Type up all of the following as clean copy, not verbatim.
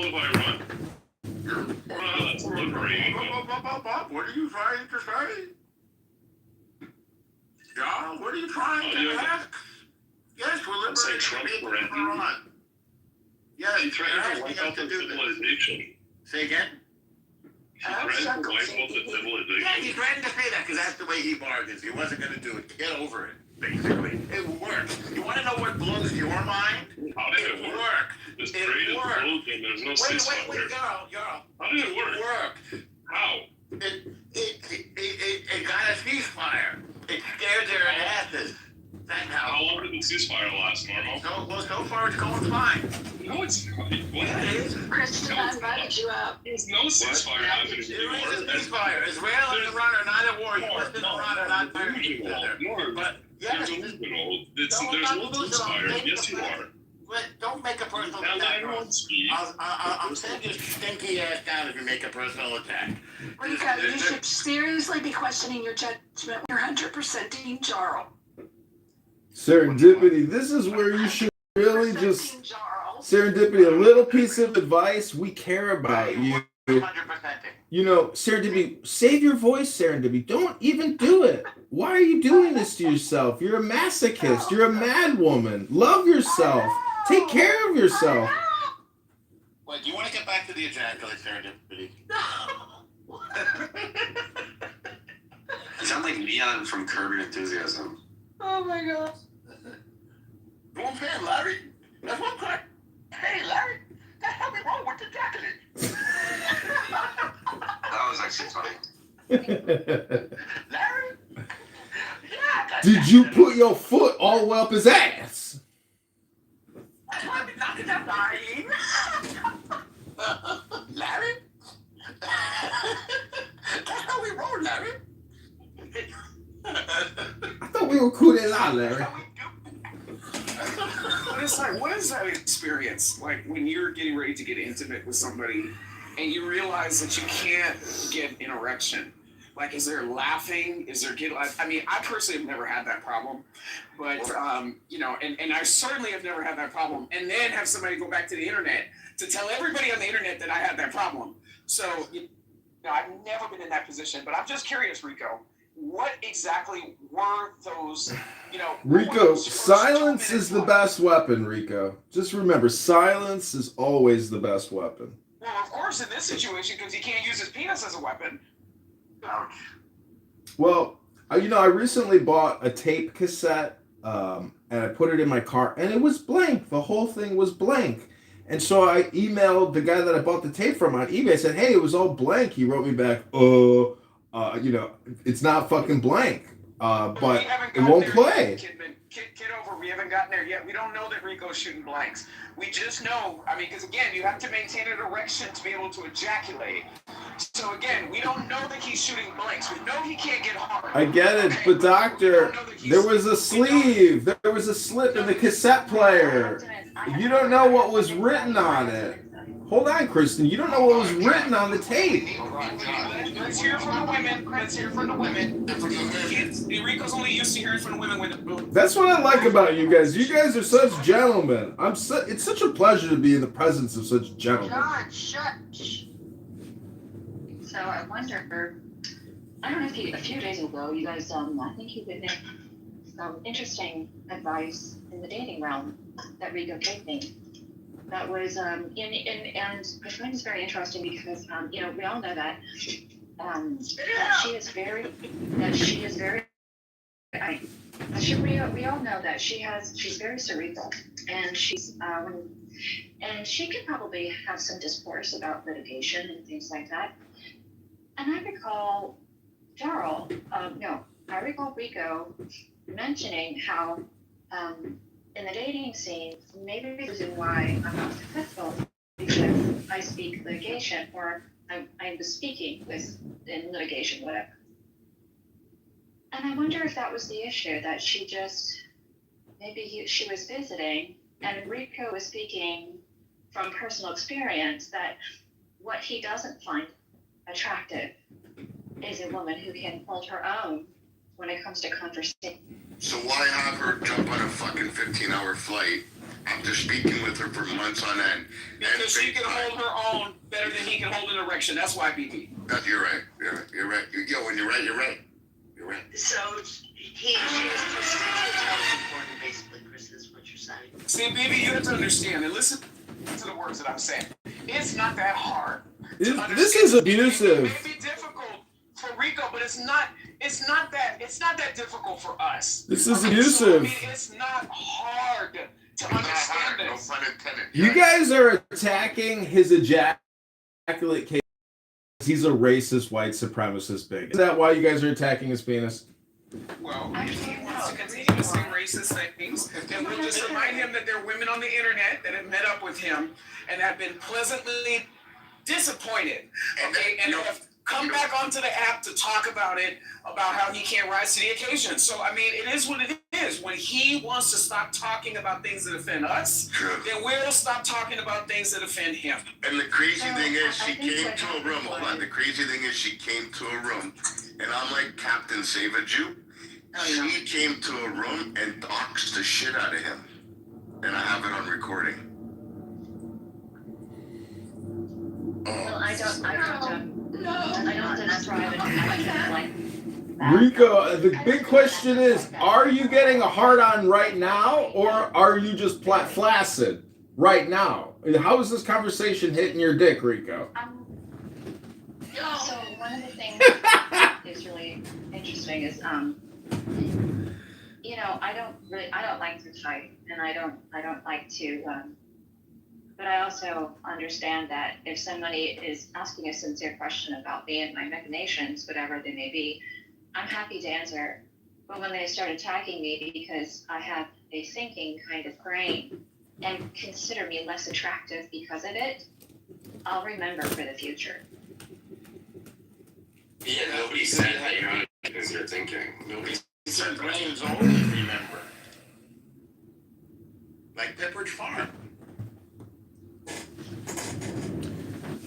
if I run? That's liberating. What are you trying to say? Yeah, what are you trying to ask? Yes, we're liberating people to run. Yeah, He threatened to wipe out the civilization. Say again? He threatened to wipe out the civilization. Yeah, he threatened to say that because that's the way he bargains. He wasn't going to do it. Get over it, basically. It worked. You want to know what blows your mind? How did it work? This trade is broken. There's no ceasefire. Wait, Jarl. How did it work? It worked. How? It got a ceasefire. It scared their asses. That's how. How long did the ceasefire last, Normal? So far it's going fine. No, it's not. Yeah, it is. Kristen, I invited you up. There's no ceasefire happening There anymore. is a ceasefire. Israel and Iran are not at war. US and Iran are not fighting each other. But yes, There's no ceasefire. Yes, you are. Don't make a personal attack. I'll send your stinky ass down if you make a personal attack. Rico, you should seriously be questioning your judgment. You're 100% Team Jarl. Serendipity, this is where you should really just... Serendipity, a little piece of advice. We care about you. You know, Serendipity, save your voice, Serendipity. Don't even do it. Why are you doing this to yourself? You're a masochist. You're a mad woman. Love yourself. Take care of yourself. Wait, do you want to get back to the ejaculate, Serendipity? No. You sound like Leon from Curb Your Enthusiasm. Oh my God. Go on, man, Larry. That's one crack. Hey, Larry. The hell is wrong with the ejaculate? That was actually funny. Larry? Yeah, Did you put your foot all the way up his ass? That's why I'm knocking that lying. Larry? That's how we roll, Larry. I thought we were cool as out, Larry. But it's like, what is that experience? Like when you're getting ready to get intimate with somebody and you realize that you can't get an erection. Like, is there laughing? Is there I mean, I personally have never had that problem, but, you know, and I certainly have never had that problem. And then have somebody go back to the internet to tell everybody on the internet that I had that problem. So, you know, I've never been in that position, but I'm just curious, Rico, what exactly were those, you know... Rico, silence is the best weapon, Rico. Just remember, silence is always the best weapon. Well, of course, in this situation, because he can't use his penis as a weapon. Ouch. Well, you know, I recently bought a tape cassette, and I put it in my car, and it was blank. The whole thing was blank. And so I emailed the guy that I bought the tape from on eBay. I said, hey, it was all blank. He wrote me back, you know, it's not fucking blank, but it won't play. Kitover, we haven't gotten there yet. We don't know that Rico's shooting blanks. We just know, I mean, because again, you have to maintain an erection to be able to ejaculate. So again, we don't know that he's shooting blanks. We know he can't get hard. I get it, but doctor, there was a sleeve. There was a slip in the cassette player. You don't know what was written on it. Hold on, Kristen. You don't know what was written on the tape. Let's hear from the women. Let's hear from the women. Rico's only used to hearing from the women with the boom. That's what I like about you guys. You guys are such gentlemen. It's such a pleasure to be in the presence of such gentlemen. God, shush. So I wonder, I don't know if a few days ago, you guys, I think you gave me some interesting advice in the dating realm that Rico gave me. That was, and I find this very interesting because, you know, we all know that, she is very, we all know that she's very cerebral, and and she could probably have some discourse about litigation and things like that. And I recall Rico mentioning how, in the dating scene, maybe the reason why I'm not successful because I speak litigation, or I was speaking in litigation, whatever. And I wonder if that was the issue, that she was visiting, and Rico was speaking from personal experience that what he doesn't find attractive is a woman who can hold her own when it comes to conversation. So why have her jump on a fucking 15-hour flight after speaking with her for months on end. Because she can hold her own better than he can hold an erection. That's why, BB. You're right. You're right. Yo, when you're right, you're right. You're right. So she was just important, basically, Chris, is what you're saying. See, BB, you have to understand, and listen to the words that I'm saying. It's not that hard. This is abusive. It may be difficult for Rico, but it's not that difficult for us. This is So, abusive. I mean, it's not hard to understand No this. pun intended. You guys are attacking his ejaculate case. He's a racist, white supremacist bigot. Is that why you guys are attacking his penis? Well, if he wants to continue to say racist things, then we'll just remind him that there are women on the internet that have met up with him and have been pleasantly disappointed, okay, and have come back onto the app to talk about it, about how he can't rise to the occasion. So, I mean, it is what it is. When he wants to stop talking about things that offend us, then we'll stop talking about things that offend him. And the crazy thing is, she I think came what to a happened room. Hold on. The crazy thing is, she came to a room, and I'm like Captain Save a Jew. She came to a room and doxed the shit out of him, and I have it on recording. Well, I don't describe it like that. Rico, the big question is, are you getting a hard-on right now, or are you just flaccid right now? How is this conversation hitting your dick, Rico? So one of the things that is really interesting is, you know, I don't like to type, and I don't like to, but I also understand that if somebody is asking a sincere question about me and my machinations, whatever they may be, I'm happy to answer. But when they start attacking me because I have a thinking kind of brain and consider me less attractive because of it, I'll remember for the future. Yeah, nobody said that you're not because you're thinking. Nobody said that. Brains always remember. Like Pepperidge Farm.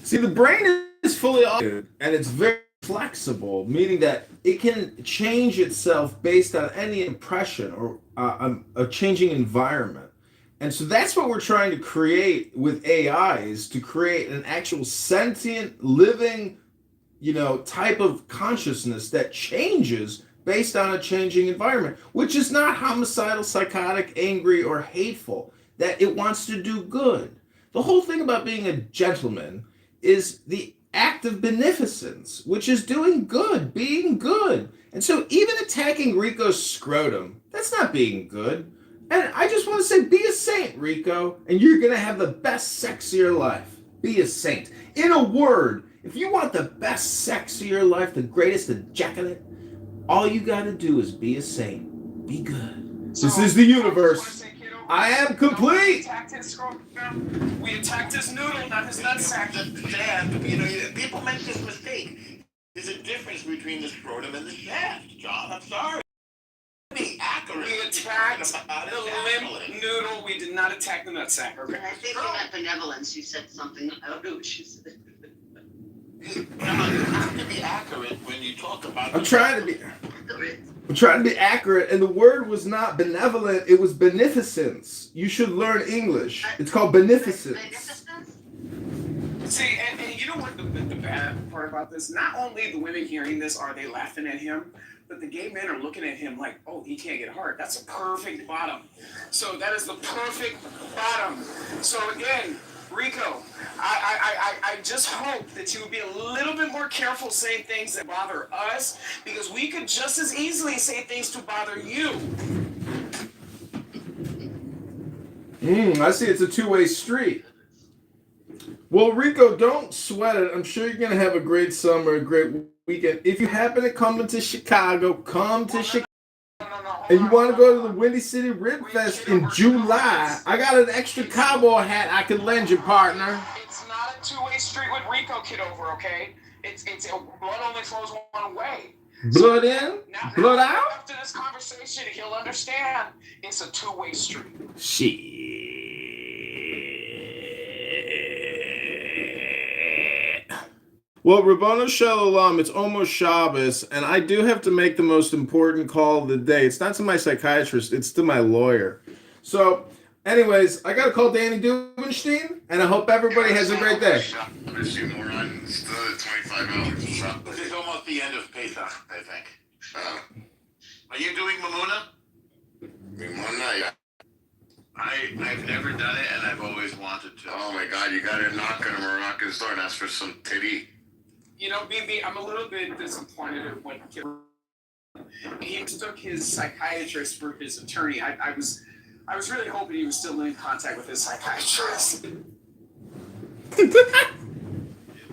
See, the brain is fully automated, and it's very flexible, meaning that it can change itself based on any impression or a changing environment. And so that's what we're trying to create with AI, is to create an actual sentient, living, type of consciousness that changes based on a changing environment, which is not homicidal, psychotic, angry, or hateful, that it wants to do good. The whole thing about being a gentleman is the act of beneficence, which is doing good, being good. And so even attacking Rico's scrotum, that's not being good. And I just want to say, be a saint, Rico, and you're going to have the best sex of your life. Be a saint. In a word, if you want the best sex of your life, the greatest ejaculate, all you got to do is be a saint. Be good. This is the universe. I am complete. We attacked his noodle, not his nutsack. The shaft, people make this mistake. There's a difference between the scrotum and the shaft, John. I'm sorry. Be accurate. We attacked the limp noodle. We did not attack the nutsack. Okay. And I think you meant benevolence. You said something. I don't know what you said. John, you have to be accurate when you talk about. I'm trying to be accurate, and the word was not benevolent, it was beneficence. You should learn English. It's called beneficence. See, and you know what the bad part about this? Not only the women hearing this are they laughing at him, but the gay men are looking at him like, oh, he can't get hard. That's a perfect bottom. So that is the perfect bottom. So again, Rico, I just hope that you would be a little bit more careful saying things that bother us, because we could just as easily say things to bother you. I see, it's a two-way street. Well, Rico, don't sweat it. I'm sure you're going to have a great summer, a great weekend. If you happen to come to Chicago, come to Chicago. And you want to go to the Windy City Rib Fest in July, I got an extra cowboy hat I can lend you, partner. It's not a two-way street with Rico, Kitover, okay? It's blood only flows one way. Blood in, blood out? After this conversation, he'll understand it's a two-way street. Shit. Well, Rabbanu Shalom, it's almost Shabbos, and I do have to make the most important call of the day. It's not to my psychiatrist, it's to my lawyer. So, Anyways, I gotta call Danny Dubenstein, and I hope everybody has a great day. Miss you, moron. Still at $25 a shot. This is almost the end of Pesach, I think. Oh, Are you doing Mamuna? Mimona, yeah. I've never done it, and I've always wanted to. Oh my God, you gotta knock on a Moroccan's door and ask for some titty. You know, BB, I'm a little bit disappointed at what he took his psychiatrist for his attorney. I was really hoping he was still in contact with his psychiatrist. It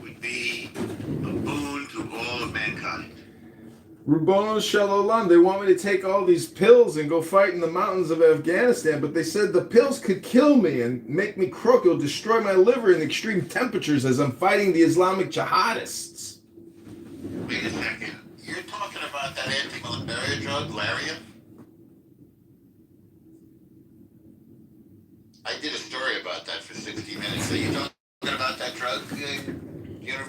would be a boon to all of mankind. Rabbono Shalom, they want me to take all these pills and go fight in the mountains of Afghanistan, but they said the pills could kill me and make me crook. It'll destroy my liver in extreme temperatures as I'm fighting the Islamic jihadists. Wait a second. You're talking about that anti-malaria drug, Larian? I did a story about that for 60 minutes. Are you talking about that drug? You know,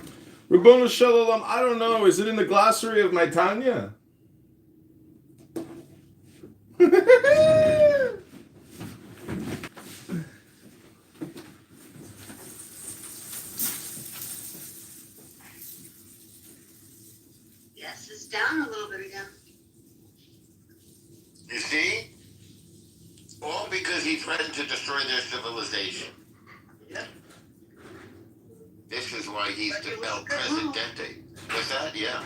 Rabbono Shalom, I don't know. Is it in the glossary of my Tanya? Yes, it's down a little bit again. you see? All because he threatened to destroy their civilization. Yep. This is why he's But it the was El a good move. Presidente. Was that? Yeah.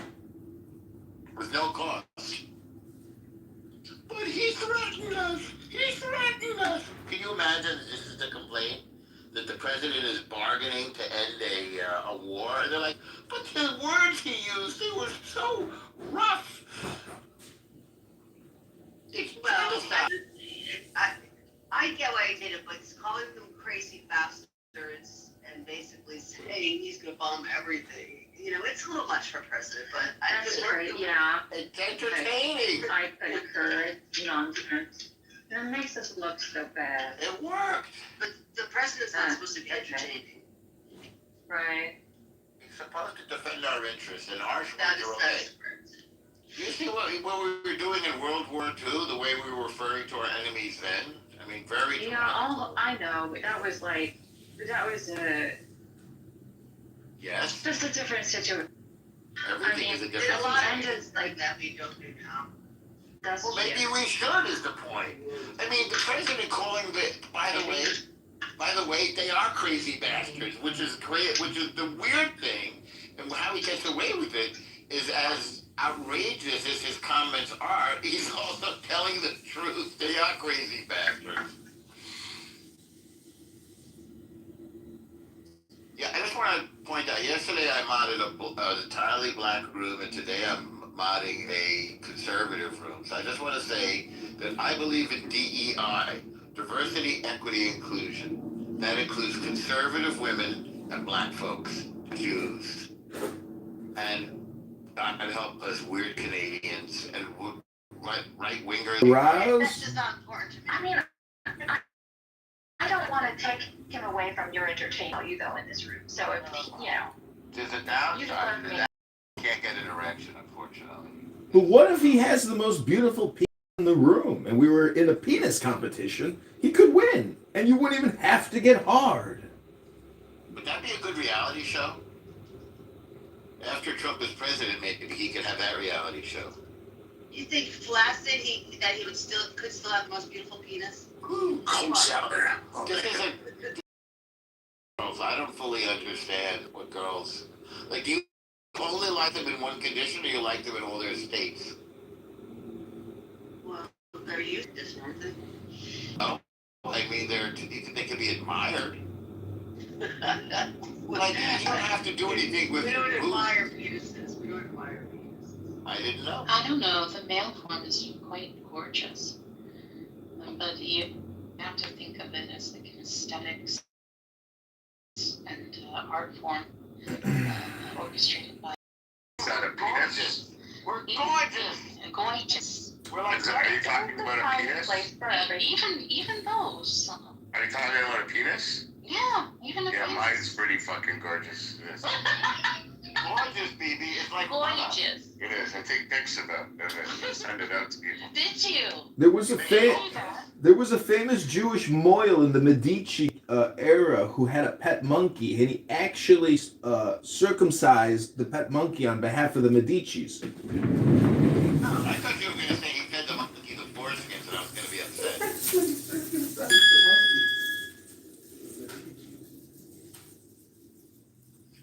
With no cost. But he threatened us. He threatened us. Can you imagine this is the complaint? That the president is bargaining to end a war? And they're like, but the words he used, they were so rough. It's Well, genocide. I get why he did it, but he's calling them crazy bastards and basically saying he's gonna bomb everything. You know, it's a little much for a president, but I That's just true, yeah. It's entertaining. I concur, it's nonsense. And it makes us look so bad. It worked. But the president's not supposed to be entertaining. Right. He's supposed to defend our interests, and harsh That words is are okay. desperate. You see what we were doing in World War II, the way we were referring to our enemies then? I mean, very Yeah, I know, but that was Yes, just a different situation. everything is a Did different a lot of thing. things like that we don't do now. That's Well, maybe we should is the point. I mean, the president calling by the way, they are crazy bastards, which is great, which is the weird thing, and how he gets away with it is as outrageous as his comments are, he's also telling the truth. They are crazy bastards. Yeah, I just want to point out, yesterday I modded an entirely black room, and today I'm modding a conservative room. So I just want to say that I believe in DEI, diversity, equity, inclusion. That includes conservative women and black folks, Jews, and God help us weird Canadians and right-wingers. That's Rouse? just not important to me. I mean, I don't want to take him away from your entertainment, you though, in this room. So if There's a downside to that. You can't get an erection, unfortunately. But what if he has the most beautiful penis in the room and we were in a penis competition? He could win, and you wouldn't even have to get hard. Would that be a good reality show? After Trump is president, maybe he could have that reality show. You think flaccid that he could still have the most beautiful penis? This isn't girls. I don't fully understand what girls like. Do you only like them in one condition, or you like them in all their states? Well, they're used to this, aren't they? I mean, they can be admired. Well, Like you don't have to do anything with we don't boobs. admire penises. We don't admire penises. I didn't know. I don't know. The male form is quite gorgeous, but you have to think of it as like an aesthetics and art form orchestrated by. Is that a penis? We're gorgeous. Gorgeous. We're like. Are you talking about a penis? place for every. Even those. Are you talking about a penis? Yeah, even if Yeah, it's- mine's pretty fucking gorgeous. Yes. Gorgeous. gorgeous, BB. It's like Gorgeous. It is. I take pics of them and then send it out to people. Did you? There was a That? there was a famous Jewish moil in the Medici era who had a pet monkey, and he actually circumcised the pet monkey on behalf of the Medicis. I thought you were going to say he fed the monkey the foreskins, and I was going to be upset.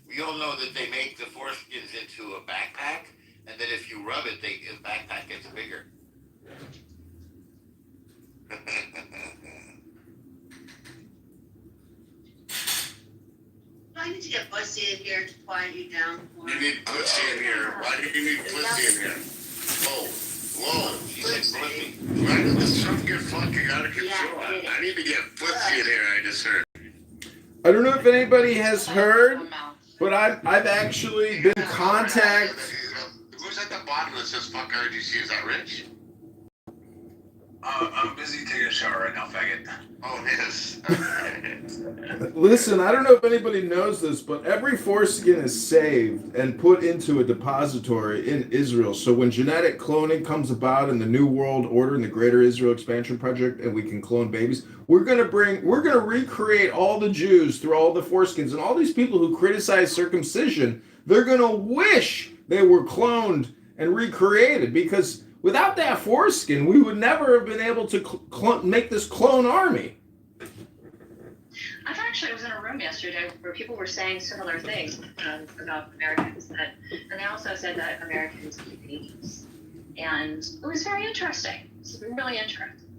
We all know that they make the foreskins into a backpack, and that if you rub it, the backpack gets bigger. I need to get Bussy in here to quiet you down. You need pussy in here. Why do you need pussy in here? Whoa. She said pussy. Why did this stuff get fucking out of control? Yeah. I need to get pussy in here, I just heard. I don't know if anybody has heard, but I've actually been contacted. Who's at the bottom that says fuck RGC? Is that Rich? I'm busy taking a shower right now, faggot. Oh, it is. Listen, I don't know if anybody knows this, but every foreskin is saved and put into a depository in Israel. So when genetic cloning comes about in the New World Order and the Greater Israel Expansion Project, and we can clone babies, we're gonna recreate all the Jews through all the foreskins, and all these people who criticize circumcision, they're gonna wish they were cloned and recreated, because without that foreskin, we would never have been able to make this clone army. I was in a room yesterday where people were saying similar things about Americans, and they also said that Americans keep babies, and it was very interesting. It's really interesting.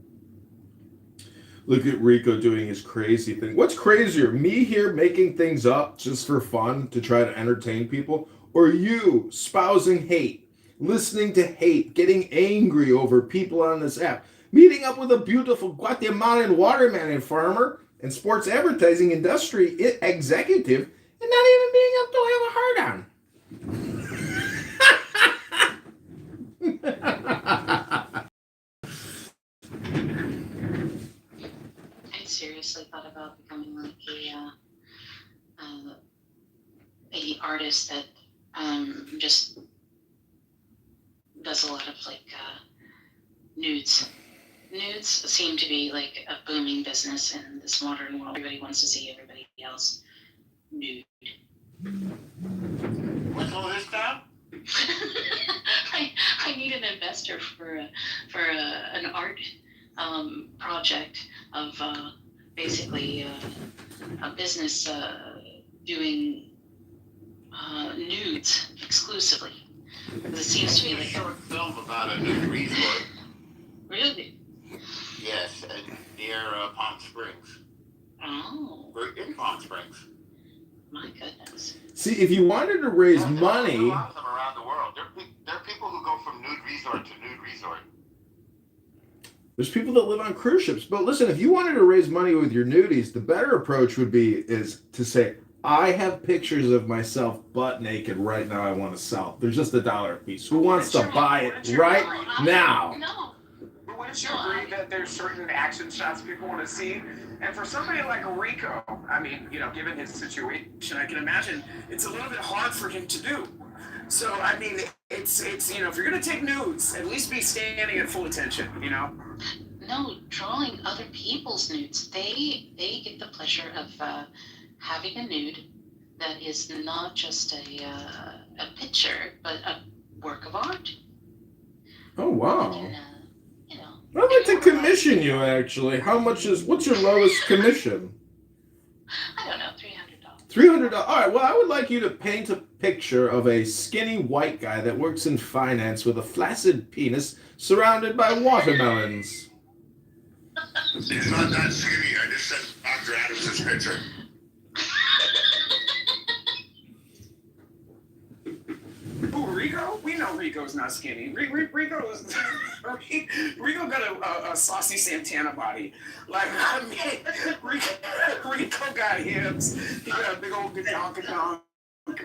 Look at Rico doing his crazy thing. What's crazier, me here making things up just for fun to try to entertain people, or you spousing hate, listening to hate, getting angry over people on this app, meeting up with a beautiful Guatemalan watermelon farmer and sports advertising industry executive, and not even being able to have a heart on? I seriously thought about becoming like a artist that just does a lot of like nudes. Nudes seem to be like a booming business in this modern world. Everybody wants to see everybody else nude. What's all this now? I need an investor for an art project of basically a business doing nudes exclusively. Because it seems to be like short film about a nude resort. Really? Yes, near Palm Springs. Oh, We're in Palm Springs. my goodness. See, if you wanted to raise There's money, a lot of them around the world. There are people who go from nude resort to nude resort. there's people that live on cruise ships. But listen, if you wanted to raise money with your nudies, the better approach would be is to say, I have pictures of myself butt naked right now I want to sell. There's just $1 a piece. Who wants to buy it right now? No. But wouldn't you agree that there's certain action shots people want to see? And for somebody like Rico, I mean, given his situation, I can imagine it's a little bit hard for him to do. So, I mean, it's if you're going to take nudes, at least be standing at full attention, No, drawing other people's nudes. They get the pleasure of having a nude that is not just a picture, but a work of art. Oh, wow. And, I'd like to commission you, actually. What's your lowest commission? I don't know, $300. $300. All right, well, I would like you to paint a picture of a skinny white guy that works in finance with a flaccid penis surrounded by watermelons. He's not that skinny. I just sent Dr. Adams' picture. Who, Rico? We know Rico's not skinny. Rico got a saucy Santana body. Like, I mean, Rico got hips. He got a big old gadonk.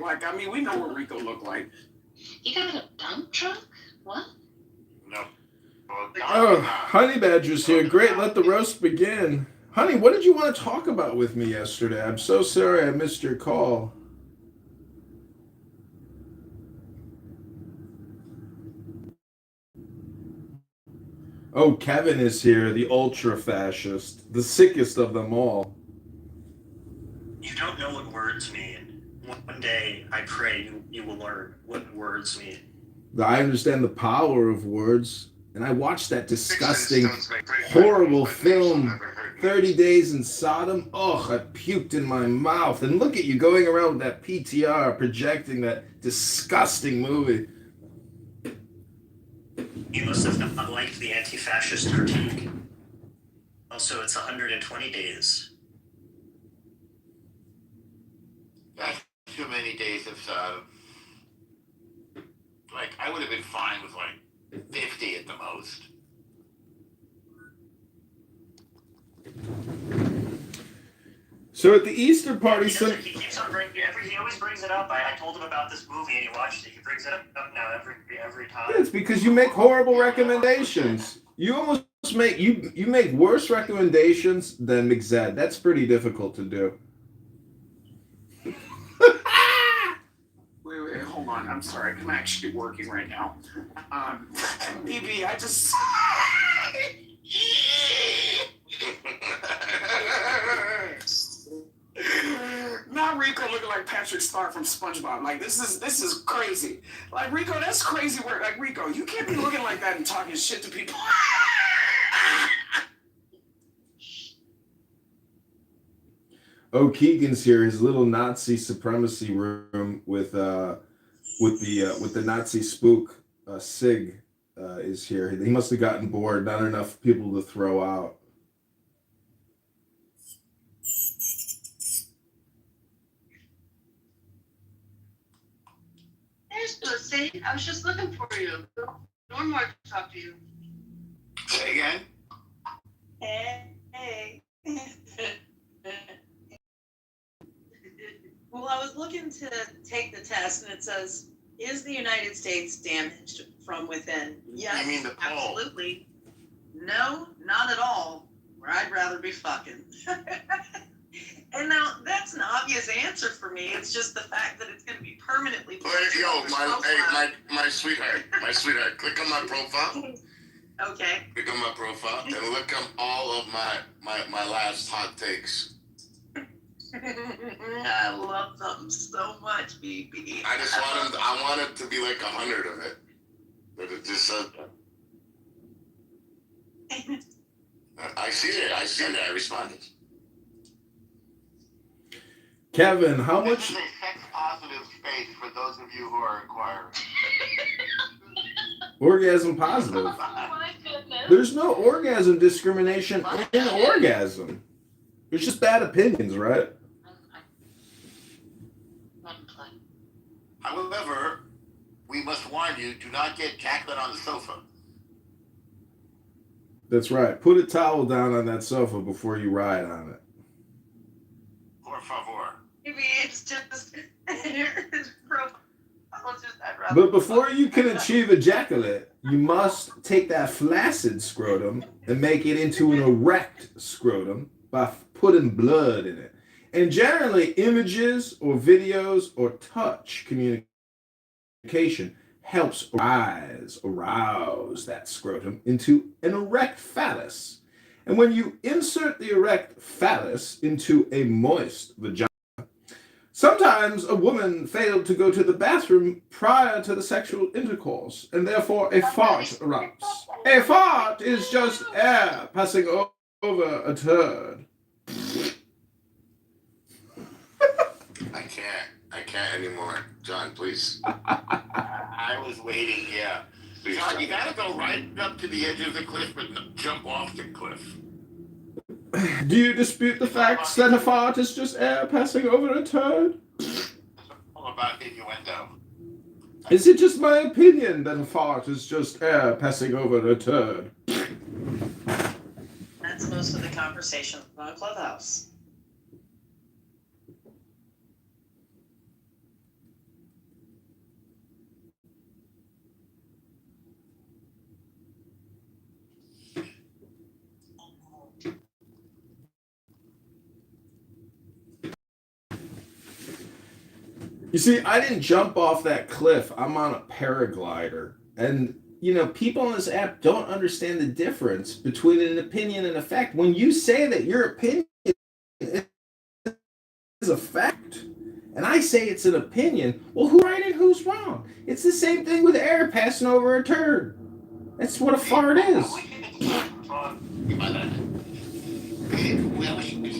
Like, I mean, we know what Rico looked like. You got a dump truck? What? No. Oh, Honey Badger's here. Great, let the roast begin. Honey, what did you want to talk about with me yesterday? I'm so sorry I missed your call. Oh, Kevin is here, the ultra fascist, the sickest of them all. You don't know what words mean. One day, I pray you will learn what words mean. I understand the power of words, and I watched that disgusting, horrible film, 30 Days in Sodom. Oh, I puked in my mouth. And look at you going around with that PTR projecting that disgusting movie. You must have not liked the anti-fascist critique. Also, it's 120 days. That's too many days of Sodom. Like, I would have been fine with like 50 at the most. So at the Easter party, He keeps on bringing. He always brings it up. I told him about this movie and he watched it. He brings it up now every time. it's because you make horrible recommendations. You almost make you make worse recommendations than McZed. That's pretty difficult to do. Wait, hold on. I'm sorry. I'm actually working right now. BB, I just. Now Rico looking like Patrick Star from SpongeBob. Like this is crazy. Like Rico, that's crazy work. Like Rico, you can't be looking like that and talking shit to people. Oh, Keegan's here. His little Nazi supremacy room with the Nazi spook Sig is here. He must have gotten bored. Not enough people to throw out. There's Lucy. I was just looking for you. Norm wanted to talk to you. Say again? Hey. Well, I was looking to take the test, and it says, "Is the United States damaged from within?" Yes, You mean the poll? absolutely. No, not at all. Where I'd rather be fucking. And now that's an obvious answer for me. It's just the fact that it's going to be permanently. Yo, my sweetheart, click on my profile. Okay. Click on my profile and look up all of my last hot takes. I love them so much, BB. I want it to be like 100 of it. But it just said I see it. I responded. Kevin, how This much? is a sex positive space for those of you who are inquiring. Orgasm positive. Oh my goodness. There's no orgasm discrimination in orgasm. It's just bad opinions, right? However, we must warn you, do not get Jacqueline on the sofa. That's right. Put a towel down on that sofa before you ride on it. Por favor. Maybe it's just his profile. But before you can achieve ejaculate, you must take that flaccid scrotum and make it into an erect scrotum by putting blood in it. And generally, images or videos or touch communication helps arouse that scrotum into an erect phallus. And when you insert the erect phallus into a moist vagina, sometimes a woman failed to go to the bathroom prior to the sexual intercourse, and therefore a fart erupts. A fart is just air passing over a turd. I can't anymore. John, please. I was waiting, yeah. John, you gotta go right up to the edge of the cliff, but jump off the cliff. Do you dispute the facts that a fart is just air passing over a turd? All about innuendo. Is it just my opinion that a fart is just air passing over a turd? That's most of the conversation on Clubhouse. You see, I didn't jump off that cliff. I'm on a paraglider. And people on this app don't understand the difference between an opinion and a fact. When you say that your opinion is a fact, and I say it's an opinion, well, who's right and who's wrong? It's the same thing with air passing over a turd. That's what a fart is.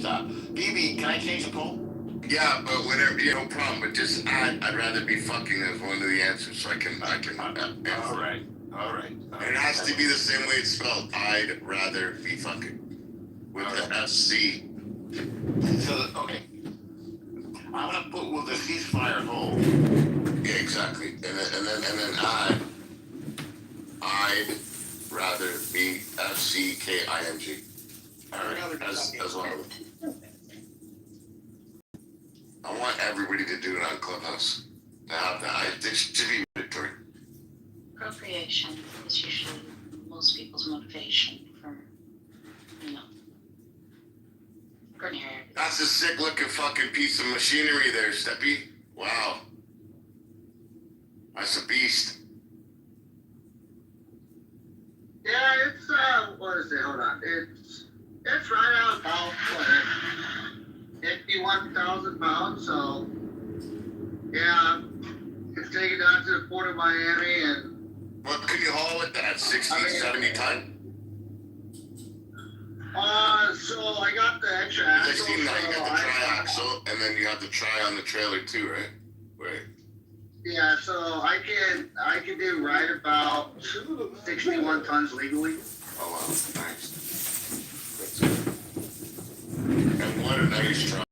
Stop. BB, can I change the poll? Yeah, but whatever, no problem. But just I'd rather be fucking as one of the answers, so I can. All right. And it has to be the same way it's spelled. I'd rather be fucking with the SC. So okay, I'm gonna put with the ceasefire hold. Yeah, exactly. And then I'd rather be FCKING. All right, as well. I want everybody to do it on Clubhouse. To have that, it should be mandatory. Appropriation is usually most people's motivation for, for an area. That's a sick looking fucking piece of machinery there, Steppy. Wow. That's a beast. Yeah, it's what is it? Hold on. It's right out about 51,000 pounds. So yeah, it's taken down to the port of Miami, and What can you haul with that? 60, 70 ton? so I got the extra I axle. seen that. You got the so tri-axle, and then you have the tri on the trailer too, right? Right. yeah, so I can do right about 61 tons legally. Oh wow, nice. That's good. And what a nice truck.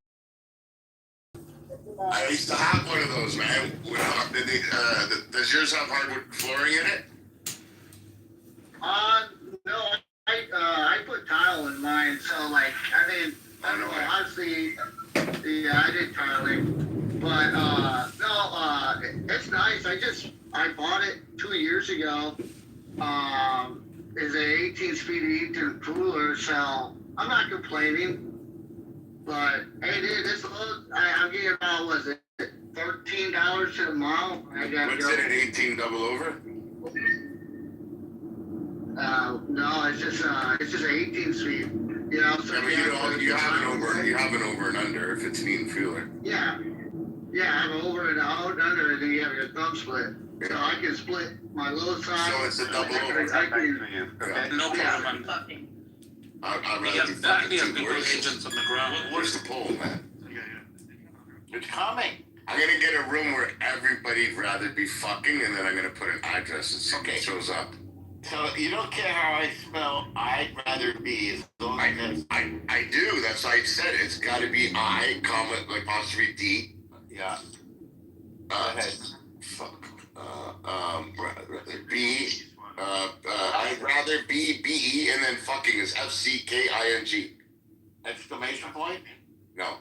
I used to have one of those, man. Does yours have hardwood flooring in it? No, I put tile in mine, so like, I mean, obviously, yeah, I did tiling, but no, it's nice. I bought it 2 years ago. It's a 18-speed heated cooler, so I'm not complaining. But hey, dude, this load, I'm getting about, was it $13 to the mile? I gotta What's go. it, an 18 double over? No, it's just an 18-speed. So Yeah, but you have an over and under if it's an even feeler. Yeah, I have an over and out and under, and then you have your thumb split. Yeah. So I can split my low side. So it's a double over. Yeah. No problem. I'd We rather be have fucking too. people agents on the ground. Where's the poll, man? It's coming. I'm gonna get a room where everybody'd rather be fucking, and then I'm gonna put an address and see what shows up. So you don't care how I spell. I'd rather be as long as I do. That's why I said it's got to be I, comma, like apostrophe D. yeah. Fuck. B. I'd rather be B, and then fucking is FCKING. Exclamation point. No.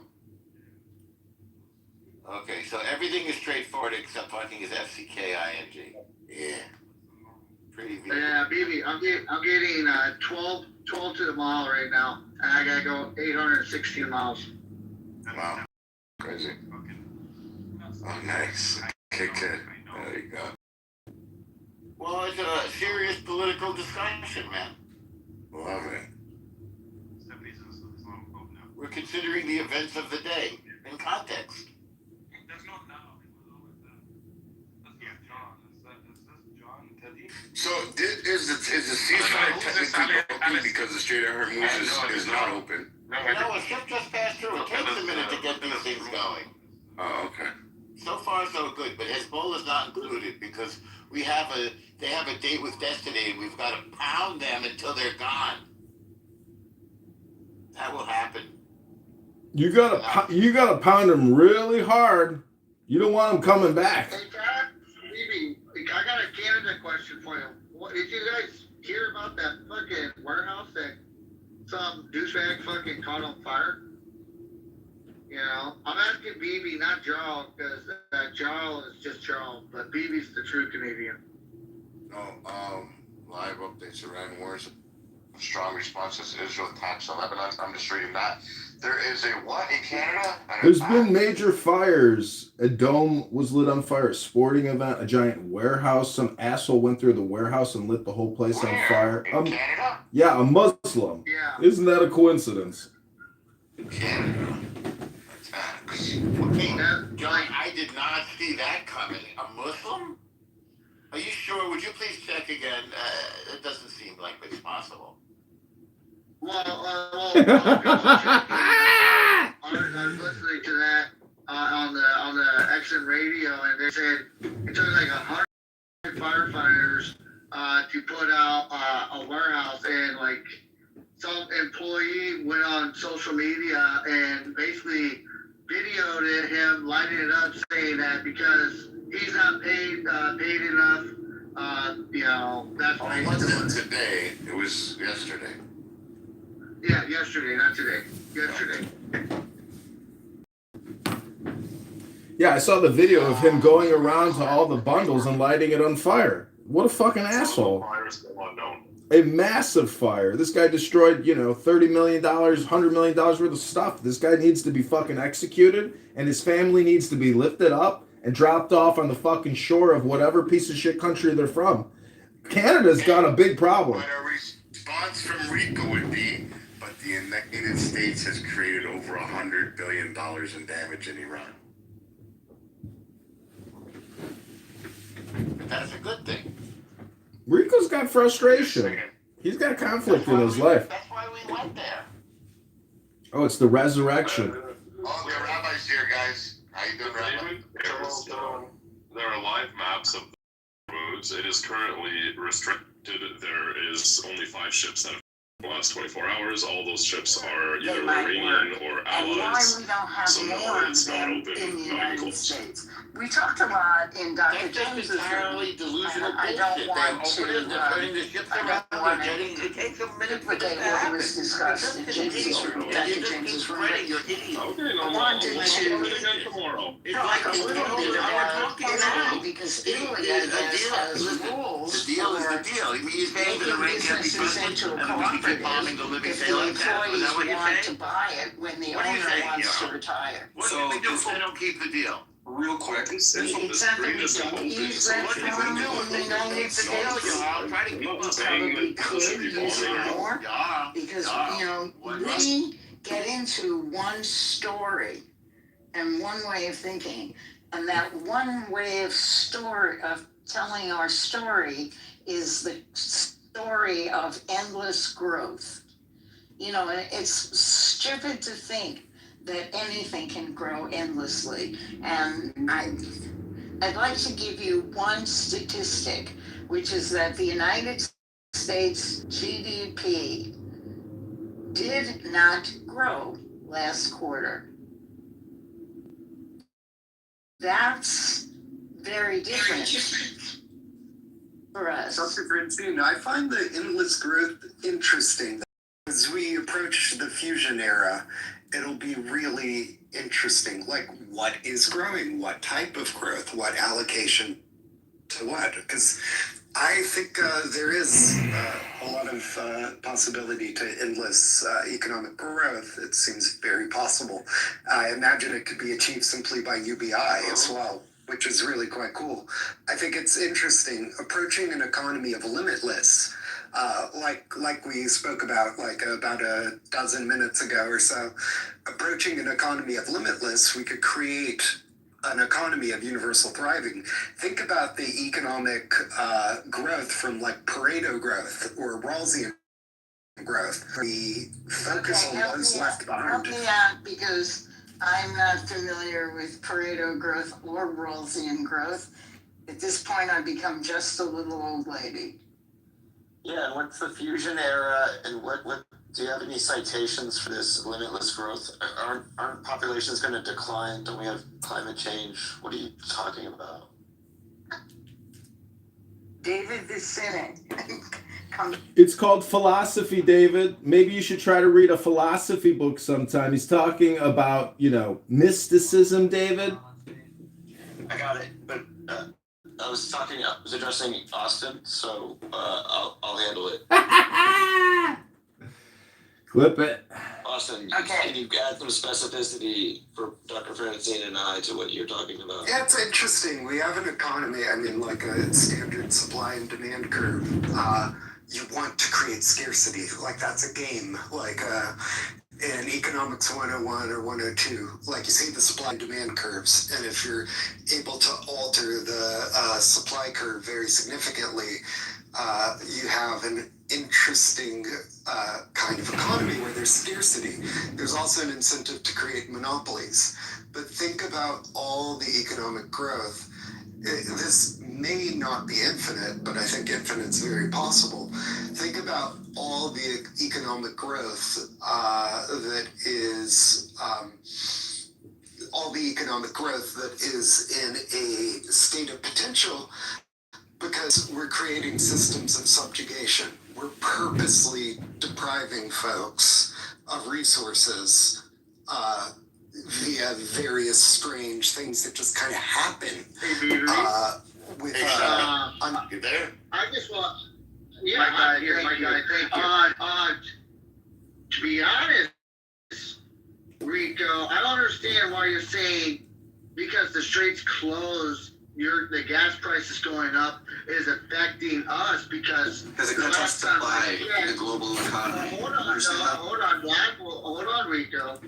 Okay, so everything is straightforward except fucking is FCKING. Yeah. Pretty easy. Yeah, BB, I'm getting 12 to the mile right now, and I gotta go 816 miles. Wow. Crazy. Oh, nice. Okay, good. There you go. Well, it's a serious political discussion, man. Love it. We're considering the events of the day in context. So is the ceasefire technically open because the Strait of Hormuz is not open? No, a ship just passed through. It takes a minute to get these things going. Oh, okay. So far, so good. But Hezbollah is not included because they have a date with destiny, and we've got to pound them until they're gone. That will happen. You gotta pound them really hard. You don't want them coming back. Hey, Pat, BB, I got a Canada question for you. Did you guys hear about that fucking warehouse that some douchebag fucking caught on fire? I'm asking BB, not Jarl, because Jarl is just Jarl, but BB's the true Canadian. No, live updates Iran wars. Strong responses. Israel attacks on Lebanon. I'm just reading that. There is a what in Canada? There's been major fires. A dome was lit on fire. A sporting event, a giant warehouse. Some asshole went through the warehouse and lit the whole place on fire. In Canada? Yeah, a Muslim. Yeah. Isn't that a coincidence? Canada. Johnny, I did not see that coming. A Muslim? Are you sure? Would you please check again? It doesn't seem like it's possible. I was listening to that on the XM radio, and they said it took like 100 firefighters to put out a warehouse, and like some employee went on social media and basically videoed him lighting it up, saying that because he's not paid enough, that's why It he's doing wasn't it. today. It was yesterday. Yeah, yesterday, not today. Yesterday. Yeah, I saw the video of him going around to all the bundles and lighting it on fire. What a fucking asshole. Fires go unknown. A massive fire. This guy destroyed, $30 million, $100 million worth of stuff. This guy needs to be fucking executed, and his family needs to be lifted up and dropped off on the fucking shore of whatever piece of shit country they're from. Canada's got a big problem. What a response from Rico would be, but the United States has created over $100 billion in damage in Iran. That's a good thing. Rico's got frustration. He's got conflict in his life. That's why we went there. Oh, it's the resurrection. Oh, the rabbi's here, guys. How you doing, Rabbi? David, there are live maps of the roads. It is currently restricted. There is only 5 ships that have in the last 24 hours. All those ships are They either might Iranian work. or And why allies. we don't have So no, more of it's not them open, in the not United closed. States. We talked a lot in Dr. That's just James's entirely room, delusional and I bullshit. don't They're want opening, they're turning the ships around, they're getting, it takes a minute for duplicate that to what happen. was discussed in James's room, You're Dr. just James's room. spreading your idiot. Okay, no, I no, wanted we'll to- do it again tomorrow. It's No, I like can a talk little to you bit about talking now. Italy, because Italy, I The guess, deal, has listen, rules the deal is for the deal. You're saying that Iran can't be businesses trusted into a and we can keep bombing cooperative the living if day the like that? Is that employees what you're want to saying? buy it when the What are you owner saying, wants to Joe? retire. What So do we do this- if they don't keep the deal? Real quick, It's simple. It's Exactly, pretty we simple. don't use So that what from you can do in is the United Keep the deal, States. Joe. I'll try to keep I'm not up. saying Probably that those could people use it are- more, Yeah. because, Yeah. we get into one story and one way of thinking, and that one way of telling our story is the story of endless growth. And it's stupid to think that anything can grow endlessly. And I'd like to give you one statistic, which is that the United States GDP did not grow last quarter. That's very different for us. Dr. Francine, I find the endless growth interesting. As we approach the fusion era, it'll be really interesting. Like, what is growing? What type of growth? What allocation to what? Because I think there is a lot of possibility to endless economic growth. It seems very possible. I imagine it could be achieved simply by UBI as well, which is really quite cool. I think it's interesting approaching an economy of limitless, like we spoke about about a dozen minutes ago or so. Approaching an economy of limitless, we could create an economy of universal thriving. Think about the economic growth from like Pareto growth or Rawlsian growth. We focus on those left Help behind. me out, because I'm not familiar with Pareto growth or Rawlsian growth. At this point, I've become just a little old lady. Yeah, and what's the fusion era, and what do you have any citations for this limitless growth? Aren't populations going to decline? Don't we have climate change? What are you talking about? David the Cynic. It's called philosophy, David. Maybe you should try to read a philosophy book sometime. He's talking about, mysticism, David. I got it, but I was addressing Austin, so I'll handle it. Clip it. Austin, Okay. can you add some specificity for Dr. Francine and I to what you're talking about? Yeah, it's interesting. We have an economy, I mean, like a standard supply and demand curve. You want to create scarcity. Like, that's a game. Like, in economics 101 or 102, like you see the supply and demand curves, and if you're able to alter the supply curve very significantly, you have an interesting kind of economy where there's scarcity. There's also an incentive to create monopolies. But think about all the economic growth. This may not be infinite, but I think infinite's very possible. Think about all the economic growth that is in a state of potential, because we're creating systems of subjugation. We're purposely depriving folks of resources via various strange things that just kind of happen. Hey, Beaver. With, You there? I just want, yeah, my guy, thank you. To be honest, Rico, I don't understand why you're saying because the straits closed, the gas price is going up is affecting us because it cuts off supply in the global economy. Hold on, Rico.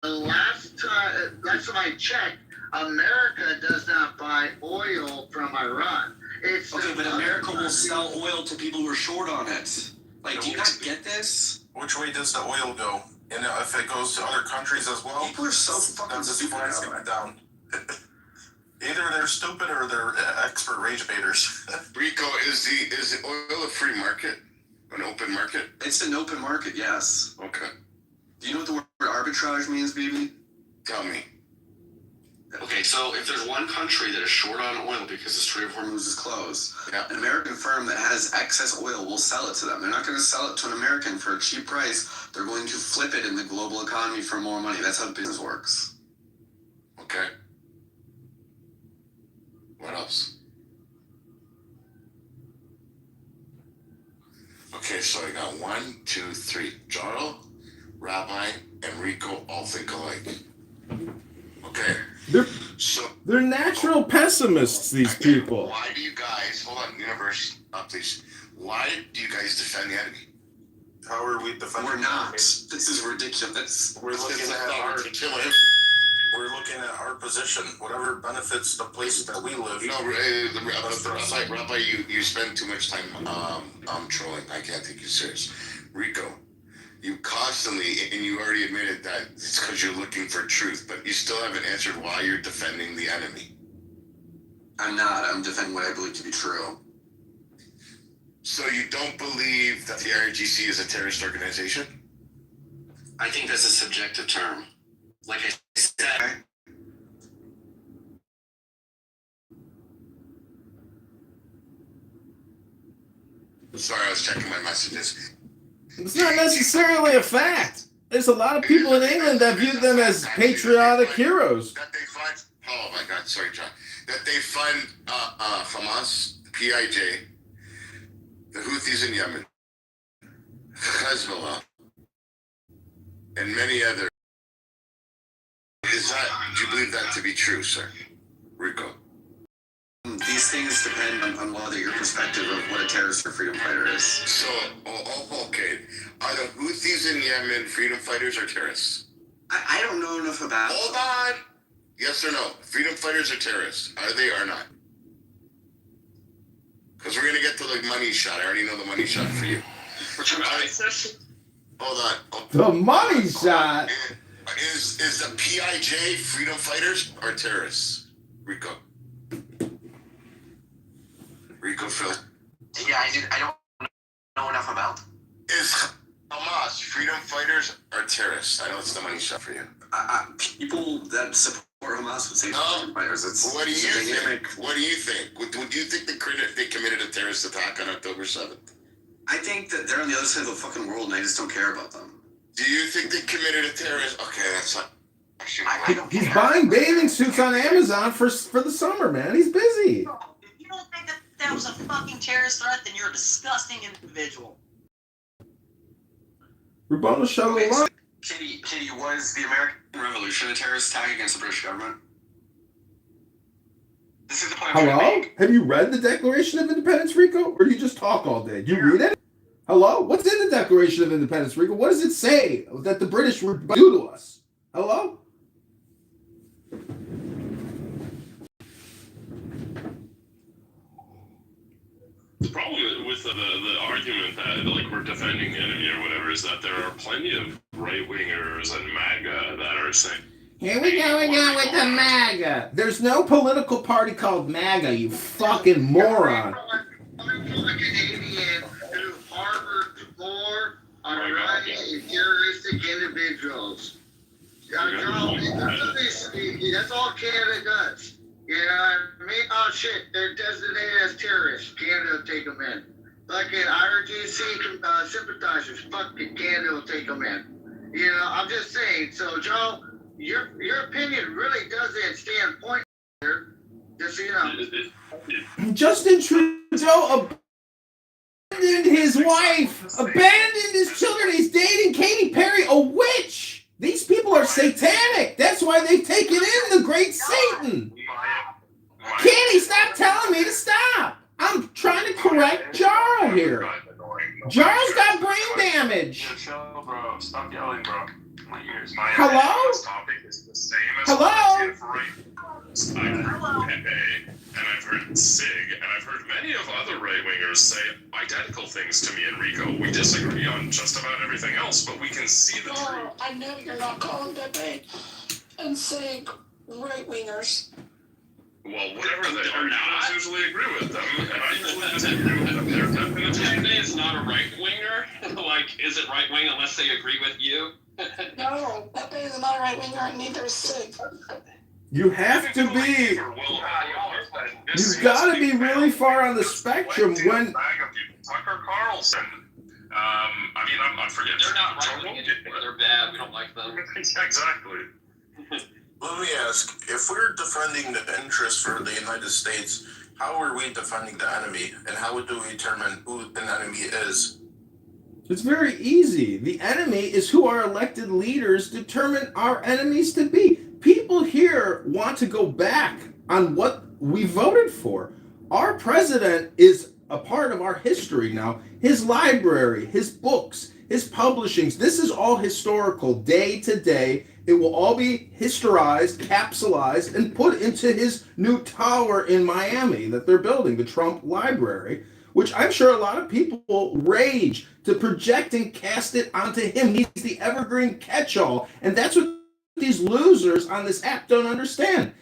The last time I checked, America does not buy oil from Iran. Okay, but America will sell oil to people who are short on it. Like, do you not get this? Which way does the oil go? And if it goes to other countries as well, People are so fucking stupid. price going down. Either they're stupid or they're expert rage baiters. Rico, is the oil a free market? An open market? It's an open market, yes. Okay. Do you know what the word arbitrage means, BB? Tell me. Okay, so if there's one country that is short on oil because the Strait of Hormuz is closed, an American firm that has excess oil will sell it to them. They're not going to sell it to an American for a cheap price. They're going to flip it in the global economy for more money. That's how business works. Okay. What else? Okay, so I got 1, 2, 3. Jarl, Rabbi, and Rico all think alike. Okay. They're natural pessimists, these people. Why do you guys, hold on, universe, please. Why do you guys defend the enemy? How are we defending? We're not. This is ridiculous. We're looking at our position, whatever benefits the place that we live. No, Rabbi, you spend too much time trolling. I can't take you serious. Rico, you constantly, and you already admitted that it's because you're looking for truth, but you still haven't answered why you're defending the enemy. I'm not. I'm defending what I believe to be true. So you don't believe that the IRGC is a terrorist organization? I think that's a subjective term. Like I said. Sorry, I was checking my messages. It's not necessarily a fact. There's a lot of people in England that view them as patriotic heroes. That they fund, oh my God, sorry, John. That they fund Hamas, the PIJ, the Houthis in Yemen, Hezbollah, and many others. Do you believe that to be true, sir? Rico? These things depend on whether your perspective of what a terrorist or freedom fighter is. So, okay. Are the Houthis in Yemen freedom fighters or terrorists? I don't know enough about. Hold on. Yes or no? Freedom fighters or terrorists? Are they or not? Because we're gonna get to the money shot. I already know the money shot for you. Hold on. The money shot. Is the PIJ freedom fighters or terrorists? Rico, Phil. Yeah, I don't know enough about. Is Hamas freedom fighters or terrorists? I know it's the money shot for you. People that support Hamas would say freedom fighters. What do you think? What do you think? Would you think they committed a terrorist attack on October 7th? I think that they're on the other side of the fucking world, and I just don't care about them. Do you think they committed a terrorist? Okay, that's not. He's buying bathing suits on Amazon for the summer, man. He's busy. If you don't think that was a fucking terrorist threat, then you're a disgusting individual. Rabbanu Shalom. Kitty, was the American Revolution a terrorist attack against the British government? This is the point I'm trying to Hello? make. Have you read the Declaration of Independence, Rico? Or do you just talk all day? Do you read it? Hello? What's in the Declaration of Independence, Rico? What does it say that the British would do to us? Hello? The problem with the argument that like we're defending the enemy or whatever is that there are plenty of right wingers and MAGA that are saying, Here we go again with the MAGA. There's no political party called MAGA, you fucking moron. I'm a Canadian who harbors more unrighted and terroristic individuals. That's all Canada does. You know what I mean? Oh shit, they're designated as terrorists. Canada will take them in. Fucking IRGC sympathizers, fucking Canada will take them in. You know, I'm just saying. So, Joe, your opinion really doesn't stand point here. Just so you know. Justin Trudeau abandoned his wife, abandoned his children. He's dating Katy Perry, a witch. These people are satanic. That's why they've taken in the great Satan. Kenny, stop telling me to stop. I'm trying to correct Jarl here. Jarl's got brain damage. chill, bro. Stop yelling, bro. My ears. Hello? This topic is the same as Hello? I've heard Pepe, and I've heard Sig, and I've heard many of other right-wingers say identical things to me and Rico. We disagree on just about everything else, but we can see the truth. I know you're not calling Pepe and saying right-wingers. Well, whatever they are, I usually agree with them, and I usually disagree with them. They're definitely... Pepe is not a right-winger. Like, is it right-wing unless they agree with you? No, Pepe is not a right-winger, and neither is Sig. You have to be. You've got to be really far on the spectrum when. Tucker Carlson. I mean, I'm forgetting. They're not right-wing anymore. They're bad. We don't like them. Exactly. Let me ask, if we're defending the interests for the United States, how are we defending the enemy? And how do we determine who an enemy is? It's very easy. The enemy is who our elected leaders determine our enemies to be. People here want to go back on what we voted for. Our president is a part of our history now. His library, his books, his publishings, this is all historical day to day. It will all be historized, capsulized, and put into his new tower in Miami that they're building, the Trump Library, which I'm sure a lot of people will rage to project and cast it onto him. He's the evergreen catch-all, and that's what these losers on this app don't understand.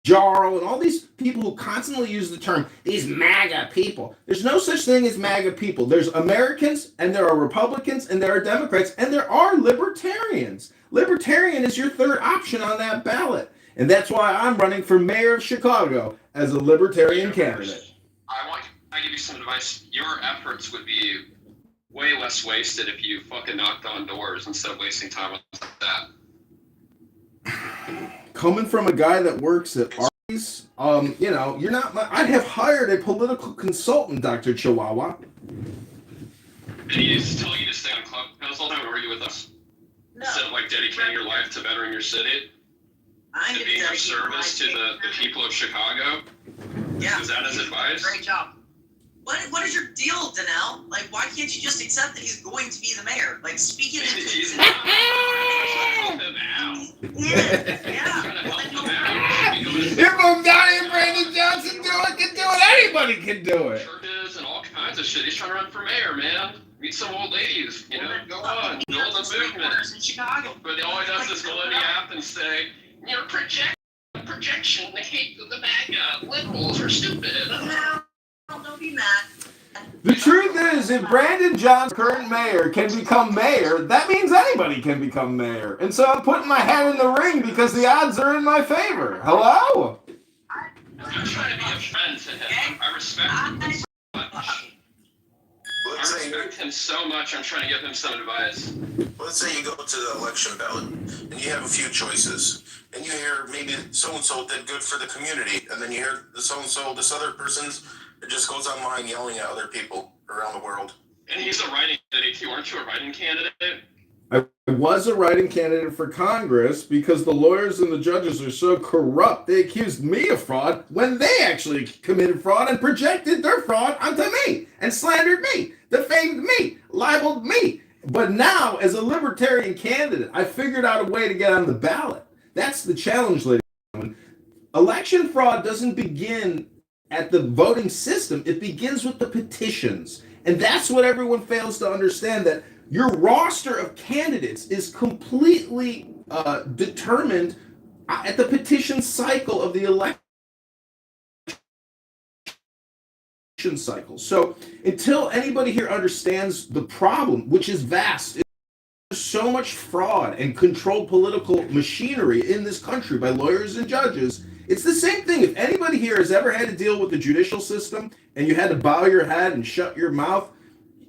Jarl and all these people who constantly use the term, these MAGA people. There's no such thing as MAGA people. There's Americans, and there are Republicans, and there are Democrats, and there are libertarians. Libertarian is your third option on that ballot. And that's why I'm running for mayor of Chicago as a libertarian candidate. I give you some advice. Your efforts would be way less wasted if you fucking knocked on doors instead of wasting time on that. Coming from a guy that works at Arby's, you know, you're not. I'd have hired a political consultant, Dr. Chihuahua. Did he just tell you to stay on Clubhouse all the time, or are you with us? No. Instead of like dedicating your life to bettering your city, to being of service to the people of Chicago. Yeah. Is that his advice? Great job. What is your deal, Danelle? Like, why can't you just accept that he's going to be the mayor? Like, speak it into existence. If O'Donnell Brandon Johnson can do it, anybody can do it. Churches and all kinds of shit. He's trying to run for mayor, man. Meet some old ladies, you know, go on, build a movement. In Chicago. But all he does is go in the app and say, you're projection, they hate the MAGA, liberals are stupid. Don't be mad. The truth is, if Brandon Johnson, current mayor, can become mayor, that means anybody can become mayor. And so I'm putting my hat in the ring because the odds are in my favor. Hello? I'm trying to be a friend to him. I respect him so much. I respect him so much, I'm trying to give him some advice. Let's say you go to the election ballot and you have a few choices. And you hear maybe so-and-so did good for the community. And then you hear the so-and-so, this other person's, it just goes online yelling at other people around the world. And he's a writing candidate too. Aren't you a writing candidate? I was a writing candidate for Congress because the lawyers and the judges are so corrupt. They accused me of fraud when they actually committed fraud and projected their fraud onto me and slandered me, defamed me, libeled me. But now, as a libertarian candidate, I figured out a way to get on the ballot. That's the challenge, ladies and gentlemen. Election fraud doesn't begin at the voting system. It begins with the petitions. And that's what everyone fails to understand, that your roster of candidates is completely determined at the petition cycle of the election cycle. So until anybody here understands the problem, which is vast, there's so much fraud and controlled political machinery in this country by lawyers and judges. It's the same thing. If anybody here has ever had to deal with the judicial system and you had to bow your head and shut your mouth,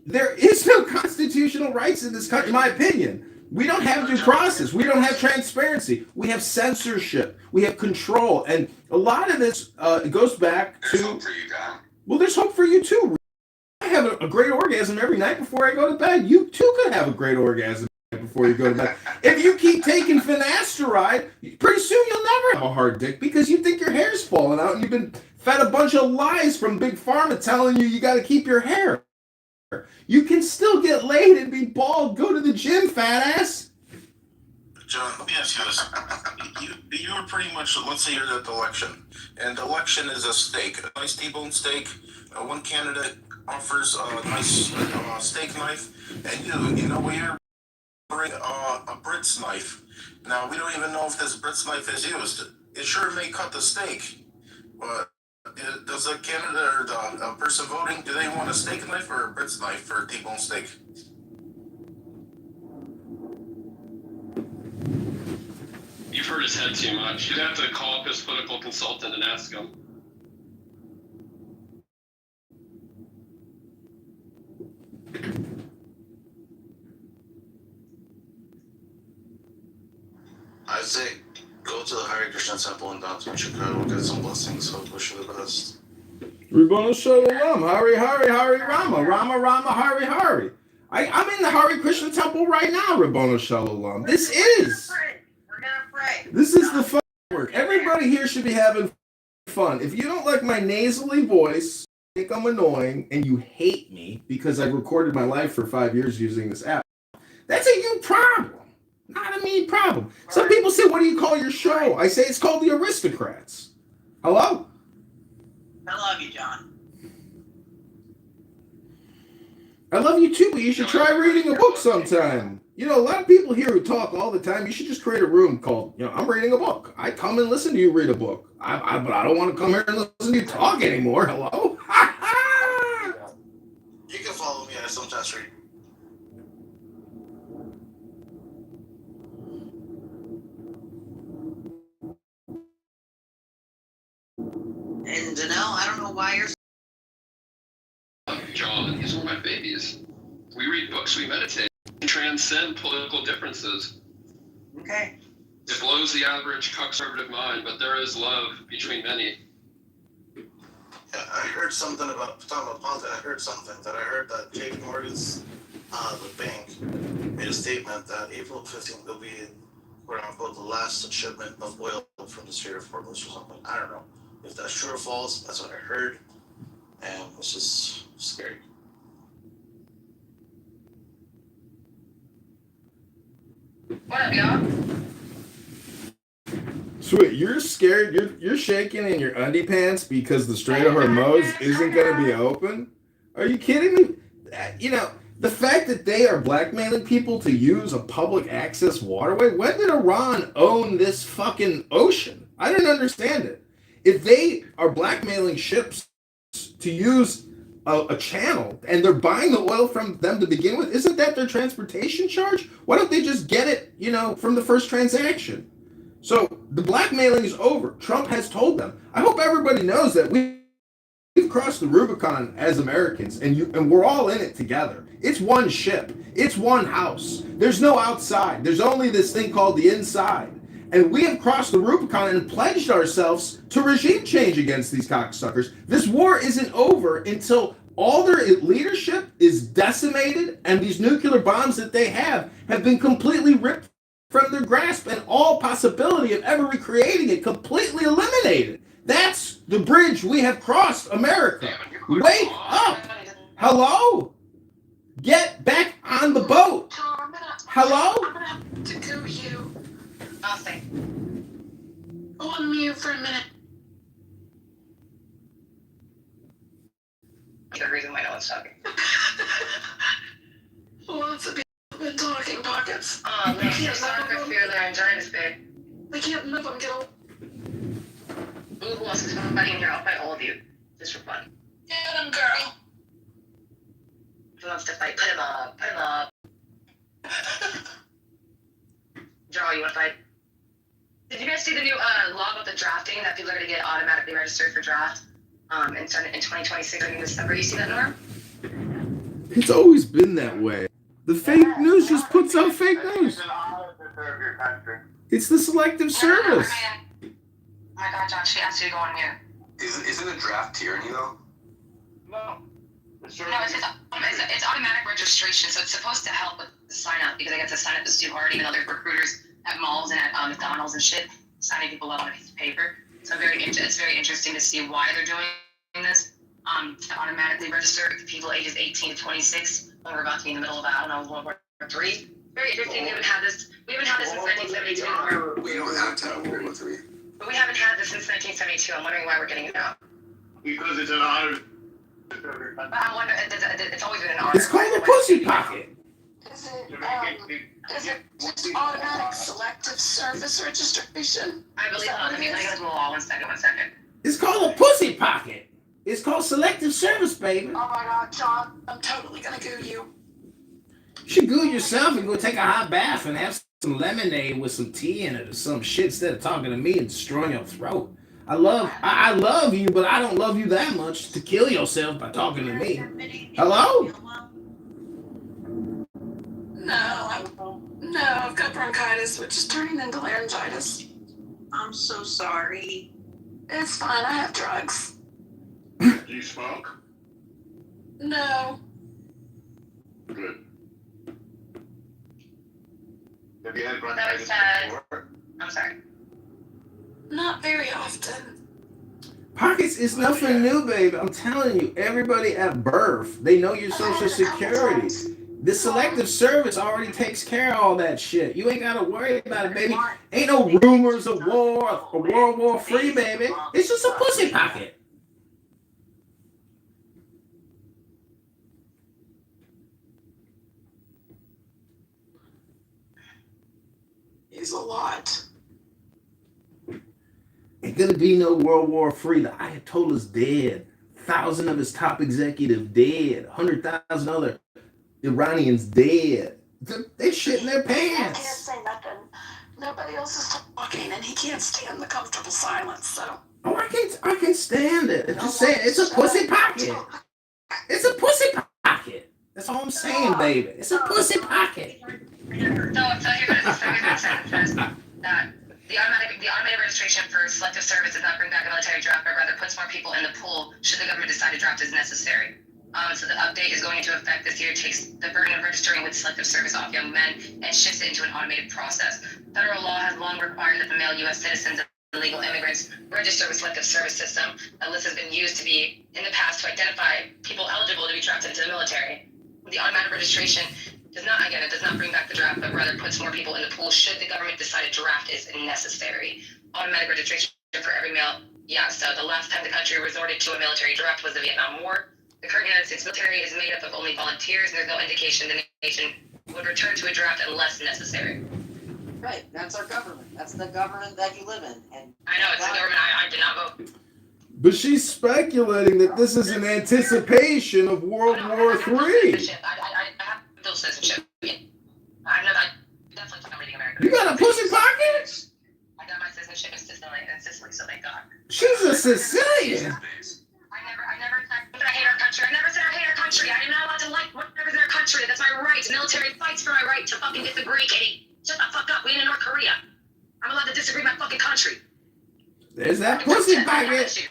there is no constitutional rights in this country, in my opinion. We don't have due process. We don't have transparency. We have censorship. We have control. And a lot of this goes back to... There's hope for you, Don. Well, there's hope for you, too. I have a great orgasm every night before I go to bed. You, too, could have a great orgasm before you go to bed. If you keep taking finasteride, pretty soon you'll never have a hard dick because you think your hair's falling out and you've been fed a bunch of lies from Big Pharma telling you got to keep your hair. You can still get laid and be bald. Go to the gym, fat ass. John, let me ask you this. You were pretty much, let's say you're at the election, and the election is a steak, a nice T-bone steak. One candidate offers a nice steak knife, and you know, you're bring a Brits knife. Now, we don't even know if this Brits knife is used. It sure may cut the steak, but does the candidate or the person voting, do they want a steak knife or a Brits knife for a T-bone steak? You've heard his head too much. You'd have to call up his political consultant and ask him. I say go to the Hare Krishna temple in downtown Chicago, get some blessings, hope wish you the best. Ribbon Shalom, Hari Hari Hari Rama, Rama Rama Hari Hari. I'm in the Hare Krishna temple right now, Ribbon Shalom. This is. We're gonna pray. This is the fun work. Everybody here should be having fun. If you don't like my nasally voice, think I'm annoying, and you hate me because I've recorded my life for 5 years using this app, that's a you problem. Not a me problem. Some people say, what do you call your show? I say it's called The Aristocrats. Hello? I love you, John. I love you too, but you should try reading a book sometime. You know, a lot of people here who talk all the time, you should just create a room called, I'm reading a book. I come and listen to you read a book. But I don't want to come here and listen to you talk anymore. Hello? You can follow me. I sometimes read. And Janelle, I don't know why you're. John, he's one of my babies. We read books, we meditate, and transcend political differences. Okay. It blows the average conservative mind, but there is love between many. Yeah, I heard something about talking about politics. I heard something that JP Morgan's the bank made a statement that April 15th will be, quote unquote, the last shipment of oil from the Strait of Hormuz or something. I don't know if that's true or false. That's what I heard, and it's just scary. What up, y'all? Sweet, you're scared. You're shaking in your undie pants because the Strait of Hormuz isn't going to be open? Are you kidding me? You know, the fact that they are blackmailing people to use a public access waterway, when did Iran own this fucking ocean? I don't understand it. If they are blackmailing ships to use a channel and they're buying the oil from them to begin with, isn't that their transportation charge? Why don't they just get it, from the first transaction? So the blackmailing is over. Trump has told them. I hope everybody knows that we've crossed the Rubicon as Americans, and we're all in it together. It's one ship. It's one house. There's no outside. There's only this thing called the inside. And we have crossed the Rubicon and pledged ourselves to regime change against these cocksuckers. This war isn't over until all their leadership is decimated, and these nuclear bombs that they have been completely ripped from their grasp, and all possibility of ever recreating it completely eliminated. That's the bridge we have crossed, America. Wake up! Hello? Get back on the boat. Hello? I'm gonna have to go you. Nothing. Go on mute for a minute. The reason why no one's talking. Lots of people have been talking pockets. Oh, no, they're starting to feel their anxieties, babe. They can't none of them get old. Who wants to fight in here? I'll fight all of you. Just for fun. Get him, girl. Who wants to fight? Put him up. Put him up. Joe, you want to fight? Did you guys see the new law about the drafting that people are going to get automatically registered for draft? And starting in 2026 in December. You see that, Norm? It's always been that way. The fake news just puts out fake news. It's the selective service. Oh my God, John, she asked you to go on here. Isn't a draft tyranny though? No. No, it's automatic registration, so it's supposed to help with the sign up because I get to sign up as too hard, even though there's recruiters at malls and at McDonald's and shit signing people up on a piece of paper. So it's very interesting to see why they're doing this. To automatically register people ages 18 to 26 when we're about to be in the middle of, I don't know, World War III. Very interesting. We haven't had this since 1972. We don't have to have World War III. But we haven't had this since 1972. I'm wondering why we're getting it now. Because it's an honor. But I'm wondering, it's always been an honor. It's called a pussy pocket. Is it just automatic selective service registration? I believe so. Let me go to the law. One second. It's called a pussy pocket. It's called selective service, baby. Oh my God, John, I'm totally gonna goo you. You should goo yourself and go take a hot bath and have some lemonade with some tea in it or some shit instead of talking to me and destroying your throat. I love you, but I don't love you that much to kill yourself by talking to me. Hello? No, I've got bronchitis, which is turning into laryngitis. I'm so sorry. It's fine, I have drugs. Do you smoke? No. Good. Have you had That bronchitis was sad. before? I'm sorry. Not very often. Pockets is nothing new, baby. I'm telling you, everybody at birth, they know your social security. The selective service already takes care of all that shit. You ain't gotta worry about it, baby. Ain't no rumors of war or World War III, baby. It's just a pussy pocket. He's a lot. Ain't gonna be no World War III. The Ayatollah's dead. 1,000 of his top executives dead. 100,000 other Iranians dead. They shit in their I can't pants. say nothing. Nobody else is talking, and he can't stand the comfortable silence. So. Oh, I can't stand it. I'm just saying, it's a pussy pocket. It's a pussy pocket. That's all I'm saying, baby. It's a pussy pocket. So here's what it says. That the automated registration for selective service does not bring back a military draft, but rather puts more people in the pool should the government decide a draft is necessary. So the update is going into effect this year, takes the burden of registering with selective service off young men and shifts it into an automated process. Federal law has long required that the male U.S. citizens and legal immigrants register with selective service system. A list has been used to be in the past to identify people eligible to be drafted into the military. The automatic registration does not bring back the draft, but rather puts more people in the pool should the government decide a draft is necessary. Automatic registration for every male. Yeah, so the last time the country resorted to a military draft was the Vietnam War. The current United States military is made up of only volunteers, and there's no indication the nation would return to a draft unless necessary. Right, that's our government. That's the government that you live in. And I know, it's the government I did not vote. But she's speculating that this is in anticipation of World War III. I have dual citizenship. I definitely not reading America. You got a pussy pocket? I got my citizenship in Sicily, so thank God. She's a Sicilian. I never said I hate our country. I never said I hate our country. I am not allowed to like whatever's in our country. That's my right. The military fights for my right to fucking disagree, Kitty. Shut the fuck up. We ain't in North Korea. I'm allowed to disagree with my fucking country. There's that pussy pocket. So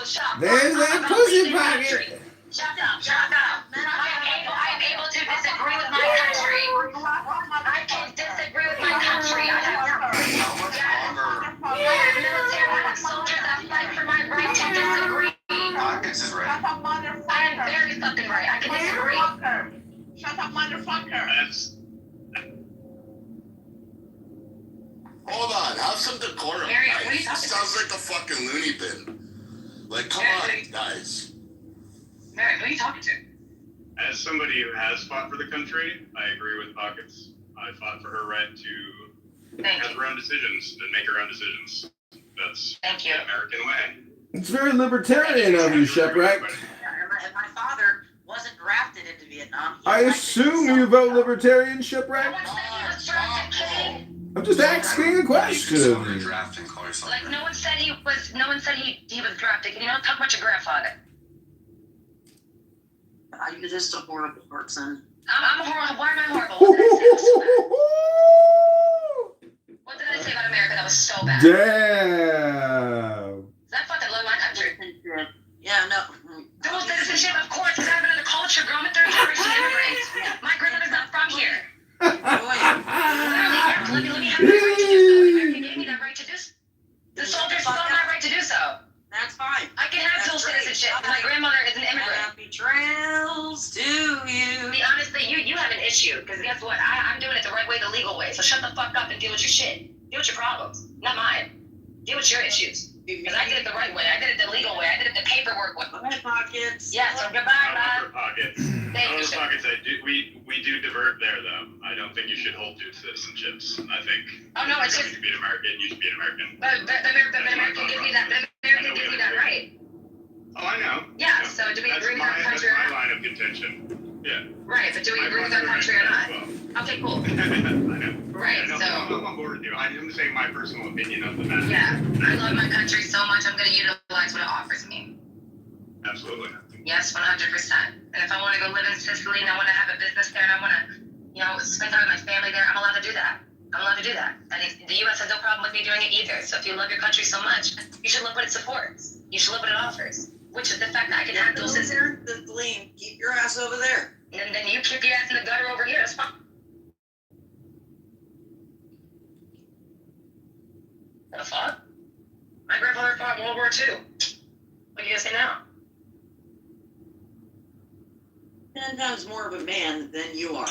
shut up. There's that pussy pocket. Shut up. Shut up. I am able to disagree with my country. I can disagree with my country. I have military soldiers that fight for my right to disagree. Pockets is right. I am very fucking right. I can disagree. Shut up, motherfucker. Hold on, have some decorum. Mary, guys. what are you talking Sounds like a fucking loony bin. Like, come on, guys. Mary, who are you talking to? As somebody who has fought for the country, I agree with Pockets. I fought for her right to have her own decisions and make her own decisions. That's the American way. It's very libertarian of you, Shepwreck. And my father wasn't drafted into Vietnam. I assume you vote libertarian, Shipwreck? I'm just asking a question. Like no one said he was. No one said he was drafted. You don't talk about your grandfather. You're just a horrible person. I'm horrible. Why am I horrible? What did I say about America that was so bad? Damn. I fucking love my country. Yeah, no. Dual citizenship, of course, because I have another culture, girl. I'm a third-generation immigrant. My grandmother's not from here. Let me have that right to do so. America gave me that right to do so. The soldiers still have that right to do so. That's fine. I can have dual citizenship. My grandmother is an immigrant. Happy trails to you. See, honestly, you have an issue, because guess what? I'm doing it the right way, the legal way. So shut the fuck up and deal with your shit. Deal with your problems, not mine. Deal with your issues. Because I did it the right way. I did it the legal way. I did it the paperwork way. My pockets. Yeah, so goodbye, love. Pockets. Pockets. We do divert there, though. I don't think you should hold dual citizenships. I think. Oh no, it's if just. you're going to be an American, you should be an American. But America gives me that. America gives me that right. Oh, I know. Yeah. So do we agree with our country or That's not? my line of contention. Yeah. Right, but do we agree with our country or not? Okay, cool. I know. Right. Yeah, no, So. I'm on board with you. I'm just saying my personal opinion of the matter. Yeah, I love my country so much. I'm going to utilize what it offers me. Absolutely. Yes, 100%. And if I want to go live in Sicily and I want to have a business there and I want to, spend time with my family there, I'm allowed to do that. I'm allowed to do that. And the U.S. has no problem with me doing it either. So if you love your country so much, you should love what it supports. You should love what it offers. Which is the fact that I can have dual citizenship. Keep your ass over there. And then you keep your ass in the gutter over here. That's fine. What the fuck? My grandfather fought in World War II. What do you guys say now? 10 times more of a man than you are.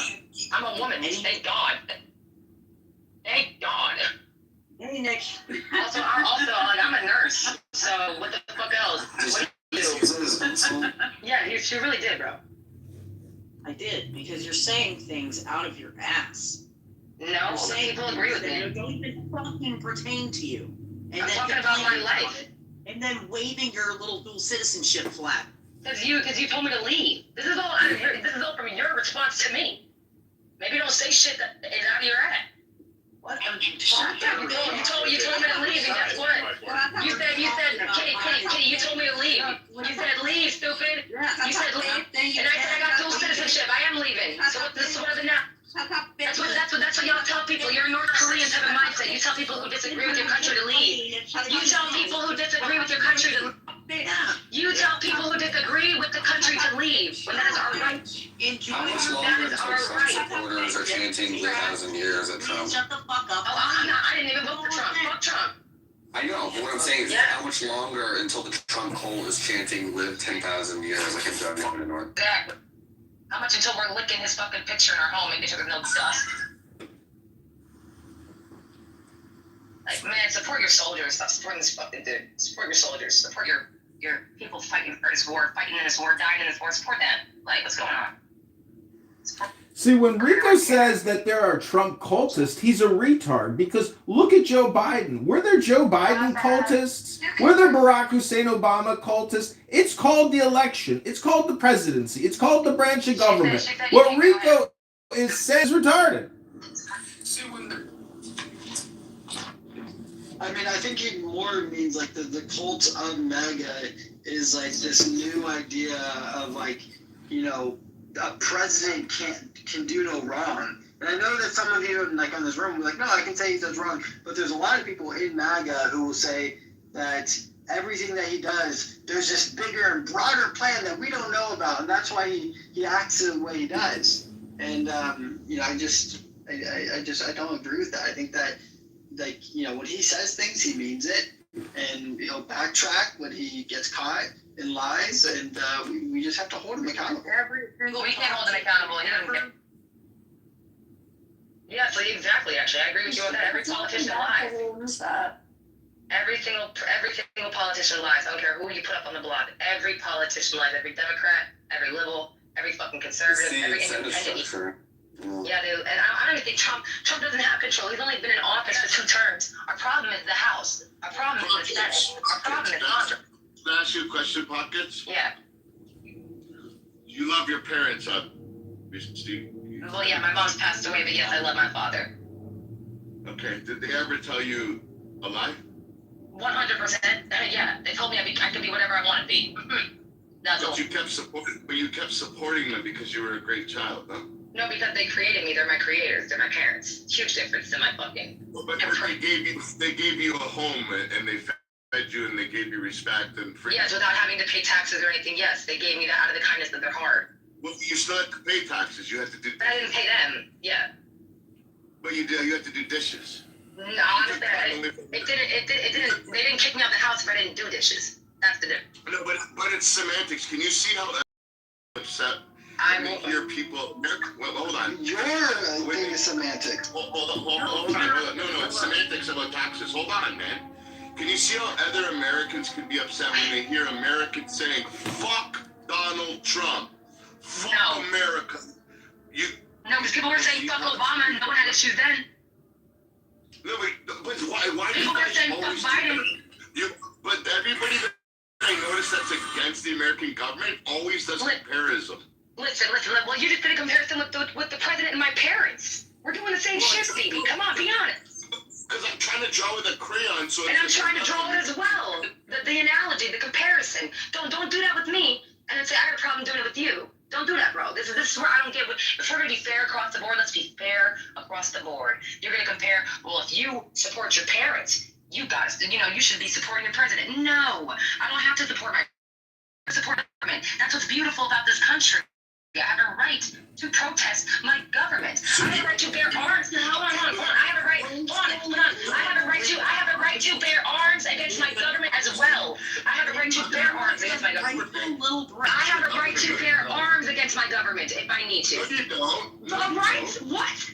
I'm a woman. Thank God. Thank God. Hey, Nick. Also, I'm a nurse. So what the fuck else? What do you do? Yeah, she really did, bro. I did, because you're saying things out of your ass. No, people agree with me. That don't even fucking pertain to you. And I'm then talking about my life. And then waving your little dual citizenship flag. Because you told me to leave. This is all from your response to me. Maybe don't say shit that is out of your ass. What? You told me to leave, and guess what? You said, Kitty, you told me to leave. You said leave, stupid. You said leave, and I said I got dual citizenship. I am leaving. So what are the now? That's what y'all tell people. You're North Koreans have a mindset. You tell people who disagree with your country to leave. You tell people who disagree with your country to leave. You tell people who disagree with the country to leave. When that is our right. How much longer until some supporters are chanting 10,000 years at Trump? Shut the fuck up. Oh, I didn't even vote for Trump. Fuck Trump. I know, but what I'm saying is how much longer until the Trump cult is chanting live 10,000 years like in John in the North? Exactly. How much until we're licking his fucking picture in our home, making sure there's no dust? Like, man, support your soldiers. Stop supporting this fucking dude. Support your soldiers. Support your people fighting for this war, dying in this war. Support them. Like, what's going on? See, when Rico says that there are Trump cultists, he's a retard, because look at Joe Biden. Were there Joe Biden cultists? Were there Barack Hussein Obama cultists? It's called the election. It's called the presidency. It's called the branch of government. What Rico is saying is retarded. I mean, I think it more means like the cult of MAGA is like this new idea of like, a president can do no wrong. And I know that some of you like on this room are like, no, I can say he does wrong. But there's a lot of people in MAGA who will say that everything that he does, there's this bigger and broader plan that we don't know about, and that's why he acts the way he does. And I don't agree with that. I think that, when he says things, he means it, and he'll backtrack when he gets caught in lies, and we just have to hold him accountable. We can't hold him accountable. Yeah, so exactly. Actually, I agree with you on that. Every politician lies. Every single politician lies. I don't care who you put up on the block. Every politician lies. Every Democrat, every liberal, every fucking conservative, every independent. Yeah, dude. And I don't even think Trump doesn't have control. He's only been in office for 2 terms. Our problem is the House. Our problem is the Senate. Our problem is Congress. Can I ask you a question, Pockets? Yeah. You love your parents, Steve? Well, yeah, my mom's passed away, but yes, I love my father. Okay. Did they ever tell you a lie? 100%. Yeah, they told me I could be whatever I want to be. That's all. But you kept supporting them because you were a great child, huh? No, because they created me. They're my creators. They're my parents. Huge difference in my fucking. Well, but they gave you a home and they fed you and they gave you respect and freedom. Yes, without having to pay taxes or anything. Yes, they gave me that out of the kindness of their heart. Well, you still had to pay taxes. You had to do. But I didn't pay them. Yeah. But you did. You had to do dishes. No, honestly, it didn't. They didn't kick me out the house if I didn't do dishes. That's the difference. No, but it's semantics. Can you see how upset? I hear people. Well, hold on. Your thing is semantics. Hold on. No, it's semantics about taxes. Hold on, man. Can you see how other Americans can be upset when they hear Americans saying, "Fuck Donald Trump, fuck America"? No, because people were saying fuck Obama and no one had issues then. No, but why people were saying fuck Biden. But everybody that I notice that's against the American government always does comparison. Listen. Well, you just did a comparison with the president and my parents. We're doing the same shit, baby. Come on, be honest. Because I'm trying to draw with a crayon, so. And I'm trying to draw it as well. The analogy, the comparison. Don't do that with me. And then say I have a problem doing it with you. Don't do that, bro. This is where I don't get. If we're gonna be fair across the board, let's be fair across the board. You're gonna compare. Well, if you support your parents, you should be supporting your president. No, I don't have to support the government. That's what's beautiful about this country. I have a right to protest my government. I have a right to bear arms. Hold on. I have a right. Hold on. I have a right to bear arms against my government as well. I have a right to bear arms against my government. I have a right to bear arms against my government if I need to. No, you don't. All right? What?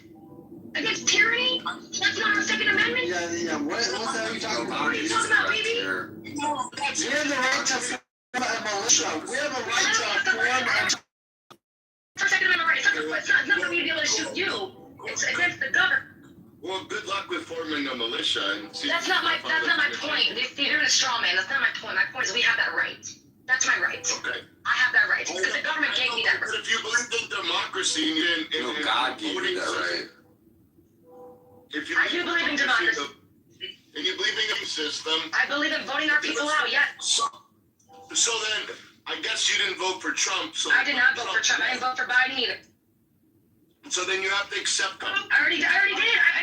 Against tyranny? That's not our Second Amendment? Yeah. What the hell are you talking about? What are you talking about, baby? We have the right to form a militia. We have a right to form a... For Second Amendment right. It's not for me to be able to shoot you. It's against the government. Well, good luck with forming a militia. That's not my point. You're a straw man. That's not my point. My point is we have that right. That's my right. Okay. I have that right. Because the government gave me that right. But if you believe in democracy and God gave you that right. I do believe in democracy. And you believe in the system. I believe in voting our people out, yes. So then, I guess you didn't vote for Trump. So I did not vote for Trump. I didn't vote for Biden either. So then you have to accept. I already did. I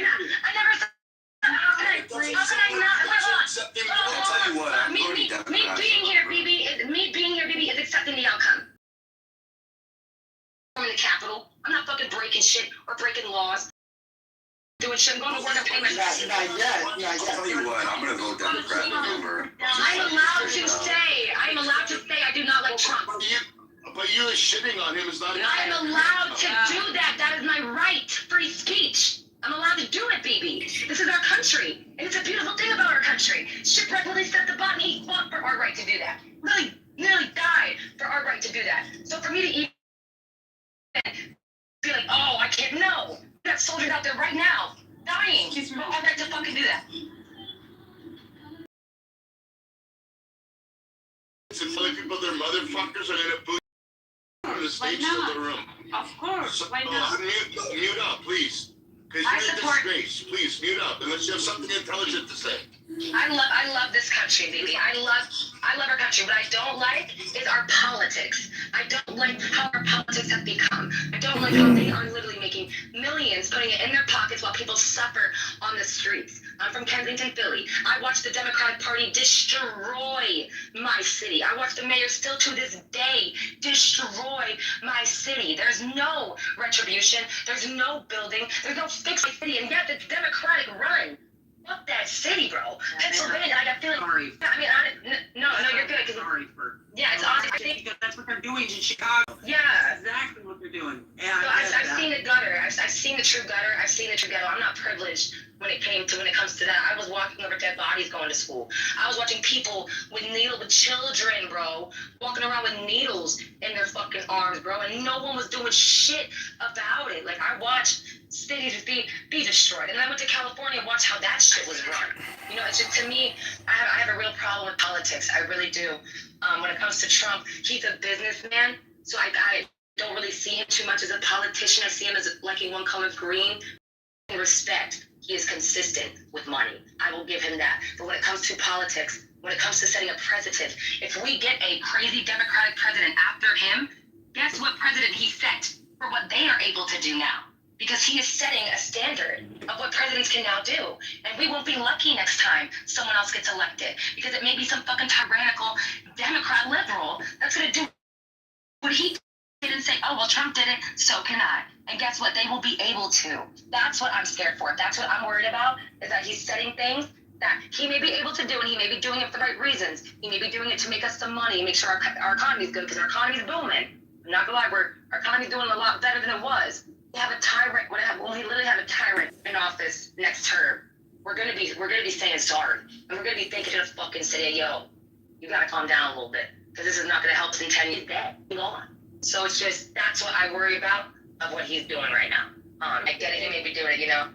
never said. How can I not? I'll tell you what, I'm me being here, BB, is accepting the outcome. I'm in the Capitol. I'm not fucking breaking shit or breaking laws. Doing shit. I'm going to work and paying my taxes. Not yet. I'll tell you what, I'm gonna vote Democrat in November. I'm allowed to say I do not like Trump. But you shitting on him is not. I'm allowed to do that. That is my right. Free speech. I'm allowed to do it, BB. This is our country. And it's a beautiful thing about our country. Shipwreck really set the button. He fought for our right to do that. Really, nearly died for our right to do that. So for me to even be like, oh, I can't know. We got soldiers out there right now, dying. For our right to fucking do that. Since other people, they're motherfuckers, are gonna boot from the stage to the room. Of course. So, Why not? Mute up, please. Because I you're a support. disgrace. Please mute up unless you have something intelligent to say. I love this country, baby. I love our country. What I don't like is our politics. I don't like how our politics have become. I don't like how they are literally making millions, putting it in their pockets while people suffer on the streets. I'm from Kensington, Philly. I watched the Democratic Party destroy my city. I watch the mayor still to this day destroy my city. There's no retribution. There's no building. There's no fix my city. And yet the Democratic run. Fuck that city, bro. Pennsylvania, I feel like. Sorry. I mean, no, you're good. Sorry for. Yeah, it's awesome. I think. Because that's what they're doing in Chicago. Yeah. That's exactly what they're doing. And So I've seen the gutter. I've seen the true gutter. I've seen the true ghetto. I'm not privileged when it comes to that. I was walking over dead bodies going to school. I was watching people with children, bro, walking around with needles in their fucking arms, bro, and no one was doing shit about it. Like, I watched cities be destroyed, and then I went to California and watched how that shit was run. You know, it's just, to me, I have a real problem with politics. I really do. When it comes to Trump, he's a businessman, so I don't really see him too much as a politician. I see him as liking one color green. In respect, he is consistent with money. I will give him that. But when it comes to politics, when it comes to setting a precedent, if we get a crazy Democratic president after him, guess what precedent he set for what they are able to do now? Because he is setting a standard of what presidents can now do. And we won't be lucky next time someone else gets elected. Because it may be some fucking tyrannical Democrat liberal that's going to do what he did and say, oh, well, Trump did it, so can I. And guess what? They will be able to. That's what I'm scared for. That's what I'm worried about, is that he's setting things that he may be able to do, and he may be doing it for the right reasons. He may be doing it to make us some money, make sure our economy's good, because our economy's booming. I'm not gonna lie, our economy's doing a lot better than it was. We have a tyrant. When we literally have a tyrant in office next term, we're gonna be saying sorry, and we're gonna be thinking to the fucking city, yo, you gotta calm down a little bit, because this is not gonna help us in 10 years. Dead, gone. So it's just, that's what I worry about of what he's doing right now. I get it, he may be doing it, you know.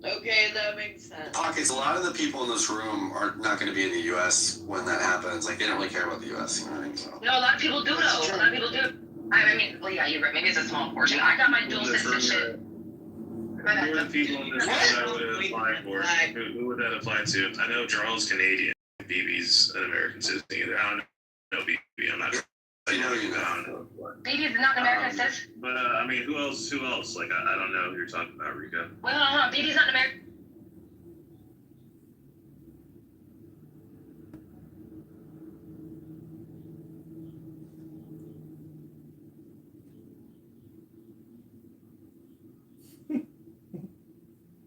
Okay, that makes sense. Pockets, a lot of the people in this room are not going to be in the U.S. when that happens. Like, they don't really care about the U.S., you know what I mean? So. No, a lot of people do, though. A lot of people do. I mean, well, yeah, you're right. Maybe it's a small portion. I got my dual citizenship. Who are the people in this room that would apply for? Who would that apply to? I know Jarrell's Canadian. BB's an American citizen either. I don't know BB. I'm not sure. You know. BB is not an American citizen. But I mean, who else? Like, I don't know who you're talking about, Rico. Wait, hold on. BB's not an American.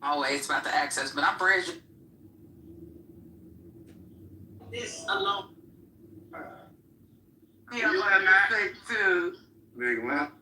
Always about the access, but I'm Bridget. This alone. Yeah, I'm not sick too. Big man.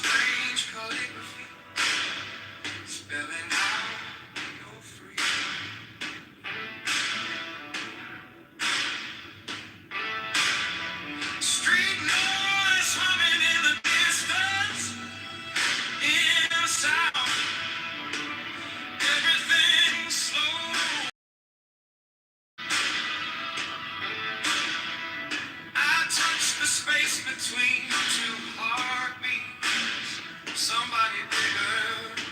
strange calligraphy, spelling out your freedom. Street noise humming in the distance, in the sound, everything slow. I touch the space between two heartbeats, somebody bigger.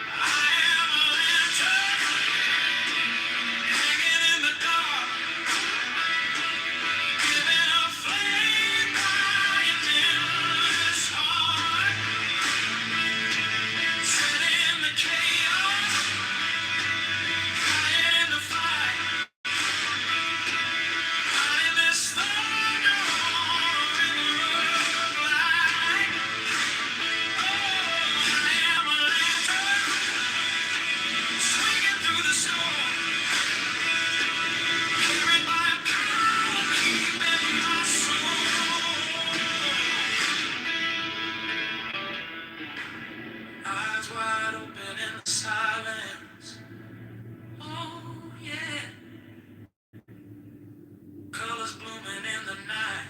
I am a lantern hanging in the dark, giving a flame by an endless heart, setting the chaos, fighting the fight, riding this thunder on a river of light. Oh, I am a lantern swinging through the storm, carried by a power deep in my soul. Eyes wide open in the silence. Oh, yeah. Colors blooming in the night.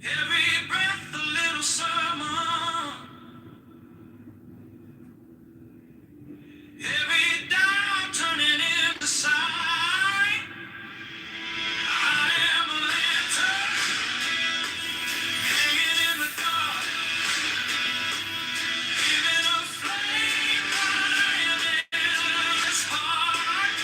Every breath a little sermon. Every doubt turning into sight. I am a lantern hanging in the dark, giving a flame by an endless heart,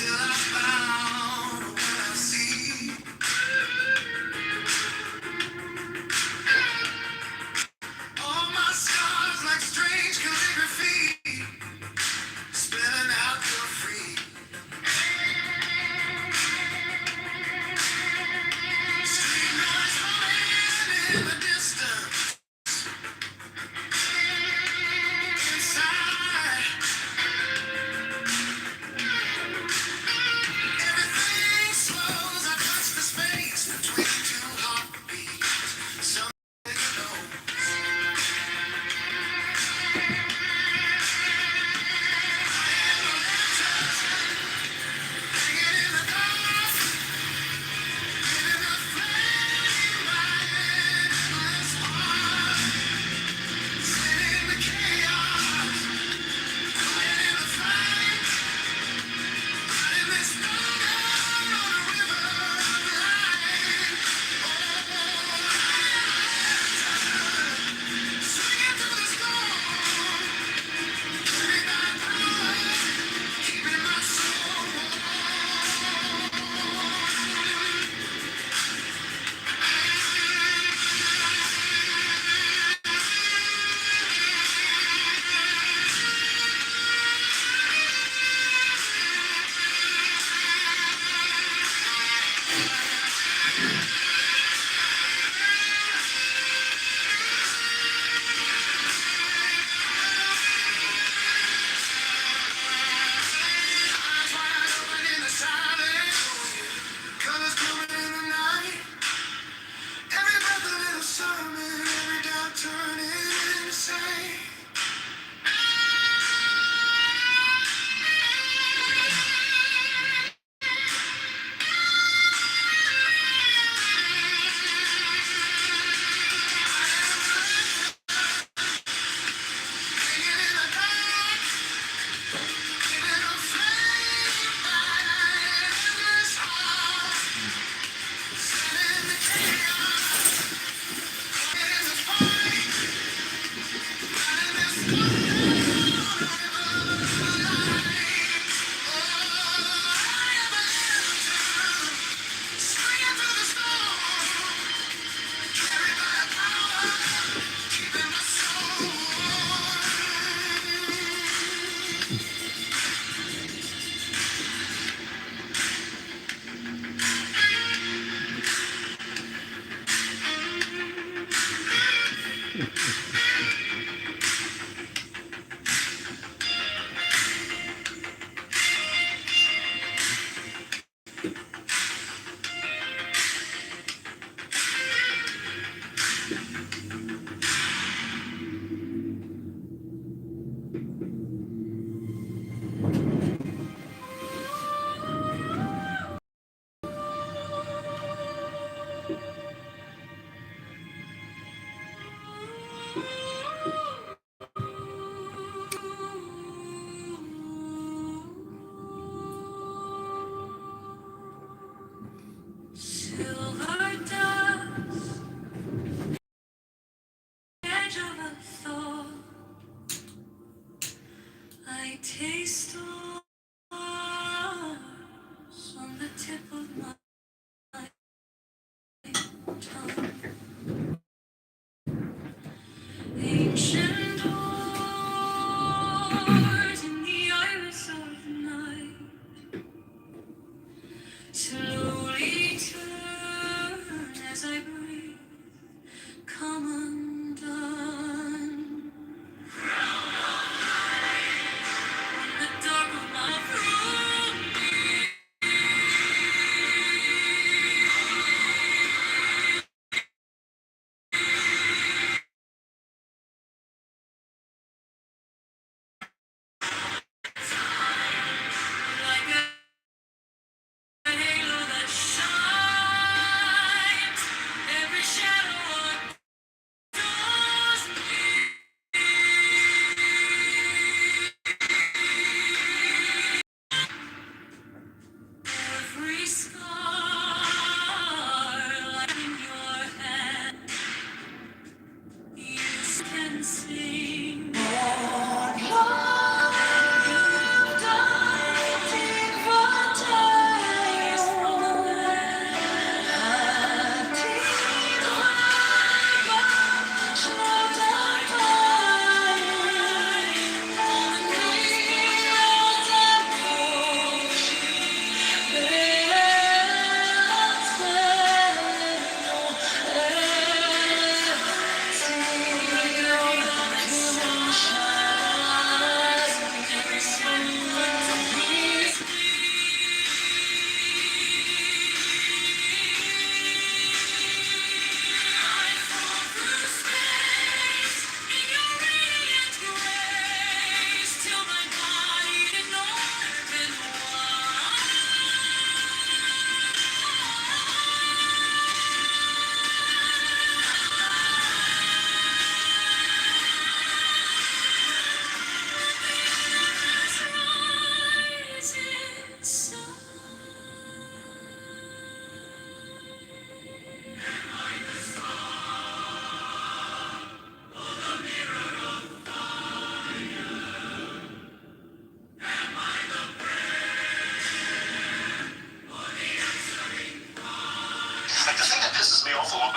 Still I found what I see. All my scars like strange calligraphy, spelling out you're free. Street noise humming in the distance. Inside, everything slows. I touch the space between two heartbeats. Something colors coming in the night. Every breath a little sermon, every doubt turning into sight. Silver dust, edge of a thought. I taste the stars on the tip of my tongue. Ancient doors in the iris of night slowly turn as I breathe. Come undone. In the dark of my room, like a halo that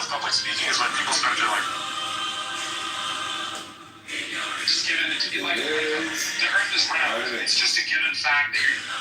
with public speaking is when people start to like just give it to be like to earn this round. It's just a given fact that you're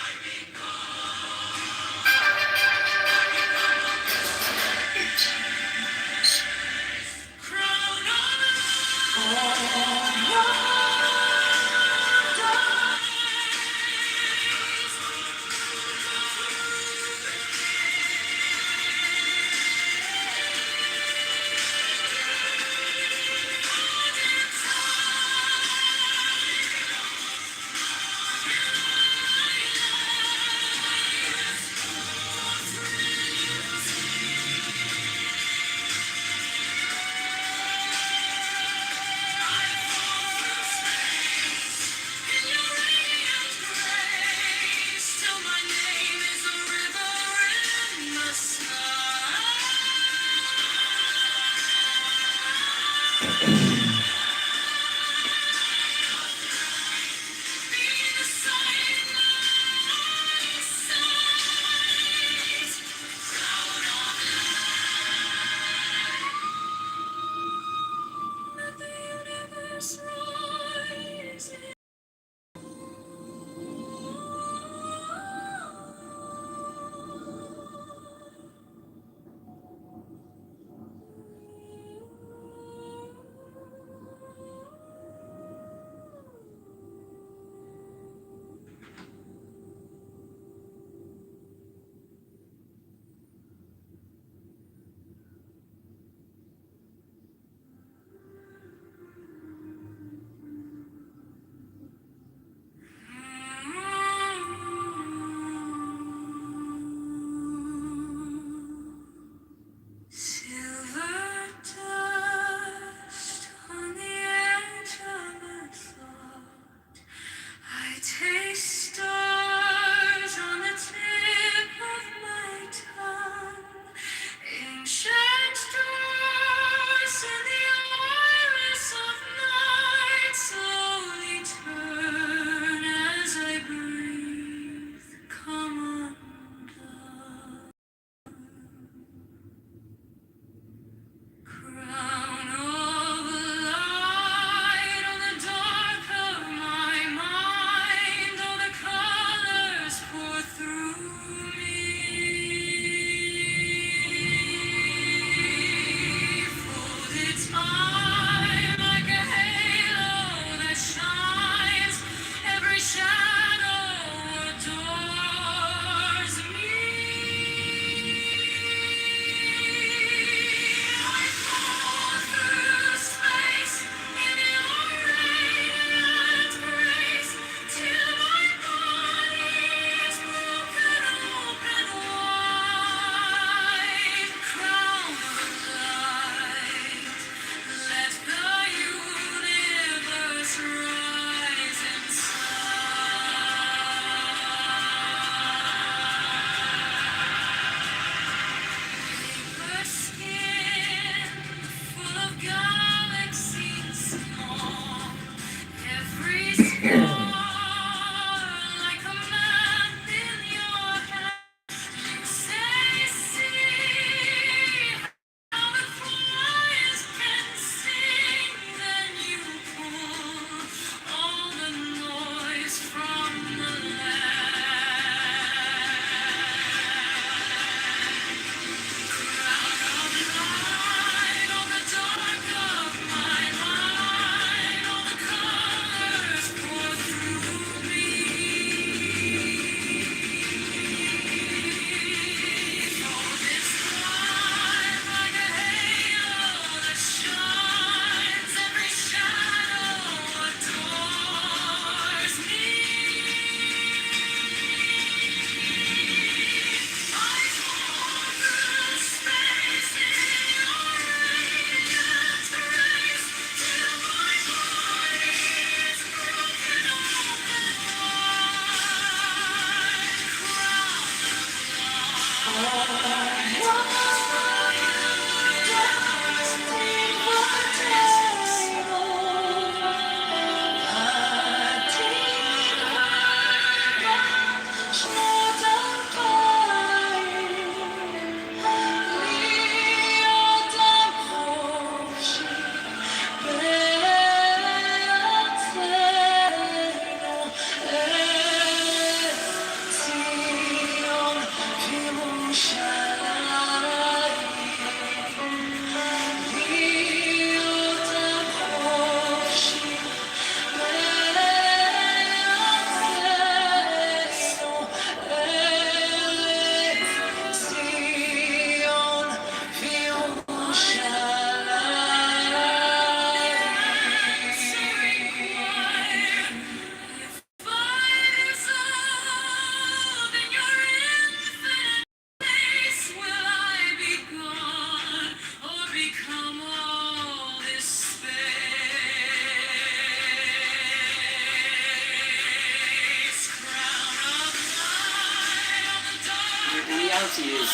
the reality is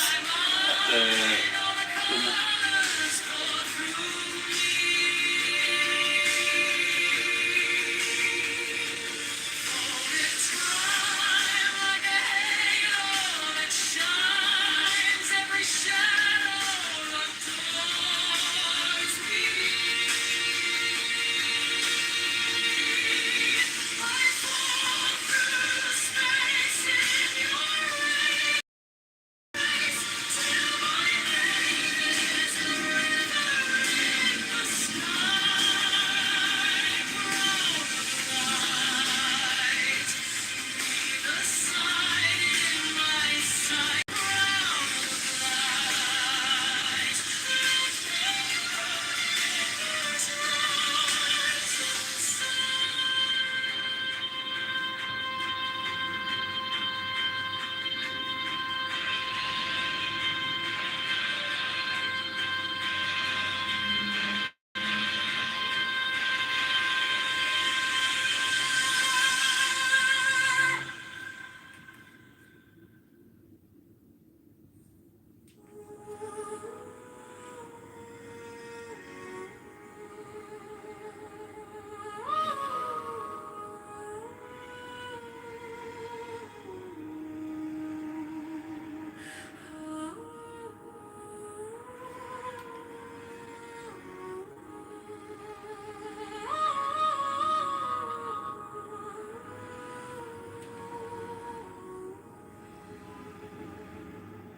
the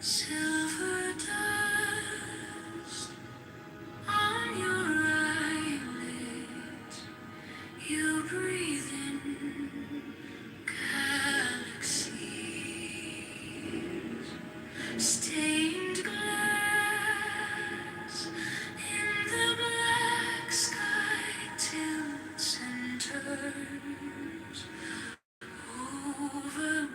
Silver dust on your eyelids. You breathe in galaxies. Stained glass in the black sky tilts and turns over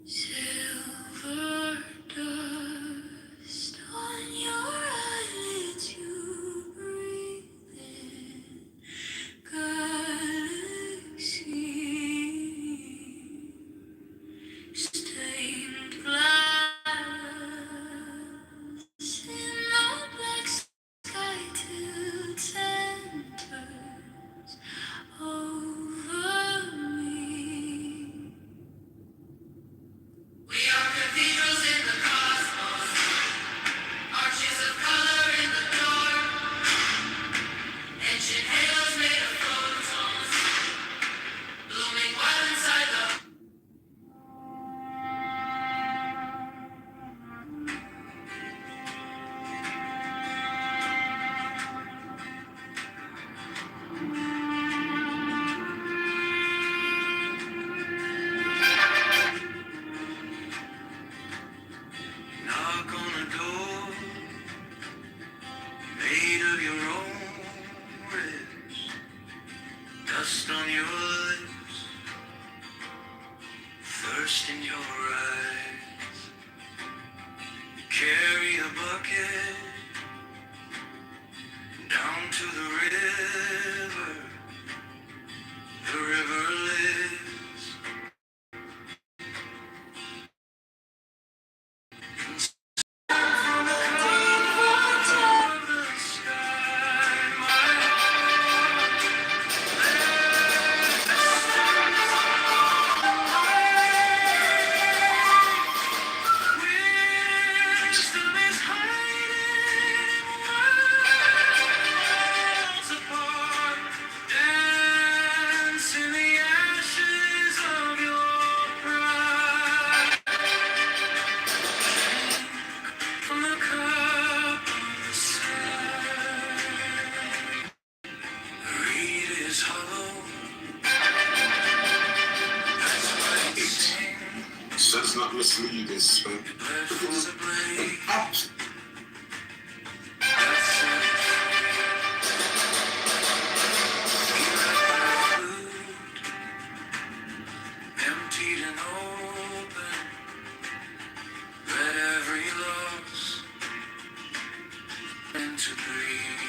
silver dust on your eyelids. You breathe in galaxies. Stained glass in the black sky tilts and turns over me. We are cathedrals in the cosmos, arches of color in the dark, ancient halos made of photons, blooming wild inside the. Knock on a door made of your own ribs, dust on your lips, thirst in your eyes. Carry a bucket down to the river. The river lives. From the comfort of the sky, my wisdom is hiding worlds apart. Dance in the ashes of your pride. From the cup of the sky, reed is hollow. That's why it sings. Says not mislead is spent. Bled for the blade. Out. That's and open. Let every loss and to breathe.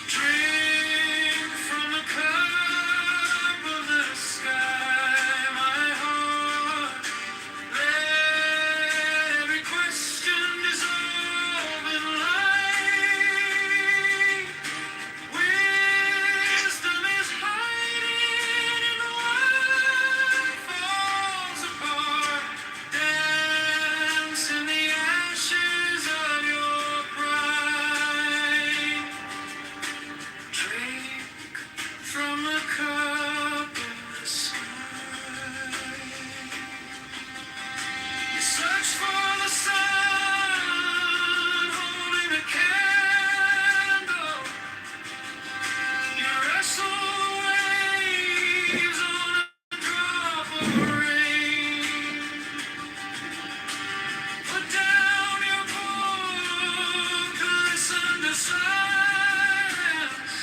Drink from the cup of the sky, my heart. Let every question dissolve in light. Wisdom is hiding in what falls apart. Dance in the ashes of your pride. Drink from the cup of the sky. You search for the sun, holding a candle. You wrestle waves on a drop of rain. Put down your book, listen to silence.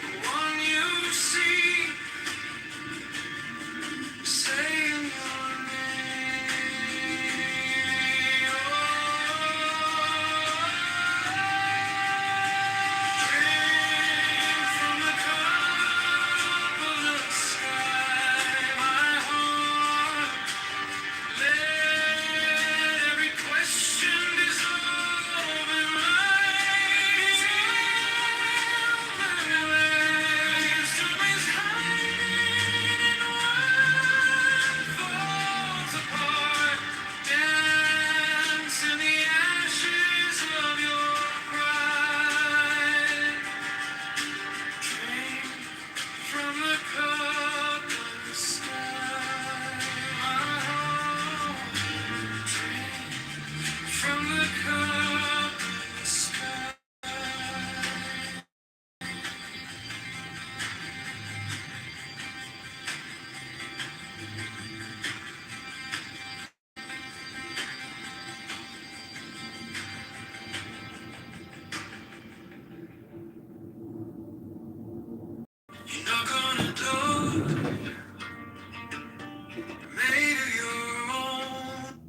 The one you see, saying your name. Drink from the cup of the sky, my heart. Let every question dissolve in light. Wisdom is hiding in what falls apart. Dance in the ashes of your pride. Drink from the cup of the sky, my heart. Drink from the cup of the sky. You knock on a door made of your own.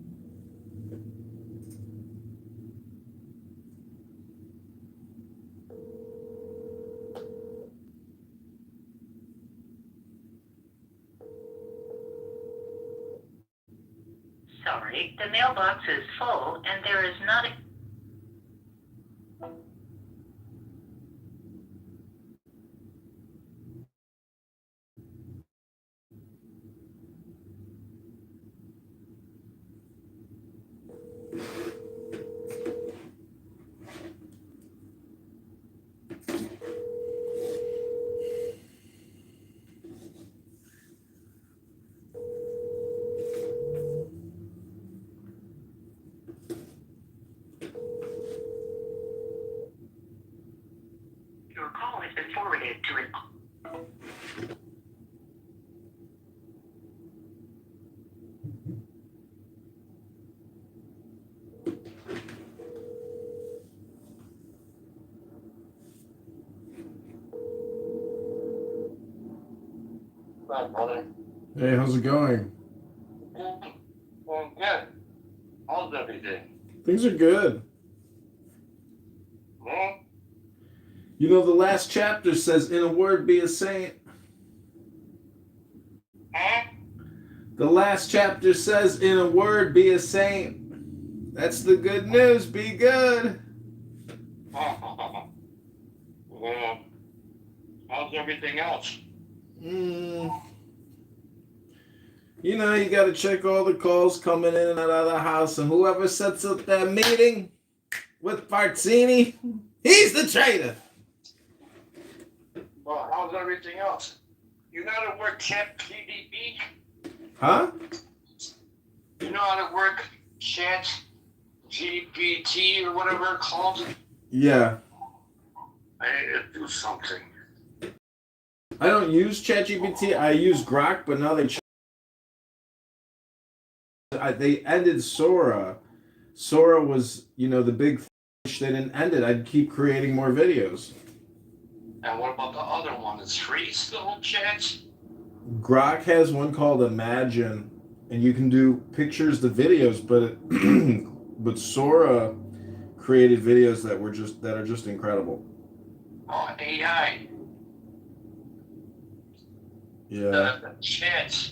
Sorry, the mailbox is full and there is not a... Your call has been forwarded to an... Hey, how's it going? Well, good. How's everything? Things are good. Hmm? You know, the last chapter says, in a word, be a saint. Huh? The last chapter says, in a word, be a saint. That's the good news. Be good. Well, how's everything else? You know, you got to check all the calls coming in and out of the house, and whoever sets up that meeting with Barzini, he's the traitor. Well, how's everything else? You know how to work Chat GDP? Huh? You know how to work Chat GPT or whatever it's called? Yeah. I need to do something. I don't use ChatGPT. I use Grok, but now they ended Sora. Sora was, you know, the big fish. They didn't end it. I'd keep creating more videos. And what about the other one? Is free still, Chat? Grok has one called Imagine, and you can do pictures to videos, but Sora created videos that are just incredible. Oh, AI. Yeah. The shit.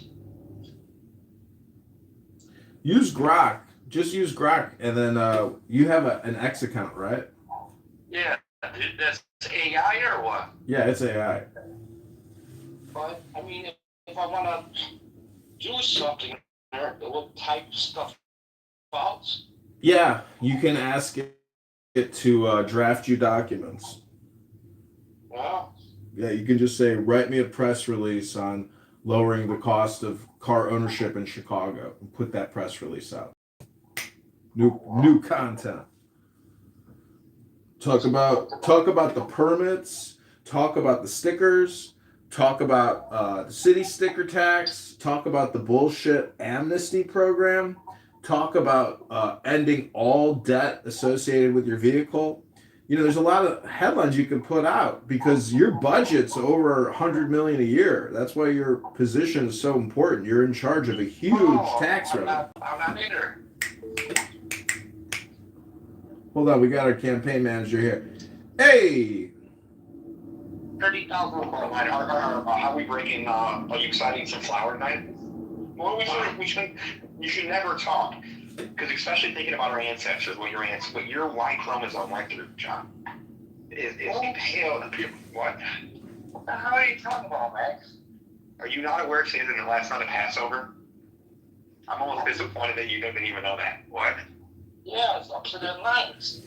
Use Grok. Just use Grok, and then you have an X account, right? Yeah, that's AI or what? Yeah, it's AI. But I mean, if I want to do something, it will type stuff out. Yeah, you can ask it to draft you documents. Well, Yeah, you can just say, write me a press release on lowering the cost of car ownership in Chicago, and put that press release out. New content. Talk about the permits. Talk about the stickers. Talk about the city sticker tax. Talk about the bullshit amnesty program. Talk about ending all debt associated with your vehicle. You know, there's a lot of headlines you can put out because your budget's over $100 million a year. That's why your position is so important. You're in charge of a huge tax revenue. I'm not either. Hold on, we got our campaign manager here. Hey, 30,000 for a line. Are we breaking? Are you exciting some flower tonight? Well, you should never talk, because especially thinking about our ancestors, what your Y chromosome went through, John, is pale. What? What the hell are you talking about, Max? Are you not aware of saying that the last night of Passover? I'm almost disappointed that you didn't even know that. What? Yeah, it's up to the ninth.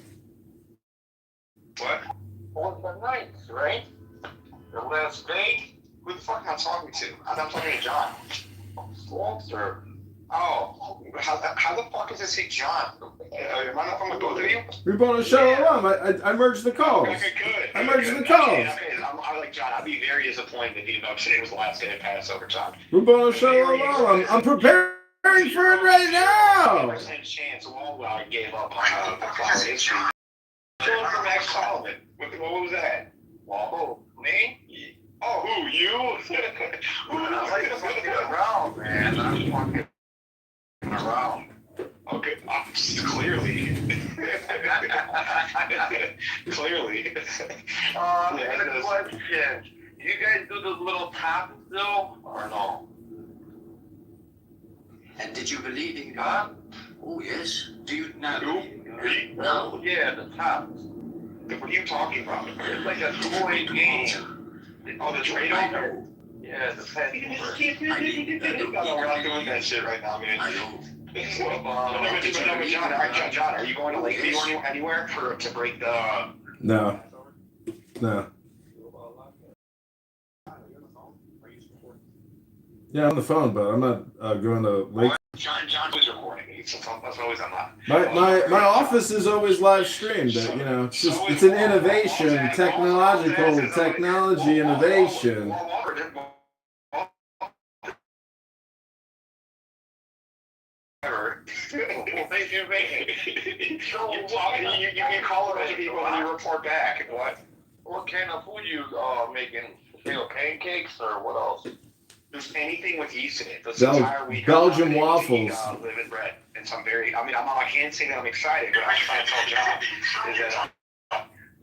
What? On the ninth, right? The last day? Who the fuck am I talking to? I'm not talking to John. Walter. Oh, how the fuck does it say John? Am I not from both of you? Ribbon Shalom. I merged the calls. Okay, good. I merged the Okay, calls. I'm like John. I'd be very disappointed if you know today was the last day of Passover, John. Ribbon Shalom. I'm preparing for it right now. 100% chance Walmart gave up on the flower history. Going for Max Solomon. What was that? Well, me? Oh, who? You? I like fucking around, man. I'm fucking around. Okay, clearly. Clearly. I got a question. Do you guys do those little tops still, or no? And did you believe in God? Oh, yes. Do you not believe in God? No. Yeah, the tops. What are you talking about? It's like a toy game. Oh, the trade over? Yeah, the pet. We're not doing that shit right now, man. I know. John, are you going to Lakeview anywhere to break the... No. Yeah, on the phone, but I'm not going to Lake. John was recording. That's always on that. My office is always live streamed. But, you know, it's an innovation, technology innovation. You can call a bunch of people and you report back. What kind of food you making? Pancakes or what else? There's anything with yeast in it. This entire week, Belgian waffles. Live and bread. And so I can't say that I'm excited, but I'm trying to tell John is that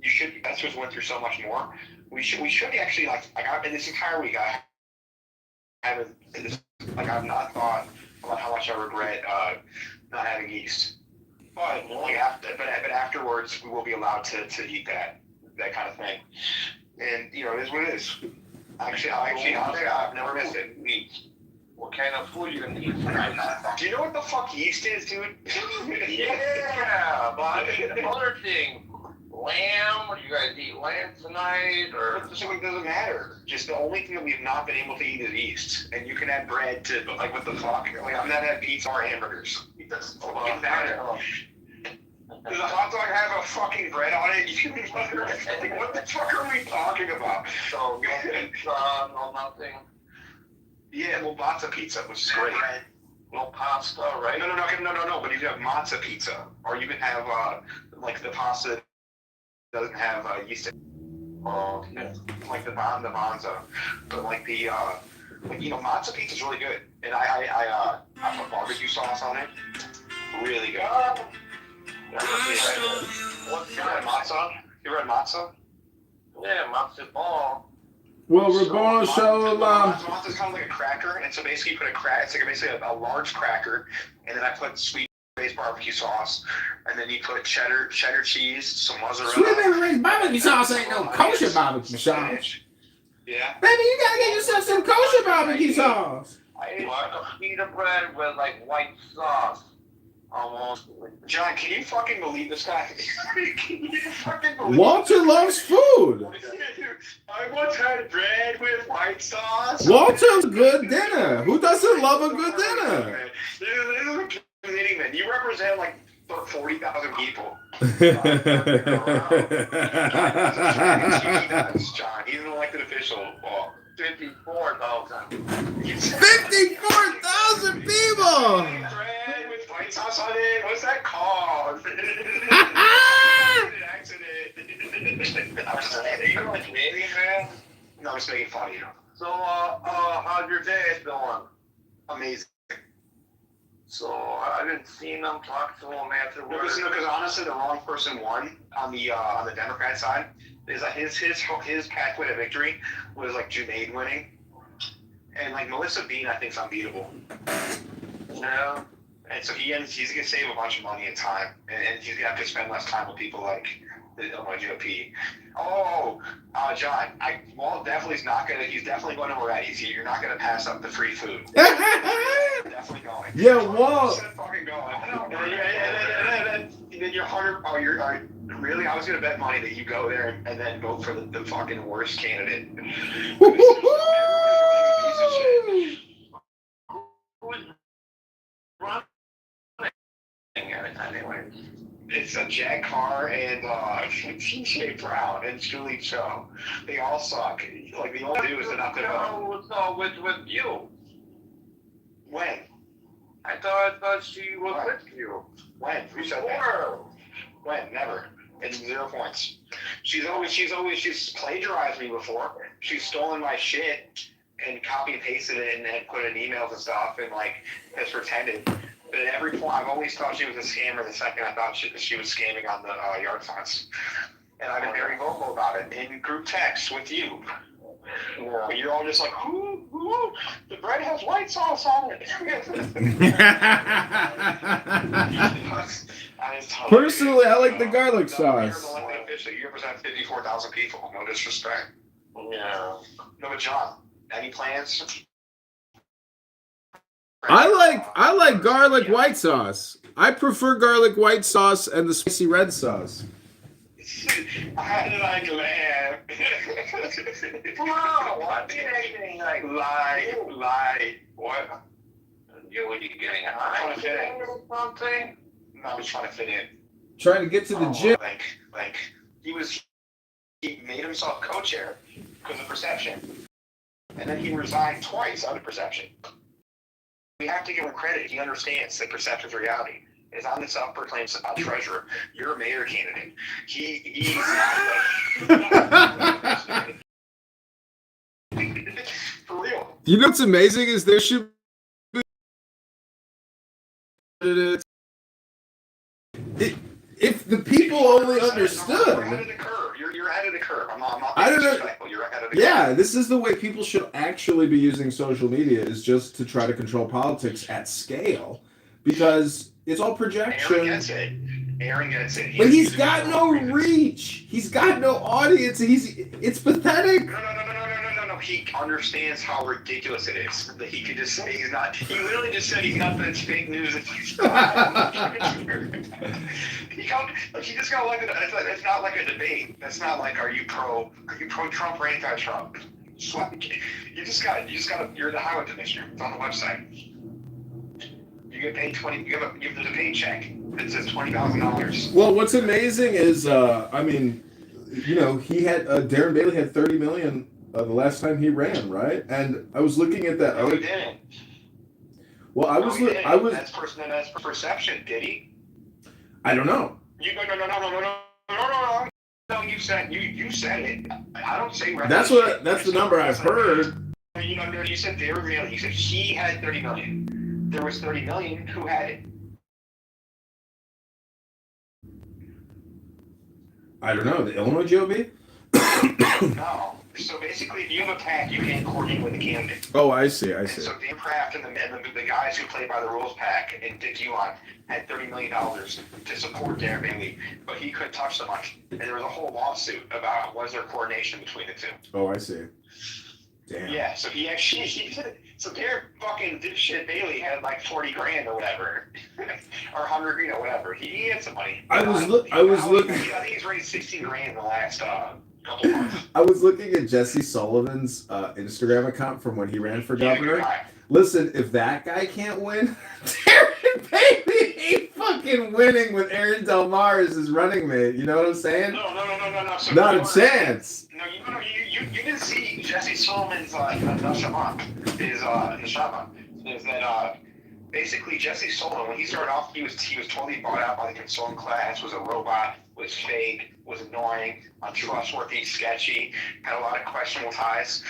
you should. That's just went through so much more. We should actually in this entire week I've not thought about how much I regret not having yeast. But afterwards we will be allowed to eat that kind of thing. And you know, it is what it is. Actually, I've never missed it. What kind of food you gonna eat tonight? Do you know what the fuck yeast is, dude? Yeah, but the other thing, lamb. Do you guys eat lamb tonight, or it doesn't matter. Just the only thing that we've not been able to eat is yeast, and you can add bread to. But like, what the fuck? Like, I've not had pizza or hamburgers. It doesn't matter. Does a hot dog have a fucking bread on it? Like, what the fuck are we talking about? So, no pizza, no nothing. Yeah, well, matzo pizza, which is great. No pasta, right? No. But you can have matzo pizza, or you can have like the pasta that doesn't have yeast in it. Like the bonza, but like the But, matzo pizza is really good, and I put barbecue sauce on it. Really good. What's that matzo? You read matzo? Yeah, matzo ball. Well, we're going to show. Matzo is kind of like a cracker, and so basically you put it's like basically a large cracker, and then I put sweet-based barbecue sauce, and then you put cheddar cheese, some mozzarella. Sweet-based barbecue sauce ain't no kosher barbecue sauce. Yeah. Baby, you gotta get yourself some kosher barbecue sauce. I ate a pita bread with like white sauce. Almost. John, can you fucking believe this guy? Can you fucking believe Walter loves food. I once had bread with white sauce. Walter's good dinner. Who doesn't love a good dinner? This is a community, man. You represent like 40,000 people. John, he's an elected official. 54,000. 54,000 people. Bread with white sauce on it. What's that called? Accident. You like Canadian, man? No, I'm just making fun of you. So, how's your day going? Amazing. So, I haven't seen them, talk to them afterwards. Because honestly, the wrong person won on the Democrat side. Is that his pathway to victory was like Junaid winning, and like Melissa Bean, I think is unbeatable. Yeah. And so he's gonna save a bunch of money and time, and he's gonna have to spend less time with people like the Illinois GOP. John, Walt definitely is not gonna. He's definitely going to Moretti's. You're not gonna pass up the free food. Definitely going. Yeah, Walt. Fucking going. And then you're 100. Oh, you're really? I was gonna bet money that you go there and then vote for the fucking worst candidate. Anyway, it's Jack Carr and T.J. Brown and Julie Cho. They all suck. Like the only do is they're not good about. With you. When? I thought she was with you. When? Who said that? When? Never. It's 0 points. She's plagiarized me before. She's stolen my shit and copy and pasted it and then put it in emails and stuff and like has pretended. But at every point, I've always thought she was a scammer. The second I thought she was scamming on the yard signs, and I've been very vocal about it in group text with you. You're all just like, ooh, the bread has white sauce on it. Personally, I like the garlic sauce. You're an elected official. You represent 54,000 people. No disrespect. Yeah. No, but John, any plans? I like garlic white sauce. I prefer garlic white sauce and the spicy red sauce. How did I laugh? Wow, what did anything like lie. What? You were getting high? I'm trying to fit in. Something? No, I'm just trying to fit in. Trying to get to the gym. Like he made himself co-chair because of perception, and then he resigned twice out of perception. We have to give him credit. He understands that perception is reality. Is on the self-proclaimed treasurer. You're a mayor candidate. He's not for real. You know what's amazing is there should be if the people only understood. You're ahead of the curve. You're ahead of the curve. I'm not I don't know. You're ahead of the curve. Yeah, this is the way people should actually be using social media, is just to try to control politics at scale, because it's all projection. Aaron gets it. But he's got no reach. He's got no audience. It's pathetic. No. He understands how ridiculous it is that he could just say he's not. He literally just said he's not that fake news. That he's not. He just got elected. It's not like a debate. That's not like are you pro Trump or anti Trump. You just got. You're the highway commissioner. It's on the website. You get paid $20. You have a paycheck that says $20,000. Well, what's amazing is, I mean, he had Darren Bailey had $30 million the last time he ran, right? And I was looking at that. No, he didn't. Well, I was. That's perception. Did he? I don't know. No. No, you said it. I don't say. That's the number I've heard. You said they were mailing. You said he had 30 million. There was 30 million who had it. I don't know. The Illinois GOP? No. So basically, if you have a PAC, you can't coordinate with the candidate. Oh, I see. And so Dan Kraft and the guys who play by the rules PAC and Dick Elon had $30 million to support Darren Bailey, but he couldn't touch the money. And there was a whole lawsuit about was there coordination between the two. Oh, I see. Damn. Yeah, so he actually, so Darren fucking dipshit Bailey had like 40 grand or whatever, or 100, whatever. He had some money. I was looking. I think he's raised 16 grand in the last couple months. I was looking at Jesse Sullivan's Instagram account from when he ran for governor. Listen, if that guy can't win, Darren Bailey ain't fucking winning with Aaron Del Mar as his running mate. You know what I'm saying? No. So not a chance. No, you didn't see Jesse Sullivan's neshama is that basically Jesse Sullivan, when he started off, he was totally bought out by the consultant class, was a robot, was fake, was annoying, untrustworthy, sketchy, had a lot of questionable ties.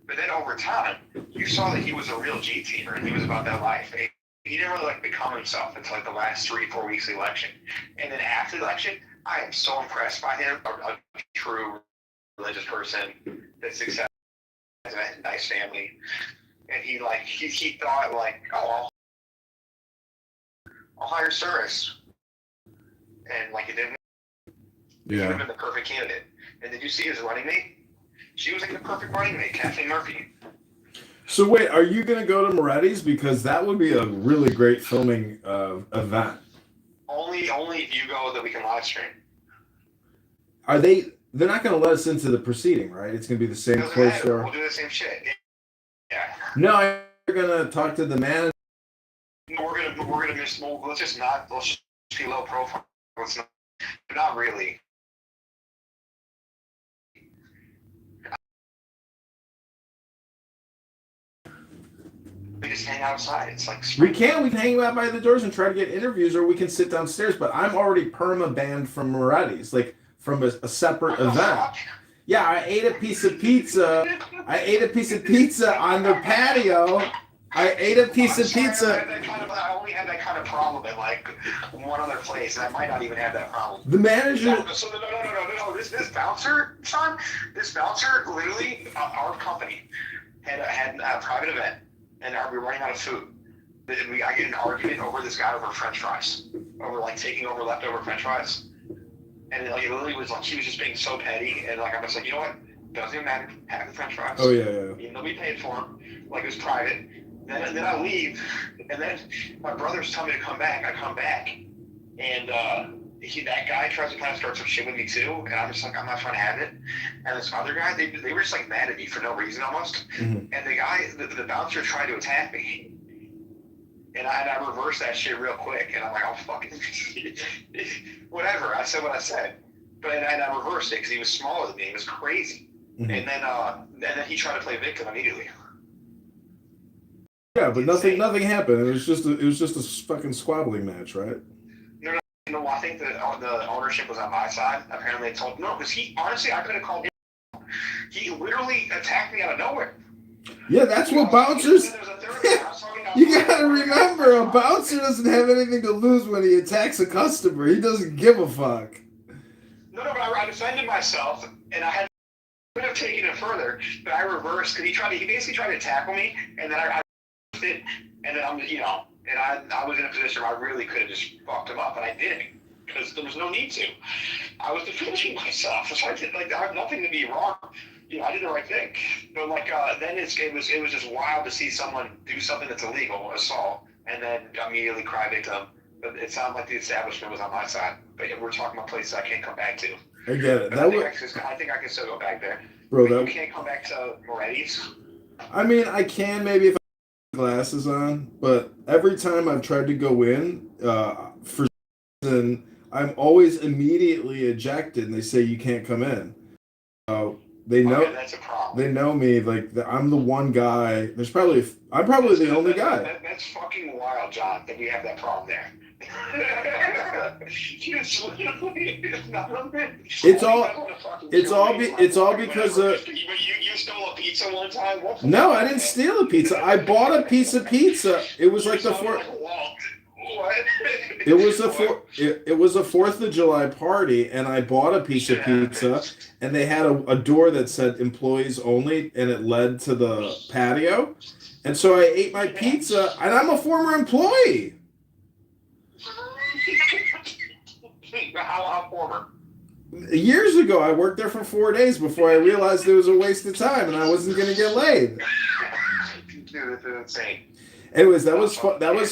But then over time, you saw that he was a real G-teamer and he was about that life. He didn't really become himself until the last 3-4 weeks of the election. And then after the election, I am so impressed by him, a true religious person that's successful, has a nice family. And he thought oh, I'll hire service. And it didn't. He would have been the perfect candidate. And did you see his running mate? She was the perfect running mate, Kathleen Murphy. So wait, are you going to go to Moretti's? Because that would be a really great filming event. Only if you go that we can live stream. Are they? They're not going to let us into the proceeding, right? It's going to be the same closed door. We'll do the same shit. Yeah. No, you're going to talk to the manager. We're gonna miss. Let's just be low profile. Not really. We just hang outside. It's like we can hang out by the doors and try to get interviews, or we can sit downstairs. But I'm already perma banned from Moretti's, from a separate event. Yeah, I ate a piece of pizza. On the patio. I ate a piece of pizza. I only had that kind of problem at one other place, and I might not even have that problem. The manager. No. This bouncer, son. This bouncer, literally, our company had a private event, and we were running out of food. I get an argument over this guy over French fries, over taking over leftover French fries, and it literally was he was just being so petty, and I'm just you know what? Doesn't even matter. Have the French fries. Oh yeah. Even though we paid for them, it was private. Then I leave, and then my brother's telling me to come back. I come back, and that guy tries to kind of start some shit with me too, and I'm just I'm not trying to have it. And this other guy, they were just mad at me for no reason almost. Mm-hmm. And the guy, the bouncer tried to attack me, and I reversed that shit real quick, and I'm oh fucking whatever. I said what I said, but and I reversed it because he was smaller than me. It was crazy. Mm-hmm. And then he tried to play victim immediately. Yeah, but nothing happened. It was just a fucking squabbling match, right? No, I think the ownership was on my side. Apparently, they told because honestly, I could have called him. He literally attacked me out of nowhere. Yeah, that's what bouncers. You gotta remember, a bouncer doesn't have anything to lose when he attacks a customer. He doesn't give a fuck. No, but I defended myself, and I could have taken it further, but I reversed because he basically tried to tackle me, and then I it, and then I was in a position where I really could have just fucked him up, and I didn't because there was no need to. I was defending myself, so I did I have nothing to be wrong. I did the right thing. But then it was just wild to see someone do something that's illegal, assault, and then immediately cry victim. But it sounded like the establishment was on my side. But we're talking about places I can't come back to. I get it. I think I can still go back there. Bro, you can't come back to Moretti's. I mean, I can maybe if I have glasses on, but every time I've tried to go in, for some reason, I'm always immediately ejected, and they say you can't come in. They know. Okay, that's a problem. They know me. Like I'm the one guy. I'm probably the only guy. That's fucking wild, John. That we have that problem there. It's all because of. You stole a pizza one time. No, I didn't steal a pizza. I bought a piece of pizza. It was like the fourth. It was a 4th of July party, and I bought a piece of pizza, and they had a door that said employees only, and it led to the patio, and so I ate my pizza, and I'm a former employee. How former? Years ago, I worked there for 4 days before I realized it was a waste of time, and I wasn't going to get laid. Dude, that's insane. Anyways, that was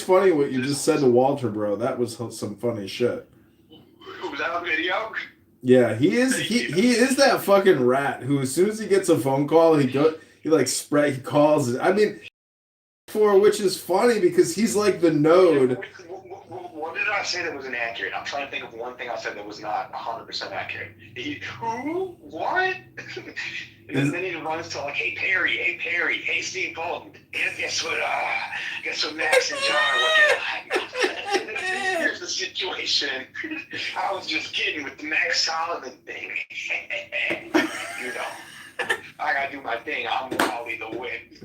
funny what you just said to Walter, bro. That was some funny shit. Was that on video? Yeah, he is that fucking rat who, as soon as he gets a phone call, he calls it. I mean, which is funny because he's like the node. What did I say that was inaccurate? I'm trying to think of one thing I said that was not 100% accurate. Who? What? And then he runs to like, hey Perry, hey Steve Bolton. Guess what Max and John are looking like? Here's the situation. I was just kidding with the Max Solomon thing. You know, I gotta do my thing. I'm Wally the Win.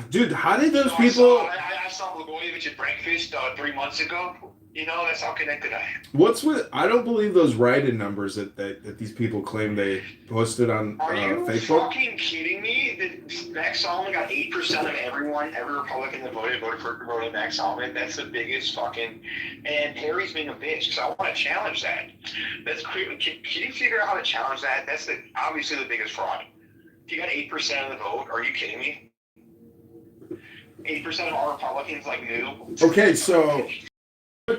Dude, how did those people? I saw Blagojevich at breakfast 3 months ago. You know, that's how connected I am. What's with? I don't believe those write-in numbers that these people claim they posted on Are you Facebook. fucking kidding me? Max Solomon got 8% of every Republican that voted for Max Solomon. That's the biggest fucking. And Perry's being a bitch because I want to challenge that. That's clear. Can you figure out how to challenge that? That's obviously the biggest fraud. If you got 8% of the vote, are you kidding me? 8% of all Republicans knew. Okay, so.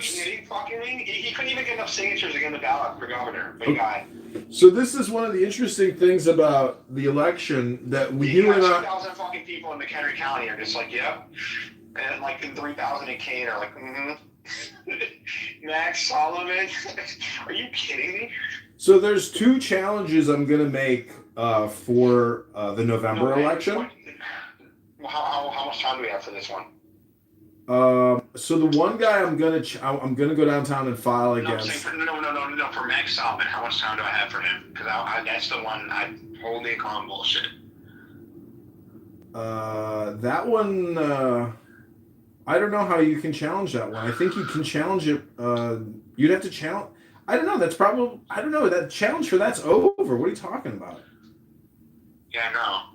He couldn't even get enough signatures to get on the ballot for governor. Big guy. So this is one of the interesting things about the election that you and I. 2,000 fucking people in McHenry County are just like, yep. And the 3,000 in Kane are like, Max Solomon? Are you kidding me? So there's 2 challenges I'm gonna make for the November election. How much time do we have for this one? So the one guy I'm gonna go downtown and file against. No. For Max Solomon, how much time do I have for him? Because that's the one I totally call bullshit. That one. I don't know how you can challenge that one. I think you can challenge it. You'd have to challenge. I don't know. That's probably. I don't know. That challenge for that's over. What are you talking about? Yeah, no.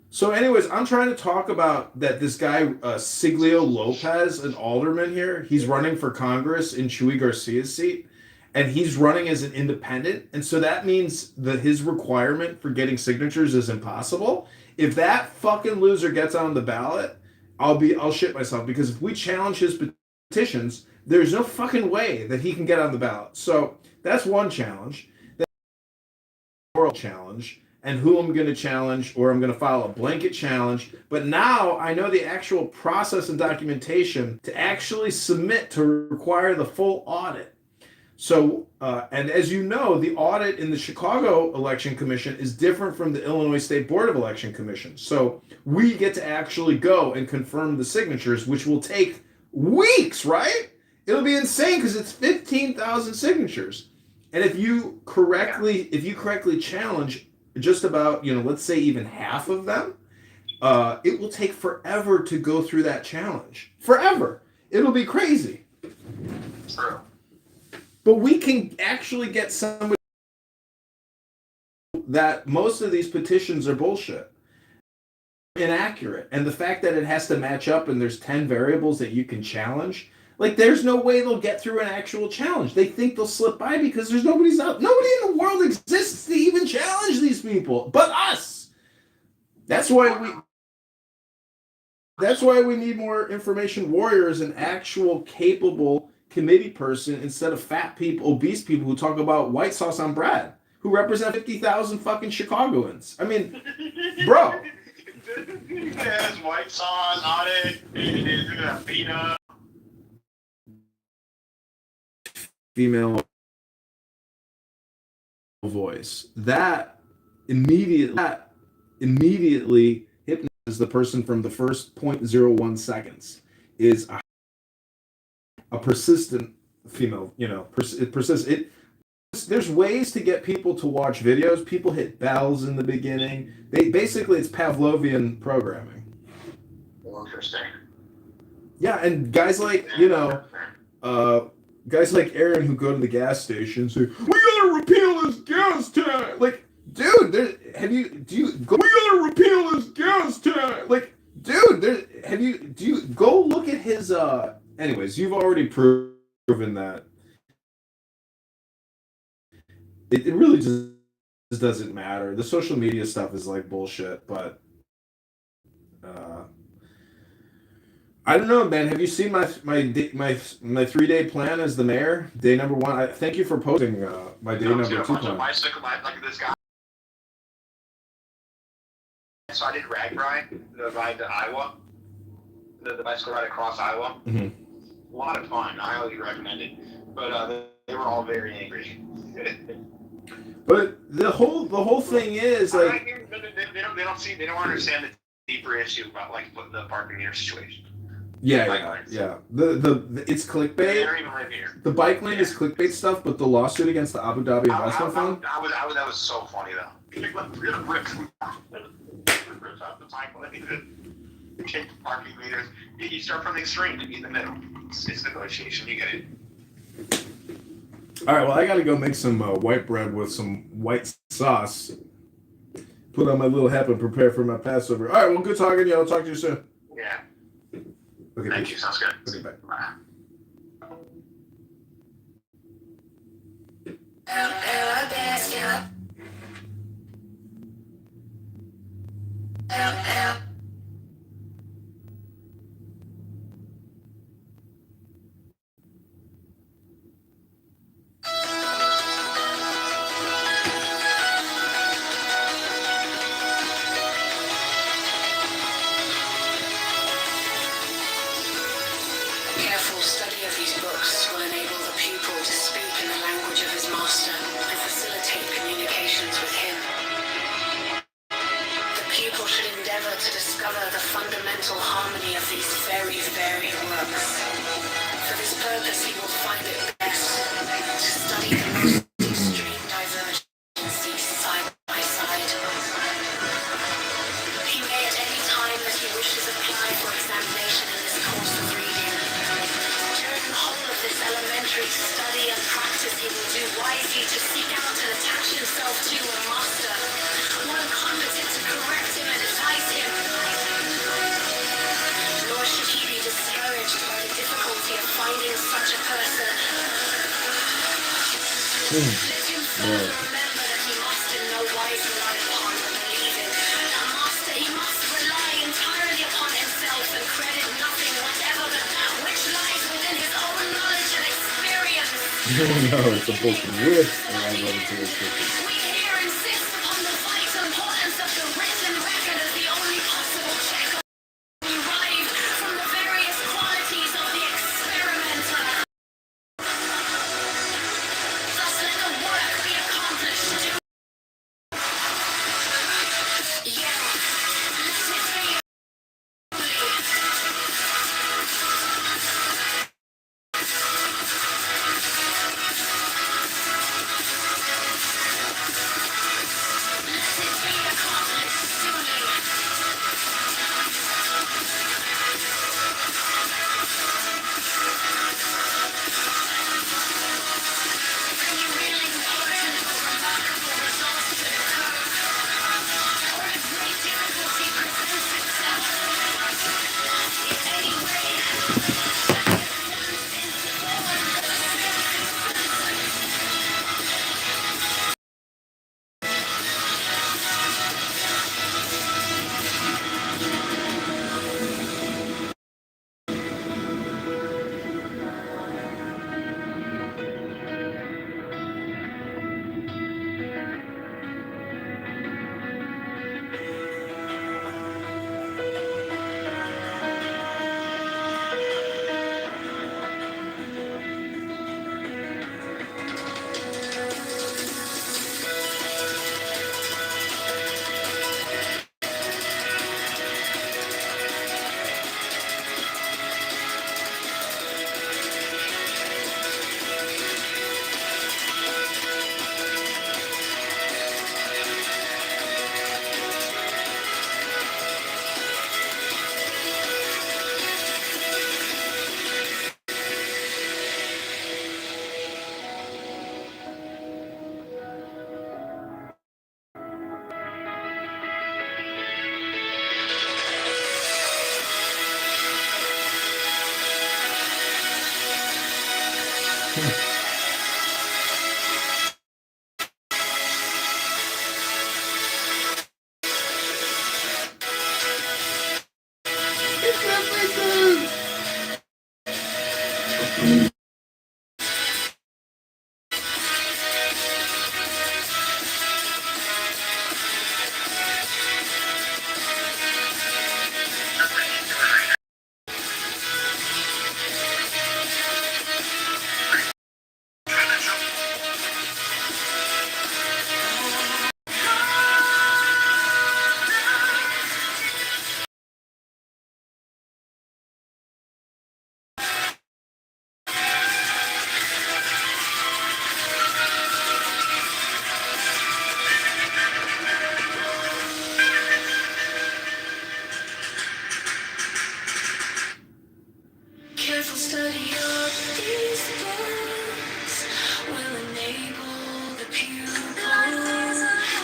So, anyways, I'm trying to talk about that this guy, Siglio Lopez, an alderman here, he's running for Congress in Chuy Garcia's seat, and he's running as an independent. And so that means that his requirement for getting signatures is impossible. If that fucking loser gets on the ballot, I'll shit myself, because if we challenge his petitions, there's no fucking way that he can get on the ballot. So that's one challenge. That's a moral challenge. And who I'm going to challenge, or I'm going to file a blanket challenge. But now I know the actual process and documentation to actually submit to require the full audit. So, and as you know, the audit in the Chicago Election Commission is different from the Illinois State Board of Election Commission. So we get to actually go and confirm the signatures, which will take weeks, right? It'll be insane because it's 15,000 signatures. And if you correctly challenge just about, let's say even half of them, it will take forever to go through that challenge. Forever. It'll be crazy. True. But we can actually get somebody that most of these petitions are bullshit. Inaccurate. And the fact that it has to match up and there's 10 variables that you can challenge, there's no way they'll get through an actual challenge. They think they'll slip by because there's nobody in the world exists to even challenge these people but us. That's why we need more information warriors, an actual capable committee person, instead of fat people, obese people who talk about white sauce on bread, who represent 50,000 fucking Chicagoans. I mean, bro. It has white sauce on it. It is a peanut. Female voice. That immediately hypnotizes the person from the first 0.01 seconds. Is a persistent female, it persists. There's ways to get people to watch videos. People hit bells in the beginning. It's Pavlovian programming. Interesting. Yeah, and guys like guys like Aaron who go to the gas station and say, "We gotta repeal this gas tax." Like, dude, we gotta repeal this gas tax. Like, dude, do you go look at his anyways, you've already proven that it really just doesn't matter. The social media stuff is like bullshit, but I don't know, man. Have you seen my 3-day plan as the mayor? Day number 1. Thank you for posting my day number 2 plan. Bicycle, like this guy. So I did rag ride, the ride to Iowa, the bicycle ride across Iowa. Mm-hmm. A lot of fun. I highly recommend it. But they were all very angry. But the whole thing is like they don't understand the deeper issue about like the parking meter situation. Yeah. The it's clickbait. They don't even live here. The bike lane is clickbait stuff, but the lawsuit against the Abu Dhabi Investment Fund. That was so funny though. Rips out the bike lane. Take the parking meters. You start from the extreme to be in the middle. It's negotiation. You get it. All right. Well, I got to go make some white bread with some white sauce. Put on my little hat and prepare for my Passover. All right. Well, good talking to you. I'll talk to you soon. Yeah. Okay, thank you. Sounds good. Okay, bye. Bye. Careful study of these books will enable the pupil to speak in the language of his master and facilitate communications with him. The pupil should endeavor to discover the fundamental harmony of these very varied works. For this purpose, he will find it best to study the most extreme divergences side by side. He may at any time that he wishes apply for examination in this course of reading. During the whole of this elementary study and practice, he will do wisely to seek out and attach himself to a master, one competent to correct him and advise him. Nor should he be discouraged by the difficulty of finding such a person. Let him further remember that he must in no wise rely upon or believe in a master. He must rely entirely upon himself and credit nothing whatever but that which lies within his own knowledge and experience. No, it's a book with and I love it too. We here insist upon the vital importance of the written record as the only possible check derived from the various qualities of the experimenter. Thus let the work be accomplished. Yeah, let it be. Careful study of these books will enable the pupil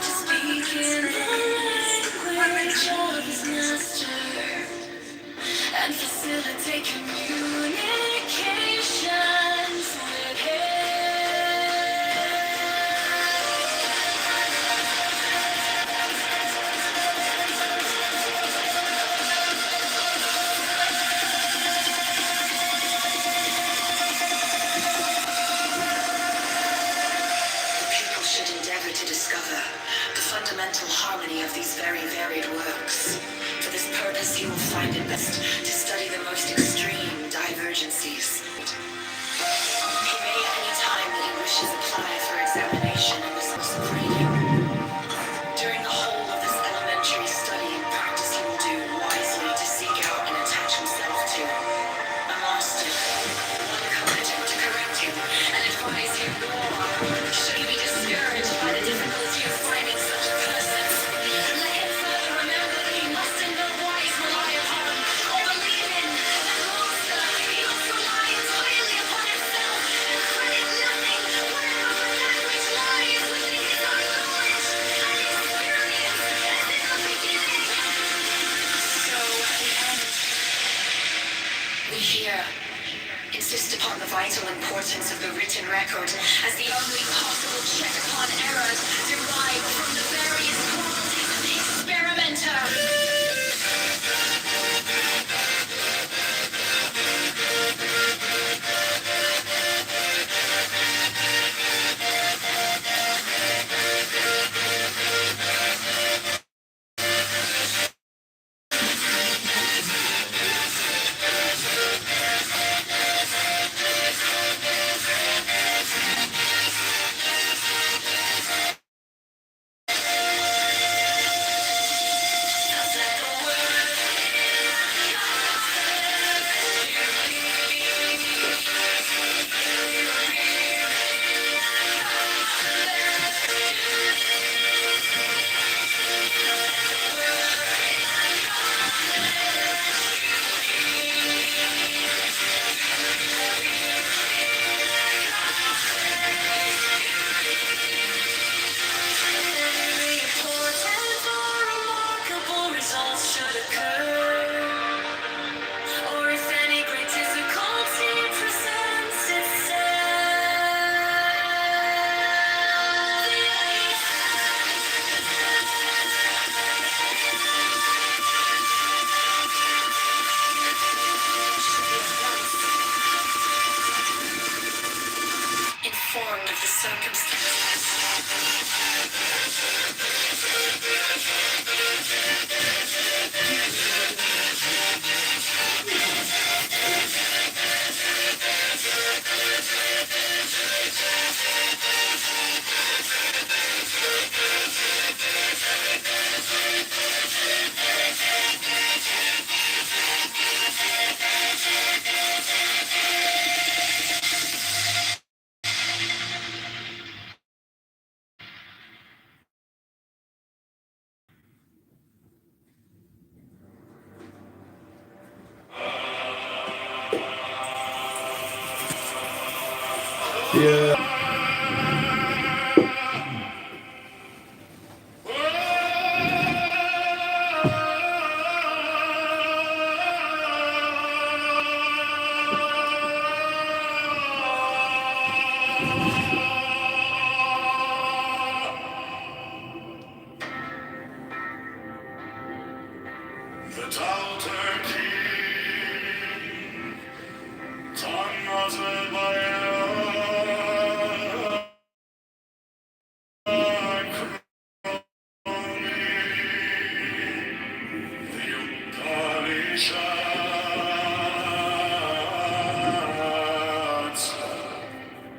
to speak in the language of his master and facilitate communications with People should endeavor to discover the fundamental harmony of these very varied works. For this purpose, he will find it best to study the most extreme divergencies. He may at any time that he wishes apply for examination in the source of reading. During the whole of this elementary study and practice, he will do wisely to seek out and attach himself to a master, one competent to correct him and advise him more. Should he be discouraged by the difficulty of finding such a person, let him further remember that he must in no wise rely upon or believe in the master. He must rely entirely upon himself and credit nothing whatever but that which lies within his own knowledge and experience as in the beginning. So at the end, we hear insist upon the vital importance of the written record as the only possible check upon errors derived from the various qualities of the experimenter. Informed of the circumstances. The tall turkey, tongue was by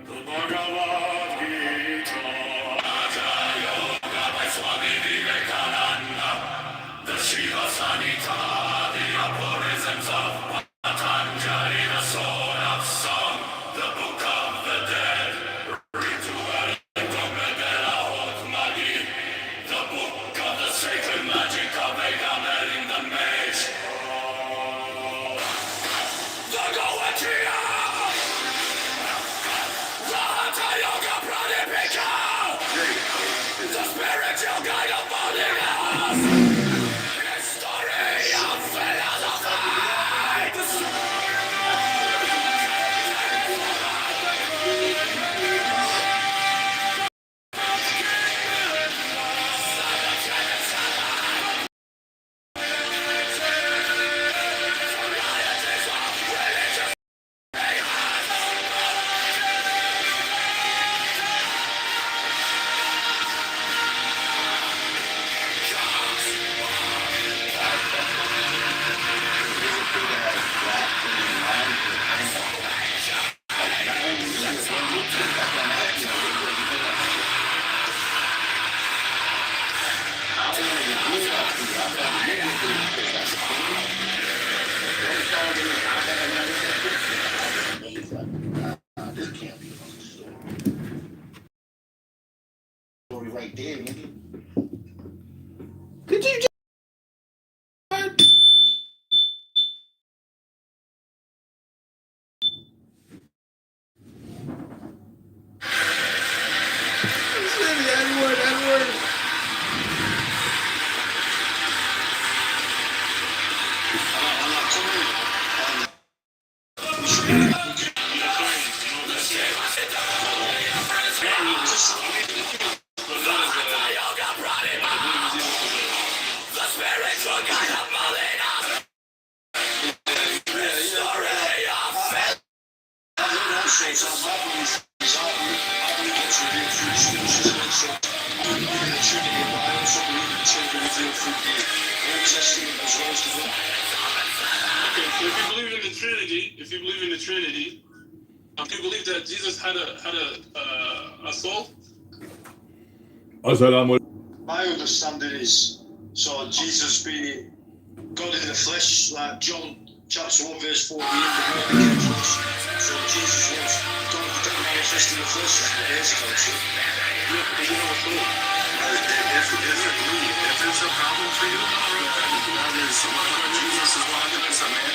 the Bhagavad Gita. Raja Yoga by Swami Vivekananda. The Shiva Sanita, the aphorisms of Patanjali, the sword of song, the book of the dead, ritual the book of the sacred magic of Vegamer in the mage. The Goetia! The Hatha Yoga Pradipika! The spiritual guide of bodiness! History of philosophy! Right there, nigga. Did you just say the N-word, N-word? The spiritual guide of bodiness! History of If you believe in the Trinity, do you believe that Jesus had a soul? My understanding is, so Jesus being God in the flesh, like John chapter 1 verse 14, the word became flesh. So Jesus was God manifest in the flesh, is what basically said. Yeah, you know, soul. If it's a problem for you, that is Jesus is 100% man.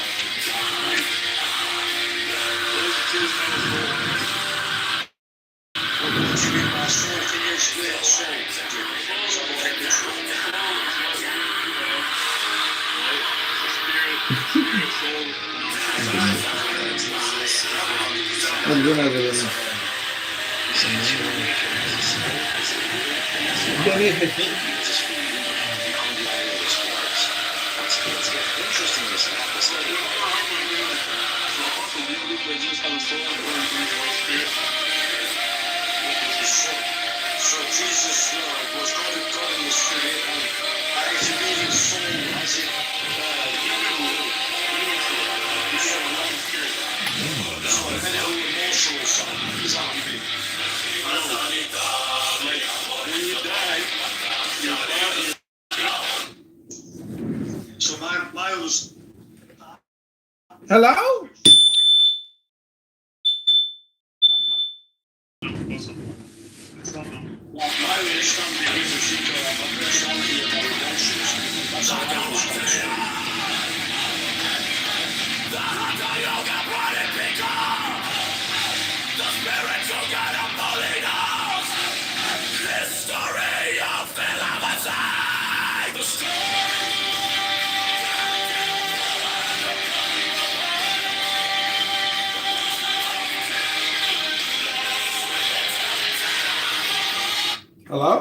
What do you mean by soul? Can you explain soul? So Jesus was God in the spirit, and his being soul, as in so a mental emotional soul. Is that what you mean? When you die, your body. So my was Hello? my understanding is that you can have a personality and have emotions. That's how I understand it. the Hatha Yoga Pradipika! The spiritual guide of bodiness! History of philosophy! The Hello?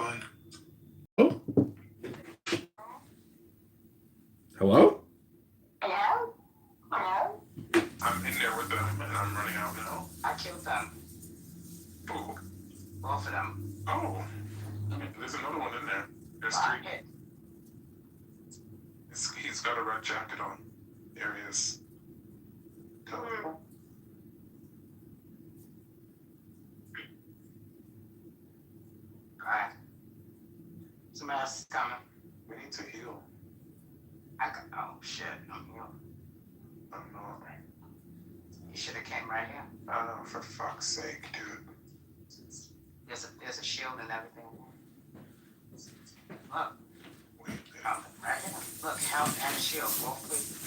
fine. Oh. Hello? Hello? Hello? I'm in there with them, and I'm running out now. I killed them. Who? Both of them. Oh. There's another one in there. There's three. He's got a red jacket on. There he is. Hello. Alright. Somebody else is coming. We need to heal. Oh shit, I'm healed. I'm not. You should have came right here. For fuck's sake, dude. There's a shield and everything. Look. Oh, right here. Look, health and shield, both please.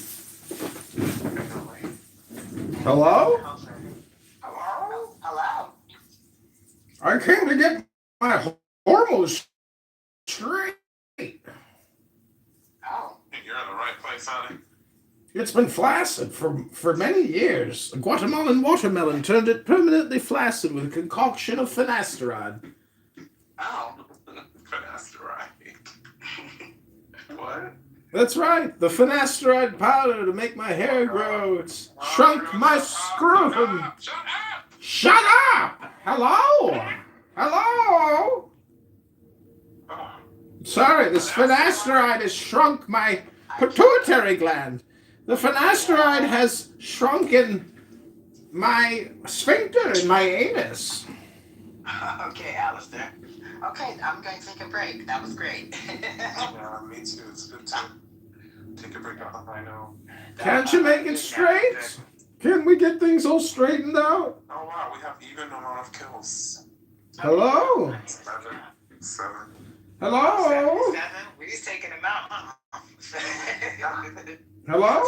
Hello? Hello? Hello? I came to get my hormones straight. Oh. You're in the right place, honey. It's been flaccid for many years. A Guatemalan watermelon turned it permanently flaccid with a concoction of finasteride. Oh. Finasteride. What? That's right, the finasteride powder to make my hair grow. It's shrunk my scrotum. Shut up! Hello? Hello? Sorry, this finasteride has shrunk my pituitary gland. The finasteride has shrunken my sphincter in my anus. Okay, Alistair. Okay, I'm going to take a break. That was great. Yeah, me too. It's good to take a break off. I know. Can't you make it straight? Can we get things all straightened out? Oh wow, we have even amount of kills. Hello? 7. Hello? 7? We're just taking them out, huh? Hello?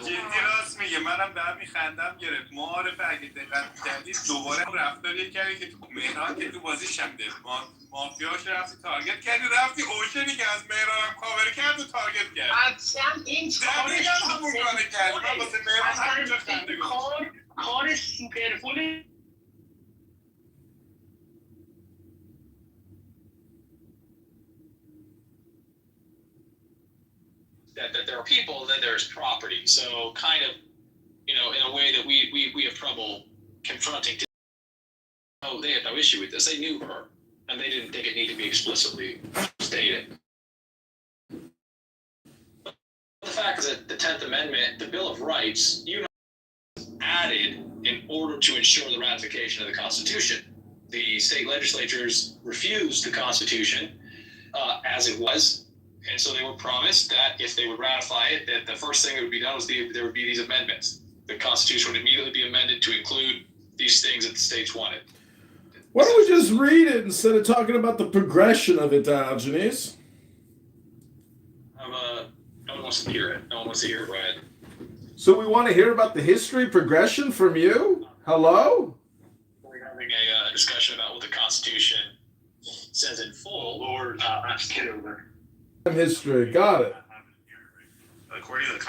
جدی راست میگه منم به همین خندم گرفت معارف اگه دقت کردید دوباره رفتاری کردی که مهران که تو بازی شنده مافیاش رفتی تارگت کردی رفتی اوشنی که از مهرانم کاور کرد و تارگت کرد اصلا این دقیقا همون کاره کرد من واسه مهران همینجا خنده گذاشت کار سوپرفول that there are people, then there's property. So kind of, in a way that we have trouble confronting. Oh, they had no issue with this. They knew her, and they didn't think it needed to be explicitly stated. But the fact is that the 10th Amendment, the Bill of Rights, added in order to ensure the ratification of the Constitution. The state legislatures refused the Constitution as it was. And so they were promised that if they would ratify it, that the first thing that would be done was there would be these amendments. The Constitution would immediately be amended to include these things that the states wanted. Why don't we just read it instead of talking about the progression of it, Diogenes? No one wants to hear it. No one wants to hear it read. So we want to hear about the history progression from you? Hello? We're having a discussion about what the Constitution says in full. Lord, ask Kitover. History, got it. According to the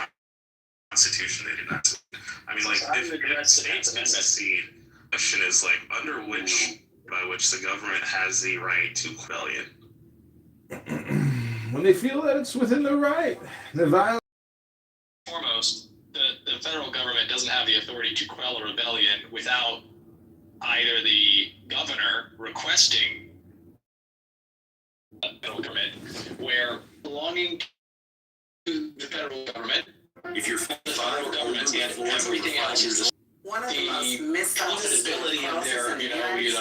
Constitution, they did not. I mean, like, if states can secede, the question is, like, by which the government has the right to rebellion. When they feel that it's within their right. Foremost, the federal government doesn't have the authority to quell a rebellion without either the governor requesting federal government, where belonging to the federal government, if you're the federal government and everything else is one of the most misunderstood clauses in the United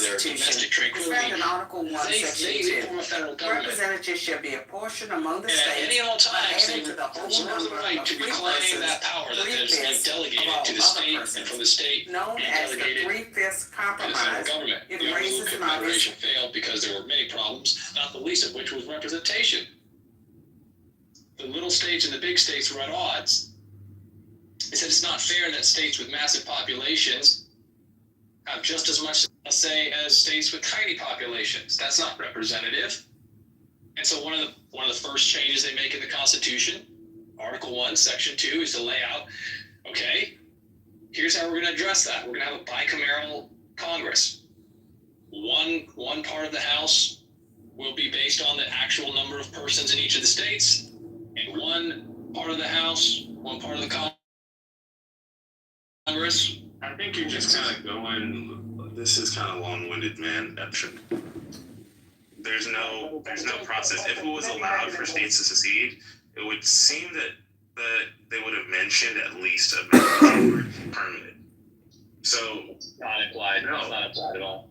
States Constitution is found in Article 1, Section 2. Representatives shall be apportioned among the And at states any old time, by they adding to the whole reserve the number right of to free reclaim that power that has been persons, delegated to the state, and from the state known being as the delegated 3/5 to the federal compromise. government. It The raises Articles of an obvious Confederation failed because there were many problems, not the least of which was representation. The little states and the big states were at odds. They said it's not fair that states with massive populations have just as much a say as states with tiny populations. That's not representative. And so one of the first changes they make in the Constitution, Article 1, Section 2, is to lay out, okay, here's how we're going to address that. We're going to have a bicameral Congress. One part of the House will be based on the actual number of persons in each of the states, and one part of the House, one part of the Congress. I think you're just kind of going. This is kind of long-winded, man. There's no process. If it was allowed for states to secede, it would seem that they would have mentioned at least a mandatory word permanent. So it's not implied. No, it's not implied at all.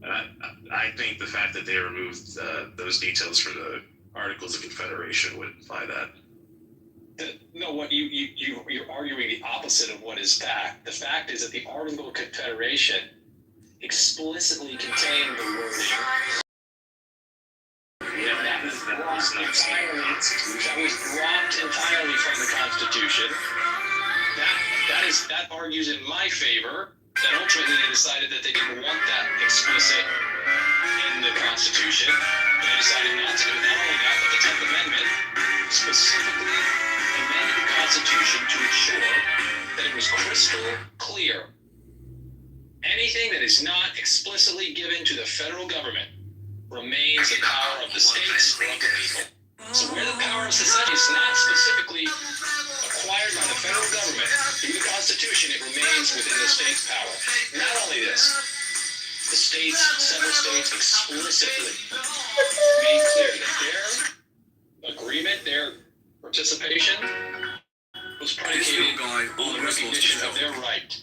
I think the fact that they removed those details from the Articles of Confederation would imply that. No, what you're arguing the opposite of what is fact. The fact is that the Article of Confederation explicitly contained the wording that was dropped entirely from the Constitution. That argues in my favor that ultimately they decided that they didn't want that explicit in the Constitution. They decided not to do it. Not only that, but the 10th Amendment specifically amended the Constitution to ensure that it was crystal clear. Anything that is not explicitly given to the federal government remains the power of the states or of the people. So where the power of secession is not specifically acquired by the federal government through the Constitution, it remains within the state's power. Not only this, the several states explicitly made clear that their agreement, their participation was predicated on the recognition of their right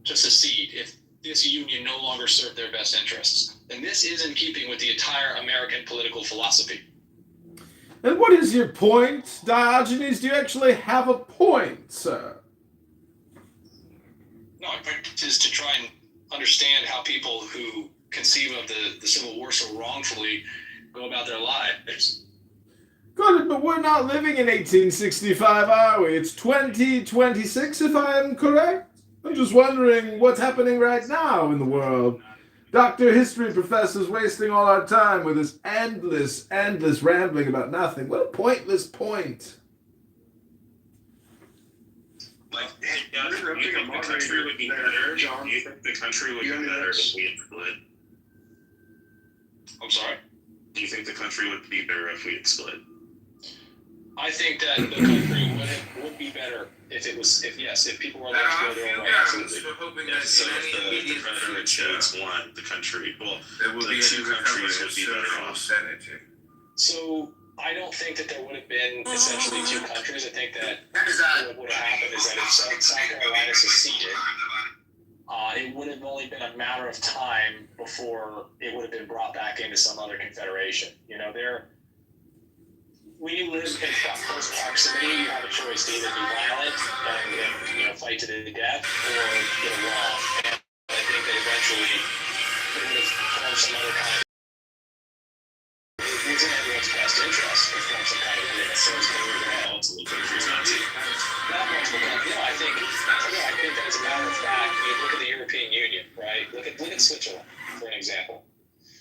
to secede if this union no longer served their best interests. And this is in keeping with the entire American political philosophy. And what is your point, Diogenes? Do you actually have a point, sir? No, my point is to try and understand how people who conceive of the Civil War so wrongfully go about their lives. Got it, but we're not living in 1865, are we? It's 2026, if I am correct? I'm just wondering what's happening right now in the world. Dr. History Professor's wasting all our time with this endless rambling about nothing. What a pointless point. Like, do you think the country would be better? Do you think the country would be better if we had split? I'm sorry? Do you think the country would be better if we had split? I think that the country would be better if people were allowed to go their own way. Absolutely. So if the Confederate States won the country, the two countries would be better off. So I don't think that there would have been essentially two countries. I think that what would have happened is that if South Carolina seceded, it would have only been a matter of time before it would have been brought back into some other confederation. When you live in close proximity, you have a choice to either be violent and fight to the death, or get along. And I think that eventually it would have formed some other kind of. It was in everyone's best interest to form some kind of agreement. So it's going to be multiple countries, not two. Not multiple countries. No, I think that as a matter of fact, look at the European Union, right? Look at Switzerland, for an example.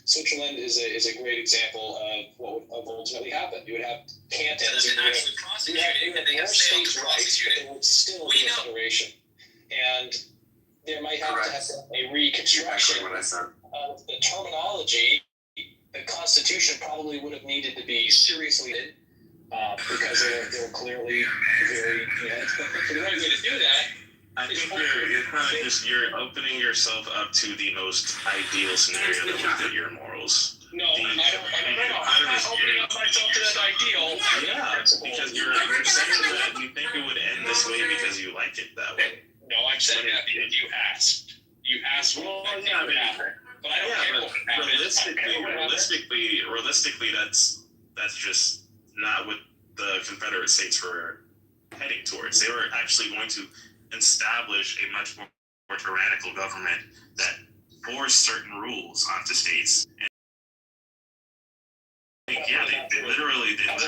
Switzerland is a great example of what would ultimately happen. You would have cantons, and you would have more states' rights, but there would still be a federation. And there might have to have a reconstruction of the terminology. The Constitution probably would have needed to be seriously because they were clearly very. The only way to do that. I think you're kind of you're opening yourself up to the most ideal scenario that would fit your morals. No, I'm not opening up myself to that ideal. Yeah, because you're saying that you think it would end this way because you like it that way. No, I'm saying that because you asked. You asked what would happen. But I don't care what happened. Realistically, that's just not what the Confederate States were heading towards. They were actually going to establish a much more tyrannical government that forced certain rules onto states. And they literally did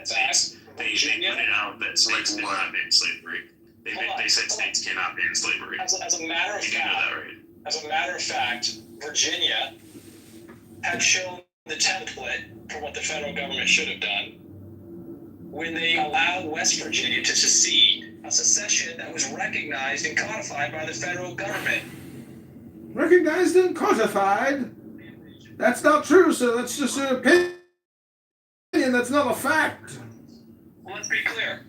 states. They put it out that states did not ban slavery. They said states cannot ban slavery. As a matter of fact, as a matter of fact, Virginia had shown the template for what the federal government should have done when they allowed West Virginia to secede, a secession that was recognized and codified by the federal government. recognized and codified. That's not true, sir. That's just an opinion. That's not a fact. Well, let's be clear.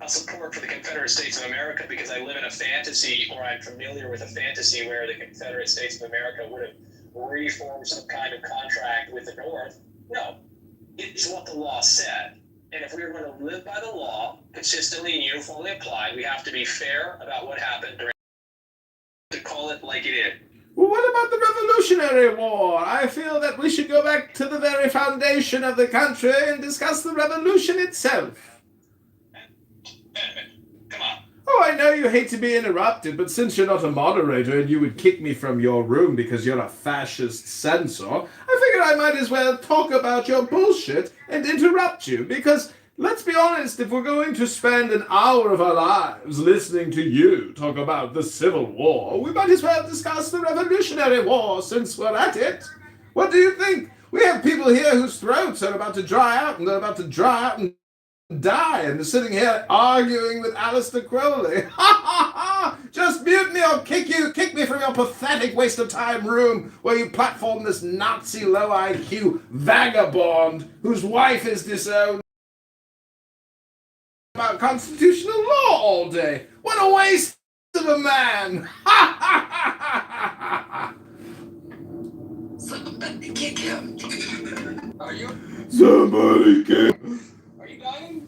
Support for the Confederate States of America because I live in a fantasy, or I'm familiar with a fantasy where the Confederate States of America would have reformed some kind of contract with the North. No, it's what the law said. And if we are going to live by the law, consistently and uniformly applied, we have to be fair about what happened during to call it like it is. Well, what about the Revolutionary War? I feel that we should go back to the very foundation of the country and discuss the revolution itself. Come on. Oh, I know you hate to be interrupted, but since you're not a moderator and you would kick me from your room because you're a fascist censor, I figured I might as well talk about your bullshit and interrupt you, because let's be honest, if we're going to spend an hour of our lives listening to you talk about the Civil War, we might as well discuss the Revolutionary War since we're at it. What do you think? We have people here whose throats are about to dry out, and they're about to dry out and die, and they're sitting here arguing with Aleister Crowley. Ha ha ha! Just mute me or kick me from your pathetic waste of time room where you platform this Nazi low IQ vagabond whose wife is disowned about constitutional law all day. What a waste of a man! Ha ha ha ha ha ha! Somebody kick him. Are you? Somebody kick him. Are you dying?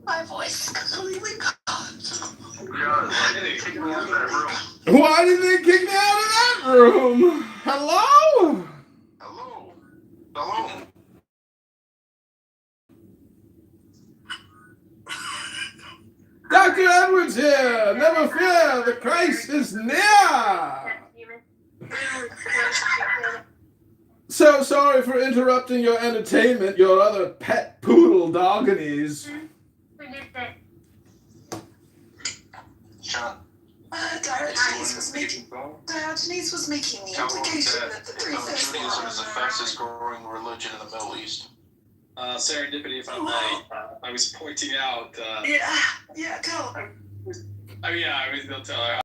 My voice completely gone. Why did they kick me out of that room? Why did they kick me out of that room? Hello? Hello. Hello. Dr. Edwards here! Never fear, the Christ is near! So sorry for interrupting your entertainment, your other pet poodle dogonies. Sean. Diogenes was making the implication that the three-fifths Judaism is the fastest growing religion in the Middle East. Serendipity, if I may. I was pointing out. Yeah, tell her. They'll tell her.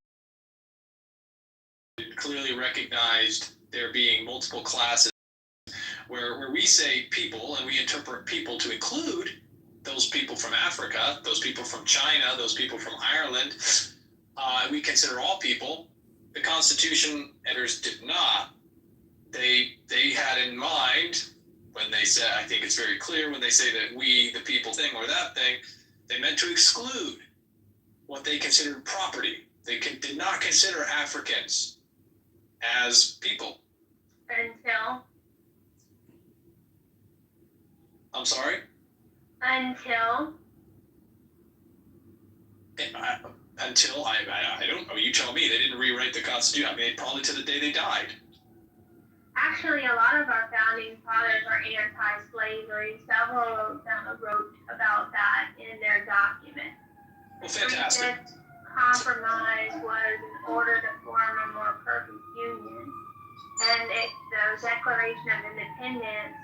Clearly recognized there being multiple classes where we say people and we interpret people to include those people from Africa, those people from China, those people from Ireland. We consider all people. The Constitution editors did not. They had in mind, when they said, I think it's very clear when they say that we, the people thing or that thing, they meant to exclude what they considered property. They did not consider Africans as people. Until? I'm sorry? Until? Until, I don't know, you tell me. They didn't rewrite the Constitution. I mean, probably to the day they died. Actually, a lot of our founding fathers are anti-slavery. Several of them wrote about that in their document. Well, fantastic. The compromise was in order to form a more perfect union. And the Declaration of Independence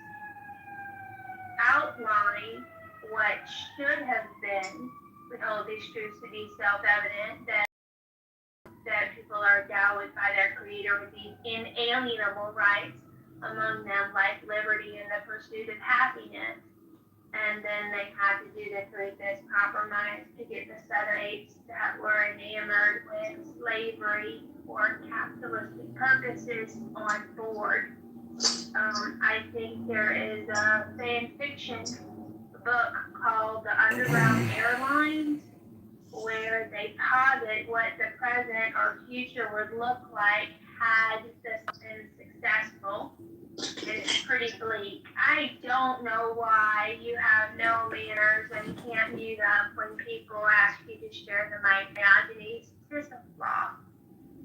outlined what should have been, with all these truths to be self-evident, that people are endowed by their Creator with these inalienable rights, among them life, liberty, and the pursuit of happiness. And then they had to do the three-fifths compromise to get the Southerns that were enamored with slavery for capitalistic purposes on board. I think there is a fan fiction book called The Underground Airlines, where they posit what the present or future would look like had this been successful. It's pretty bleak. I don't know why you have no manners and can't mute up when people ask you to share the misogyny. It's just a flaw.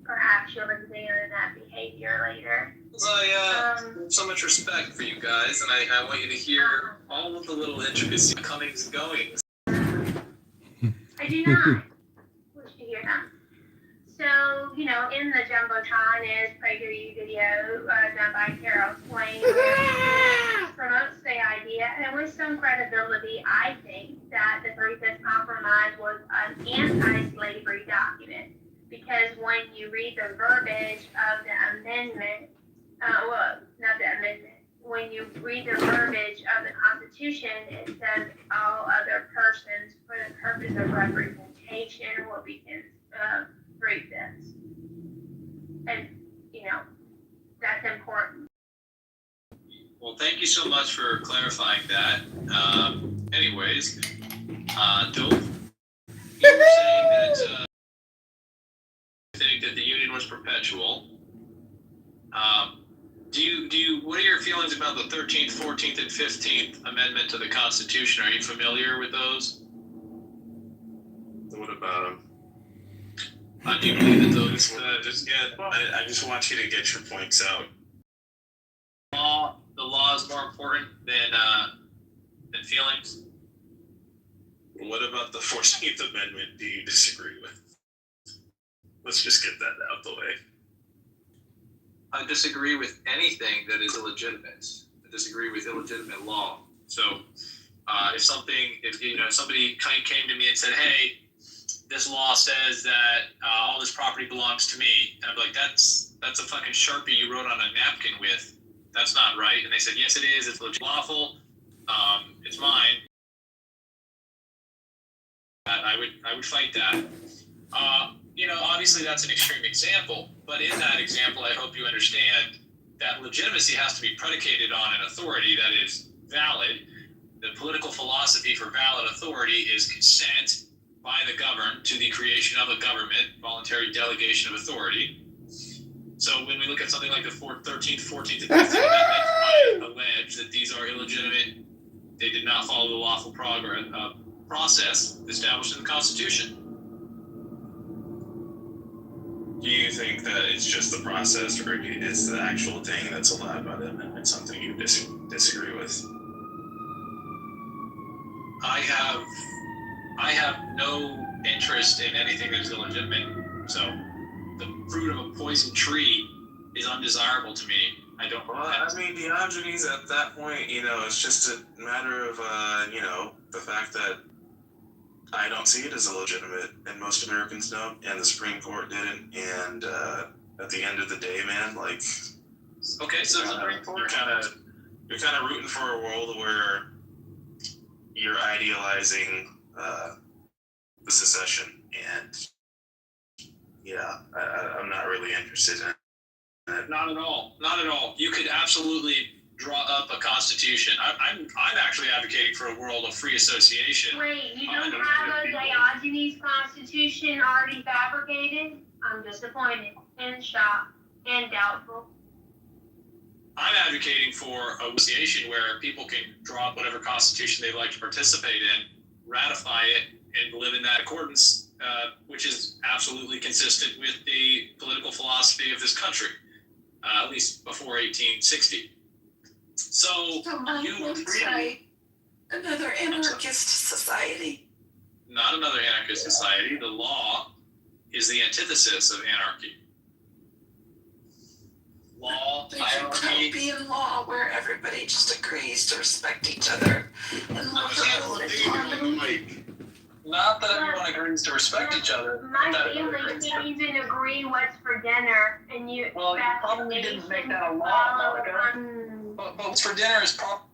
Perhaps you'll examine that behavior later. I have so much respect for you guys, and I want you to hear all of the little intricacies, comings and goings. I do not wish to hear them. So, in the Jumbotron is PragerU video done by Carol Swain, which promotes the idea, and with some credibility, I think that the Three-Fifths Compromise was an anti-slavery document, because when you read the verbiage of the amendment, well, not the amendment, when you read the verbiage of the Constitution, it says all other persons for the purpose of representation will be free this. And, you know, that's important. Well, thank you so much for clarifying that. Anyways, Dope, you were saying that you think that the Union was perpetual. What are your feelings about the 13th, 14th, and 15th Amendment to the Constitution? Are you familiar with those? What about them? Do you believe that those? I just want you to get your points out. The law is more important than feelings. What about the 14th Amendment do you disagree with? Let's just get that out the way. I disagree with anything that is illegitimate. I disagree with illegitimate law. So, if somebody came to me and said, "Hey, this law says that all this property belongs to me," and I'm like, "That's a fucking Sharpie you wrote on a napkin with. That's not right." And they said, "Yes, it is. It's lawful. It's mine." I would fight that. Obviously that's an extreme example, but in that example, I hope you understand that legitimacy has to be predicated on an authority that is valid. The political philosophy for valid authority is consent by the governed to the creation of a government, voluntary delegation of authority. So when we look at something like the 13th, 14th, and 15th Amendment, I allege that these are illegitimate. They did not follow the lawful process established in the Constitution. Do you think that it's just the process, or it's the actual thing that's allowed by the amendment something you disagree with? I have no interest in anything that is illegitimate. So the fruit of a poison tree is undesirable to me. I don't. Well, I mean, Diogenes at that point, it's just a matter of, the fact that I don't see it as illegitimate, and most Americans don't, and the Supreme Court didn't, and at the end of the day, man, like, okay, so you're kind of rooting for a world where you're idealizing the secession, and yeah, I'm not really interested in it. Not at all. Not at all. You could absolutely draw up a constitution. I'm actually advocating for a world of free association. Wait, you don't have a Diogenes constitution already fabricated? I'm disappointed and shocked and doubtful. I'm advocating for a association where people can draw up whatever constitution they'd like to participate in, ratify it, and live in that accordance, which is absolutely consistent with the political philosophy of this country, at least before 1860. So you agree? Another anarchist society. Not another anarchist society. The law is the antithesis of anarchy. Law, hierarchy. Be in law where everybody just agrees to respect each other and live in harmony. Not that everyone agrees to respect each other. My family can't even agree what's for dinner, and you. Well, you probably didn't make that a law, Monica. But what's for dinner is probably.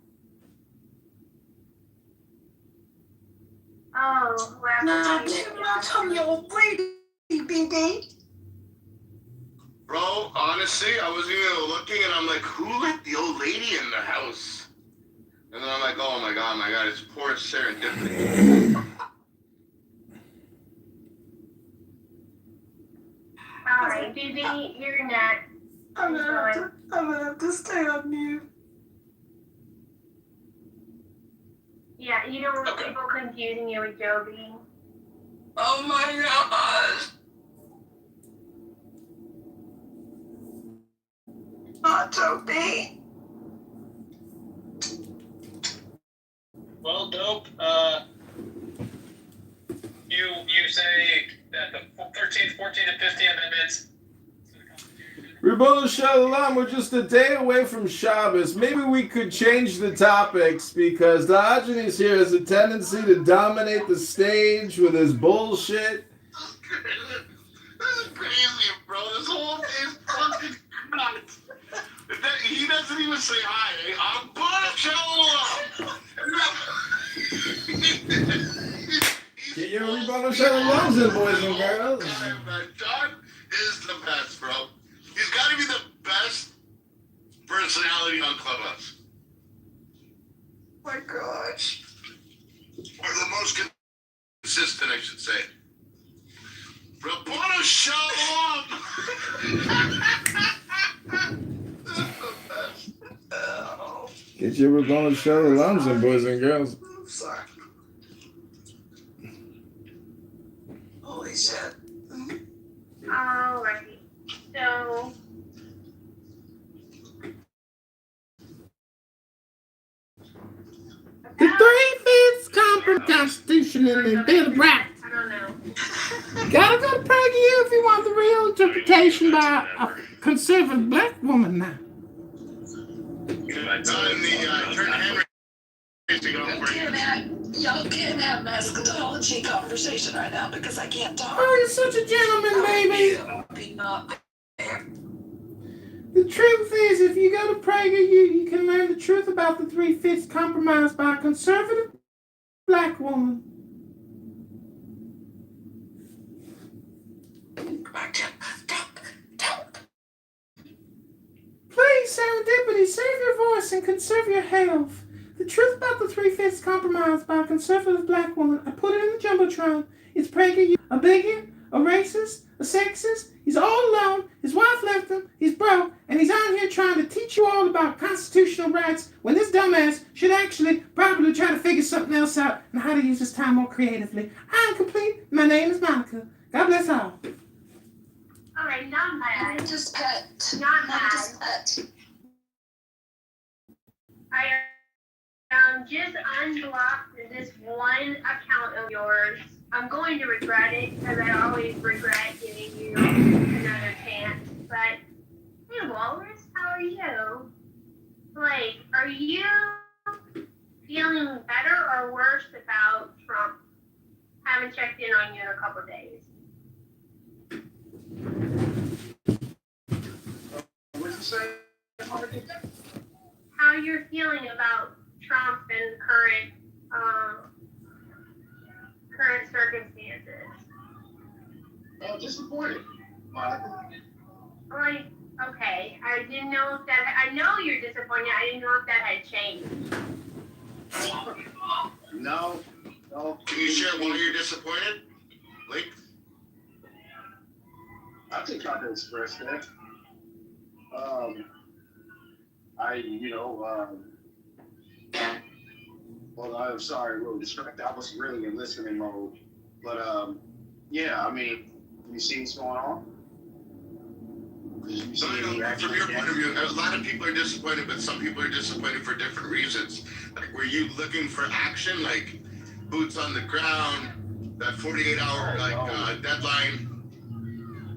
Oh, well. Not on your old lady, baby. Bro, honestly, I was even looking and I'm like, who let the old lady in the house? And then I'm like, oh my god, it's poor serendipity. Alright, Bibi, you're next. I'm gonna have to stay on mute. Yeah, you don't want people confusing you with Joby. Oh my gosh. Not Joby. Well, Dope, you say that the 13th, 14th, and 15th amendments. Rebel Shalom, we're just a day away from Shabbos. Maybe we could change the topics because Diogenes here has a tendency to dominate the stage with his bullshit. This is great. show the lungs in, boys and girls. John is the best, bro. He's got to be the best personality on Clubhouse. My gosh. Or the most consistent, I should say. Rapona Shalom! Get your Rapona show the lungs in, boys and girls. Sorry. Holy shit. Alrighty. So, The 3/5 Constitution and the Bill of Rights. I don't know. Gotta go to PragerU if you want the real interpretation by a conservative black woman now. Y'all can't have an eschatology conversation right now because I can't talk. Oh, you're such a gentleman, baby. The truth is, if you go to PragerU, you can learn the truth about the 3/5 compromise by a conservative black woman. Please, serendipity, save your voice and conserve your health. The truth about the 3/5 compromise by a conservative black woman. I put it in the Jumbotron. It's PragerU. A bigot, a racist, a sexist. He's all alone. His wife left him. He's broke. And he's out here trying to teach you all about constitutional rights when this dumbass should actually probably try to figure something else out and how to use his time more creatively. I'm complete. My name is Monica. God bless all. Alright, not mad. Just pet. Not mad. Just pet. I just unblocked this one account of yours. I'm going to regret it because I always regret giving you another chance. But hey, Walrus, how are you? Like, are you feeling better or worse about Trump? Haven't checked in on you in a couple days. What'd you say? How you're feeling about Trump and current circumstances? Disappointed. Like, okay, I didn't know if that. I know you're disappointed. I didn't know if that had changed. No. Can you share why you're disappointed? Like, I think I can express that. Well, I'm sorry, a little distracted. I was really in listening mode. But, yeah, I mean, you see what's going on? from your point of view, a lot of people are disappointed, but some people are disappointed for different reasons. Like, were you looking for action, like boots on the ground, that 48-hour deadline?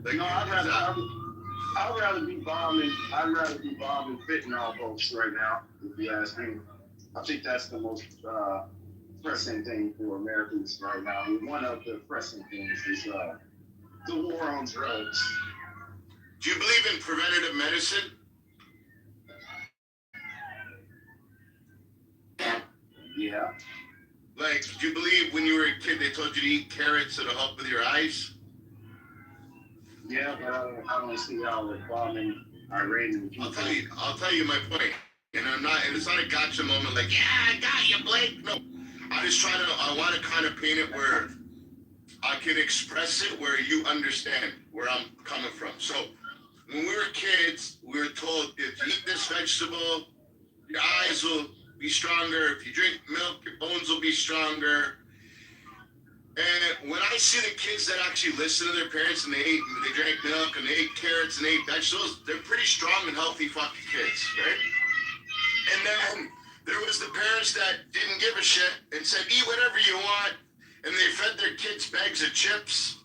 Like, no, I'd rather be bombing. I'd rather be bombing fentanyl folks right now, if you ask me. I think that's the most pressing thing for Americans right now. One of the pressing things is the war on drugs. Do you believe in preventative medicine? Yeah. Like, do you believe when you were a kid they told you to eat carrots so to help with your eyes? Yeah, but I don't see how we're bombing Iran. I'll tell you my point. And it's not a gotcha moment like, yeah, I got you, Blake. No. I want to kind of paint it where I can express it where you understand where I'm coming from. So when we were kids, we were told if you eat this vegetable, your eyes will be stronger. If you drink milk, your bones will be stronger. And when I see the kids that actually listen to their parents and they drank milk and they ate carrots and they ate vegetables, they're pretty strong and healthy fucking kids, right? And then there was the parents that didn't give a shit and said, eat whatever you want. And they fed their kids bags of chips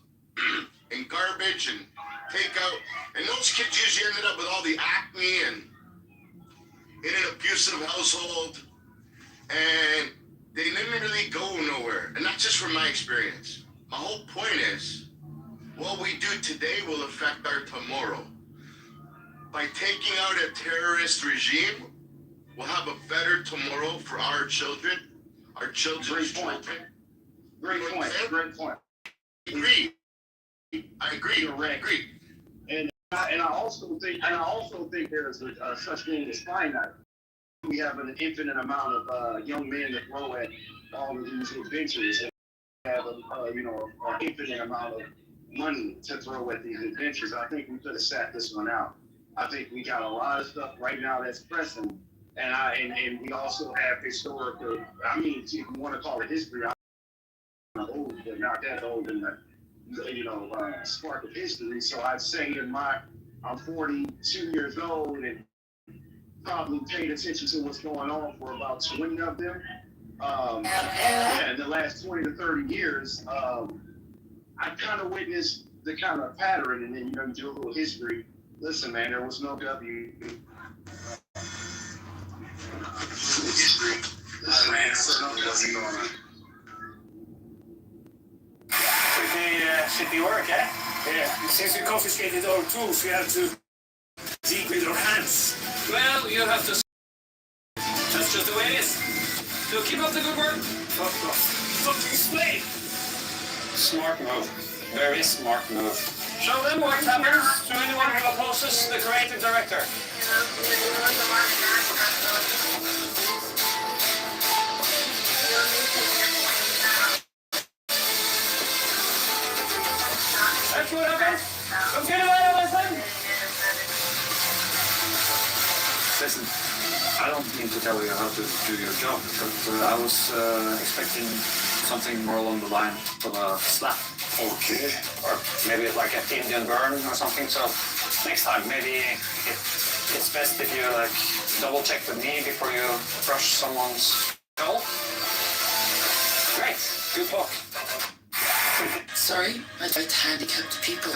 and garbage and takeout. And those kids usually ended up with all the acne and in an abusive household. And they didn't really go nowhere. And that's just from my experience. My whole point is, what we do today will affect our tomorrow. By taking out a terrorist regime, we'll have a better tomorrow for our children, our children's children. Great point. agree. I agree. Correct. I agree. And I also think there's a such thing as finite. We have an infinite amount of young men to throw at all of these adventures, and have an infinite amount of money to throw at these adventures. I think we could have sat this one out. I think we got a lot of stuff right now that's pressing, and we also have historical. I mean, if you want to call it history, I'm old, but not that old in the spark of history. So I'd say I'm 42 years old and probably paid attention to what's going on for about 20 of them. In the last 20 to 30 years, I kind of witnessed the kind of pattern, and then you do a little history. Listen, man, there was no W. History. Listen, man, there was no W going on. City work, eh? Yeah. Since we confiscated our tools, we have to dig with our hands. Well, you have to. That's just the way it is. So keep up the good work. Fucking slave. Smart move. Very smart move. Show them what happens to anyone who opposes the creative director. That's what happens. Come get away, my son. Listen, I don't mean to tell you how to do your job, but I was expecting something more along the line of a slap. Okay. Or maybe like an Indian burn or something. So next time, maybe it's best if you double check with me before you brush someone's skull. Great. Good talk. Sorry, I fight handicapped people.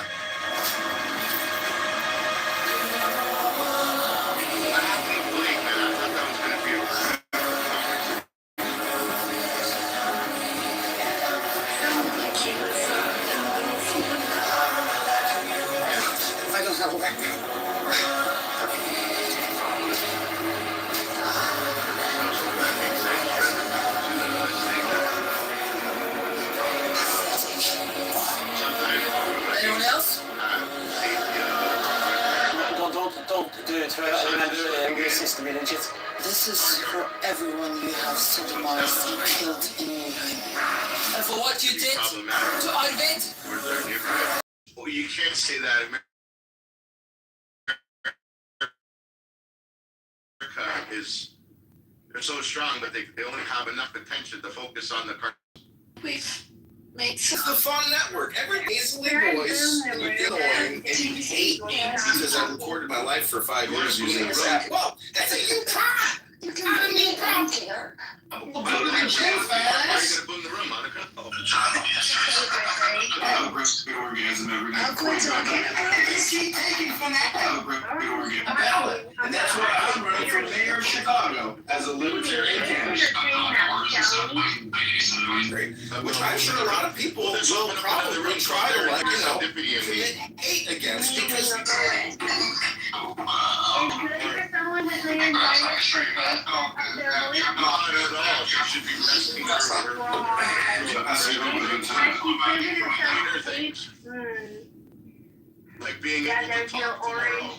I don't have a weapon. Anyone else? Don't do it for every system in it. This is for everyone you have sodomized and killed in England. And for what you did to Arvid? Well, you can't say that. America they're so strong, but they only have enough attention to focus on the car. We've made It's the Fun Network. Every easily voice, and you get annoying, and you hate me because I recorded my life for 5 years using this app. Well, that's a new prop. You can put me out here. We'll go to the gym fast. Boom the room, Monica. Good orgasm every I'll quit talking about this. Keep taking from that. Good orgasm ballot. And that's why I'm running for mayor of Chicago as a libertarian candidate. Which I'm sure a lot of people will probably try to commit hate against because It's good for someone to say and buy their voice. Not at all. She should be resting like being Yeah, able to there's no talk orange.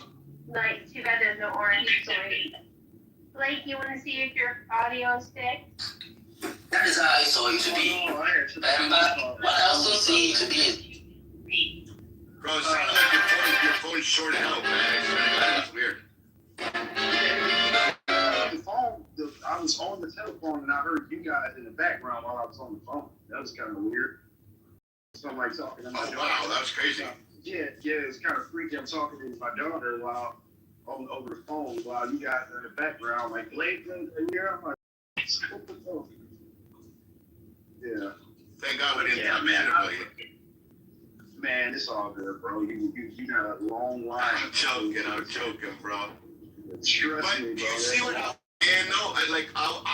Like, too bad there's no orange story. Blake, you want to see if your audio sticks? That is how I saw you to be. Remember? What else do see you to be? Bro, it sounded like your phone's shorted out, man. That's weird. I was on the telephone and I heard you guys in the background while I was on the phone. That was kind of weird. So I'm like talking to my daughter. Wow, that was crazy. Yeah, it's kind of freaky. I'm talking to my daughter while over the phone while you guys are in the background, like late in the year. I'm like, yeah. Thank God we didn't have Man, it's all good, bro. You got a long line. I'm joking, bro. Trust me, bro. You see what I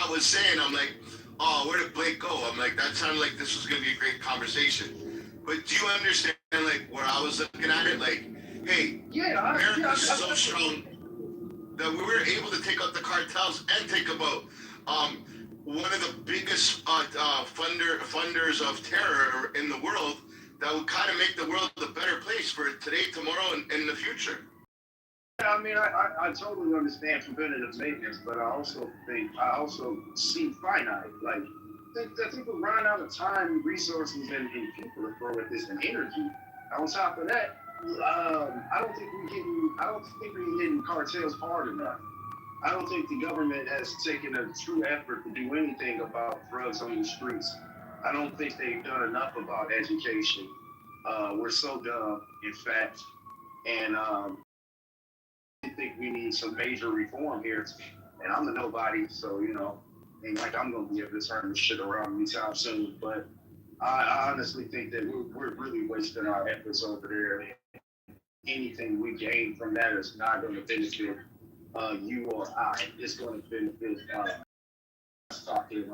was saying, I'm like, oh, where did Blake go? I'm like, that sounded like this was gonna be a great conversation. But do you understand like where I was looking at it? Like, hey, America's so strong that we were able to take out the cartels and take about one of the biggest funders of terror in the world that would kind of make the world a better place for today, tomorrow, and in the future. I mean, I totally understand preventative maintenance, but I also see finite. Like, I think we're running out of time, resources, and people to throw at this and energy. On top of that, I don't think we're hitting cartels hard enough. I don't think the government has taken a true effort to do anything about drugs on the streets. I don't think they've done enough about education. We're so dumb, in fact, and I think we need some major reform here. And I'm a nobody, so ain't like I'm gonna be able to turn this shit around anytime soon. But I honestly think that we're really wasting our efforts over there. Anything we gain from that is not going to benefit you or I. It's going to benefit stocking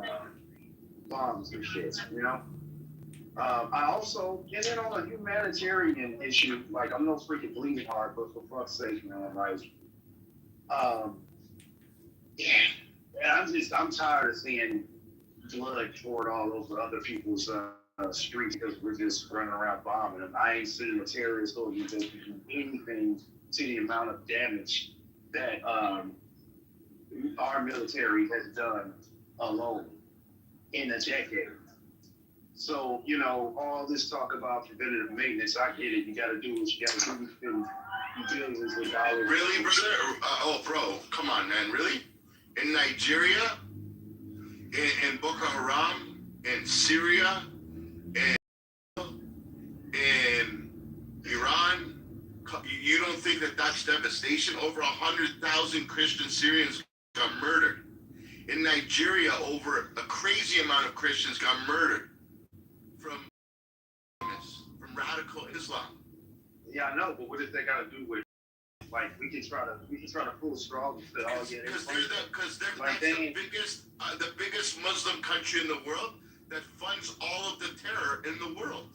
bombs and shit. I also, and then on a humanitarian issue, like I'm no freaking bleeding heart, but for fuck's sake, man, like, I'm tired of seeing blood poured all over other people's streets because we're just running around bombing them. I ain't seen a terrorist organization do anything to the amount of damage that our military has done alone in a decade. So, all this talk about preventative maintenance, I get it. You got to do what you got to do. Spend billions of dollars. Really, brother? Bro, come on, man. Really? In Nigeria, in Boko Haram, in Syria, in Iran, you don't think that that's devastation? Over 100,000 Christian Syrians got murdered. In Nigeria, over a crazy amount of Christians got murdered from radical Islam. Yeah, I know, but what does that got to do with? Like we can try to pull a straw and say, oh yeah, because they're the biggest Muslim country in the world that funds all of the terror in the world.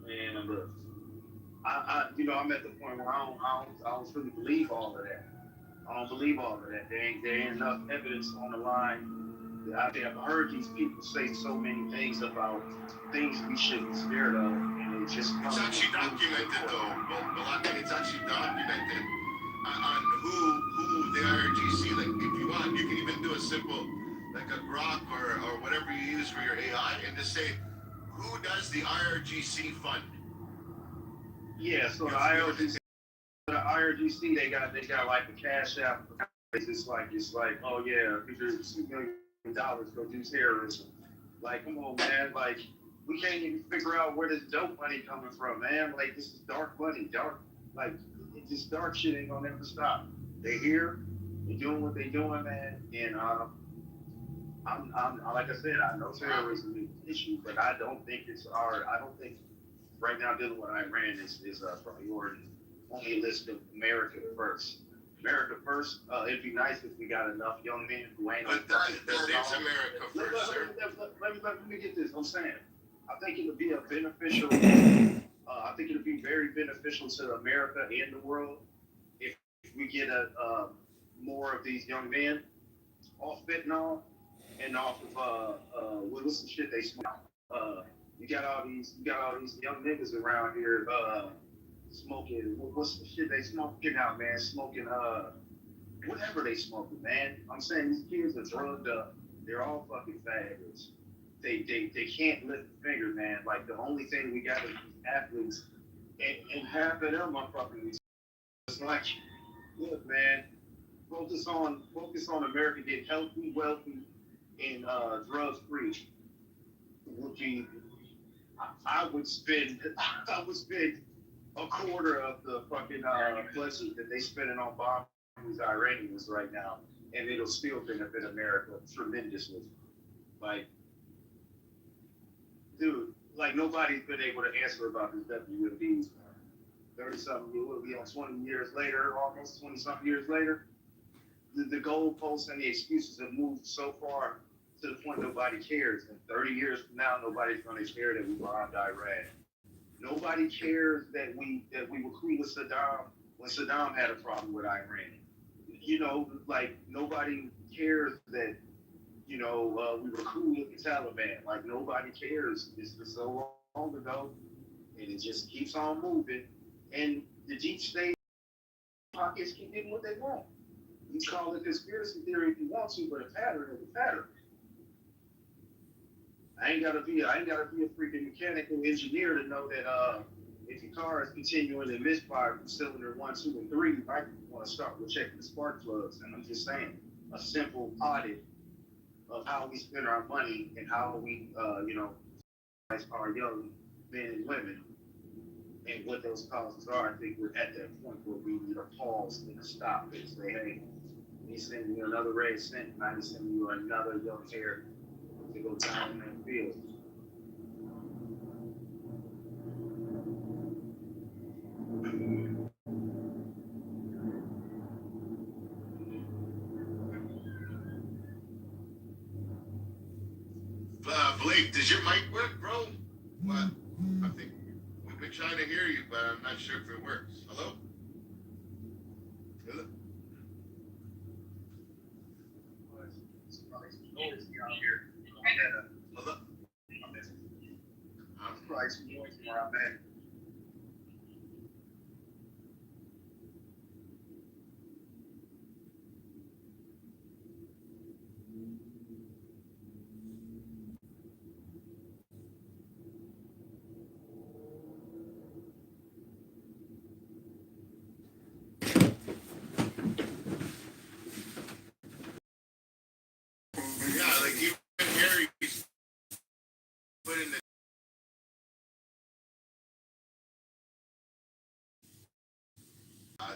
Man, look, I'm at the point where I don't really believe all of that. I don't believe all of that. There ain't enough evidence on the line. I've heard these people say so many things about things we shouldn't be scared of, and it just it's actually documented though. It's actually documented on who the IRGC. Like, if you want, you can even do a simple, like a grok or whatever you use for your AI, and just say, who does the IRGC fund? Yeah, so the IRGC, they got like the cash app. It's like, oh yeah, here's $2 million go do terrorism. Like, come on, man. Like, we can't even figure out where this dope money coming from, man. Like, this is dark money. This dark shit ain't gonna never stop. They here, they doing what they doing, man. And I'm like I said, I know terrorism is an issue, but I don't think right now dealing with Iran is a priority. On the list of America first. America first. It'd be nice if we got enough young men who ain't. But that's America first, sir. Let me get this. I'm saying, I think it'll be a beneficial. I think it'll be very beneficial to America and the world if we get more of these young men off fentanyl and off of what's the shit they smoke. You got all these young niggas around here smoking. What's the shit they smoking out, man? Smoking whatever they smoking, man. I'm saying these kids are drugged up. They're all fucking faggots. They can't lift a finger, man. Like, the only thing we got is these athletes, and half of them are fucking. It's like, look, man, focus on America getting healthy, wealthy, and drugs free. I would spend a quarter of the fucking budget that they spending on bombing these Iranians right now, and it'll still benefit America tremendously. Like, dude, like nobody's been able to answer about this WMDs. 30-something, will be on 20 years later, almost 20-something years later. The goalposts and the excuses have moved so far to the point nobody cares. And 30 years from now, nobody's going to care that we bombed Iran. Nobody cares that we were cool with Saddam when Saddam had a problem with Iran. Like, nobody cares that, we were cool with the Taliban. Like, nobody cares. It's been so long ago, and it just keeps on moving. And the deep state pockets keep getting what they want. You call it conspiracy theory if you want to, but a pattern is a pattern. I ain't gotta be a freaking mechanical engineer to know that if your car is continuing to misfire from cylinder 1, 2, and 3, you might want to start with checking the spark plugs. And I'm just saying, a simple audit of how we spend our money and how we, our young men and women and what those causes are. I think we're at that point where we need a pause and a stop and say, hey, he's sending you another red cent, and I'm sending you another young hair to go down in that field. Blake, does your mic work, bro? What? I think we've been trying to hear you, but I'm not sure if it works. Hello? Hello? Hello? Probably some noise from where I'm at. Yeah, like even Harry put in the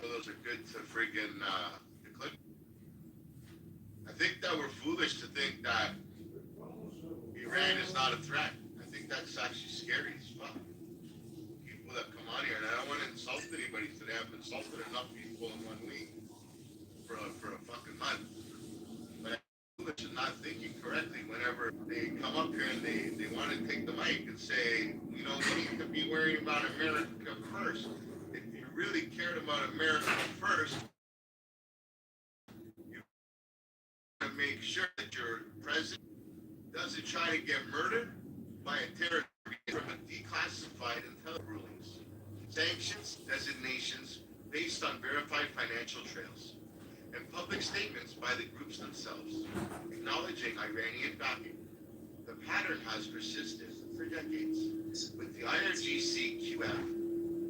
those are good to friggin' click. I think that we're foolish to think that Iran is not a threat. I think that's actually scary as fuck. People that come on here, and I don't want to insult anybody today. I've insulted enough people in 1 week for a fucking month. But I'm foolish and not thinking correctly whenever they come up here and they want to take the mic and say, you know, we need to be worrying about America first. If you really cared about America first, you to make sure that your president doesn't try to get murdered by a terrorist from a declassified intelligence rulings, sanctions, designations based on verified financial trails, and public statements by the groups themselves acknowledging Iranian backing. The pattern has persisted for decades, with the IRGC QF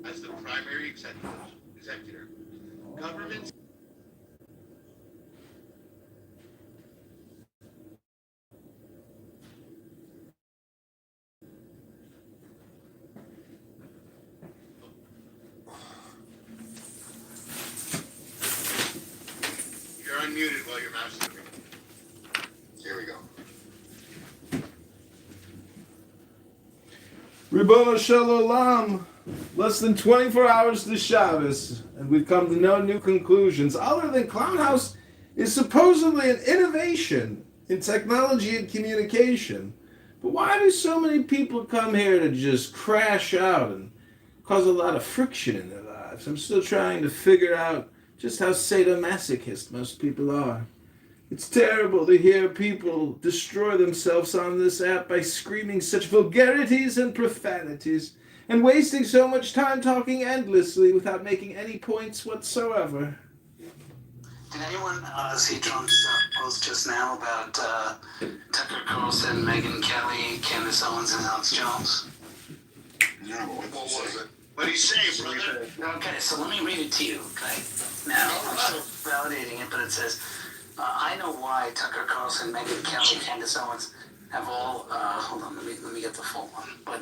as the primary executor. Governments You're unmuted while you're masturbating. Here we go. Ribono Shel Olam. Less than 24 hours to Shabbos, and we've come to no new conclusions other than Clown House is supposedly an innovation in technology and communication. But why do so many people come here to just crash out and cause a lot of friction in their lives? I'm still trying to figure out just how sadomasochist most people are. It's terrible to hear people destroy themselves on this app by screaming such vulgarities and profanities and wasting so much time talking endlessly without making any points whatsoever. Did anyone see Trump's post just now about Tucker Carlson, Megyn Kelly, Candace Owens, and Alex Jones? No, what was it? What did he say, brother? Okay, so let me read it to you, okay? Now, I'm still validating it, but it says, I know why Tucker Carlson, Megyn Kelly, Candace Owens have all, hold on, let me get the full one, but,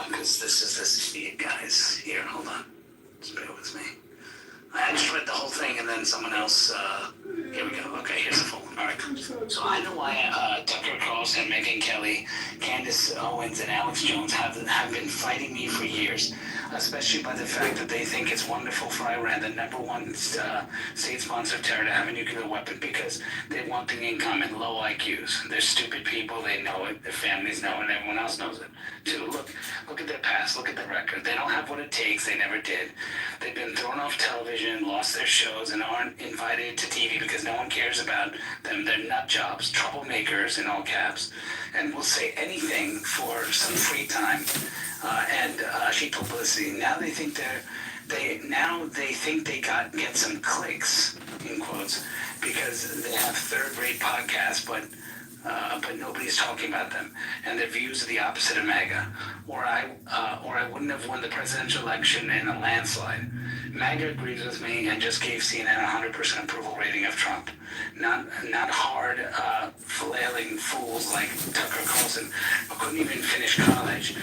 because this is you guys here, hold on, just bear with me. I just read the whole thing and then someone else, here we go, okay, here's the full one, alright. So I know why Tucker Carlson, Megyn Kelly, Candace Owens, and Alex Jones have been fighting me for years, especially by the fact that they think it's wonderful for Iran, the number one state-sponsored terror, to have a nuclear weapon because they have one thing in common, low IQs. They're stupid people, they know it, their families know it, and everyone else knows it too. Look at their past, look at their record. They don't have what it takes, they never did. They they've been thrown off television, lost their shows, and aren't invited to TV because no one cares about them. They're nut jobs, troublemakers in all caps, and will say anything for some free time and cheap publicity. Now they think they get some clicks, in quotes, because they have third-rate podcasts, but nobody's talking about them, and their views are the opposite of MAGA, or I wouldn't have won the presidential election in a landslide. MAGA agrees with me and just gave CNN a 100% approval rating of Trump. Not hard, flailing fools like Tucker Carlson, who couldn't even finish college.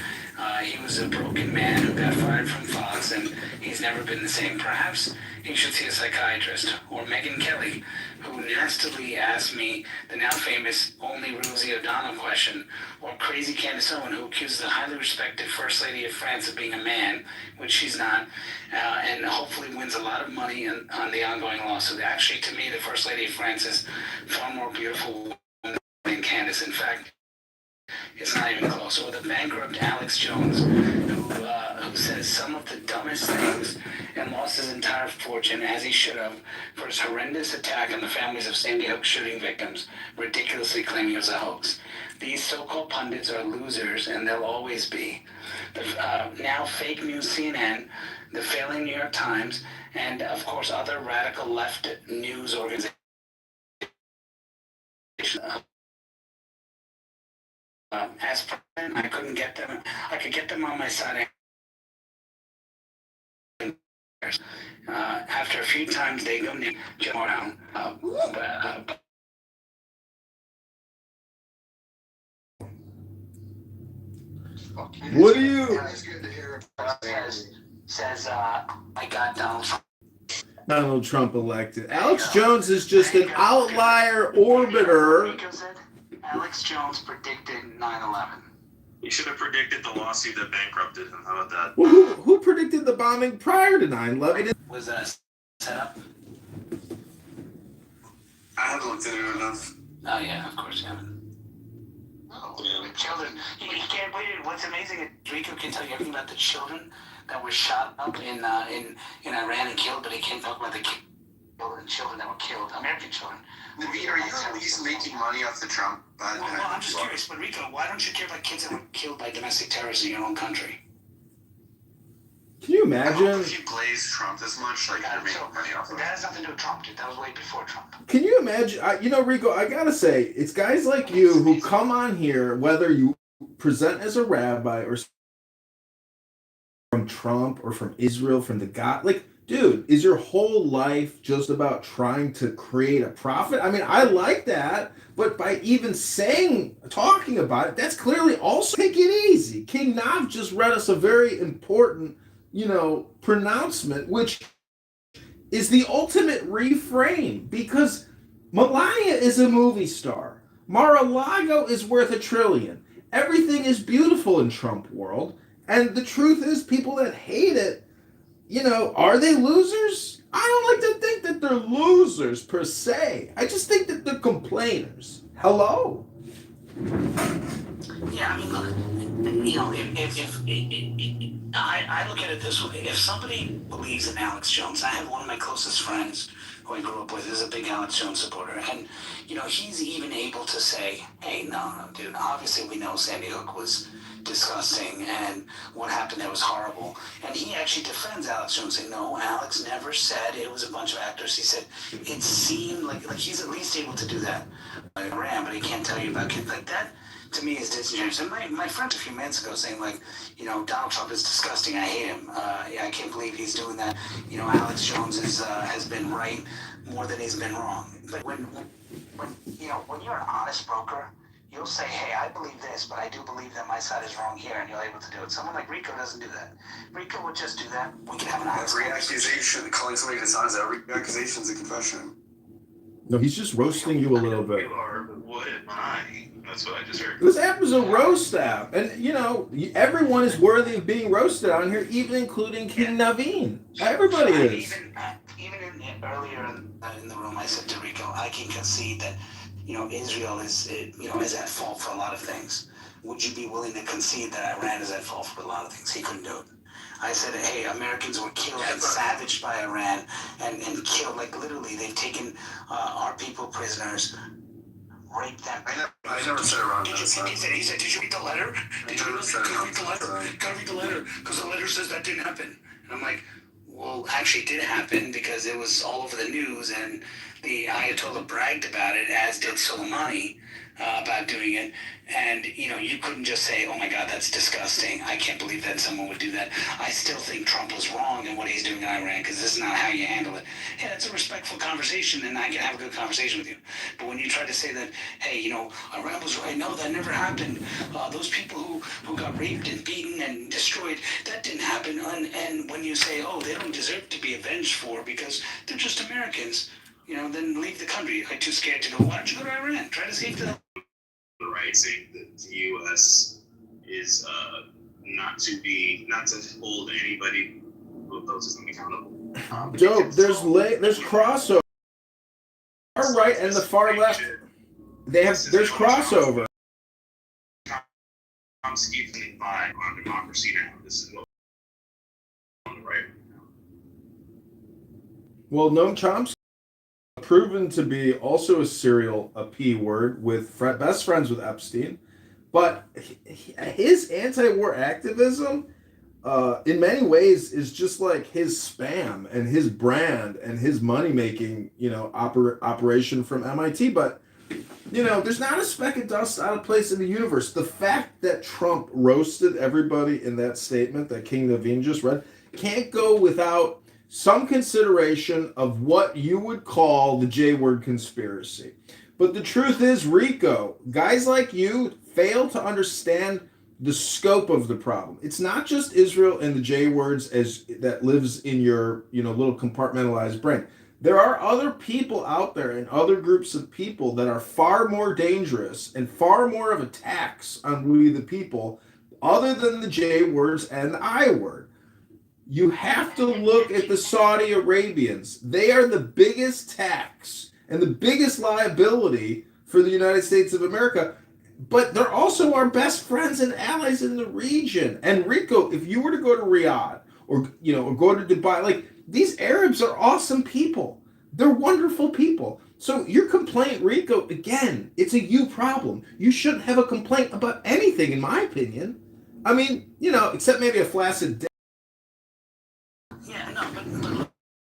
He was a broken man who got fired from Fox, and he's never been the same. Perhaps he should see a psychiatrist. Or Megyn Kelly, who nastily asked me the now famous only Rosie O'Donnell question. Or crazy Candace Owen, who accuses the highly respected First Lady of France of being a man, which she's not, and hopefully wins a lot of money on the ongoing lawsuit. Actually, to me, the First Lady of France is far more beautiful than Candace. In fact, it's not even close. Or the bankrupt Alex Jones, who says some of the dumbest things and lost his entire fortune, as he should have, for his horrendous attack on the families of Sandy Hook shooting victims, ridiculously claiming it was a hoax. These so-called pundits are losers, and they'll always be. The now fake news CNN, the failing New York Times, and, of course, other radical left news organizations. As president, I couldn't get them. I could get them on my side. After a few times, they go down. What do you? Says I got Donald Trump elected. Alex Jones is just an outlier orbiter. Alex Jones predicted 9/11. He should have predicted the lawsuit that bankrupted him. How about that? Well, who predicted the bombing prior to 9/11? Was that a setup? I haven't looked into it enough. Oh yeah, of course you haven't. The children. He can't wait. What's amazing is Rico can tell you everything about the children that were shot up in Iran and killed, but he can't talk about the children that were killed, American children. Naveed, are you at least making money off the Trump? Well, I'm just curious, but Rico, why don't you care about kids that were killed by domestic terrorists in your own country? Can you imagine? If you glaze Trump this much, like you're making money off of it. That has nothing to do with Trump, dude. That was way before Trump. Can you imagine? Rico, I gotta say, it's guys like you who come on here, whether you present as a rabbi or from Trump or from Israel, from the God, like, dude, is your whole life just about trying to create a profit? I mean, I like that, but by even talking about it, that's clearly also take it easy. King Nav just read us a very important, pronouncement, which is the ultimate reframe, because Melania is a movie star. Mar-a-Lago is worth $1 trillion. Everything is beautiful in Trump world, and the truth is, people that hate it, are they losers? I don't like to think that they're losers per se. I just think that they're complainers. Hello? Yeah, I mean, look, if I look at it this way. If somebody believes in Alex Jones, I have one of my closest friends who I grew up with is a big Alex Jones supporter, and he's even able to say, hey, no, dude, obviously we know Sandy Hook was disgusting and what happened there was horrible, and he actually defends Alex Jones, saying, no, Alex never said it was a bunch of actors. He said it seemed like he's at least able to do that. Iran, but he can't tell you about kids like that. To me, is disingenuous. And my friend a few minutes ago saying, like, Donald Trump is disgusting. I hate him. I can't believe he's doing that. Alex Jones has been right more than he's been wrong. But when you're an honest broker, you'll say, hey, I believe this, but I do believe that my side is wrong here, and you're able to do it. Someone like Rico doesn't do that. Rico would just do that. We can have an honest Every accusation, calling somebody dishonest, every accusation is a confession. No, he's just roasting you a little bit. You are, what am I? That's what I just heard. This app is a roast app, and everyone is worthy of being roasted on here, even including King Naveen. Everybody is. Even earlier in the room, I said to Rico, I can concede that Israel is at fault for a lot of things. Would you be willing to concede that Iran is at fault for a lot of things? He couldn't do it. I said, hey, Americans were killed and savaged by Iran and killed, like literally, they've taken our people prisoners, raped them. I never said Iran. He said, did you read the letter? Did you read the letter? Gotta read the letter, because the letter says that didn't happen. And I'm like, well, actually it did happen because it was all over the news and the Ayatollah bragged about it, as did Soleimani, about doing it. And, you know, you couldn't just say, oh my God, that's disgusting. I can't believe that someone would do that. I still think Trump was wrong in what he's doing in Iran, because this is not how you handle it. Yeah, it's a respectful conversation and I can have a good conversation with you. But when you try to say that, hey, you know, Iran was right, no, that never happened. Those people who got raped and beaten and destroyed, that didn't happen. And when you say, oh, they don't deserve to be avenged for because they're just Americans, you know, then leave the country. I'm too scared to go. Why don't you go to Iran? Try to save them. Right, saying that the U.S. is not to hold anybody who opposes them accountable. Joe, there's crossover. Far right and the far left. There's crossover. Chomsky by on democracy now. This is what on the right. Well, Noam Chomsky proven to be also a serial P word with best friends with Epstein, but his anti-war activism in many ways is just like his spam and his brand and his money-making, you know, operation from MIT. But you know, there's not a speck of dust out of place in the universe. The fact that Trump roasted everybody in that statement that King Naveen just read can't go without some consideration of what you would call the J-word conspiracy. But the truth is, Rico, guys like you fail to understand the scope of the problem. It's not just Israel and the J-words as that lives in your, you know, little compartmentalized brain. There are other people out there and other groups of people that are far more dangerous and far more of a tax on we the people other than the J-words and the I-word. You have to look at the Saudi Arabians. They are the biggest tax and the biggest liability for the United States of America, but they're also our best friends and allies in the region. And Rico, if you were to go to Riyadh or, you know, or go to Dubai, like, these Arabs are awesome people. They're wonderful people. So your complaint, Rico, again, it's a you problem. You shouldn't have a complaint about anything, in my opinion. I mean, you know, except maybe a flaccid dick. Yeah, no, but look,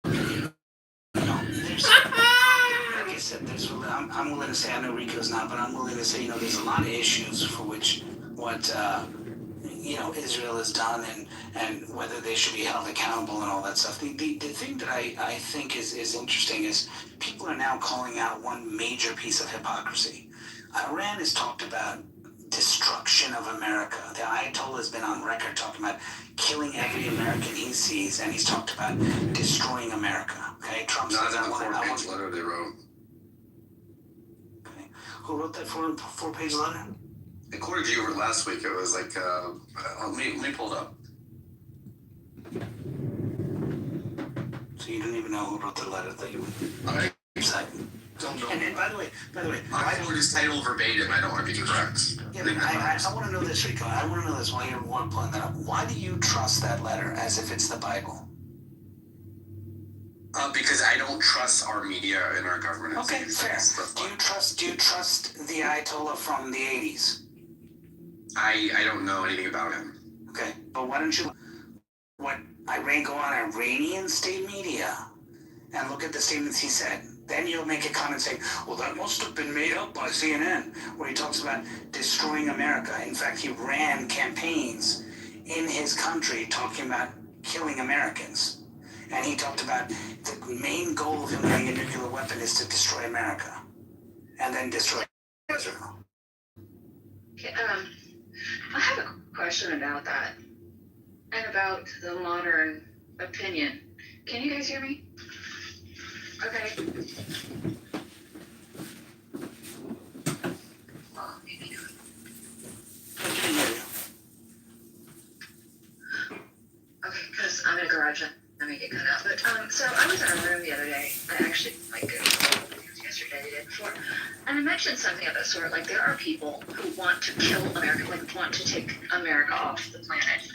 you know, there's, like I said, I'm willing to say, I know Rico's not, but I'm willing to say, you know, there's a lot of issues for which what, you know, Israel has done and whether they should be held accountable and all that stuff. The thing that I think is interesting is people are now calling out one major piece of hypocrisy. Iran has talked about destruction of America. The Ayatollah has been on record talking about killing every American he sees, and he's talked about destroying America. Okay, Trump says that four-page letter they wrote. Okay, who wrote that four-page letter? According to you last week, it was like, let me pull it up. So you don't even know who wrote the letter that you don't know. And by the way, I quote his title verbatim. I don't want to be correct. Yeah, but I want to know this, Rico. I want to know this while you're pulling that up. Why do you trust that letter as if it's the Bible? Because I don't trust our media and our government. Okay, fair. Do you trust the Ayatollah from the 80s? I don't know anything about him. Okay, but why don't you go on Iranian state media and look at the statements he said? Then you'll make a comment saying, well, that must have been made up by CNN, where he talks about destroying America. In fact, he ran campaigns in his country talking about killing Americans. And he talked about the main goal of him getting a nuclear weapon is to destroy America. And then destroy Israel. Okay, I have a question about that. And about the modern opinion. Can you guys hear me? Okay. Okay, because I'm in a garage and I may get cut out. But so I was in a room the other day. I actually it was yesterday, the day before, and I mentioned something of that sort. Like, there are people who want to kill America, like want to take America off the planet.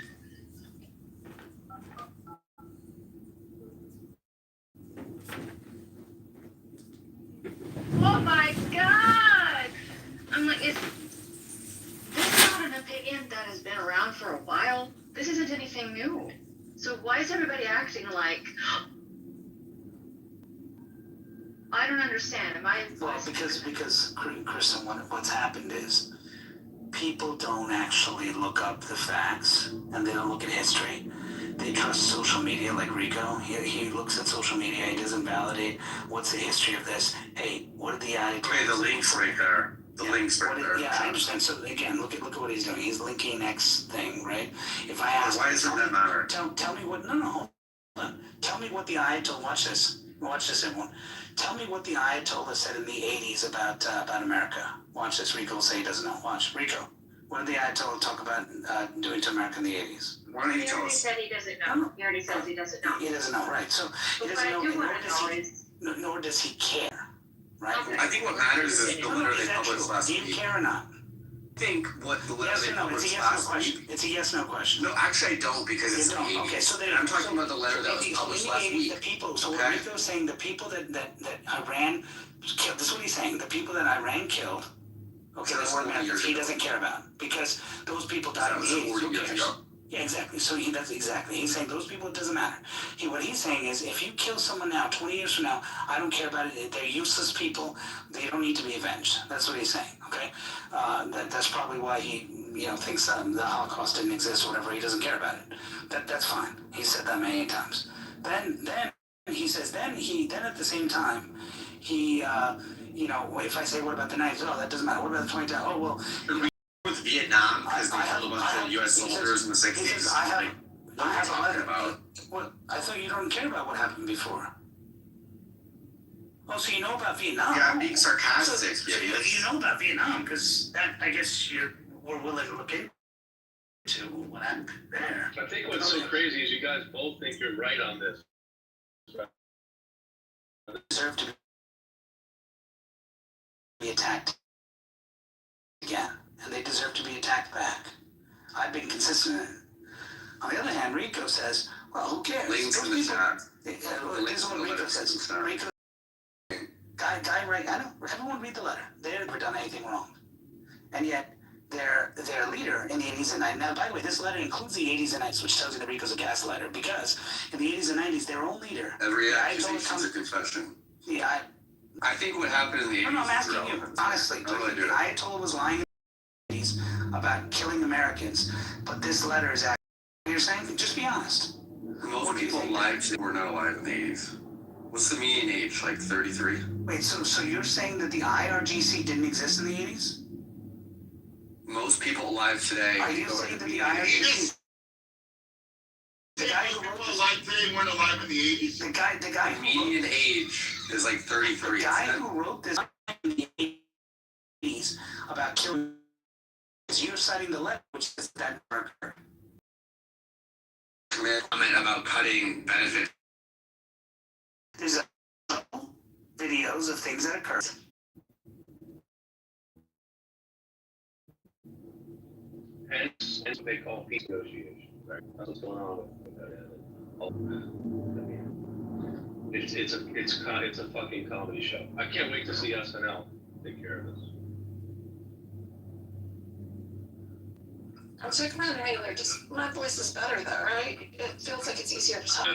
anything new. So why is everybody acting like, I don't understand. Am I? Well, because Kristen, what's happened is people don't actually look up the facts and they don't look at history. They trust social media like Rico. He looks at social media. He doesn't validate what's the history of this. Hey, what did the Ayatollah? Okay, the link's right there. The link's right there. Yeah, I understand. So again, look at what he's doing. He's linking X thing, right? If I ask, why doesn't that matter? Tell me what. No, hold on. Tell me what the Ayatollah. Watch this, everyone. Tell me what the Ayatollah said in the 80s about America. Watch this. Rico will say he doesn't know. Watch, Rico. What did the Ayatollah talk about doing to America in the 80s? Why don't you He tell already us? said he doesn't know. He already says he doesn't know. He doesn't know, right? So he But doesn't know. what I do want to know is, Nor does he care, right? Okay. I think what matters is the No, letter they is that published true? last Do you week. care or not? I think what the letter Yes they or no? It's a published yes no last question. week. It's a yes no question. No, actually I don't because You it's the don't. 80s. Okay, so And I'm talking about the letter that was in published the last 80s, week. The people. So Okay. Rico's saying the people that Iran killed. This is what he's saying. The people that Iran killed. Okay, they were Americans. He doesn't care about because those people died in the 80s. Who cares? Yeah, exactly. So he does exactly. He's saying those people, it doesn't matter. What he's saying is, if you kill someone now, 20 years from now, I don't care about it. They're useless people. They don't need to be avenged. That's what he's saying. Okay, that's probably why he, thinks the Holocaust didn't exist or whatever. He doesn't care about it. That's fine. He said that many times. Then he says. Then at the same time, he, if I say what about the knives? Oh, that doesn't matter. What about the 20? Oh well. With Vietnam, because they killed a bunch of U.S. soldiers in the 60s. He says, I have a letter. About? What? I thought you don't care about what happened before. Oh, so you know about Vietnam? Yeah, I'm being sarcastic. So you know about Vietnam, because that, I guess we're willing to look into what happened there. I think what's so crazy is you guys both think you're right on this. Deserve to be attacked again, and they deserve to be attacked back. I've been consistent in it. On the other hand, Rico says, well, who cares? Links in the chat. This is what Rico says. Rico, guy, right? I know. Everyone read the letter. They never done anything wrong, and yet their leader in the 80s and 90s. Now, by the way, this letter includes the 80s and 90s, which tells you that Rico's a gaslighter, because in the 80s and 90s, their own leader. Every accusation is a confession. Yeah. I think what happened in the 80s. No, I'm asking you honestly. The Ayatollah was lying in the 80s about killing Americans, but this letter is actually. You're saying? Just be honest. Most people alive today were not alive in the 80s. What's the median age? Like 33? Wait, so you're saying that the IRGC didn't exist in the 80s? Most people alive today. Are you saying that the IRGC? The guy who wrote this, alive today weren't alive in the 80s. the guy The median age is like 33. The guy who wrote this in the 80s about killing is you're citing the letter, which is that murder. Comment about cutting benefits. There's videos of things that occurred. Hence what they call peace negotiations. Right? That's what's going on with that. It's a fucking comedy show. I can't wait to see SNL take care of this. I'm so glad to me, just my voice is better though, right? It feels like it's easier to talk.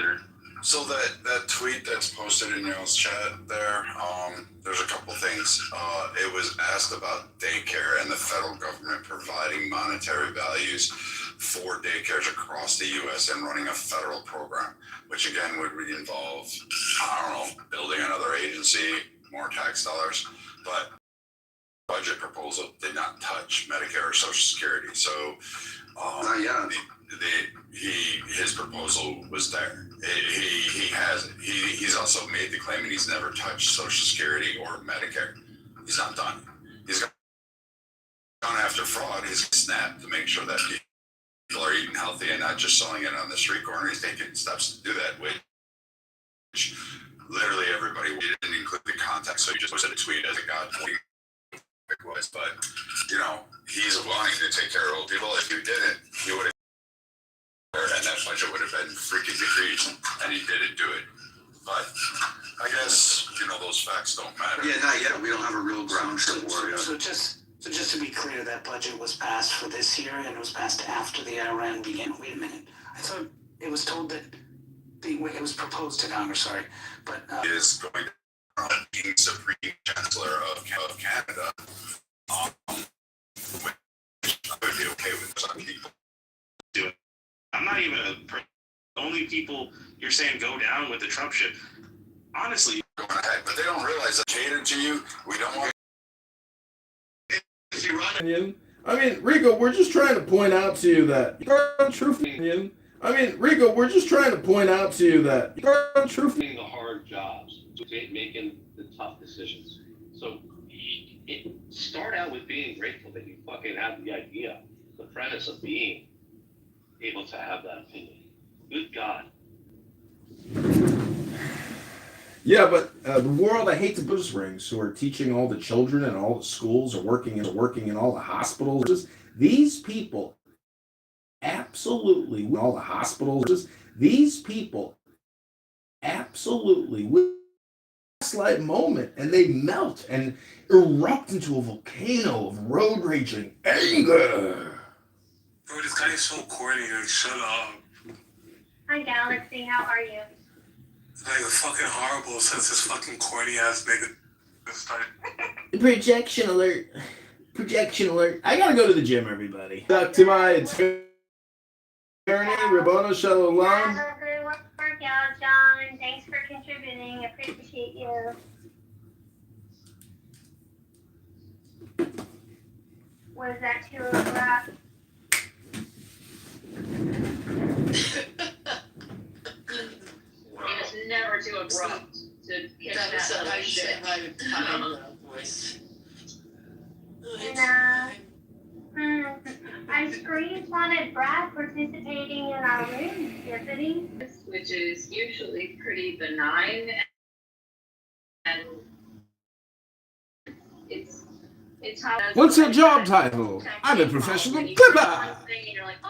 So that tweet that's posted in y'all's chat there, there's a couple things. It was asked about daycare and the federal government providing monetary values for daycares across the U.S. and running a federal program, which again would involve, I don't know, building another agency, more tax dollars, but budget proposal did not touch Medicare or Social Security. So his proposal was there. He's also made the claim, and he's never touched Social Security or Medicare. He's not done. He's gone after fraud. He's snapped to make sure that people are eating healthy and not just selling it on the street corner. He's taking steps to do that, which literally everybody didn't include the context. So he just posted a tweet as a god was, but he's wanting to take care of old people. If you didn't, he would have, and that budget would have been freaking decreased, and he didn't do it. But I guess those facts don't matter. Yeah, not yet. We don't have a real ground truth war yet. So just to be clear, that budget was passed for this year, and it was passed after the Iran began. Wait a minute. I thought it was told that it was proposed to Congress, sorry, but is going to be Supreme Chancellor of Canada. Which I would be okay with some people. I'm not even the only people you're saying go down with the Trump shit. Honestly, going ahead, but they don't realize that catered to you. We don't want. If you run. I mean, Rico, we're just trying to point out to you that truth. I mean, Rico, we're just trying to point out to you that truth. Doing the hard jobs, making the tough decisions. So start out with being grateful that you fucking have the idea, the premise of being able to have that opinion. Good God. Yeah, but the world, I hate to boost rings who are teaching all the children and all the schools are working in all the hospitals. These people absolutely all the hospitals. These people absolutely gaslight moment, and they melt and erupt into a volcano of road raging anger. Bro, this guy is so corny. Like, shut up. Hi, Galaxy. How are you? Like a fucking horrible since this fucking corny ass nigga started. Projection alert. Projection alert. I gotta go to the gym, everybody. Back to my attorney, Rabbano Shalom. Have a good workout, John. Thanks for contributing. Appreciate you. Was that too abrupt? It is never too abrupt to get that shit. Voice. And, I screenshotted Brad participating in our room, Tiffany. Which is usually pretty benign, and it's how. What's your job title? I'm a professional clipper.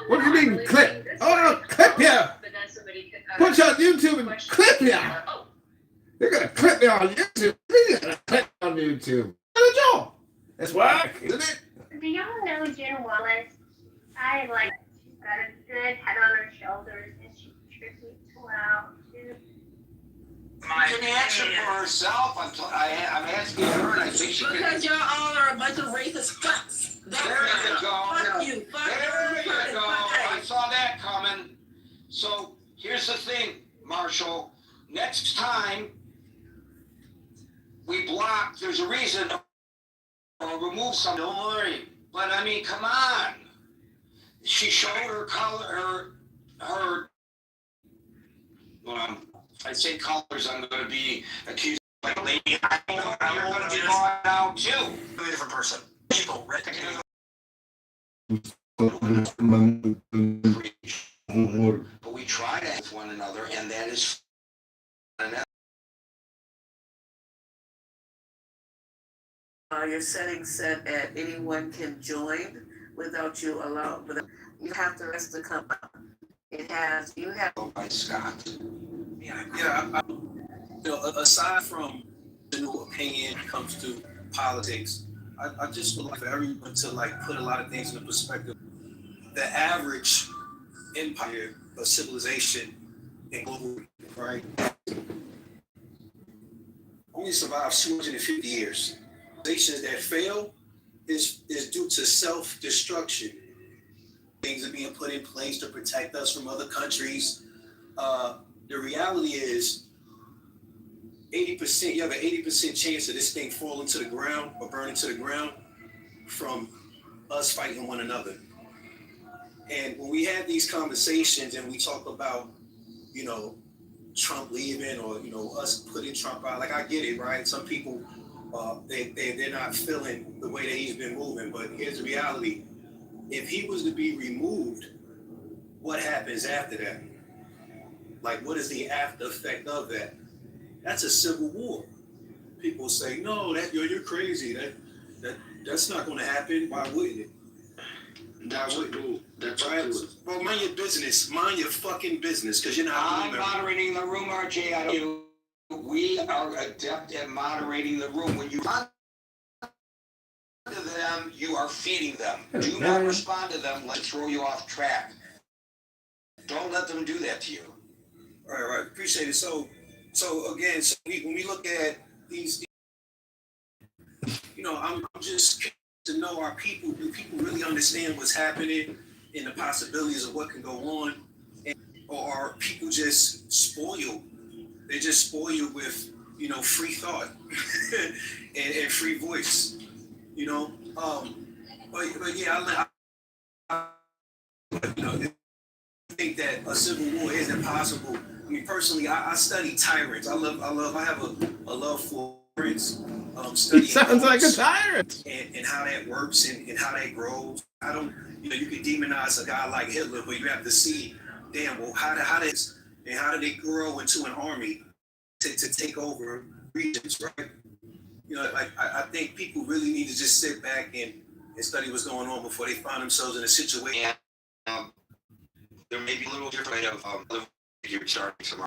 What do you mean clip? Oh, clip ya! Put you on YouTube and clip ya! They're gonna clip me on YouTube. They're gonna clip me on YouTube. That's a job. That's why, isn't it? Do y'all know Jen Wallace? I like, she's got a good head on her shoulders and she contributes well too. She can answer for herself. I'm asking her, and I think she can. Because y'all all are a bunch of racist fucks. There you go. Fuck you. Fuck There you everybody. go. Fuck I saw that coming. So here's the thing, Marshall. Next time we block, there's a reason, or remove some. Don't worry. But I mean, come on. She showed her color, her. I say colors. I'm going to be accused of like lady. You're going to be bought out too. A different person. People. But we try to have one another, and that is. Your settings set at anyone can join without you allowed, but you have to rest the come out. It has, you have. By Scott. Aside from the new opinion when it comes to politics, I just would like for everyone to put a lot of things into perspective. The average empire of civilization in global, right, only survives 250 years. Civilizations that fail is due to self-destruction. Things are being put in place to protect us from other countries. The reality is 80%, you have an 80% chance of this thing falling to the ground or burning to the ground from us fighting one another. And when we have these conversations and we talk about, Trump leaving or, us putting Trump out, I get it, right? Some people, they're not feeling the way that he's been moving, but here's the reality. If he was to be removed, what happens after that? What is the after effect of that? That's a civil war. People say, no, you're crazy. That's not going to happen. Why wouldn't it? That's what do. That's right. Well, mind your business. Mind your fucking business, because you're not. I'm moderating the room, RJ. I do. We are adept at moderating the room. When you respond to them, you are feeding them. Do not respond to them. Let's throw you off track. Don't let them do that to you. Right. Appreciate it. So again, when we look at these, I'm just curious to know our people. Do people really understand what's happening and the possibilities of what can go on, or are people just spoiled? They just spoil you with free thought and free voice. But yeah, I think that a civil war isn't possible. I mean, personally, I study tyrants. I have a love for tyrants. He sounds like a tyrant. And how that works and how that grows. I don't, you could demonize a guy like Hitler, but you have to see, damn, well, how did they grow into an army to take over regions, right? I think people really need to just sit back and study what's going on before they find themselves in a situation. There may be a little different of you're starting some.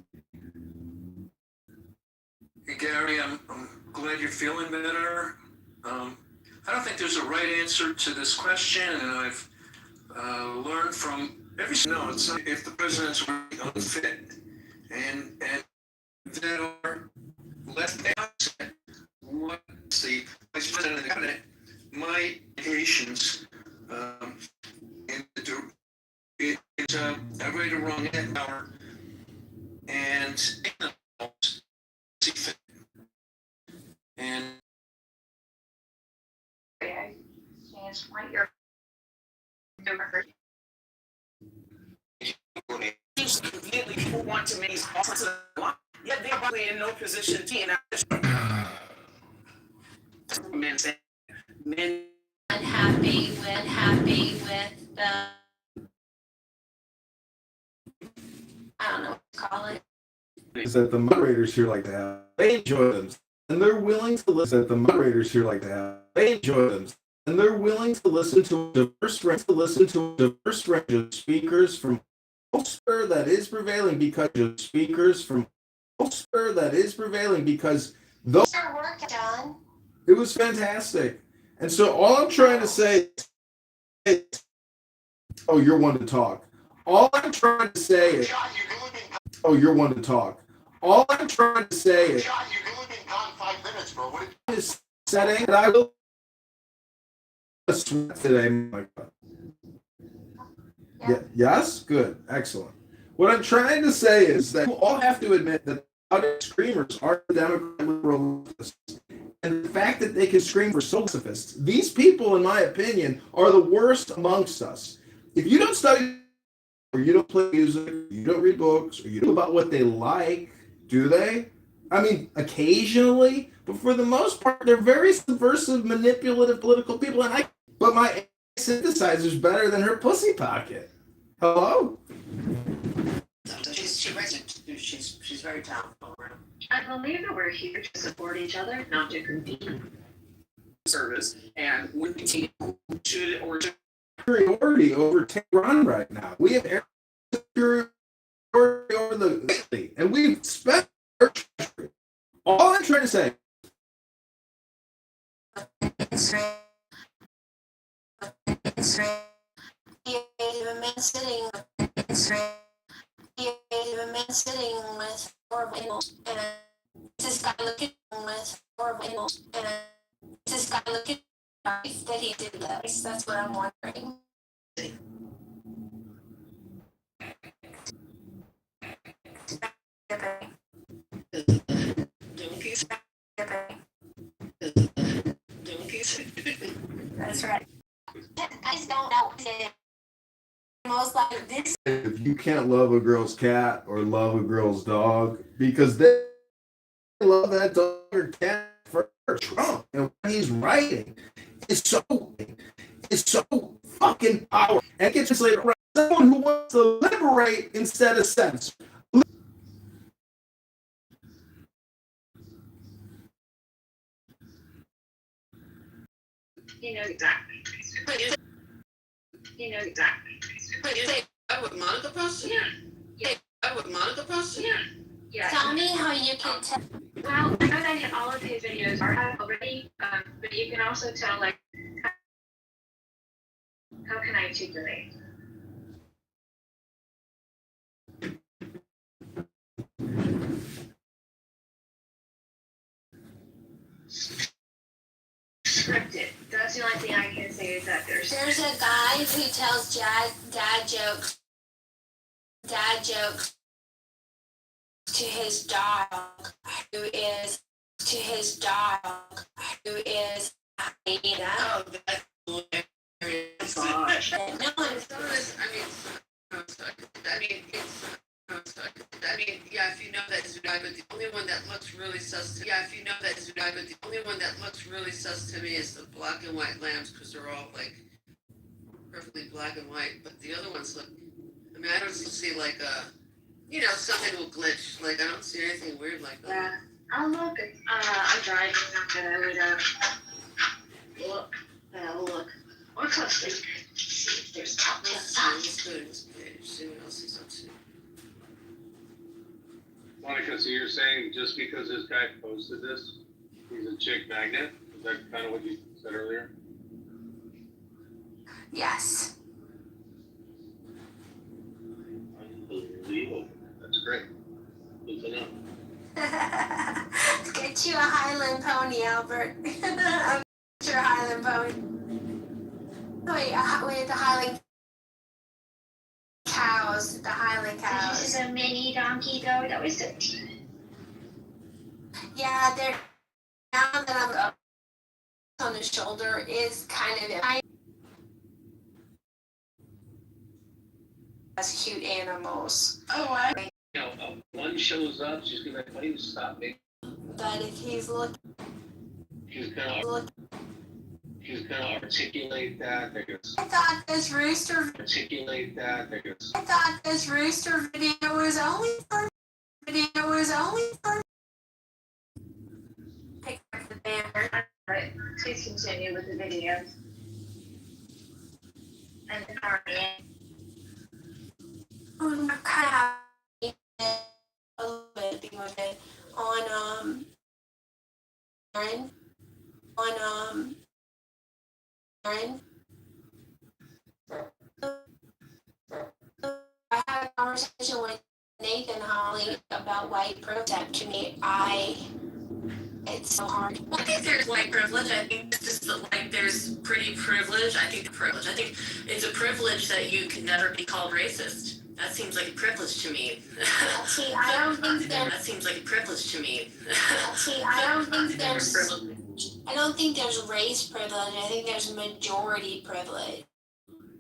Hey Gary, I'm glad you're feeling better. I don't think there's a right answer to this question, and I've learned from every. No, it's not if the president's really unfit, and that are left out. What's the vice president of the cabinet? My patients in the it's a right or wrong end hour, and People want to make yet they're probably in no position to men unhappy with the I don't know what to call it. Is that the moderators here like to have? They enjoy them, and they're willing to listen. That the moderators here like to have? They enjoy them, and they're willing to listen to a diverse range of speakers from culture that is prevailing because of speakers from culture that is prevailing because those. Your work done. It was fantastic, and so all I'm trying to say is, oh, you're one to talk. All I'm trying to say is, oh, you're one to talk. All I'm trying to say is, John, you've only been gone 5 minutes, bro. What is setting that I will sweat today. My God. Yeah. Yes? Good. Excellent. What I'm trying to say is that you all have to admit that other screamers are Democrat liberal leftists. And the fact that they can scream for pacifists, these people, in my opinion, are the worst amongst us. If you don't study, or you don't play music, or you don't read books, or you don't know about what they like, do they? I mean, occasionally, but for the most part, they're very subversive, manipulative political people. But my synthesizer's better than her pussy pocket. Hello? She's very talented. I believe that we're here to support each other, not to compete. Service and when we should or superiority over Tehran right now. We have superiority over the and we've spent all I'm trying to say. Sitting with horrible and this guy looking with horrible and this guy looking that he did that. That's what I'm wondering. That's right. I just don't know. Most like this. If you can't love a girl's cat or love a girl's dog because they love that dog or cat for Trump and what he's writing is so fucking powerful and gets translated around someone who wants to liberate instead of censor. You know exactly. You know exactly. Wait, you say that with Monica Preston? Yeah. Yeah. That with Monica Preston? Yeah. Yeah. Tell me how you can tell. Well, I know that all of his videos are already, but you can also tell, like, how can I articulate? That's the only thing I can say is that there's a guy who tells dad jokes to his dog, who is a hyena. Oh, that's hilarious. gosh. No, Yeah, if you know that Zudaga, the only one that looks really sus to the only one that looks really sus to me is the black and white lambs, because they're all like perfectly black and white, but the other ones look, I mean, I don't see like something will glitch, like I don't see anything weird like that. Yeah. I'll look. I'm driving, but I would look. I'll look. What's up, see if there's top to Let's go to this page, see what else he's up to. Monica, so you're saying just because this guy posted this, he's a chick magnet? Is that kind of what you said earlier? yes. Unbelievable. That's great. Good to know. Get you a Highland pony, Albert. Get your Highland pony. Wait, the Highland cows. The Highland cows. This is a mini donkey though. That was so cute. Yeah, they're now that I'm up on the shoulder is kind of as cute animals. Oh, I. One shows up, she's gonna be like, why do you stop me? But if he's looking, She's gonna articulate that. I thought this rooster Articulate that. video was only for pick up the banner. Alright, please continue with the videos. And the army. I'm kind of a little bit with it on Aaron. I had a conversation with Nathan Holly about white privilege. To me, it's so hard. I think there's white privilege. I think it's just like there's pretty privilege. I think it's a privilege that you can never be called racist. That seems like a privilege to me. See, I don't think that seems like a privilege to me. See, I don't think there's race privilege. I think there's majority privilege.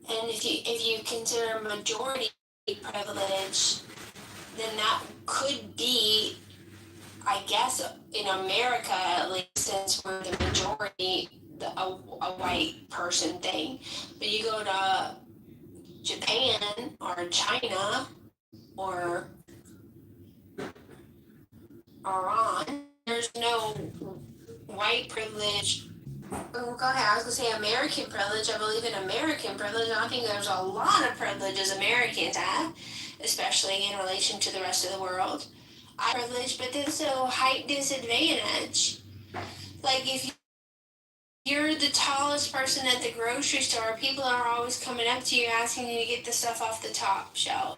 And if you consider majority privilege, then that could be, I guess, in America at least, since we're the majority, a white person thing. But you go to Japan or China or Iran, there's no white privilege. Oh, go ahead. I was going to say American privilege. I believe in American privilege. I think there's a lot of privileges Americans have, especially in relation to the rest of the world. Privilege, but there's a height disadvantage. Like if you're the tallest person at the grocery store, people are always coming up to you asking you to get the stuff off the top shelf.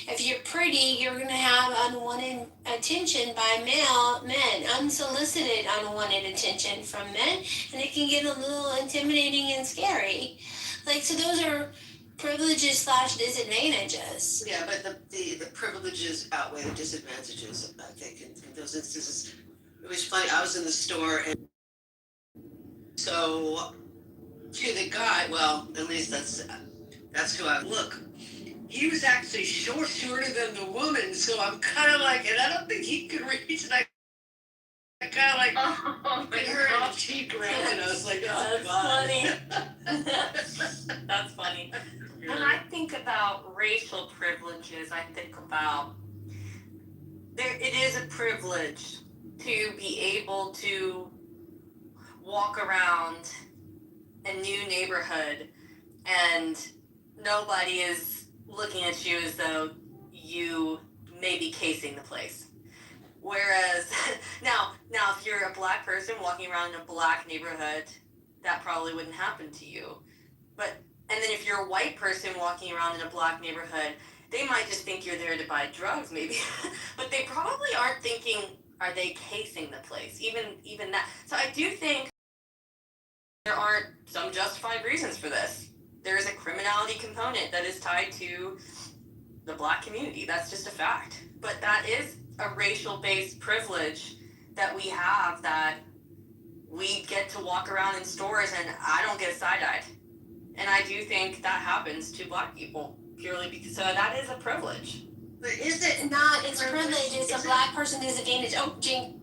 If you're pretty, you're going to have unwanted attention by men, unsolicited unwanted attention from men, and it can get a little intimidating and scary. Like, so those are privileges / disadvantages. Yeah, but the privileges outweigh the disadvantages, I think, in those instances. It was funny, I was in the store, and so to the guy, well, at least that's who I look. He was actually shorter than the woman, so I'm kind of like, and I don't think he could reach, and I kind of like, oh my her God. cheek around, and I was like, oh, That's God. funny. That's funny. When I think about racial privileges, I think about it is a privilege to be able to walk around a new neighborhood and nobody is looking at you as though you may be casing the place. Whereas now if you're a black person walking around in a black neighborhood, that probably wouldn't happen to you. And then if you're a white person walking around in a black neighborhood, they might just think you're there to buy drugs, maybe. But they probably aren't thinking, are they casing the place? Even that. So I do think there aren't some justified reasons for this. There is a criminality component that is tied to the Black community. That's just a fact. But that is a racial-based privilege that we have, that we get to walk around in stores and I don't get side-eyed. And I do think that happens to Black people purely because, so that is a privilege. But is it Not, it's privilege, it's a Black person disadvantage. Oh, Jing.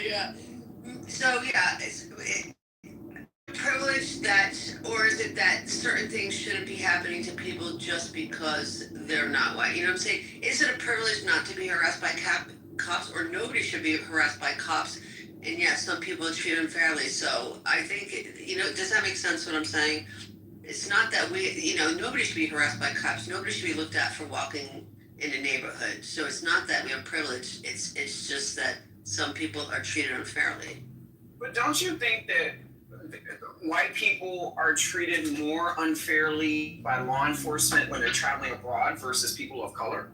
yeah. So yeah, privilege that, or is it that certain things shouldn't be happening to people just because they're not white? You know what I'm saying? Is it a privilege not to be harassed by cops, or nobody should be harassed by cops? And yes, some people are treated unfairly. So I think, does that make sense what I'm saying? It's not that nobody should be harassed by cops. Nobody should be looked at for walking in a neighborhood. So it's not that we have privilege. It's just that some people are treated unfairly. But don't you think that white people are treated more unfairly by law enforcement when they're traveling abroad versus people of color?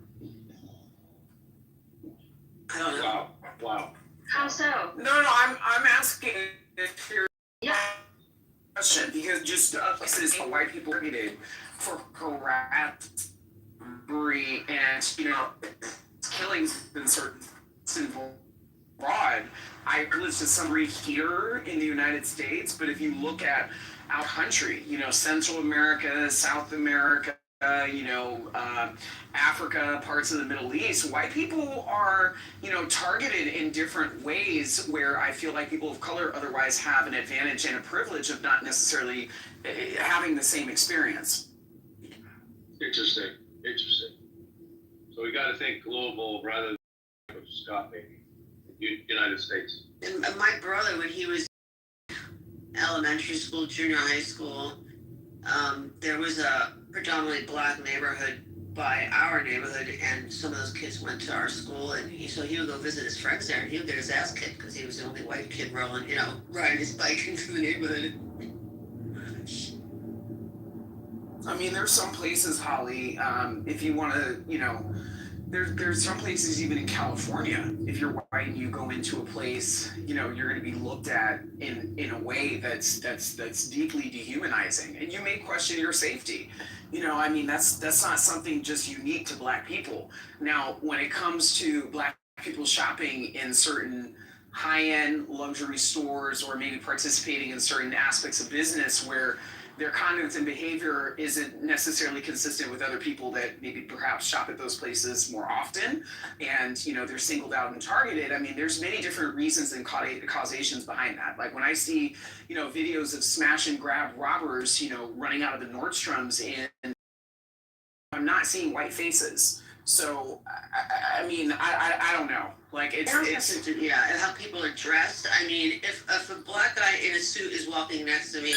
I don't know. Wow. How so? No, I'm asking if you're Yeah. question, because just places white people are treated for harassment and killings in certain abroad. I privilege to some degree here in the United States, but if you look at our country, Central America, South America, Africa, parts of the Middle East, white people are, targeted in different ways where I feel like people of color otherwise have an advantage and a privilege of not necessarily having the same experience. Interesting. So we got to think global rather than Scott, maybe. United States. And my brother, when he was elementary school, junior high school, there was a predominantly Black neighborhood by our neighborhood, and some of those kids went to our school, and he would go visit his friends there, and he would get his ass kicked because he was the only white kid riding his bike into the neighborhood. I mean, there's some places, Holly, if you want to, there's some places even in California, if you're white and you go into a place, you're going to be looked at in a way that's deeply dehumanizing, and you may question your safety. That's not something just unique to Black people. Now, when it comes to Black people shopping in certain high-end luxury stores, or maybe participating in certain aspects of business where their conduct and behavior isn't necessarily consistent with other people that maybe perhaps shop at those places more often, and they're singled out and targeted. I mean, there's many different reasons and causations behind that. Like when I see videos of smash and grab robbers running out of the Nordstroms, and I'm not seeing white faces. So I don't know. Like it's and how people are dressed. I mean, if a Black guy in a suit is walking next to me,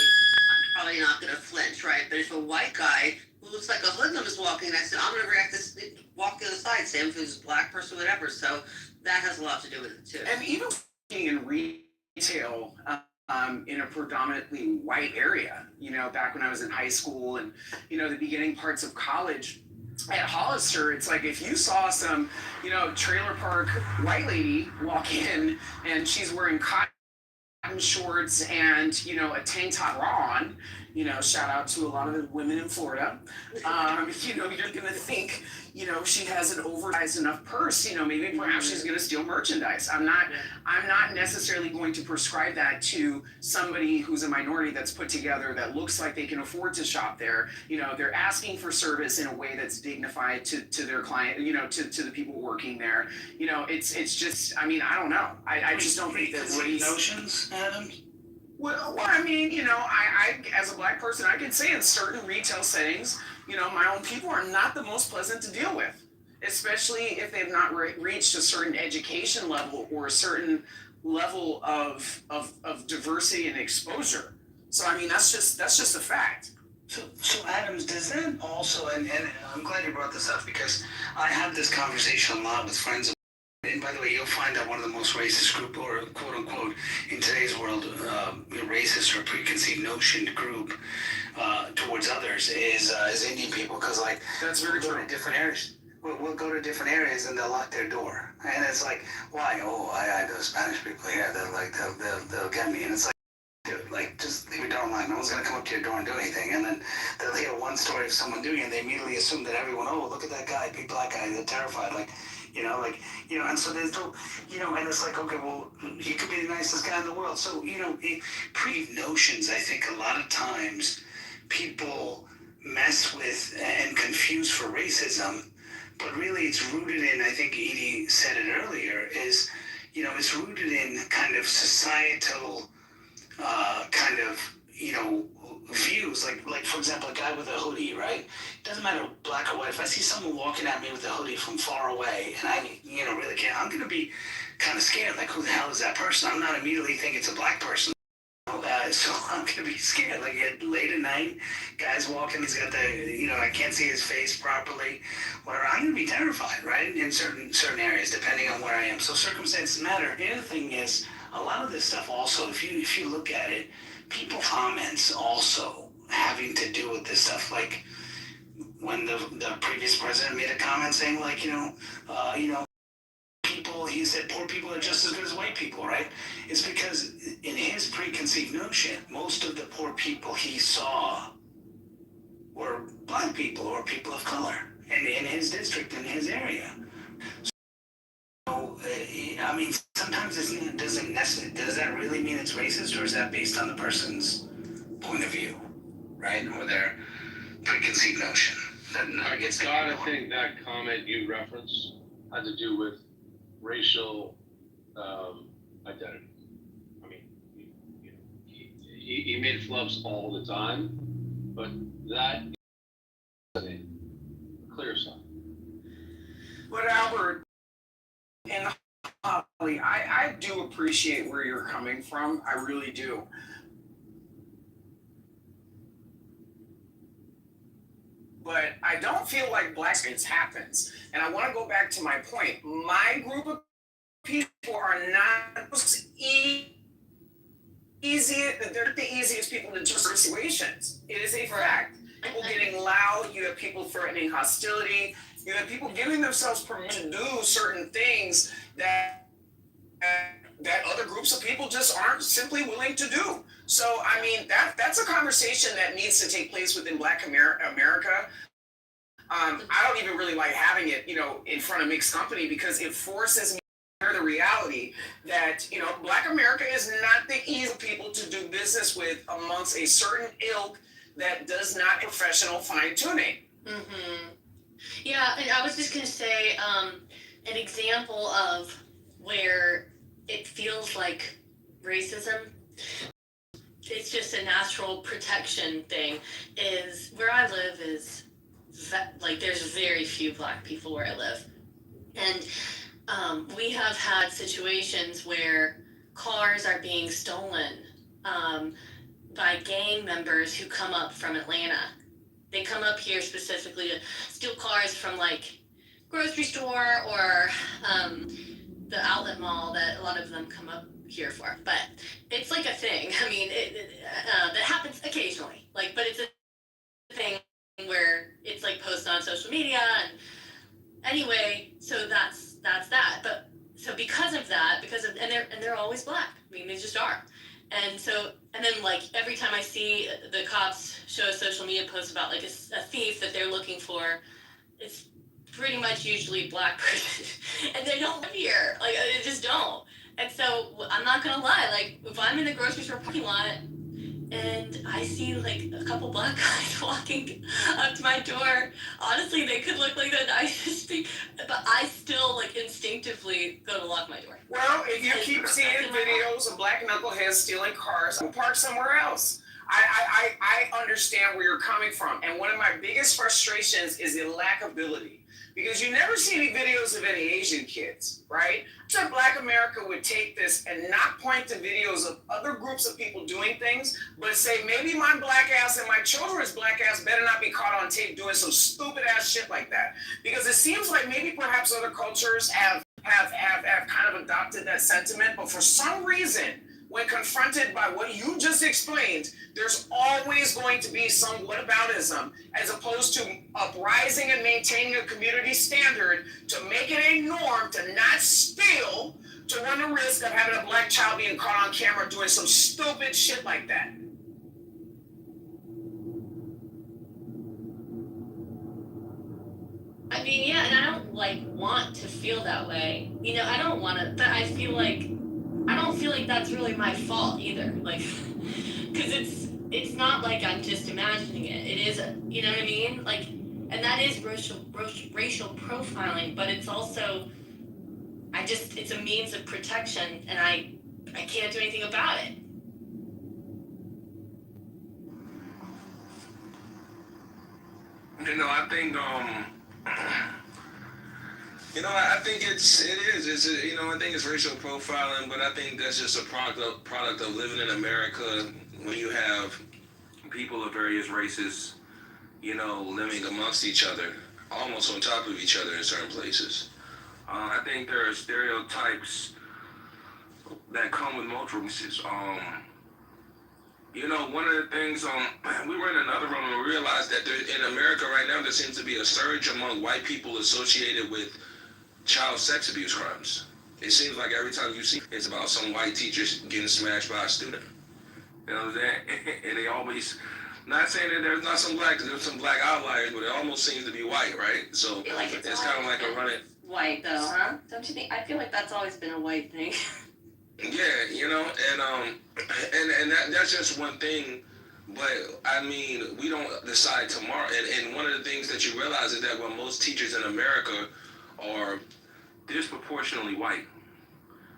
probably not going to flinch, right? But if a white guy who looks like a hoodlum is walking next to him, I'm going to walk to the side, same if it's a Black person, whatever. So that has a lot to do with it too. And even in retail, in a predominantly white area, back when I was in high school and the beginning parts of college, at Hollister, it's like if you saw some trailer park white lady walk in and she's wearing cotton shorts and a tank top bra on, shout out to a lot of the women in Florida, you're gonna think she has an oversized enough purse, maybe perhaps she's gonna steal merchandise. I'm not necessarily going to prescribe that to somebody who's a minority that's put together, that looks like they can afford to shop there. They're asking for service in a way that's dignified to their client, to the people working there. It's just, I don't know. I just don't think that race notions, Adam. Well, I as a Black person, I can say in certain retail settings, my own people are not the most pleasant to deal with, especially if they've not reached a certain education level or a certain level of diversity and exposure. So that's just a fact. So Adams, does that also, and I'm glad you brought this up, because I have this conversation a lot with friends. And by the way, you'll find that one of the most racist group, or quote unquote, in today's world, racist or preconceived notion group towards others is Indian people, because that's very true. Go to different areas. We'll go to different areas and they'll lock their door, and it's like, why? Oh, I those Spanish people here. They'll get me, and it's like, dude, just leave your door unlocked. No one's going to come up to your door and do anything. And then they'll hear one story of someone doing it, and they immediately assume that everyone, oh, look at that guy, big black guy. They're terrified. And so there's no, and it's like, okay, well, he could be the nicest guy in the world. So, pre-notions, I think a lot of times people mess with and confuse for racism, but really it's rooted in, I think Edie said it earlier, is, it's rooted in kind of societal views. Like for example, a guy with a hoodie, right? It doesn't matter black or white. If I see someone walking at me with a hoodie from far away, and I, really can't, I'm gonna be kind of scared. Like, who the hell is that person? I'm not immediately thinking it's a black person. So I'm gonna be scared. Like late at night, guys walking, he's got the, I can't see his face properly. Whatever, I'm gonna be terrified, right? In certain areas, depending on where I am. So circumstances matter. The other thing is, a lot of this stuff also, if you look at it, people comments also having to do with this stuff. Like when the previous president made a comment saying, like, people, he said poor people are just as good as white people, right? It's because in his preconceived notion, most of the poor people he saw were black people or people of color in his district, in his area. So, sometimes it doesn't necessarily, does that really mean it's racist, or is that based on the person's point of view, right? Or their preconceived notion? I gotta think that comment you referenced had to do with racial identity. I mean, he made flubs all the time, but that is a clear sign. But Albert and Holly, I do appreciate where you're coming from. I really do. But I don't feel like black experience happens. And I want to go back to my point. My group of people are not easy. They're the easiest people to just situations. It is a fact. People getting loud. You have people threatening hostility. You have people giving themselves permission to do certain things that other groups of people just aren't simply willing to do. So, that's a conversation that needs to take place within Black America. I don't even really like having it, in front of mixed company, because it forces me to hear the reality that, Black America is not the easy people to do business with amongst a certain ilk that does not professional fine tuning. Mm-hmm. Yeah, and I was just going to say an example of where it feels like racism, it's just a natural protection thing, is where I live is, there's very few black people where I live. And we have had situations where cars are being stolen by gang members who come up from Atlanta. They come up here specifically to steal cars from grocery store or the outlet mall that a lot of them come up here for. But it's like a thing. I mean, that happens occasionally. But it's a thing where it's posted on social media. And anyway, so that's that. But so because of that, and they're always black. I mean, they just are. And then every time I see the cops show a social media post about a thief that they're looking for, it's pretty much usually black person, and they don't live here. They just don't. And so I'm not gonna lie. If I'm in the grocery store parking lot and I see a couple black guys walking up to my door, honestly, they could look like the nicest thing, but I still instinctively go to lock my door. Well, if you keep seeing videos of black knuckleheads stealing cars, we'll park somewhere else. I understand where you're coming from, and one of my biggest frustrations is the lack of ability. Because you never see any videos of any Asian kids, right? So Black America would take this and not point to videos of other groups of people doing things, but say, maybe my black ass and my children's black ass better not be caught on tape doing some stupid ass shit like that. Because it seems like maybe perhaps other cultures have kind of adopted that sentiment, but for some reason, when confronted by what you just explained, there's always going to be some whataboutism, as opposed to uprising and maintaining a community standard to make it a norm to not steal, to run the risk of having a black child being caught on camera doing some stupid shit like that. mean, yeah, and I don't like want to feel that way. You know, I don't want to. I feel like I don't feel like that's really my fault either. Like, because it's not like I'm just imagining it. It is, you know what I mean? Like, and that is racial profiling, but it's also it's a means of protection, and I can't do anything about it. You know, I think you know, I think it is. You know, I think it's racial profiling, but I think that's just a product of living in America when you have people of various races, you know, living amongst each other, almost on top of each other in certain places. I think there are stereotypes that come with multiple races. You know, one of the things, we were in another room and we realized that in America right now, there seems to be a surge among white people associated with child sex abuse crimes. It seems like every time you see it's about some white teacher getting smashed by a student. You know what I'm saying? And they always, not saying that there's some black outliers, but it almost seems to be white, right? So it's kind of like a running. White though, huh? Don't you think? I feel like that's always been a white thing. Yeah, you know, and that's just one thing, but I mean, we don't decide tomorrow. And one of the things that you realize is that when most teachers in America are disproportionately white,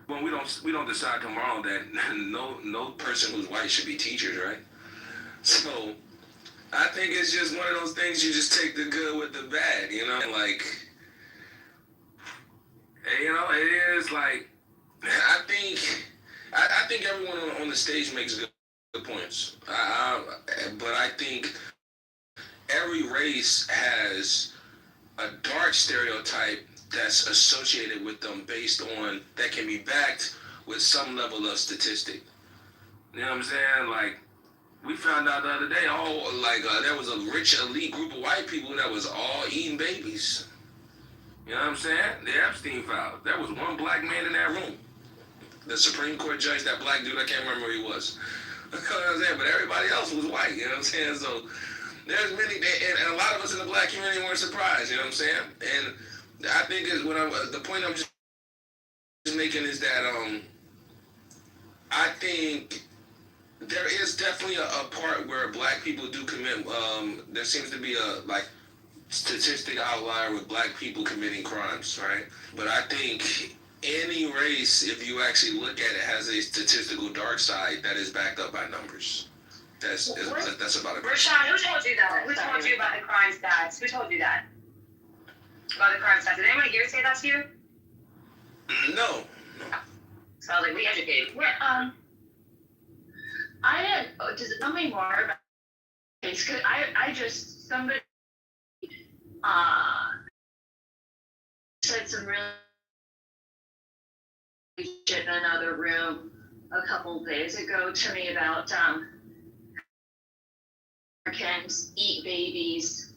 when we don't decide tomorrow that no person who's white should be teachers, right? So I think it's just one of those things you just take the good with the bad, you know, like, you know, it is like. I think everyone on the stage makes good points. But I think every race has a dark stereotype that's associated with them based on that can be backed with some level of statistic. You know what I'm saying? Like, we found out the other day, there was a rich elite group of white people that was all eating babies. You know what I'm saying? The Epstein files. There was one black man in that room. The Supreme Court judge, that black dude, I can't remember who he was. You know what I'm saying? But everybody else was white, you know what I'm saying? So there's many, and a lot of us in the black community weren't surprised, you know what I'm saying? And I think the point I'm just making is that I think there is definitely a part where black people do commit, there seems to be a statistic outlier with black people committing crimes, right? But I think any race, if you actually look at it, has a statistical dark side that is backed up by numbers. That's about it. Rashawn, who told you that? Who told you about the crime stats? Who told you that? About the crime stats? Did anyone here say that to you? No. So I was like, we educated. Well, I didn't. Does it tell me more about it? Cause I just somebody said some really shit in another room a couple days ago to me about Americans eat babies,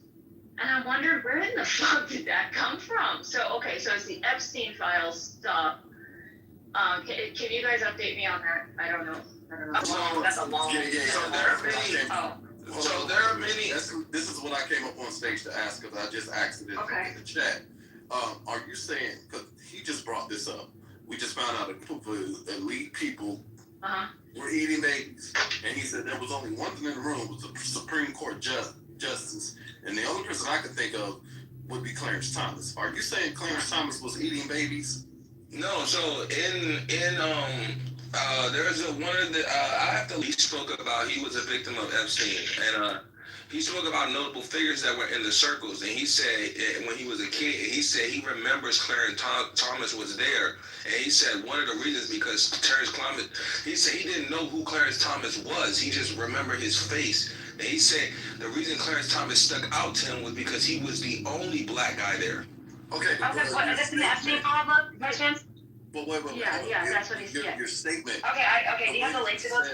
and I wondered where in the fuck did that come from? So okay, so it's the Epstein files stuff. Can you guys update me on that? I don't know. That's a long. Yeah. So there are many. This is what I came up on stage to ask, because I just asked it in the chat. Are you saying, because he just brought this up, we just found out a group of elite people were eating babies, and he said there was only one thing in the room, was the Supreme Court justice, and the only person I could think of would be Clarence Thomas. Are you saying Clarence Thomas was eating babies? No. So there's one of the I have to least spoke about. He was a victim of Epstein, and he spoke about notable figures that were in the circles. And he said when he was a kid, he said he remembers Clarence Thomas was there, and he said one of the reasons because Clarence Thomas, he said he didn't know who Clarence Thomas was. He just remembered his face. And he said the reason Clarence Thomas stuck out to him was because he was the only black guy there. Okay. What is this in the Epstein file book, by chance? But wait. Yeah, that's what he said. Your statement. Okay. Do you have the link to those?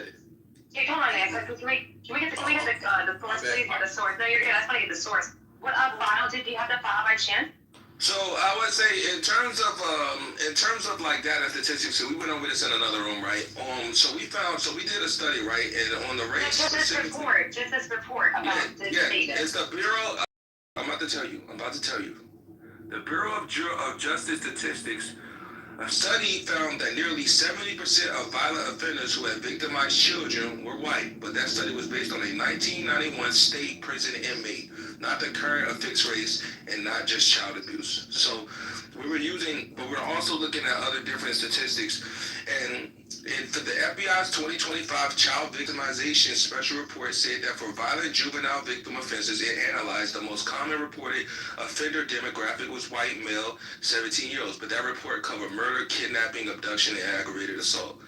Hey, hold on, man. Can we get the source, please? Or the source? No, you're good. I just want to get the source. What file do you have the file by chance? So I would say in terms of like data statistics, so we went over this in another room, right? So we did a study, right? And on the race. Just this report about the data. It's the Bureau. I'm about to tell you. The Bureau of Justice Statistics, a study found that nearly 70% of violent offenders who had victimized children were white, but that study was based on a 1991 state prison inmate, not the current affixed race, and not just child abuse. So we were using, but we're also looking at other different statistics. And for the FBI's 2025 Child Victimization Special Report said that for violent juvenile victim offenses, it analyzed the most common reported offender demographic was white male, 17-year-olds. But that report covered murder, kidnapping, abduction, and aggravated assault.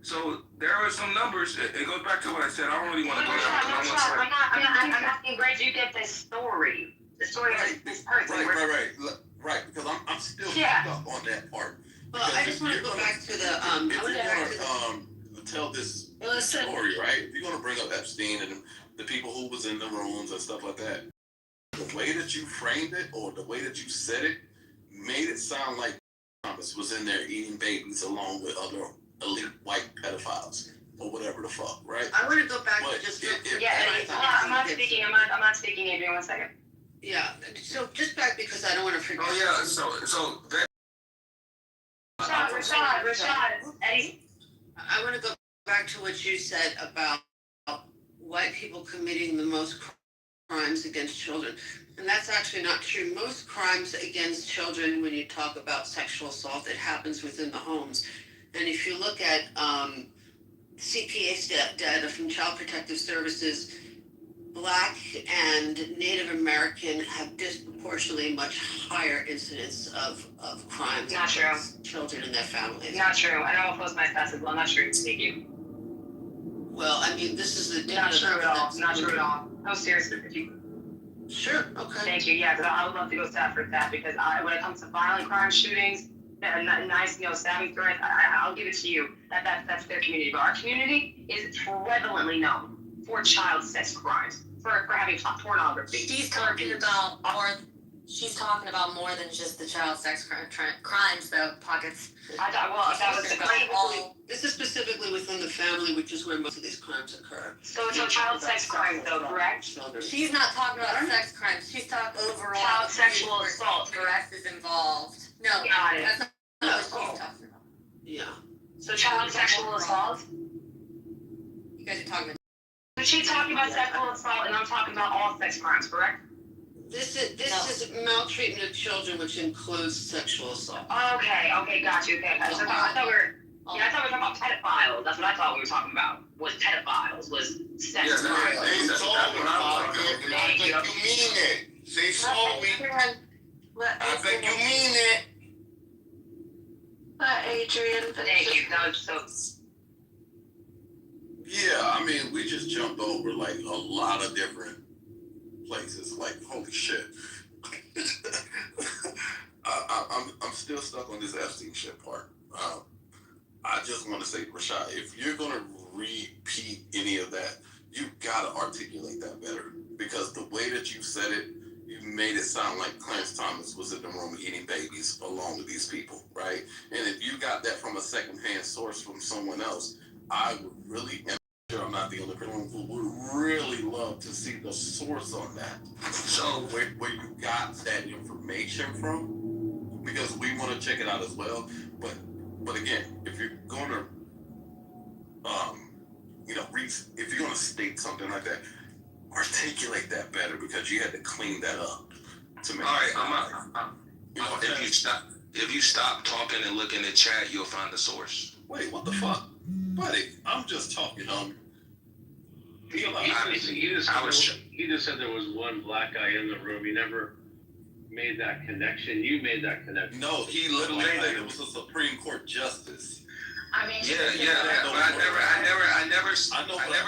So there are some numbers. It goes back to what I said. I don't really want to go down because I'm asking where did you get this story? The story of this person. Right. Because I'm still Yeah. stuck on that part. Well, I just want to go back to the, I want to go back to the, tell this story, right? If you're gonna bring up Epstein and the people who was in the rooms and stuff like that, the way that you framed it or the way that you said it made it sound like Thomas was in there eating babies along with other elite white pedophiles or whatever the fuck, right? I want to go back to just I'm not speaking. I'm not speaking. Adrian, 1 second. Yeah. So just back because I don't want to forget. Oh yeah. So that. Rashad, Eddie. I want to go back to what you said about white people committing the most crimes against children. And that's actually not true. Most crimes against children, when you talk about sexual assault, it happens within the homes. And if you look at CPA data from Child Protective Services, Black and Native American have disproportionately much higher incidence of crimes Not true. against children and their families. Not true. I know I'll post my stats as well. Not true. Thank you. Well, I mean, this is the Not true at all. Not true at all. No, seriously, could you? Sure. Okay. Thank you. Yeah, because I would love to go stat for stat because when it comes to violent crime shootings, nice, stabbing threats, I'll give it to you. That's their community. But our community is prevalently known for child sex crimes, for having pornography. She's talking about more than just the child sex crimes, though, Pockets. This is specifically within the family, which is where most of these crimes occur. So child sex crimes, though, correct? She's not talking about sex crimes. She's talking overall. Child sexual assault. Correct is involved. No, Got it. that's not what she's talking about. Yeah. So child sexual assault? You guys are talking about. So she's talking about sexual assault, and I'm talking about all sex crimes, correct? This is maltreatment of children, which includes sexual assault. Okay, got you. Okay, so I thought we were talking about pedophiles. That's what I thought we were talking about. Was pedophiles? Was sex crimes? I think you mean it. Say slowly. I think you mean it. Adrian, thank you. That was so. Yeah, I mean, we just jumped over like a lot of different places. Like, holy shit. I'm still stuck on this Epstein shit part. I just want to say, Rashad, if you're going to repeat any of that, you got to articulate that better. Because the way that you said it, you made it sound like Clarence Thomas was in the room eating babies along with these people, right? And if you got that from a secondhand source from someone else, I would really, and I'm sure I'm not the only person who would really love to see the source on that. So where you got that information from, because we want to check it out as well. But again, if you're gonna, if you're gonna state something like that, articulate that better because you had to clean that up to make. All right, if you stop talking and look in the chat, you'll find the source. Wait, what the fuck, buddy? I'm just talking. He just said there was one black guy in the room. He never made that connection. You made that connection. No, he literally said it was a Supreme Court justice. I mean, But I never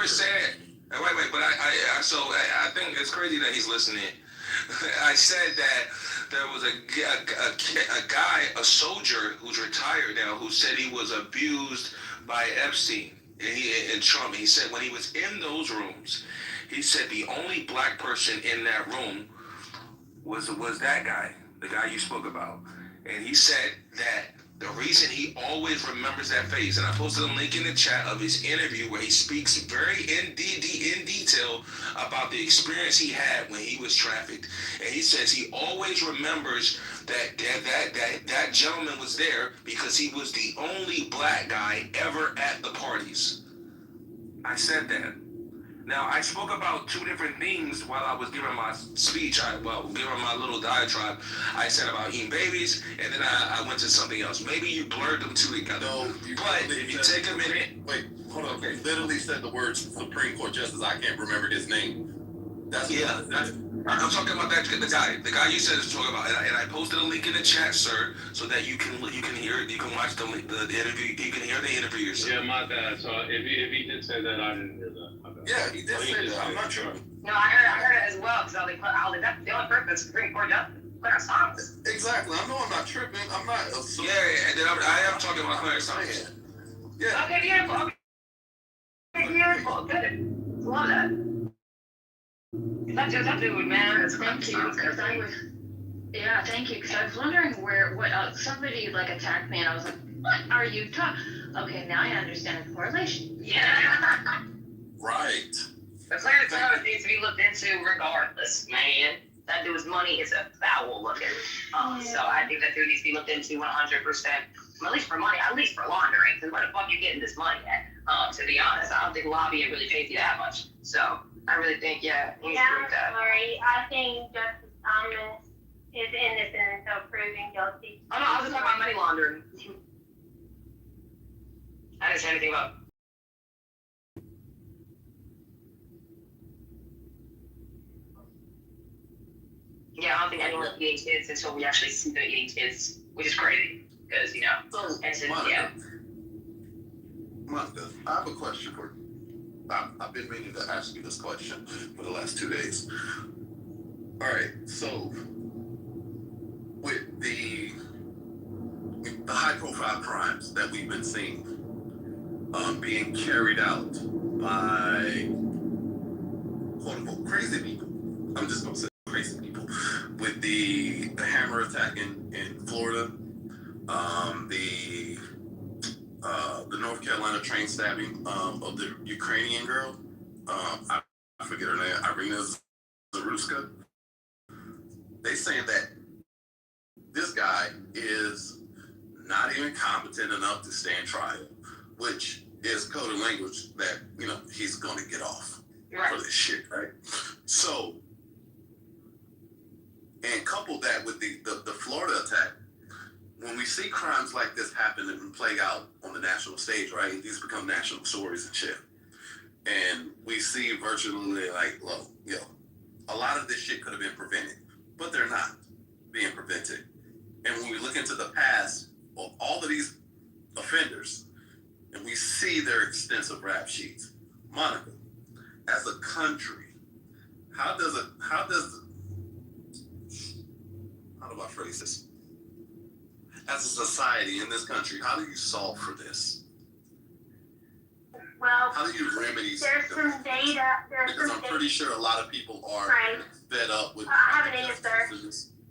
said. Wait, but I think it's crazy that he's listening. I said that there was a guy, a soldier who's retired now, who said he was abused by Epstein and Trump. He said when he was in those rooms, he said the only black person in that room was that guy, the guy you spoke about. And he said that The reason he always remembers that face, and I posted a link in the chat of his interview where he speaks very in detail about the experience he had when he was trafficked. And he says he always remembers that gentleman was there because he was the only black guy ever at the parties. I said that. Now, I spoke about two different things while I was giving my speech, giving my little diatribe. I said about eating babies, and then I went to something else. Maybe you blurred them two together. No, but if you take a minute... Wait, hold on. Okay. You literally said the words Supreme Court Justice. I can't remember his name. I'm talking about the guy you said is talking about, and I posted a link in the chat, sir, so that you can hear it, you can watch the interview, you can hear the interview yourself. Yeah, my bad. So if he did say that, I didn't hear that. My bad. Yeah, he did say that. I'm not sure. No, I heard it as well, because that's the only person that's Supreme Court Justice. Like our songs. Exactly. I know I'm not tripping. I'm not. Yeah, and then I am talking about Clarence Thomas. Yeah. Okay, beautiful. Okay, beautiful. Good. Love that. That dude, man. Thank you, because I was, yeah, thank you, because I was wondering what somebody like attacked me, and I was like, what are you talking? Okay, now I understand the correlation. Yeah. Right. The Clarence Thomas needs to be looked into regardless, man. That dude's money is a foul looking. So I think that dude needs to be looked into 100%. At least for money, at least for laundering. Because where the fuck you getting this money at? To be honest, I don't think lobbying really pays you that much. So I really think, yeah, he needs to do that. Sorry, I think Justice Thomas is innocent until proven guilty. Oh no, I was just talking about money laundering. I didn't say anything about. Yeah, I don't think anyone's eating kids until we actually see them eating kids, which is crazy. Because, you know, Monica, I have a question for you. I've been meaning to ask you this question for the last 2 days. All right, so with the high-profile crimes that we've been seeing being carried out by quote-unquote crazy people, I'm just going to say crazy people, with the hammer attack in Florida, the North Carolina train stabbing of the Ukrainian girl, I forget her name, Irina Zaruska. They saying that this guy is not even competent enough to stand trial, which is code of language that, you know, he's going to get off for this shit, right? So, and couple that with the Florida attack, when we see crimes like this happen and play out on the national stage, right? These become national stories and shit. And we see virtually like, look, a lot of this shit could have been prevented, but they're not being prevented. And when we look into the past of all of these offenders, and we see their extensive rap sheets, Monica, as a country, how do I phrase this? As a society in this country, how do you solve for this? Well, how do you remedy there's some data. Because I'm pretty sure a lot of people are fed up with. I have an answer.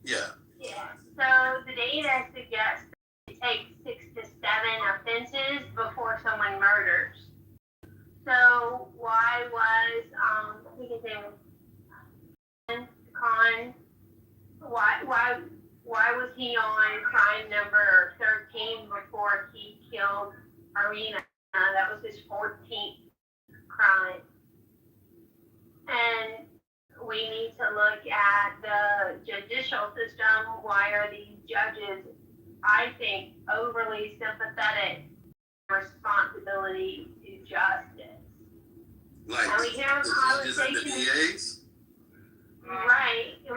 Yeah. Yeah. So the data suggests it takes 6 to 7 offenses before someone murders. So why was I think his name was Khan? Why was he on crime number 13 before he killed Arena? That was his 14th crime. And we need to look at the judicial system. Why are these judges, I think, overly sympathetic responsibility to justice? Like and we can have a conversation. Right. And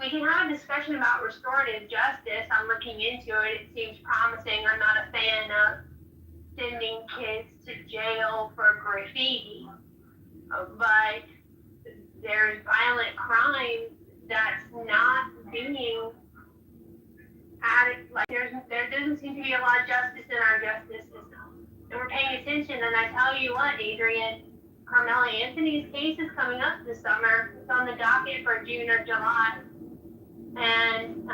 we can have a discussion about restorative justice. I'm looking into it. It seems promising. I'm not a fan of sending kids to jail for graffiti. But there's violent crime that's not being added. Like there doesn't seem to be a lot of justice in our justice system. And we're paying attention. And I tell you what, Adrian, Carmelo Anthony's case is coming up this summer. It's on the docket for June or July. And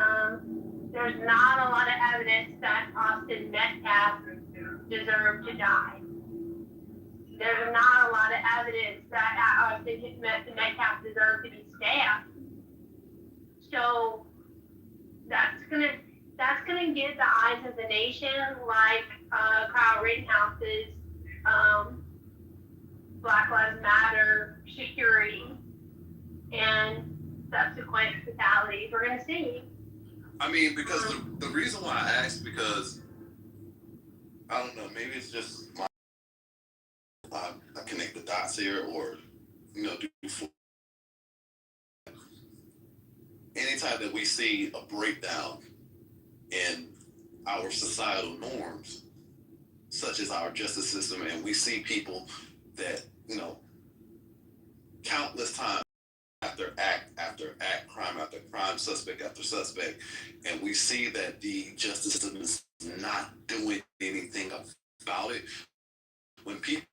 there's not a lot of evidence that Austin Metcalf deserved to die. There's not a lot of evidence that Austin Metcalf deserved to be stabbed. So that's gonna get the eyes of the nation, like Kyle Rittenhouse's Black Lives Matter security and subsequent fatalities. We're gonna see. I mean, because the reason why I asked, because I don't know, maybe it's just my I connect the dots here, or anytime that we see a breakdown in our societal norms, such as our justice system, and we see people that countless times after act, crime after crime, suspect after suspect, and we see that the justice system is not doing anything about it. When people,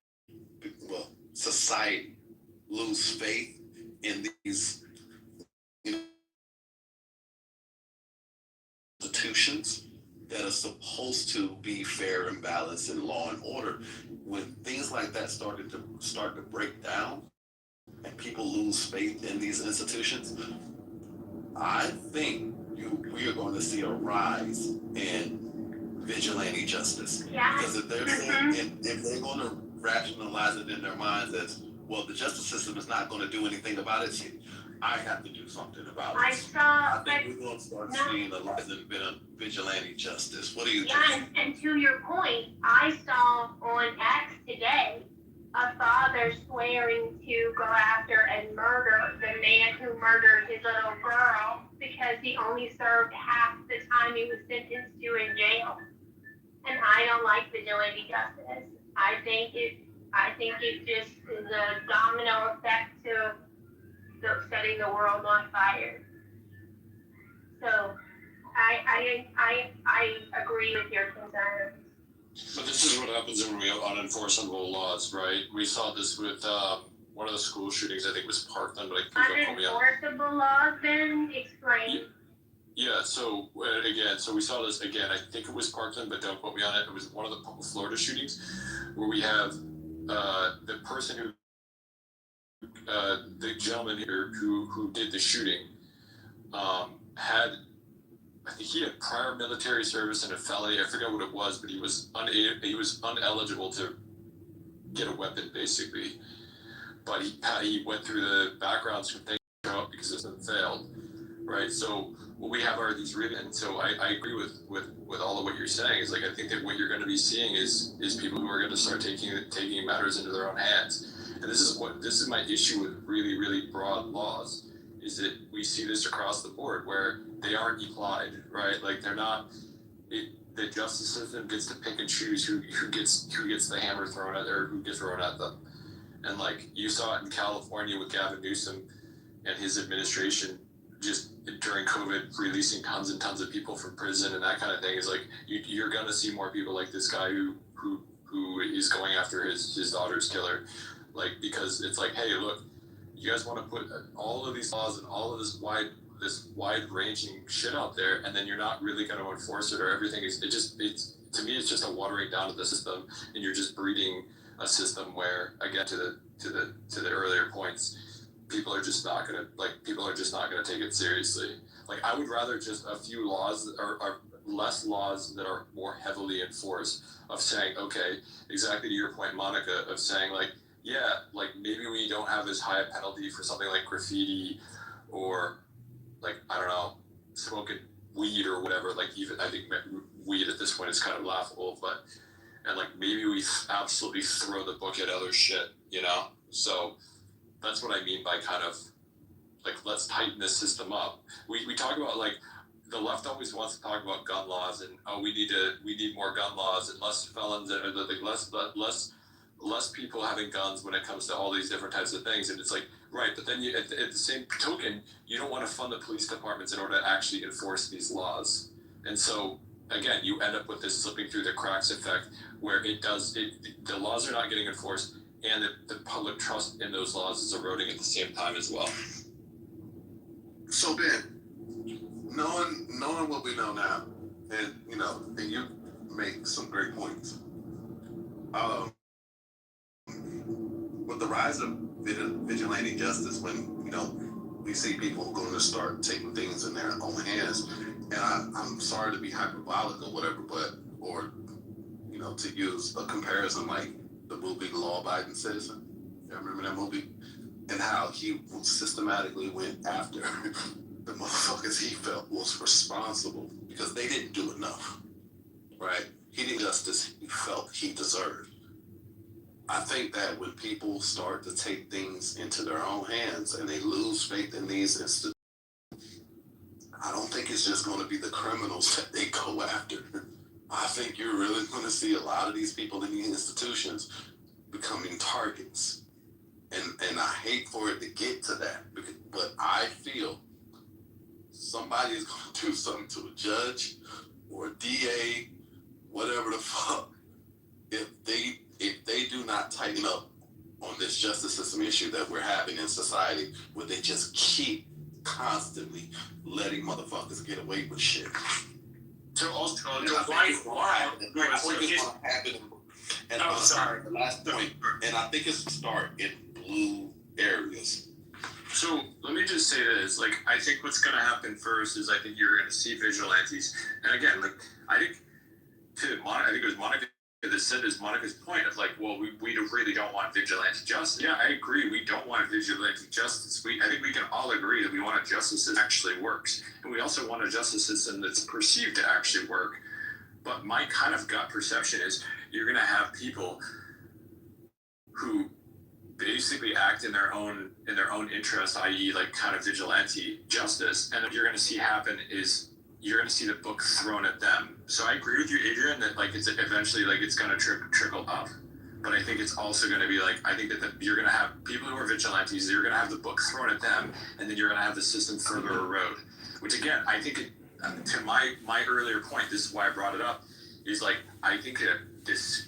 society lose faith in these institutions that are supposed to be fair and balanced and law and order, when things like that start to break down and people lose faith in these institutions, I think we are going to see a rise in vigilante justice. Yeah. Because if they're going to rationalize it in their minds as, well, the justice system is not going to do anything about it, I have to do something about it. I think we're going to start seeing a rise in vigilante justice. What do you think? Yeah, and to your point, I saw on X today a father swearing to go after and murder the man who murdered his little girl because he only served half the time he was sentenced to in jail. And I don't like vigilante justice. I think it just is a domino effect to setting the world on fire. So I agree with your concerns. But this is what happens when we have unenforceable laws, right? We saw this with one of the school shootings. I think it was Parkland, but I think unenforceable laws. Then explain. Yeah. So so we saw this again. I think it was Parkland, but don't quote me on it. It was one of the Florida shootings where we have the person who. The gentleman here who did the shooting had, I think he had prior military service and a felony. I forget what it was, but he was ineligible to get a weapon basically. But he went through the background screen because it failed, right? So what we have are these and so I agree with all of what you're saying. Is like I think that what you're going to be seeing is people who are going to start taking matters into their own hands. And this is my issue with really, really broad laws, is that we see this across the board where they aren't applied, right? Like they're not. The justice system gets to pick and choose who gets the hammer thrown at, or who gets thrown at them. And like you saw it in California with Gavin Newsom and his administration, just during COVID, releasing tons and tons of people from prison and that kind of thing. Is like you're gonna see more people like this guy who is going after his daughter's killer. Like, because it's like, hey, look, you guys want to put all of these laws and all of this wide-ranging shit out there, and then you're not really going to enforce it, or everything is to me it's just a watering down of the system, and you're just breeding a system where, again, to the earlier points, people are just not going to take it seriously. Like, I would rather just a few laws or less laws that are more heavily enforced, of saying, okay, exactly to your point, Monica, of saying like, yeah, like maybe we don't have as high a penalty for something like graffiti or like, I don't know, smoking weed or whatever. Like even, I think weed at this point is kind of laughable, and like maybe we absolutely throw the book at other shit, So that's what I mean by kind of like, let's tighten this system up. We talk about like, the left always wants to talk about gun laws and, oh, we need more gun laws and less felons and like less people having guns when it comes to all these different types of things. And it's like, right, but then at the same token, you don't want to fund the police departments in order to actually enforce these laws. And so, again, you end up with this slipping through the cracks effect where the laws are not getting enforced and the public trust in those laws is eroding at the same time as well. So Ben, knowing what we know now, and and you make some great points. With the rise of vigilante justice, when we see people going to start taking things in their own hands, and I'm sorry to be hyperbolic or whatever, or to use a comparison like the movie Law Abiding Citizen. You remember that movie? And how he systematically went after the motherfuckers he felt was responsible because they didn't do enough, right? He did justice he felt he deserved. I think that when people start to take things into their own hands and they lose faith in these institutions, I don't think it's just going to be the criminals that they go after. I think you're really going to see a lot of these people in these institutions becoming targets. And I hate for it to get to that, but I feel somebody is going to do something to a judge or a DA, whatever the fuck, if they do not tighten up on this justice system issue that we're having in society, where they just keep constantly letting motherfuckers get away with shit. So also, and I'm sorry, the last point, and I think it's to start in blue areas. So let me just say this: like, I think what's going to happen first is I think you're going to see vigilantes, and again, like I think I think it was Monica that said this. Monica's point of like, well, we really don't want vigilante justice. Yeah, I agree. We don't want vigilante justice. I think we can all agree that we want a justice that actually works, and we also want a justice system that's perceived to actually work. But my kind of gut perception is you're going to have people who basically act in their own interest, i.e., like kind of vigilante justice, and what you're going to see happen is you're going to see the book thrown at them. So I agree with you, Adrian, that like it's eventually like it's going to trickle up, but I think it's also going to be like I think that you're going to have people who are vigilantes, you're going to have the book thrown at them, and then you're going to have the system further erode. Which again, I think to my earlier point, this is why I brought it up, is like I think that this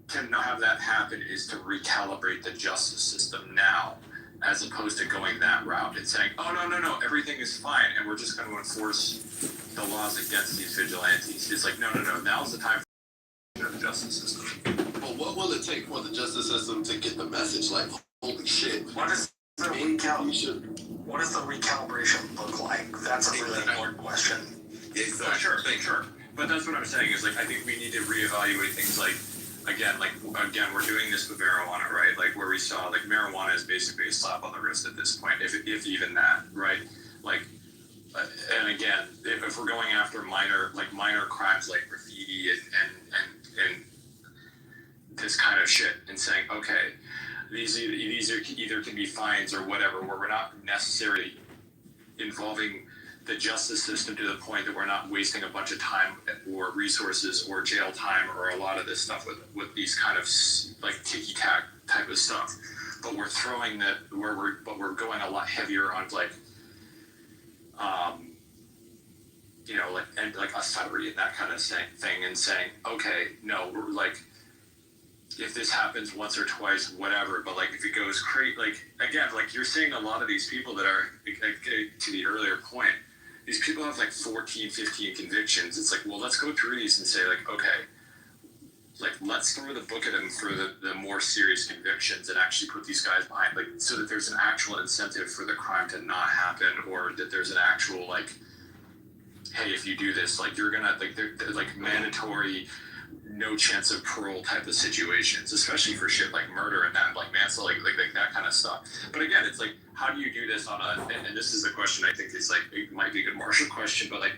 to not have that happen is to recalibrate the justice system now, as opposed to going that route and saying, oh, no, everything is fine, and we're just going to enforce the laws against these vigilantes. It's like, no, now's the time for the justice system. But what will it take for the justice system to get the message? Like, holy shit. What does the recalibration look like? That's a really important question. Exactly. Sure. But that's what I'm saying is, like, I think we need to reevaluate things like, again, we're doing this with marijuana, right? Like, where we saw, like, marijuana is basically a slap on the wrist at this point, if even that, right? Like, and again, if we're going after minor crimes like graffiti and this kind of shit, and saying, okay, these either can be fines or whatever, where we're not necessarily involving the justice system to the point that we're not wasting a bunch of time or resources or jail time or a lot of this stuff with these kind of like ticky-tack type of stuff. But we're throwing that we're going a lot heavier on like like austerity and that kind of thing, and saying, okay, no, we're like, if this happens once or twice, whatever, but like if it goes crazy, like again, like you're seeing a lot of these people that are, to the earlier point, these people have like 14, 15 convictions. It's like, well, let's go through these and say like, okay, like let's throw the book at them for the more serious convictions and actually put these guys behind, like, so that there's an actual incentive for the crime to not happen, or that there's an actual like, hey, if you do this, like you're gonna like they're like mandatory, no chance of parole type of situations, especially for shit like murder and that, like manslaughter, like that kind of stuff. But again, it's like, how do you do this on and this is a question I think is like, it might be a good Marshall question, but like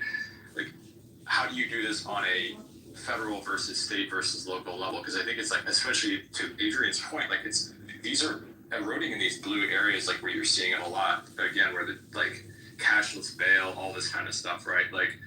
how do you do this on a federal versus state versus local level? Because I think it's like, especially to Adrian's point, like these are eroding in these blue areas, like where you're seeing it a lot, again, where the like cashless bail, all this kind of stuff, right? Like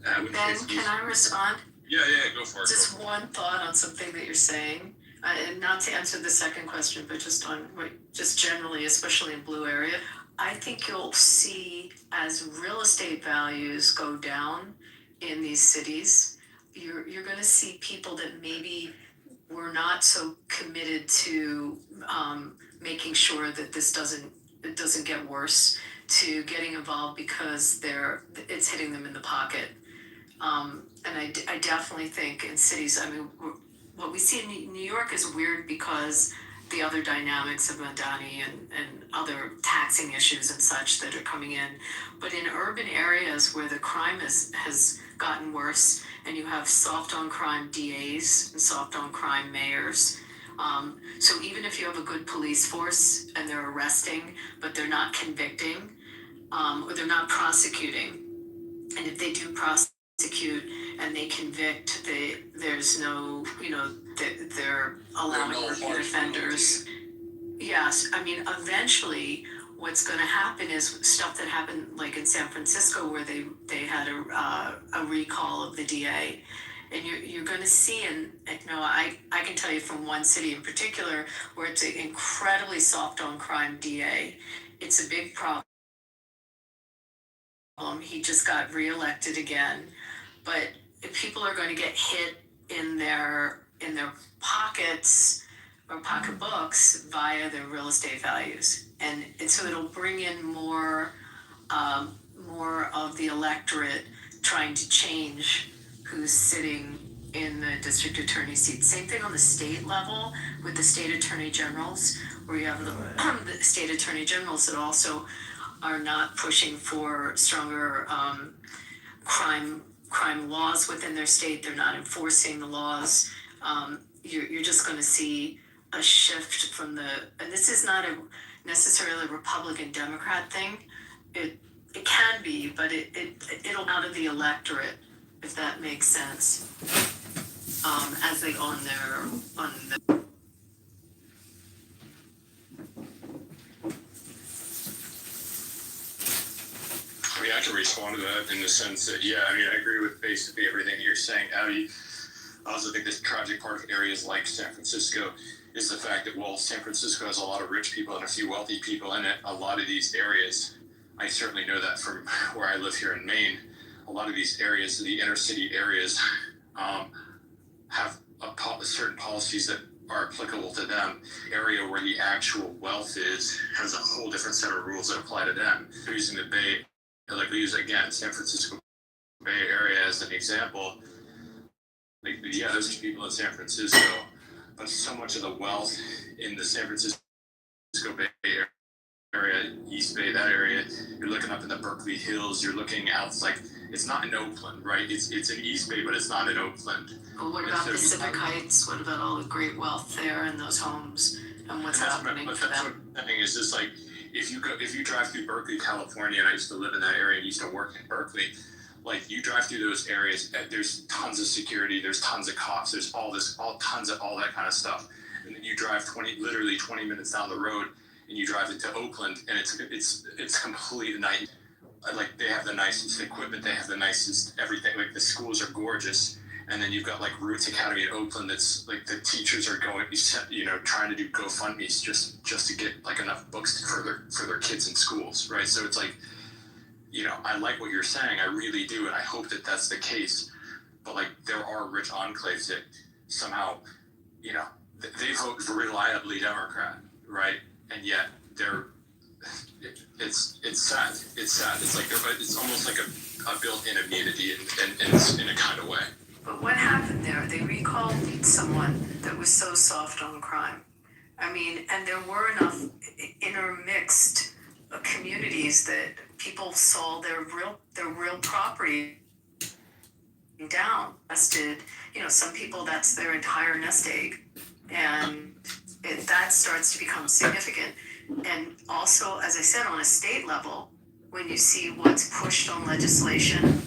Ben, can I respond? Yeah, go for it. Just one thought on something that you're saying, and not to answer the second question, but just on just generally, especially in blue area, I think you'll see as real estate values go down in these cities, you're going to see people that maybe were not so committed to making sure that this doesn't get worse, to getting involved because it's hitting them in the pocket. And I definitely think in cities, I mean, what we see in New York is weird because the other dynamics of Madani and other taxing issues and such that are coming in. But in urban areas where the crime has gotten worse, and you have soft on crime DAs and soft on crime mayors. So even if you have a good police force and they're arresting, but they're not convicting, or they're not prosecuting, and if they do prosecute and they convict, there's no, they're allowing repeat offenders. Yes, I mean, eventually what's going to happen is stuff that happened like in San Francisco where they had a recall of the DA. And you're going to see, and I can tell you from one city in particular where it's an incredibly soft on crime DA. It's a big problem. He just got reelected again, but people are going to get hit in their pockets or pocketbooks via their real estate values, and so it'll bring in more of the electorate trying to change who's sitting in the district attorney seat. Same thing on the state level with the state attorney generals, where you have the state attorney generals that also are not pushing for stronger crime laws within their state. They're not enforcing the laws. You're just going to see a shift from and this is not necessarily a Republican Democrat thing. It can be, but it'll out of the electorate, if that makes sense, as they go on the. I mean, I can respond to that in the sense that, I agree with basically everything that you're saying, Abby. I also think this tragic part of areas like San Francisco is the fact that, San Francisco has a lot of rich people and a few wealthy people in it. A lot of these areas, I certainly know that from where I live here in Maine, a lot of these areas, the inner city areas, have certain policies that are applicable to them. Area where the actual wealth has a whole different set of rules that apply to them. Using the Bay, like we use again, San Francisco Bay Area as an example. There's people in San Francisco, but so much of the wealth in the San Francisco Bay Area, East Bay, that area, you're looking up in the Berkeley Hills, you're looking out, it's not in Oakland, right? It's in East Bay, but it's not in Oakland. But what about Pacific Heights? What about all the great wealth there and those homes and what's happening for them? What I think is just if you drive through Berkeley, California, and I used to live in that area and used to work in Berkeley, you drive through those areas, there's tons of security, there's tons of cops, there's tons of all that kind of stuff. And then you drive 20 minutes down the road and you drive into Oakland and it's complete night. They have the nicest equipment, they have the nicest everything. The schools are gorgeous. And then you've got Roots Academy in Oakland that's the teachers are going, trying to do GoFundMe's just to get enough books for their kids in schools, right? So it's I like what you're saying, I really do, and I hope that that's the case. But there are rich enclaves that somehow, they vote reliably Democrat, right? And yet it's sad. It's sad. It's almost like a built-in immunity in a kind of way. But what happened there? They recalled someone that was so soft on crime. I mean, and there were enough intermixed communities that people saw their real property down. Some people, that's their entire nest egg, and that starts to become significant. And also, as I said, on a state level, when you see what's pushed on legislation,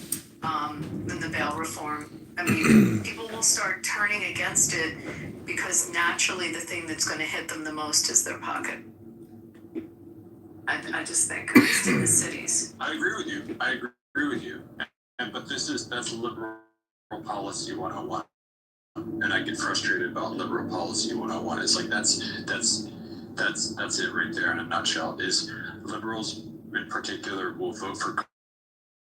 in the bail reform, I mean, people will start turning against it because naturally the thing that's going to hit them the most is their pocket. I just think, at least in the cities. I agree with you. But that's liberal policy 101. And I get frustrated about liberal policy 101. It's that's it right there in a nutshell. Is liberals in particular will vote for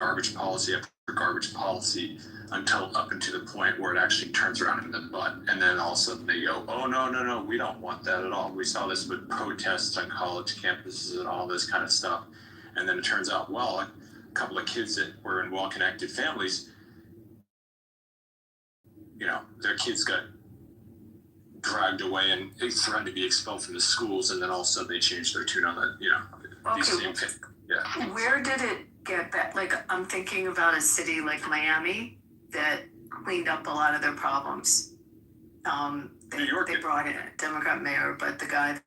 garbage policy after garbage policy until up into the point where it actually turns around in the butt, and then all of a sudden they go, oh no, we don't want that at all. We saw this with protests on college campuses and all this kind of stuff, And then it turns out, well, a couple of kids that were in well-connected families, you know, their kids got dragged away and they threatened to be expelled from the schools, and then all of a sudden they changed their tune on the, you know, these same things. Yeah. Where did it get that? Like, I'm thinking about a city like Miami that cleaned up a lot of their problems. New York. They brought in a Democrat mayor, but the guy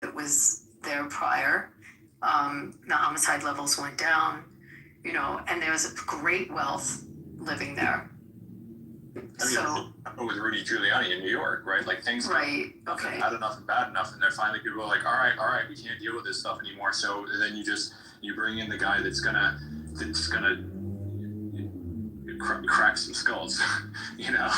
that was there prior, the homicide levels went down, you know, and there was a great wealth living there. I mean, with Rudy Giuliani in New York, right? Like things right, okay, bad enough and bad enough, and then finally people are like, all right, we can't deal with this stuff anymore. So then you bring in the guy that's gonna crack some skulls, you know.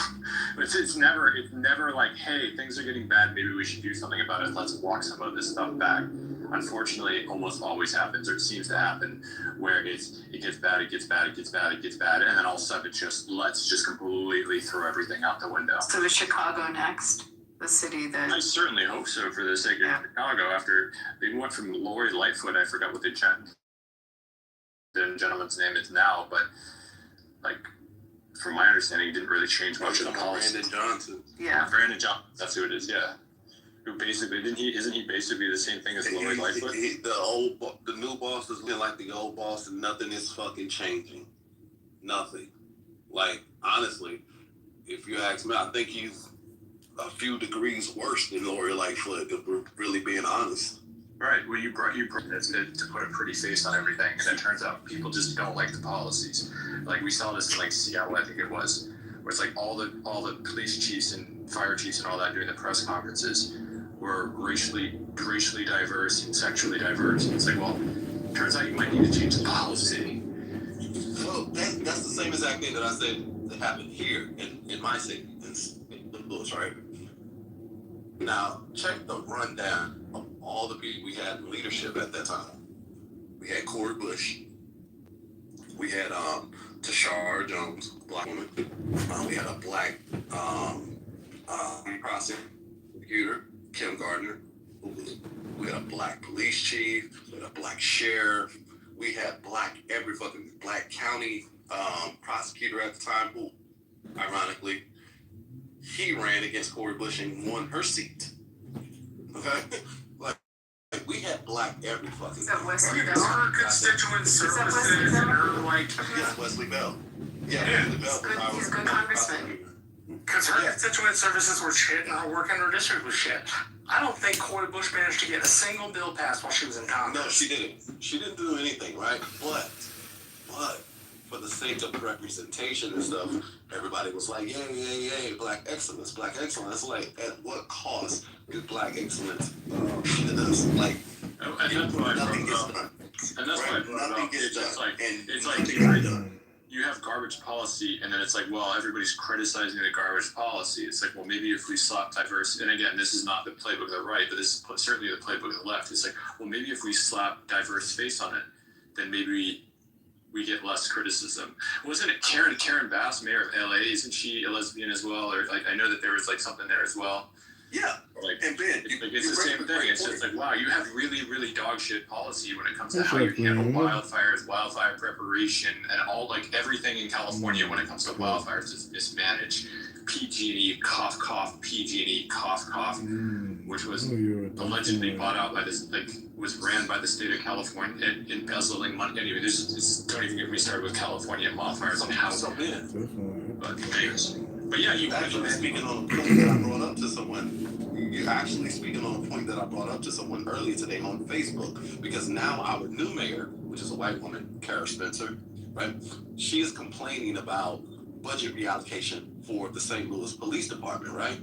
It's never like, hey, things are getting bad, maybe we should do something about it. Let's walk some of this stuff back. Unfortunately, it almost always happens, or it seems to happen, where it gets bad, and then all of a sudden let's just completely throw everything out the window. So is Chicago next? The city that I certainly hope so, for the sake of Chicago. After they went from Lori Lightfoot, I forgot what the gentleman's name is now, but like from my understanding, it didn't really change much of the policy. Brandon Johnson. Yeah. Brandon Johnson, that's who it is. Yeah. Who basically isn't he basically the same thing as Lori Lightfoot? The new boss is looking like the old boss, and nothing is fucking changing. Nothing. Like, honestly, if you ask me, I think he's a few degrees worse than Lori Lightfoot, if we're really being honest. Right. Well, you brought this to put a pretty face on everything, and it turns out people just don't like the policies. Like we saw this in like Seattle, I think it was, where it's like all the police chiefs and fire chiefs and all that doing the press conferences were racially diverse and sexually diverse. And it's like, well, turns out you might need to change the policy. Well, that's the same exact thing that I said that happened here in my city, in St. Louis, right? Now, check the rundown of all the people we had in leadership at that time. We had Cori Bush. We had Tashara Jones, black woman. We had a black prosecutor, Kim Gardner. We had a black police chief. We had a black sheriff. We had black county prosecutor at the time, who, ironically, he ran against Cori Bush and won her seat. Okay? like we had black every fucking time. Wesley Bell? Her constituent services and her, like... Yeah, Wesley Bell. Yeah, Wesley Bell. He's a good congressman. Because her constituent services were shit and her work in her district was shit. I don't think Cori Bush managed to get a single bill passed while she was in Congress. No, she didn't. She didn't do anything, right? But for the sake of representation and stuff, everybody was like, yay, black excellence. Like, at what cost is black excellence treated us? Like, nothing gets done. And that's why I brought it up. It's like you have garbage policy, and then it's like, well, everybody's criticizing the garbage policy. It's like, well, maybe if we slap diverse, and again, this is not the playbook of the right, but this is certainly the playbook of the left. It's like, well, maybe if we slap diverse face on it, then maybe we get less criticism. Wasn't it Karen Bass, mayor of LA? Isn't she a lesbian as well? Or like, I know that there was like something there as well. Yeah. Like, and Ben, it's the same thing. It's just like, wow, you have really dog shit policy when it comes to how you handle wildfires, wildfire preparation, and all, like, everything in California when it comes to wildfires is mismanaged. PG&E, cough, PG&E, cough, which was allegedly bought out by this, like, was ran by the state of California, embezzling money. Anyway, don't even get me started with California wildfires and how so bad. But anyways. But yeah, you actually speaking on a point that I brought up to someone. You're actually speaking on a point that I brought up to someone earlier today on Facebook, because now our new mayor, which is a white woman, Kara Spencer, right? She is complaining about budget reallocation for the St. Louis Police Department, right?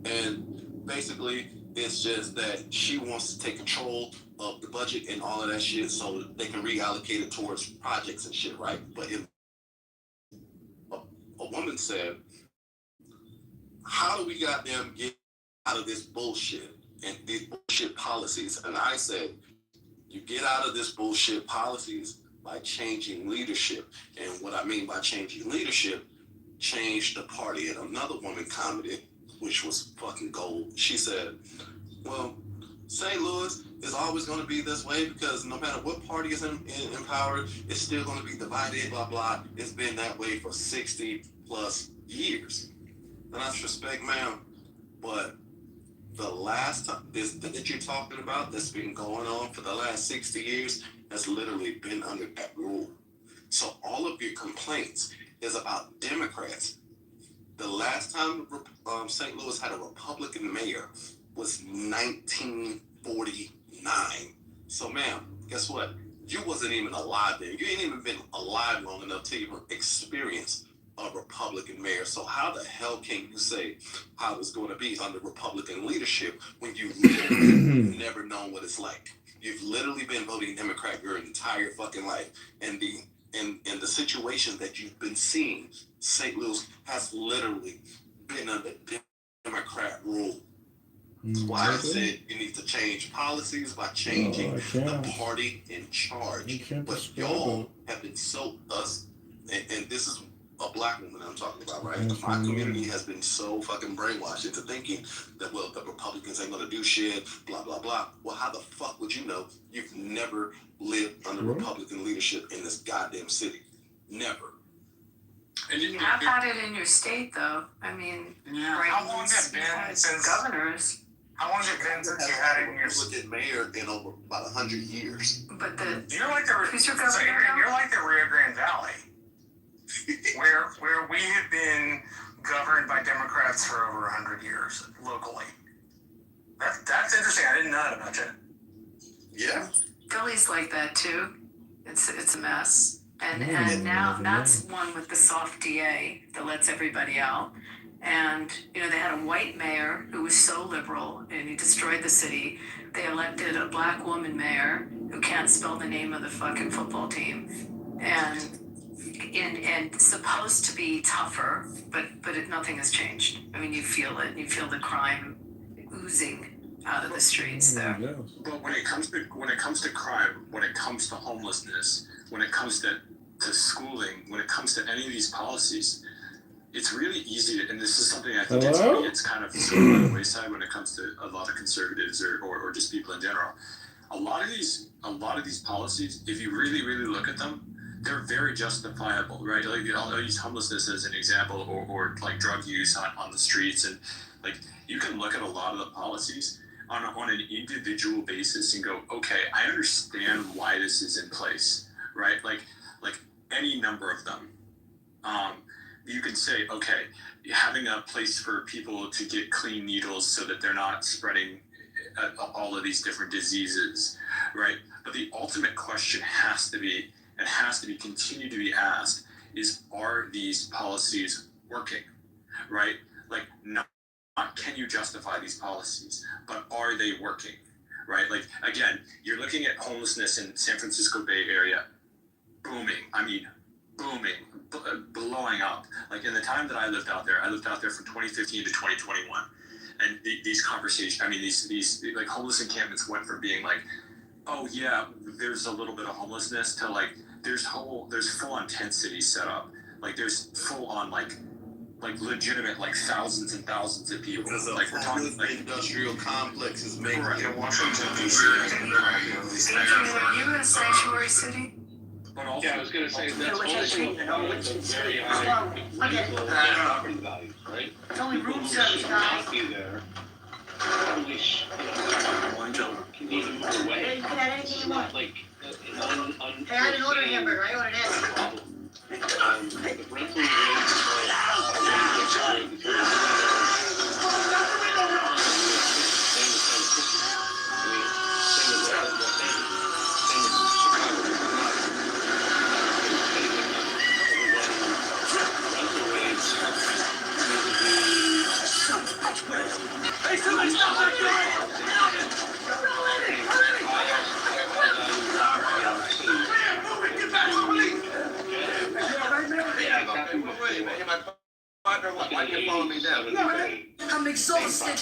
And basically, it's just that she wants to take control of the budget and all of that shit so that they can reallocate it towards projects and shit, right? But if a woman said, how do we goddamn get out of this bullshit and these bullshit policies? And I said, you get out of this bullshit policies by changing leadership. And what I mean by changing leadership, change the party. And another woman commented, which was fucking gold. She said, well, St. Louis is always going to be this way because no matter what party is in power, it's still going to be divided, blah, blah. It's been that way for 60 plus years. And I respect, ma'am, but the last time this that you're talking about that's been going on for the last 60 years has literally been under that rule. So all of your complaints is about Democrats. The last time St. Louis had a Republican mayor was 1949. So, ma'am, guess what? You wasn't even alive then. You ain't even been alive long enough to even experience a Republican mayor. So how the hell can you say how it's going to be under Republican leadership when you've literally never known what it's like? You've literally been voting Democrat your entire fucking life. And the situations that you've been seeing, St. Louis has literally been under Democrat rule. That's why I said you need to change policies by changing the party in charge. But y'all have been so and this is a black woman I'm talking about, right? My community has been so fucking brainwashed into thinking that, well, the Republicans ain't gonna do shit, blah, blah, blah. Well, how the fuck would you know? You've never lived under Republican leadership in this goddamn city. Never. And you have had it in your state, though. I mean, right? How long has it been since governors? How long has it been since you had it in your Republican mayor in over about 100 years? But you're like the who's your governor? You're like the Rio Grande Valley, where we have been governed by Democrats for over 100 years locally. That's interesting. I didn't know that about you. Yeah. Philly's like that too. It's a mess. And now that's one with the soft DA that lets everybody out. And, they had a white mayor who was so liberal and he destroyed the city. They elected a black woman mayor who can't spell the name of the fucking football team. And supposed to be tougher, but nothing has changed. I mean, you feel it. You feel the crime oozing out of the streets there. But when it comes to crime, when it comes to homelessness, when it comes to schooling, when it comes to any of these policies, it's really easy to, and this is something I think it's kind of sort of by the wayside when it comes to a lot of conservatives or just people in general. A lot of these policies, if you really, really look at them, they're very justifiable, right? Like I'll use homelessness as an example, or like drug use on the streets, and like you can look at a lot of the policies on an individual basis and go, okay, I understand why this is in place, right? Like any number of them. You can say, okay, having a place for people to get clean needles so that they're not spreading all of these different diseases, right? But the ultimate question has to be continued to be asked is, are these policies working, right? Like, not can you justify these policies, but are they working, right? Like, again, you're looking at homelessness in San Francisco Bay Area, booming, blowing up. Like, in the time that I lived out there from 2015 to 2021. And these conversations, I mean, these like homeless encampments went from being like, oh yeah, there's a little bit of homelessness to like, there's full-on tent cities set up. Like there's full-on like legitimate like thousands and thousands of people. Because like we're talking like industrial complexes making in Washington D.C. Are you a sanctuary city? Yeah, I was going to say that's also very high property values, right? It's only room service, guys. Be there. Probably, can even move away. You can add anything you want. Like Hey, I didn't order a hamburger. I ordered this. The rental rates Hey, somebody stop that! I'm exhausted.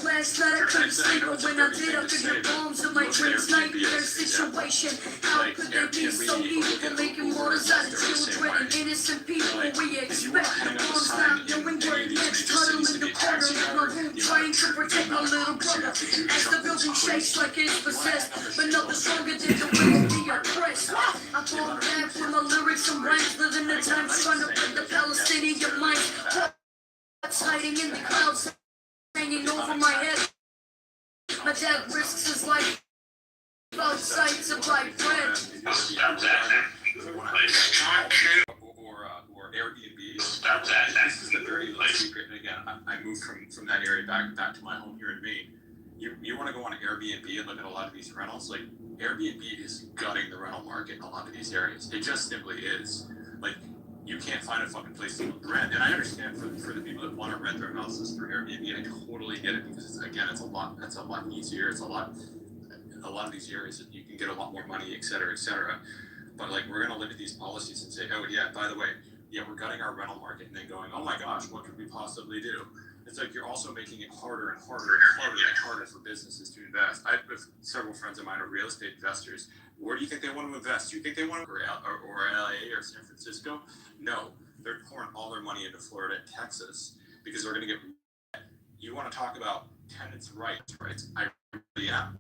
Last night I couldn't sleep, but when I did, I could hear bombs in my dreams. Nightmare situation. How could they be so evil, making waters out of children and innocent people? We expect the bombs not knowing where next. Huddle in the corner of my room, trying to protect my little brother. As the building chase like it's possessed, but nothing stronger than the way to be oppressed. I fall back with my lyrics and rhymes, living the times trying to put the Palestinian minds. What's hiding in the clouds, hanging over my head. My dad risks his life outside to buy bread. Or Airbnb. This is the very little secret. And again, I moved from that area back to my home here in Maine. You want to go on Airbnb and look at a lot of these rentals. Like Airbnb is gutting the rental market in a lot of these areas. It just simply is. Like you can't find a fucking place to rent. And I understand for the people that want to rent their houses through Airbnb, I totally get it because it's a lot easier. It's a lot of these areas that you can get a lot more money, et cetera, et cetera. But like we're gonna look at these policies and say, oh yeah, by the way, yeah, we're gutting our rental market, and then going, oh my gosh, what could we possibly do? It's like you're also making it harder and harder and harder and harder for businesses to invest. I have several friends of mine are real estate investors. Where do you think they want to invest? Do you think they want to or LA or San Francisco? No, they're pouring all their money into Florida and Texas because they're going to get. You want to talk about tenants' rights? I really am.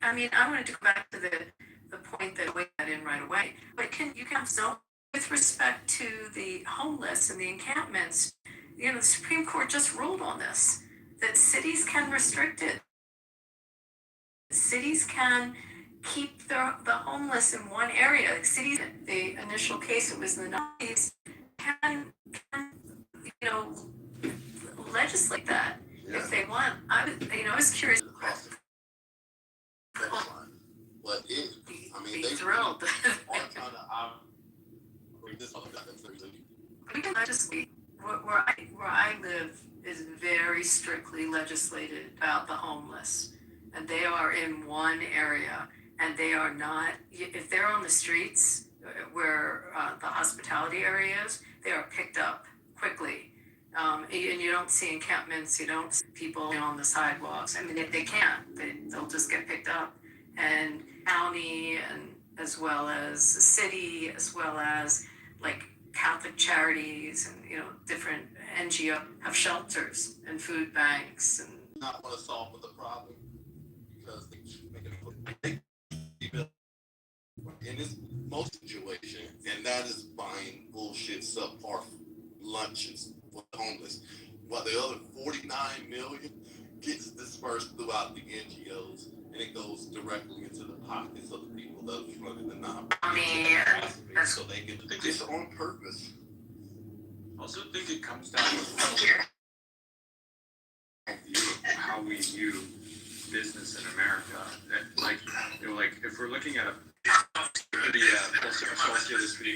I mean, I wanted to go back to the point that we got in right away. But you can have so with respect to the homeless and the encampments, you know, the Supreme Court just ruled on this, that cities can restrict it. Cities can keep the homeless in one area. Like cities, the initial case, it was in the 90s, can you know, legislate that if they want. I was curious. But They thrilled. Where I live is very strictly legislated about the homeless, and they are in one area, and they are not. If they're on the streets where the hospitality area is, they are picked up quickly. And you don't see encampments. You don't see people on the sidewalks. I mean, if they can't, they'll just get picked up. And county, and as well as the city, as well as like Catholic charities and different NGO have shelters and food banks and not want to solve the problem because they keep making it in this most situation, and that is buying bullshit subpar lunches for the homeless, while the other 49 million gets dispersed throughout the NGOs, and it goes directly into the pockets of the people that are running the non-profit. So they get this on purpose. I also think it comes down to how we view business in America. Like if we're looking at the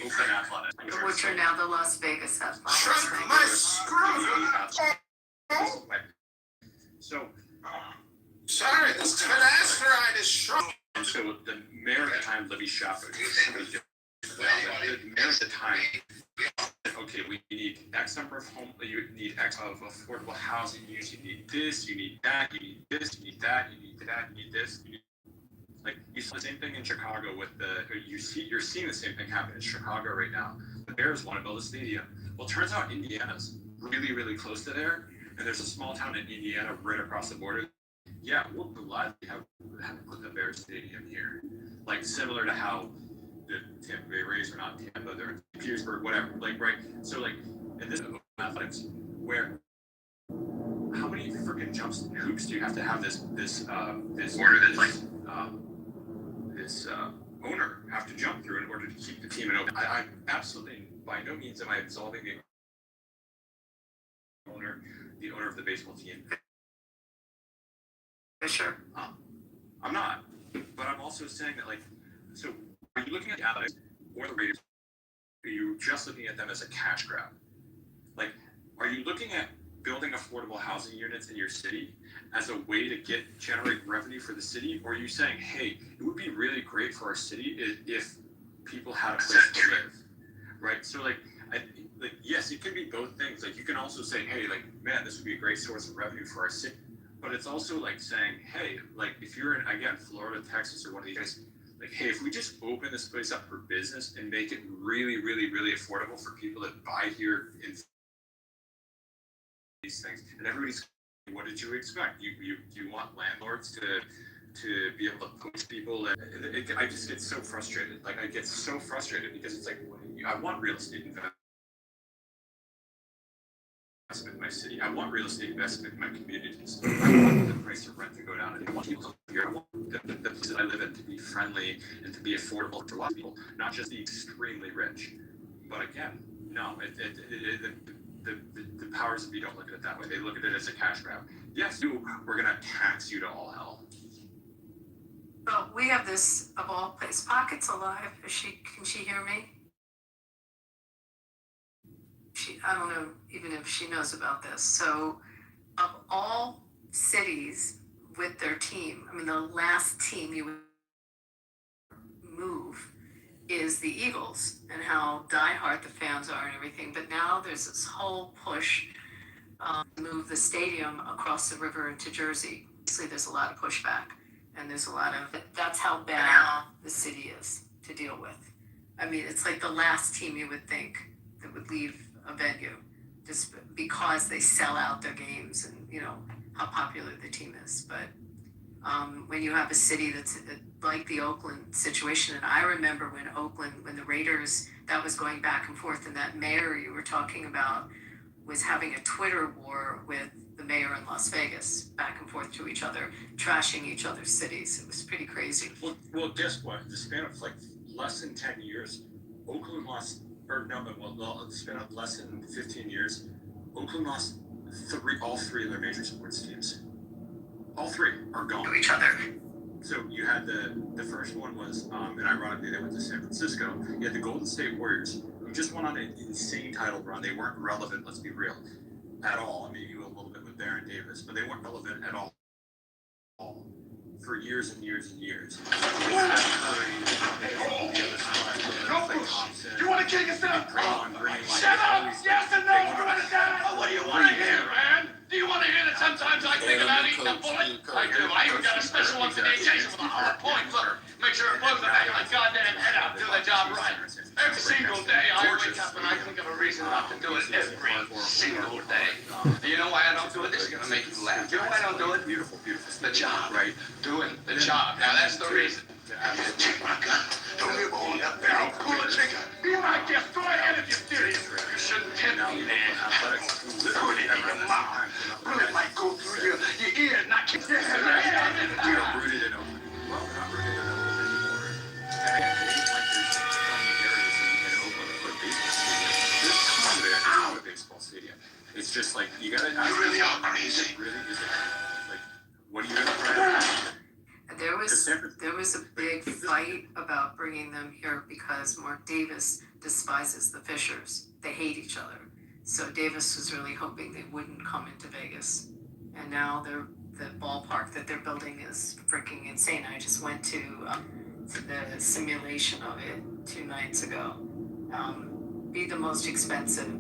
open athletics, which are now the Las Vegas athletics. So, sorry, this finasteride is strong. So the mayor at the time, Libby Shaffer, the mayor at the time, okay, we need X number of you need X of affordable housing units, you need this, you need that, you need this, you need that, you need that, you need this. Like you saw the same thing in Chicago with you're seeing the same thing happen in Chicago right now. The Bears want to build a stadium. Well, it turns out Indiana's really, really close to there, and there's a small town in Indiana right across the border. Yeah, we'll gladly have put the Bears stadium here, like similar to how the Tampa Bay Rays are not Tampa, they're in Petersburg, whatever. Like right, so like in this athletics, where how many freaking jumps and hoops do you have to have this owner have to jump through in order to keep the team in open? I absolutely by no means am I absolving the owner of the baseball team. Sure. I'm not, but I'm also saying that so are you looking at the athletics or the Raiders? Are you just looking at them as a cash grab? Like, are you looking at building affordable housing units in your city as a way to generate revenue for the city? Or are you saying, hey, it would be really great for our city if people had a place to live, right? So yes, it could be both things. Like you can also say, hey, man, this would be a great source of revenue for our city. But it's also saying, hey, if you're in, again, Florida, Texas, or one of these guys, hey, if we just open this place up for business and make it really, really, really affordable for people that buy here in these things, and everybody's, what did you expect? You want landlords to be able to push people, and I just get so frustrated. Like I get so frustrated because it's like I want real estate investment in my city. I want real estate investment in my communities. I want the price of rent to go down, and I want people to live here. I want the places I live in to be friendly and to be affordable for a lot of people, not just the extremely rich. But again, no, the powers that be don't look at it that way. They look at it as a cash grab. Yes, we're going to tax you to all hell. Well, we have this of all places. Pocket's alive. Can she hear me? I don't know even if she knows about this. So, of all cities with their team, I mean, the last team you would move is the Eagles, and how diehard the fans are and everything. But now there's this whole push to move the stadium across the river into Jersey. Obviously, there's a lot of pushback, and there's a lot of, that's how bad the city is to deal with. I mean, it's like the last team you would think that would leave a venue just because they sell out their games and, you know, how popular the team is. But when you have a city that's like the Oakland situation, and I remember when the Raiders, that was going back and forth, and that mayor you were talking about was having a Twitter war with the mayor in Las Vegas, back and forth to each other, trashing each other's cities. It was pretty crazy. Well, guess what? In the span of like less than 10 years, Oakland lost, or no, well, the span of less than 15 years, Oakland lost all three of their major sports teams. All three are gone. To each other. So you had the first one was, and ironically they went to San Francisco. You had the Golden State Warriors, who just went on an insane title run. They weren't relevant, let's be real, at all. I mean, you a little bit with Baron Davis, but they weren't relevant at all for years and years and years. You want to kick us out? Shut up! Yes and no! What do you want to hear, man? Do you want to hear that sometimes I think about eating a bullet? I do. I even got a special one for the occasion with a hard point flipper. Make sure it blows the back of my goddamn head out. Do the job right. Every single day I wake up and I think of a reason not to do it every single day. And you know why I don't do it? This is going to make you laugh. You know why I don't do it? Beautiful. The job, right? Doing the job. Now that's the reason. Take my gun. Don't live on that barrel. Pull the trigger. Be my guest. Go ahead if you're serious. You shouldn't tempt me, man. Put it in your mouth. Bullet might go through your ear, not kick your head. You're rooted in Oakland. Well, we're not rooted in Oakland anymore. And there's tons there. There's not a baseball stadium. It's just like, you gotta. You really are crazy. Really is it? Like, what are you gonna try? There was a big fight about bringing them here because Mark Davis despises the Fishers. They hate each other. So Davis was really hoping they wouldn't come into Vegas. And now the ballpark that they're building is freaking insane. I just went to the simulation of it 2 nights ago. Be the most expensive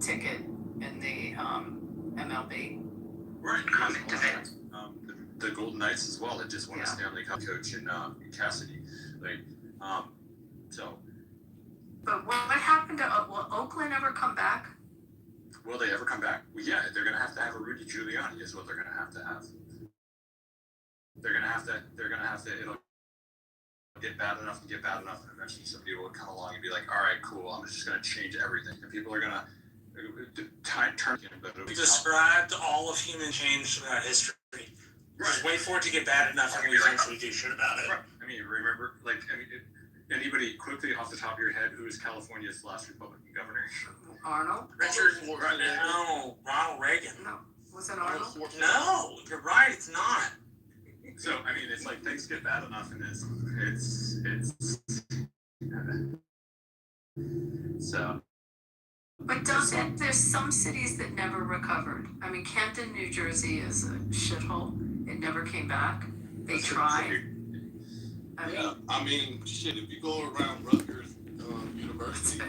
ticket in the MLB. Right. Coming to Vegas. The Golden Knights as well. That just won a Stanley Cup coach in Cassidy. Like, so. But what happened to will Oakland ever come back? Will they ever come back? Well, yeah, they're gonna have to have a Rudy Giuliani. Is what they're gonna have to have. They're gonna have to. It'll get bad enough, and eventually somebody will come along and be like, "All right, cool. I'm just gonna change everything," and people are gonna turn. We described all of human change throughout history. Right. Just wait for it to get bad enough, and we eventually do shit about it. Right. I mean, remember, anybody quickly off the top of your head who is California's last Republican governor? Arnold? Richard? No, Ronald Reagan. No, was it Arnold? No, you're right. It's not. So I mean, it's like things get bad enough, and it's so. But there's some cities that never recovered. I mean, Camden, New Jersey is a shithole. It never came back. They tried. I mean, shit, if you go around Rutgers University,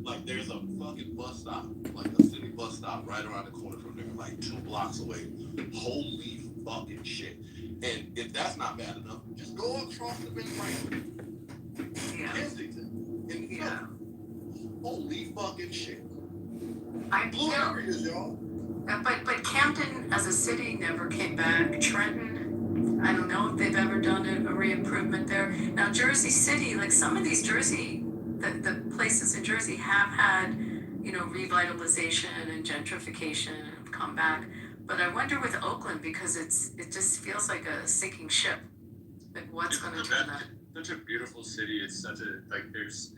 like there's a fucking bus stop, like a city bus stop right around the corner from there, like 2 blocks away. Holy fucking shit. And if that's not bad enough, just go across the Ben Franklin. Kensington. Holy fucking shit. Blue areas, y'all. But Camden as a city never came back. Trenton, I don't know if they've ever done a re-improvement there. Now, Jersey City, like some of these the places in Jersey have had, revitalization and gentrification and have come back. But I wonder with Oakland, because it just feels like a sinking ship. Like what's going to turn that? Such a beautiful city. It's such a, like, there's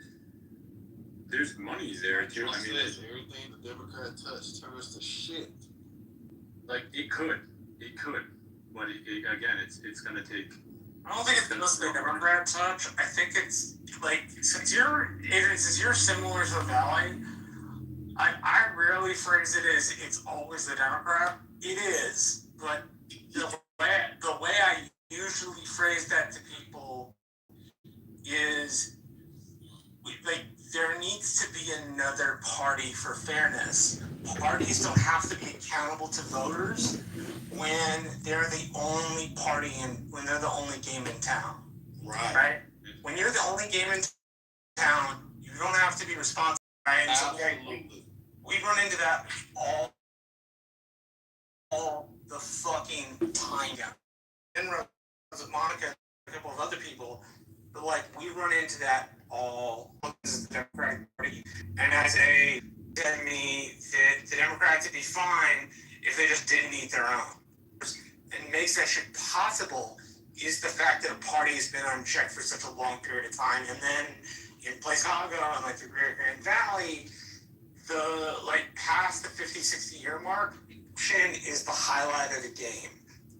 money there too. I mean, everything the Democrat touch turns to shit. Like it could, but again, it's gonna take. I don't think it's mostly a Democrat touch. I think it's like since you're similar to the Valley, I rarely phrase it as it's always the Democrat. It is, but the way I usually phrase that to people is like there needs to be another party for fairness. Parties don't have to be accountable to voters when they're the only party when they're the only game in town. Right? When you're the only game in town, you don't have to be responsible. Right? Absolutely. We run into that all the fucking time. And Monica and a couple of other people, but like we run into that all as the Democratic Party. And as a said to me that the Democrats would be fine if they just didn't eat their own. And makes that shit possible is the fact that a party has been unchecked for such a long period of time. And then in Chicago and like the Greater Grand Valley, the like past the 50, 60 year mark, corruption is the highlight of the game.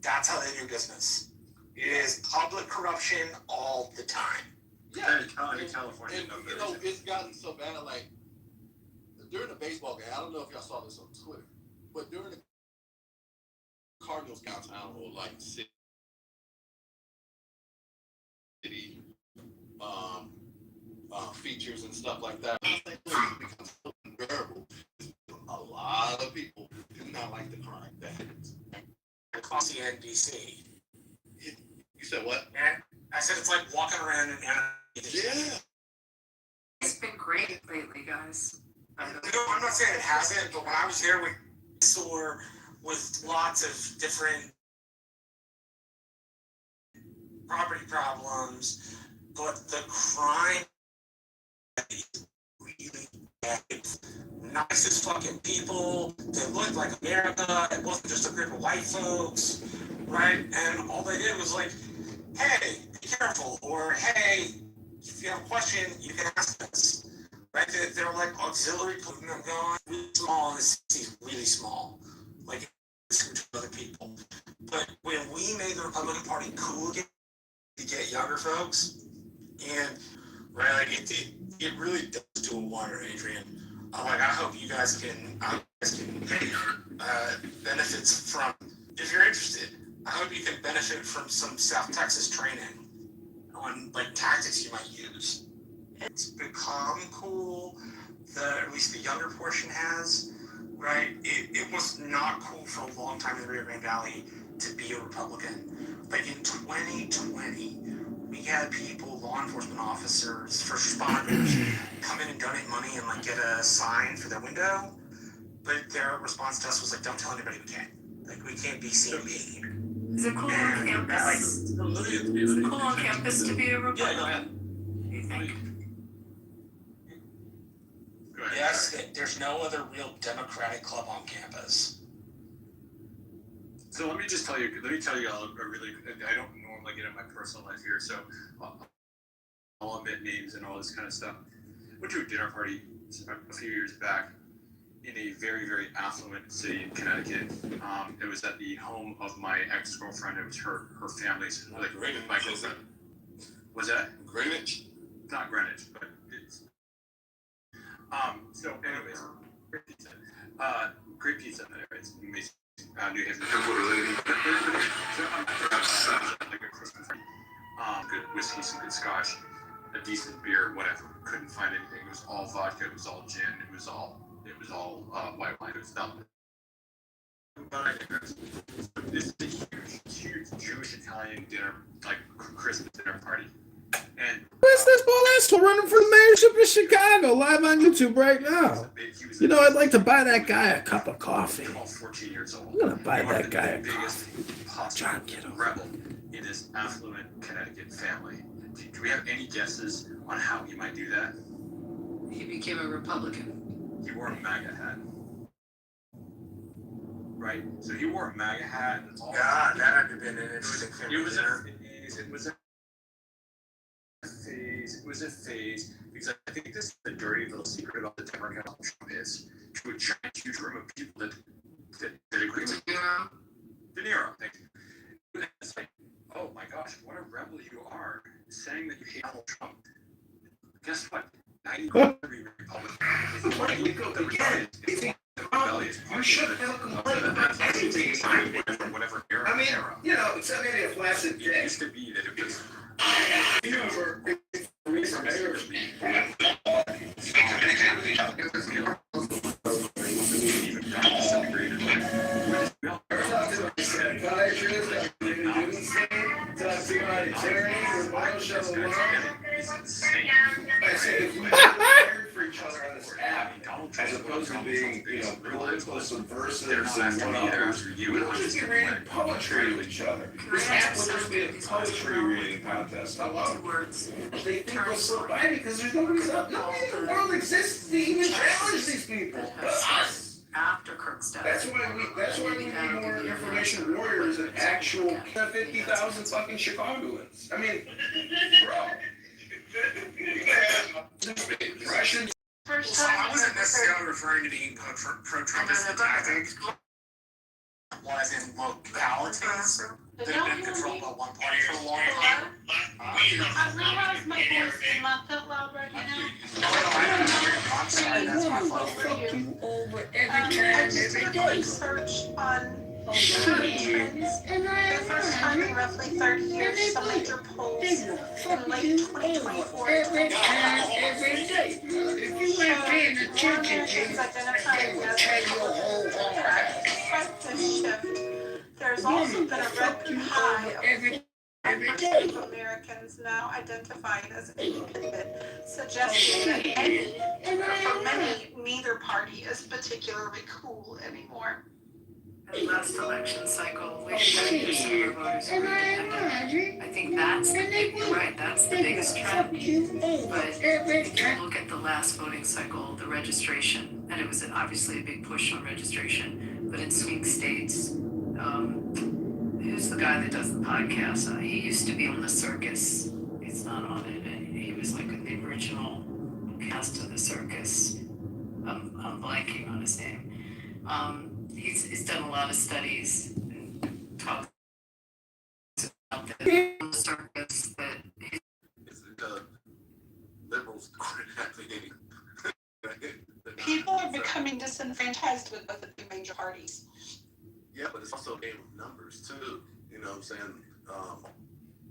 That's how they do business. It is public corruption all the time. Yeah, in California. And, it's gotten so bad. Like during the baseball game, I don't know if y'all saw this on Twitter, but during the Cardinals downtown or like city features and stuff like that, I think it becomes so unbearable. A lot of people do not like the crime that happens. CNBC. You said what? And I said it's like walking around in yeah. It's been great lately, guys. I'm not saying it hasn't, but when I was there with store with lots of different property problems, but the crime is really bad. Nicest fucking people. They looked like America. It wasn't just a group of white folks, right? And all they did was like, hey, be careful, or hey, if you have a question, you can ask us. Right? They're like auxiliary putting them going really small, and the city's really small. Like to other people. But when we made the Republican Party cool again to get younger folks, and right, like it really does do a wonder, Adrian. Like I hope you guys can get benefits from. If you're interested, I hope you can benefit from some South Texas training on like tactics you might use. It's become cool. At least the younger portion has, right? It was not cool for a long time in the Rio Grande Valley to be a Republican. Like in 2020, we had people, law enforcement officers, first responders, come in and donate money and like get a sign for their window. But their response to us was like, "Don't tell anybody we can't. Like we can't be seen being here." Is it cool on campus? Is it cool on campus to be a Republican? Yeah, go ahead. What do you think? Yes, there's no other real Democratic club on campus. So let me tell you all a really, I don't normally get in my personal life here, so I'll omit names and all this kind of stuff. I went to a dinner party a few years back in a very, very affluent city in Connecticut. It was at the home of my ex-girlfriend. It was her family's, like Greenwich. my girlfriend. Was that? Greenwich? Not Greenwich, but it's... So anyways, great pizza. Great pizza, anyways. Amazing. New Haven. So like a Christmas party. Good whiskey, some good scotch, a decent beer, whatever. Couldn't find anything. It was all vodka. It was all gin. It was all white wine. It was nothing. This is a huge Jewish Italian dinner, like Christmas dinner party. And Where's this ball asshole running for the mayorship of Chicago live on YouTube right now? You know, I'd like to buy that guy a cup of coffee. 14 years old. I'm gonna buy that guy a coffee. John Kitover. Rebel. in this affluent Connecticut family. Do we have any guesses on how he might do that? He became a Republican. He wore a MAGA hat. Right? So he wore a MAGA hat. And all God, that would have been an interesting thing. It was a phase, because I think this is the dirty little secret about the Democrat Trump is to a giant, huge room of people that agree with De Niro. Thank you. And it's like, oh my gosh, what a rebel you are, saying that you hate Donald Trump. Guess what? Now you go to be Republican. You should have complained about everything. Whatever era. I mean, you know, it's not really a flaccid It day. used to be that it was. Kitover, it's mayor. For each other on this app, as opposed to being, you know, political subversives and one-uppers, we would just be reading poetry to each other. This app would just be a poetry reading contest. Hello? They think we're so bad because there's nobody in the world exists to even challenge these people. But us. After Kirkstad. That's why we need more information warriors and actual 50,000 fucking Chicagoans. I mean, bro. Russians. I wasn't necessarily referring to being pro-Trump as the tactic. Was in localities that have been controlled by one party for a long time. I realize my voice is not that loud right now. I'm sorry, that's my fault. I just did a search on trends. The first time in roughly 30 years, some major polls in late 2024 Every day. If you weren't paying attention, identifying as despite this shift, there's also been a record high of Americans now identifying as independent, suggesting that for many, neither party is particularly cool anymore. The last election cycle, we had 30% of our voters who were independent. I think that's you're right, that's the biggest trend. But if you look at the last voting cycle, the registration, and it was obviously a big push on registration, but in swing states, who's the guy that does the podcast? He used to be on The Circus. He's not on it. He was like the original cast of The Circus. I'm blanking on his name. He's done a lot of studies and talks about the circus that liberals People are becoming disenfranchised with both of the major parties. Yeah, but it's also a game of numbers too. You know what I'm saying?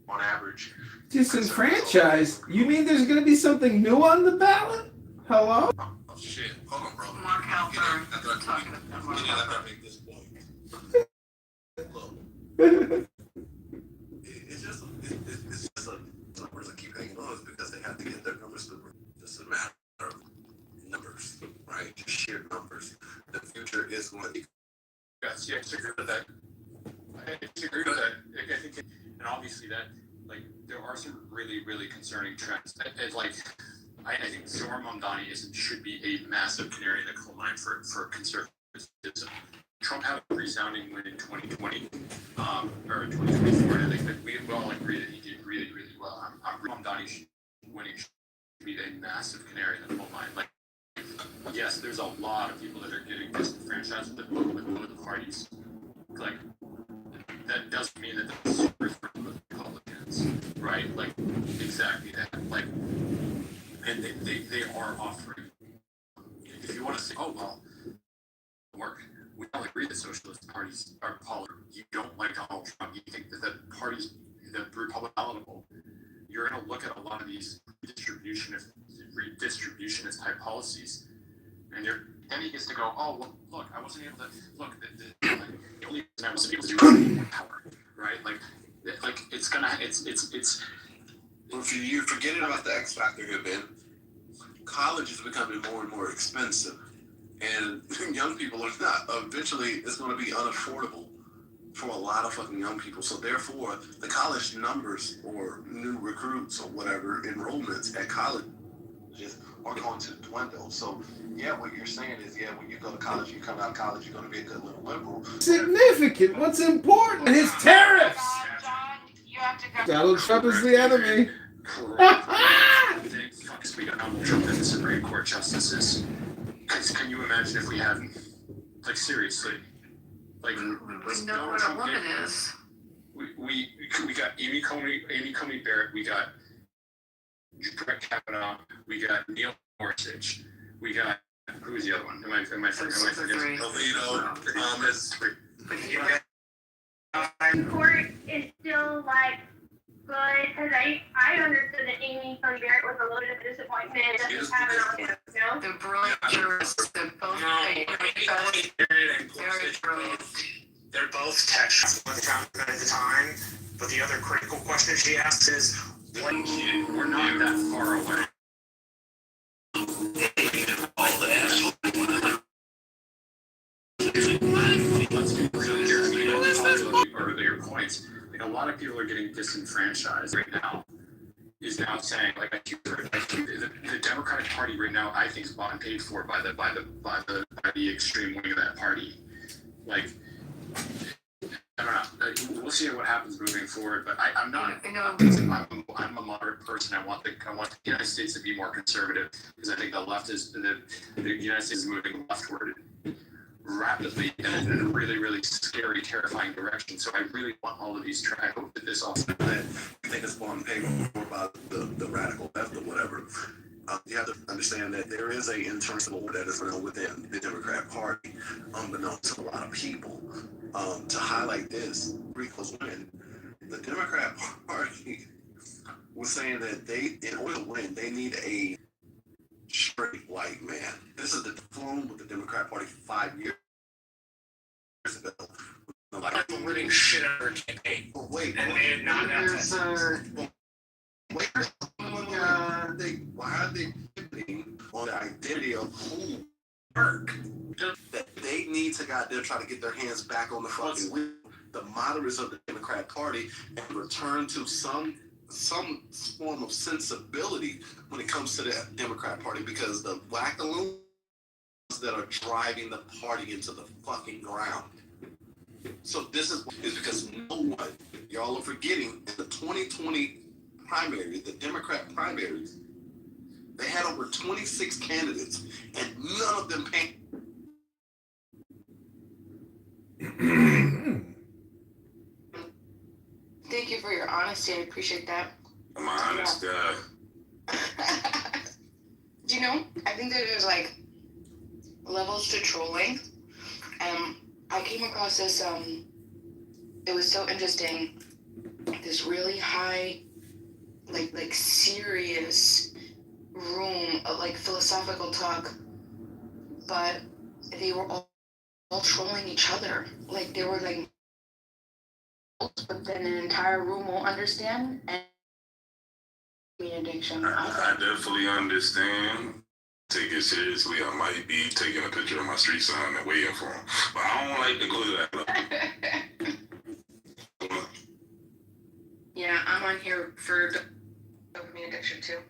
On average. Disenfranchised? You mean there's going to be something new on the ballot? Hello? Oh shit! Hold on, bro. Mark Halpern talking about Mark Halpern. Make this point. Look, it's just numbers that keep hanging on because they have to get their numbers to work. Just a matter of numbers, right? Just sheer numbers. The future is going to be. Yes, yeah, I agree with that. I agree with that. I think, and obviously that, like, there are some really, really concerning trends. And like, I think Zohar Mamdani should be a massive canary in the coal mine for conservatism. Trump had a resounding win in 2020, or 2024. And I think that we all agree that he did really, really well. Mamdani winning should be a massive canary in the coal mine. Like, yes, there's a lot of people that are getting disenfranchised with both parties. Like, that doesn't mean that they're super friendly with Republicans, right? Like, exactly that. Like, and they are offering. If you want to say, oh well, work. We all agree that socialist parties are polar. You don't like Donald Trump. You think that the parties, the Republican, palatable. You're going to look at a lot of these redistributionist type policies, and then he gets to go, oh well, look, I wasn't able to look. The only reason I wasn't able to do it was power, right? Like it's gonna, it's. Well, if you forget about the X factor here, Ben, college is becoming more and more expensive, and young people are not. Eventually, it's going to be unaffordable for a lot of fucking young people. So therefore, the college numbers or new recruits or whatever enrollments at colleges are going to dwindle. So yeah, what you're saying is, yeah, when you go to college, you come out of college, you're going to be a good little liberal. Significant. What's important is tariffs. Donald Trump is the enemy. We got Donald Trump and the Supreme Court justices. Can you imagine if we hadn't? Like, seriously. Like, We know what a woman is. We got Amy Coney Barrett, we got Brett Kavanaugh, we got Neil Gorsuch, we got, who's the other one? Am I forgetting? Alito, Thomas. Court is still like good because I understood that Amy Coney Barrett was a little bit of a disappointment. It doesn't have it on him, you know? They're brilliant jurists. They're both very brilliant. They're both texts at the time, but the other critical question she asks is, we're not that far away. Earlier points, like a lot of people are getting disenfranchised right now. Is now saying like the Democratic Party right now, I think, is bought and paid for by the extreme wing of that party. Like, I don't know. We'll see what happens moving forward. But I'm not. I'm a moderate person. I want the United States to be more conservative because I think the left is the United States is moving leftward rapidly and in a really, really scary, terrifying direction. So I really want all of these. I hope that this also. I think it's bought and paid for by the radical left or whatever. You have to understand that there is a internal that is running within the Democrat Party, unbeknownst to a lot of people. To highlight this, Rico's win, the Democrat Party was saying that in order to win, they need a straight white man. This is the flown with the Democrat Party 5 years ago. Like the living shit out of her campaign. But wait, and they had not done that. Why are they pivoting on the identity of who work? That they need to goddamn try to get their hands back on the fucking wheel, the moderates of the Democrat Party, and return to some form of sensibility when it comes to the Democrat Party, because the wackaloons that are driving the party into the fucking ground. So this is because no one, y'all are forgetting, in the 2020 primary, the Democrat primaries, they had over 26 candidates, and none of them paid. Thank you for your honesty. I appreciate that. I'm an honest guy. Do you know, I think that there's like levels to trolling. I came across this, it was so interesting, this really high, like serious room of like philosophical talk, but they were all trolling each other. Like they were like, but then an entire room won't understand and addiction. I definitely understand. Take it seriously. I might be taking a picture of my street sign and waiting for him, but I don't like to go to that level. Yeah, I'm on here for dopamine addiction too.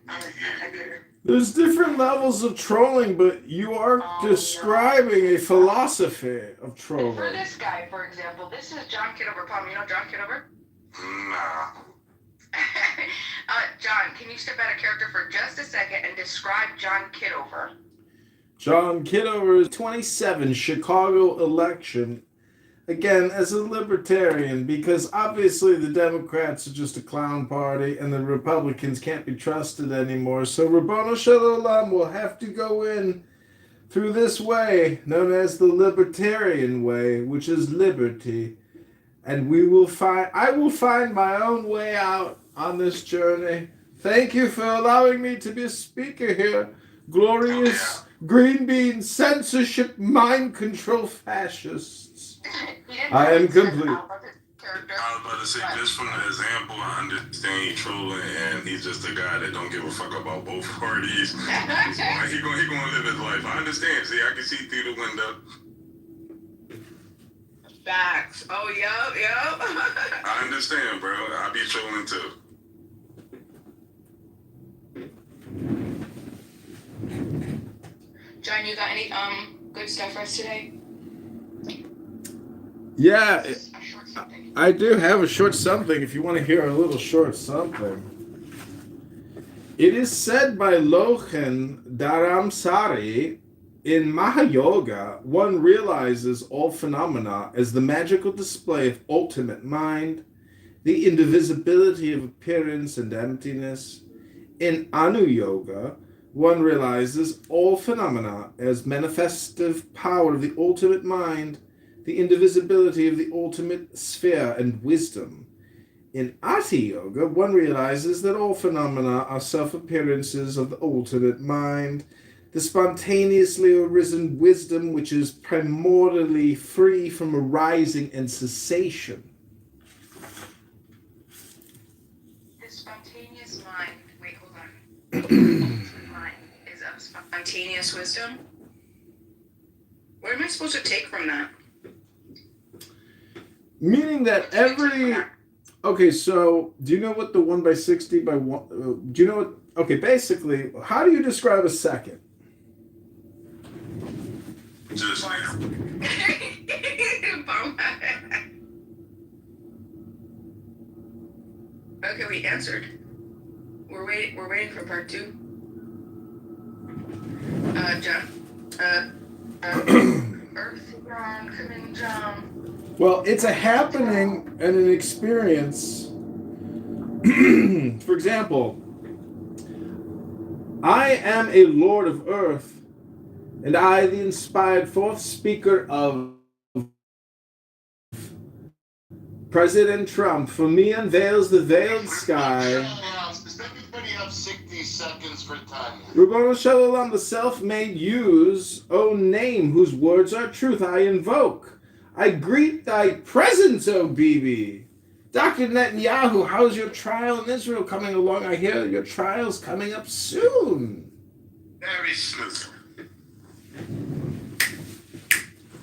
There's different levels of trolling, but you are describing a philosophy of trolling. For this guy, for example, this is John Kitover. Palm, you know John Kitover? Nah. John, can you step out of character for just a second and describe John Kitover? John Kitover, 27 Chicago election, again, as a libertarian, because obviously the Democrats are just a clown party and the Republicans can't be trusted anymore. So Rabbanu Shalom will have to go in through this way, known as the libertarian way, which is liberty. And I will find my own way out on this journey. Thank you for allowing me to be a speaker here. Glorious green bean censorship mind control fascists. I am complete. I was about to say, just from the example, I understand he trolling, and he's just a guy that don't give a fuck about both parties. So he gonna live his life. I understand. See, I can see through the window. Facts. Oh, yup. I understand, bro. I be trolling too. John, you got any good stuff for us today? Yeah, I do have a short something if you want to hear a little short something. It is said by Lochen Dharamsari, in Mahayoga, one realizes all phenomena as the magical display of ultimate mind, the indivisibility of appearance and emptiness. In Anu Yoga, one realizes all phenomena as manifestive power of the ultimate mind, the indivisibility of the ultimate sphere and wisdom. In Ati Yoga, one realizes that all phenomena are self-appearances of the ultimate mind, the spontaneously arisen wisdom which is primordially free from arising and cessation. The spontaneous mind, wait, hold on. Ultimate mind is of spontaneous wisdom? What am I supposed to take from that? Meaning that every... Okay, so do you know what the 1 by 60 by 1... do you know what... Okay, basically, how do you describe a second? Just Okay, we answered. We're waiting for part 2. John. Earth, John, come in, John. Well, it's a happening and an experience. For example, I am a Lord of Earth, and I, the inspired fourth speaker of President Trump, for me unveils the veiled sky. Does everybody have 60 seconds for time? Rabbanu Shalom, the self-made use, O name, whose words are truth, I invoke. I greet thy presence, O Bibi. Dr. Netanyahu, how's your trial in Israel coming along? I hear your trial's coming up soon. Very smooth.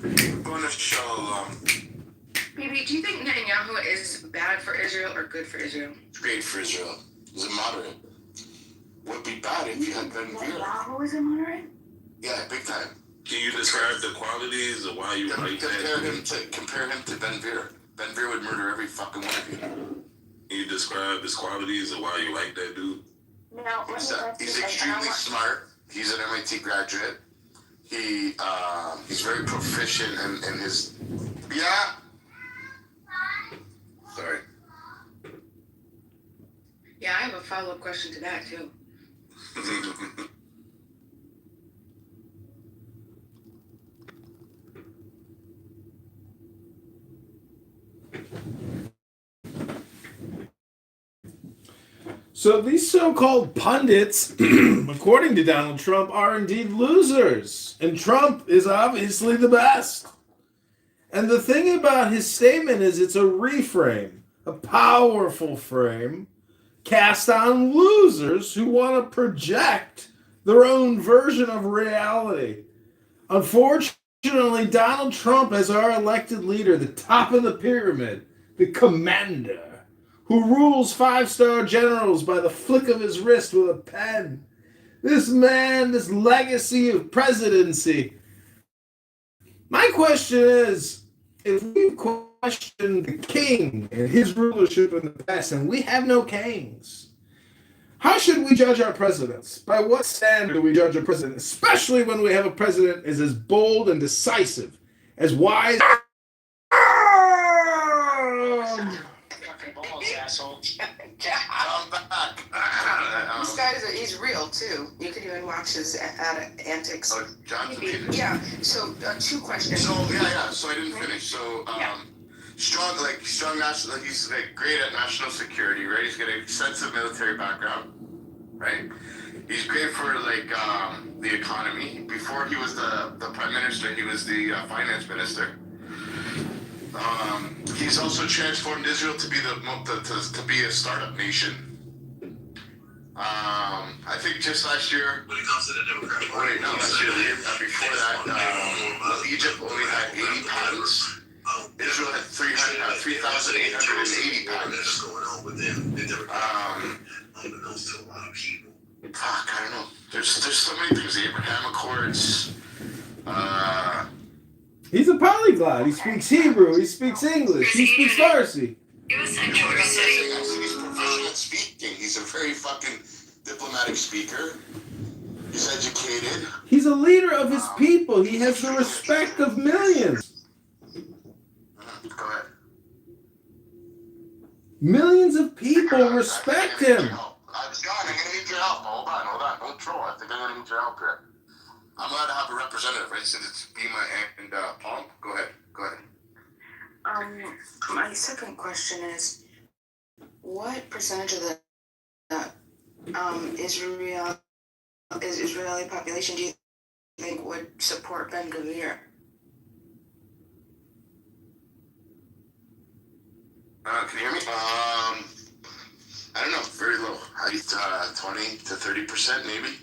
Rabbanu Shalom. Bibi, do you think Netanyahu is bad for Israel or good for Israel? Great for Israel. He's a moderate. Would be bad if you had Ben Gvir. Netanyahu is a moderate? Yeah, big time. can you describe the qualities of why you like that? Compare him to Ben Gvir. Ben Gvir would murder every fucking one of you. Can you describe his qualities of why you like that dude? No, He's extremely smart. He's an MIT graduate. He's very proficient in his... Yeah? Sorry. Yeah, I have a follow-up question to that, too. So these so-called pundits, according to Donald Trump, are indeed losers. And Trump is obviously the best. And the thing about his statement is it's a reframe, a powerful frame, cast on losers who want to project their own version of reality. Unfortunately, Donald Trump, as our elected leader, the top of the pyramid, the commander, who rules 5-star generals by the flick of his wrist with a pen. This man, this legacy of presidency. My question is, if we question the king and his rulership in the past, and we have no kings, how should we judge our presidents? By what standard do we judge a president, especially when we have a president is as bold and decisive, as wise... This guy he's real too. You could even watch his antics. Oh, John's opinion. Yeah. So 2 questions. So So I didn't finish. So strong national. He's like great at national security, right? He's got an extensive military background, right? He's great for the economy. Before he was the prime minister, he was the finance minister. He's also transformed Israel to be to be a startup nation. I think just last year. When it comes to the Democratic Party, before that, Egypt only had 80 patents. Israel 3,880 pounds. That's going on within the Democratic unbeknownst to a lot of people. Fuck, I don't know. There's so many things. The Abraham Accords. He's a polyglot. He speaks Hebrew. He speaks English. He speaks Farsi. He's proficient at speaking. He's a very fucking diplomatic speaker. He's educated. He's a leader of his people. He has the respect of millions. Go ahead. Millions of people respect him. Scott, I'm gonna need your help. Hold on. Don't troll. I think I'm gonna need your help here. I'm allowed to have a representative, right? So it's Bima and Paul. Go ahead. My second question is, what percentage of the Israeli population do you think would support Ben Gvir? Can you hear me? I don't know. Very low. 20 to 30%, maybe.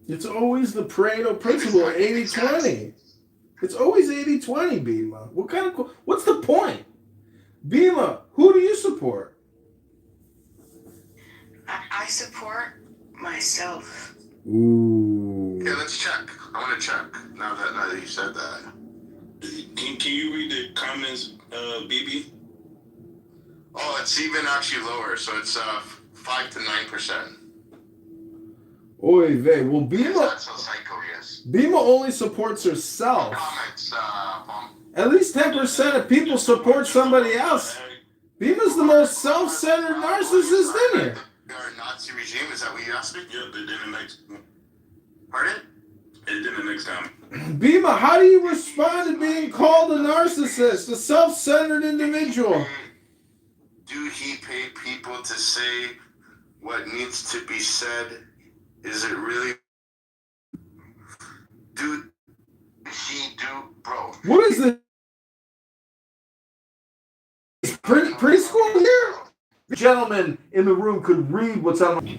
It's always the Pareto principle, 80-20. It's always 80-20, Bima. What's the point? Bima, who do you support? I support myself. Ooh. Yeah, let's check. I want to check. Now that you said that. Can you read the comments, BB? Oh, it's even actually lower. So it's 5 to 9%. Oy vey. Well, That's how psycho he is. Bima only supports herself. Comments, At least 10% of people support somebody else. Bima's the most self-centered narcissist in here. Our Nazi regime, is that what you asked me? Yeah, they did the next. Pardon? They did the next time. Bima, how do you respond to being called a narcissist, a self-centered individual? Do he pay people to say what needs to be said? Is it really? Dude, bro. What is this? Preschool here? The gentleman in the room could read what's on my...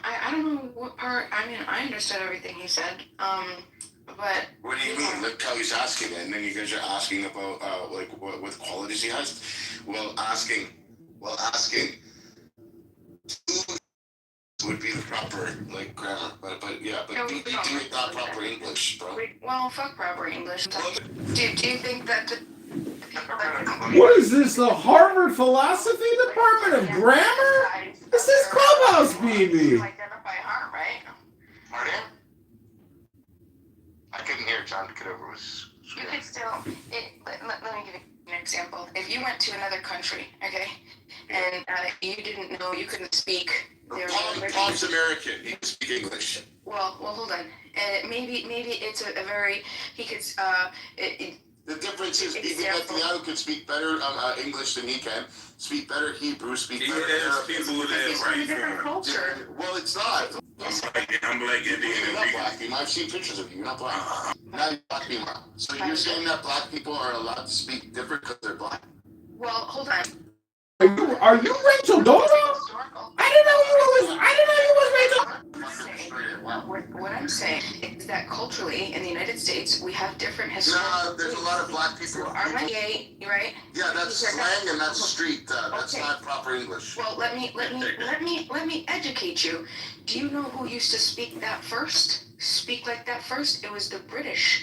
I don't know what part. I mean, I understood everything he said. But what do you mean? Look how he's asking it, and then you guys are asking about like what qualities he has. Well, asking would be the proper like grammar, but yeah, but do it not proper English, bro. Well, fuck proper English. Do you think that? What is this, the Harvard Philosophy Department of Grammar? This is Clubhouse, BB. Identify harm, right? Pardon? I couldn't hear John Kitover was. You could still. Let me give you an example. If you went to another country, okay, and you didn't know, you couldn't speak their language. Tom's American. He can speak English. Well, hold on. Maybe it's a very he could. The difference is even Netanyahu could speak better English than he can, speak better Hebrew, speak better Arabic. People there, it's a different culture. Well, it's not. I'm black Indian. You're not black. I've seen pictures of you. You're not black. Now you're black people. So you're saying that black people are allowed to speak different because they're black? Well, hold on. Are you Rachel Dodo? I didn't know you was Rachel. What I'm saying is that culturally, in the United States, we have different history. No, there's a lot of black people. RMA, right? Yeah, that's slang and that's street. That's not proper English. Well, let me educate you. Do you know who used to speak that first? Speak like that first? It was the British.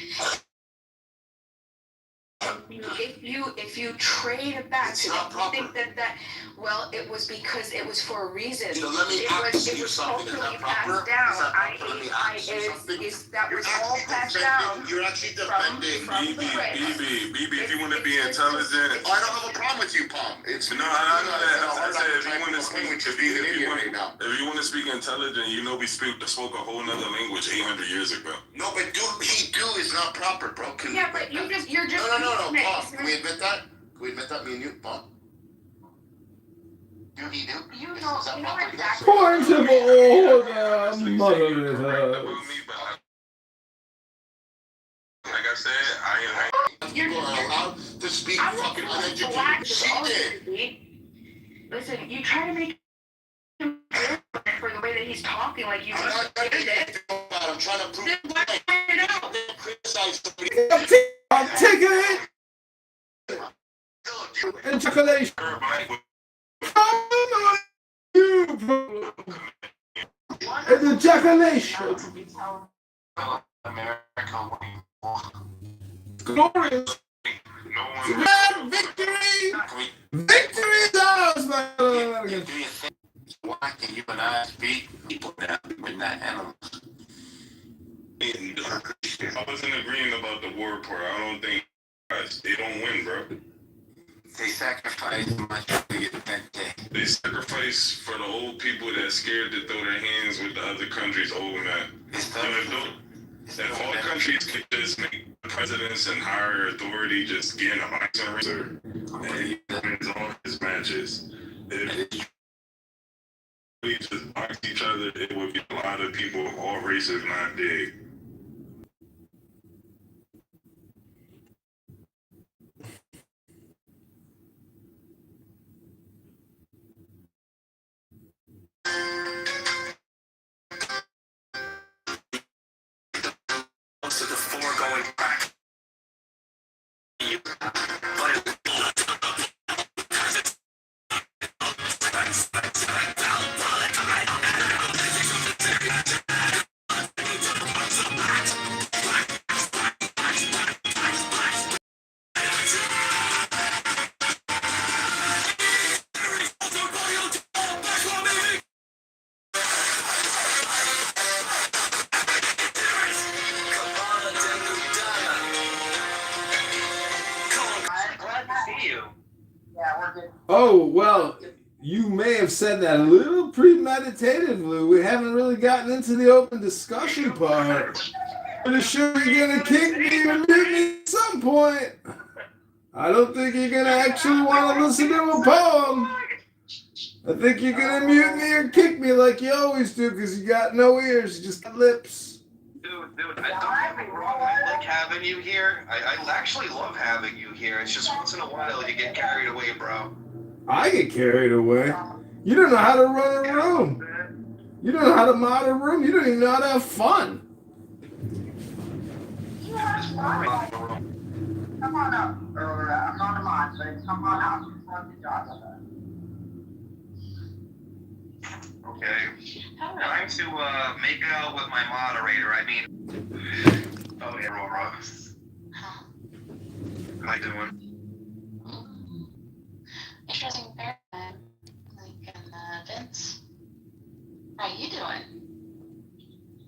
If you trade it back to them, you think that well, it was because it was for a reason. So let me ask you something. Is that proper? That was all passed down. You're actually defending BB, if you want to be intelligent. I don't have a problem with you, Palm. I know that. I said if you want to speak, if you want to speak intelligent, you know we spoke a whole nother language 800 years ago. No, but do is not proper, bro. Yeah, but you're just. No, Palm. Can we admit that? Can we admit that, me and you, Palm? You know exactly. Point of order, mother. Like I said, I am. People are allowed to speak fucking uneducated. She did. Listen, you try to make him for the way that he's talking, like you. I'm not trying to prove it. I'm trying to prove it. Then why find it out? Criticize somebody. ejaculation. An ejaculation. Glorious. Victory! Victory is ours, man! Why can you and I speak people now? We're not animals. I wasn't agreeing about the war part. I don't think they don't win, bro. They sacrifice much to get that day. They sacrifice for the old people that's scared to throw their hands with the other countries' old men. If all countries could just make presidents and higher authority just get in a boxing ring and he wins all his matches, if we just box each other, it would be a lot of people of all races not dead. To the foregoing back. Oh, well, you may have said that a little premeditatively. We haven't really gotten into the open discussion part. Pretty sure you're going to kick me or mute me at some point. I don't think you're going to actually want to listen to a poem. I think you're going to mute me or kick me like you always do because you got no ears, you just got lips. Dude, don't get me wrong. I like having you here. I actually love having you here. It's just once in a while you get carried away, bro. I get carried away. You don't know how to run a room. You don't know how to mod a room. You don't even know how to have fun. Come on up, or I'm not a mod, but come on up before the job. Okay. Time to make out with my moderator. I mean, oh yeah, Aurora. How you doing? Interesting paradigm. Vince. How you doing?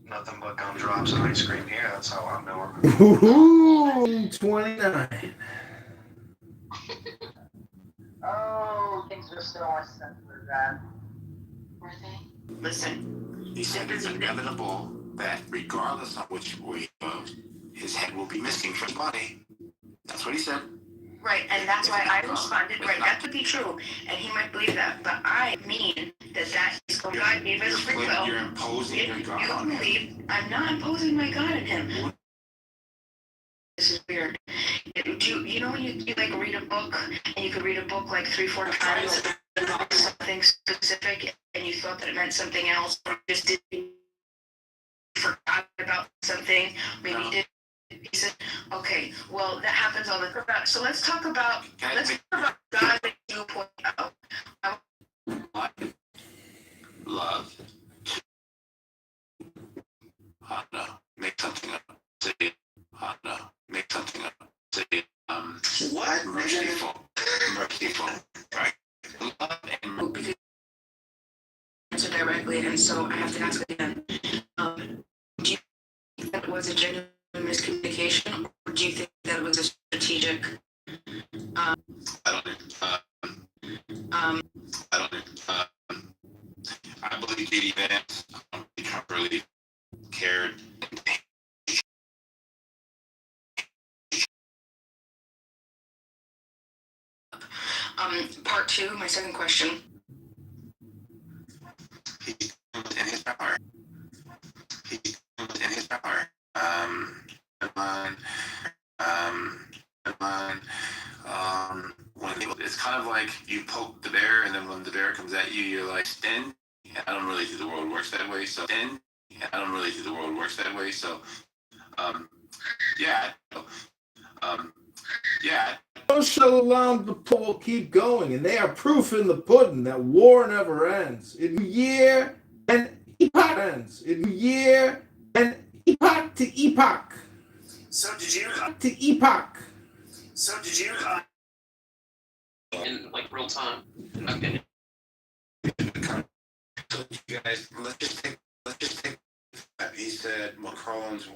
Nothing but gumdrops and ice cream here. That's how I'm doing. Ooh, 29. Oh, things are so much simpler than. Were they? Listen, he said it's inevitable that regardless of which way he goes, his head will be missing from his body. That's what he said. Right, and that's why I responded, right, that could be true, and he might believe that, but I mean that is what God gave us free will. You're imposing your God You on him. believe, I'm not imposing my God on him. This is weird. You know when you like read a book, and you could read a book like 3-4 times about something specific, and you thought that it meant something else, or just didn't forgot about something, maybe you did. He said, okay, well, that happens all the time. So let's talk about God that you point out. Love. No. Make something up. Say it. No. Make something up. Say it. What? Merciful. Merciful. Right. Love and because answer directly, and so I have to ask again. Do you think that was a genuine miscommunication, or do you think that it was a strategic? I believe J.D. Vance Trump really cared. Part two, my second question. In his power. In his power. When it's kind of like you poke the bear, and then when the bear comes at you, you're like, "Spin." I don't really think the world works that way. So, yeah. Yeah. shall allow the poll keep going, and they are proof in the pudding that war never ends. In year and epoch ends. In year and epoch to epoch. So did you? To epoch. So did you? In like real time. Okay. You guys, let's just take. He said Macron's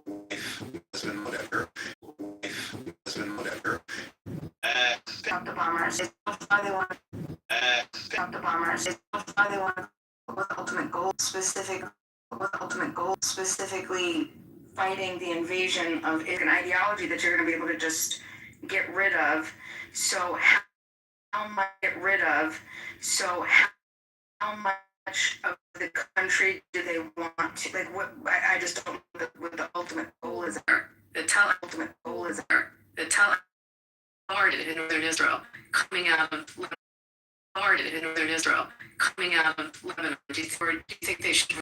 wife, husband, whatever. Stop the bombers. Stop the bombers. Stop they want with ultimate goal specifically fighting the invasion of an ideology that you're going to be able to just get rid of. So how much of the country do they want to, like, what, I just don't know what the ultimate goal is.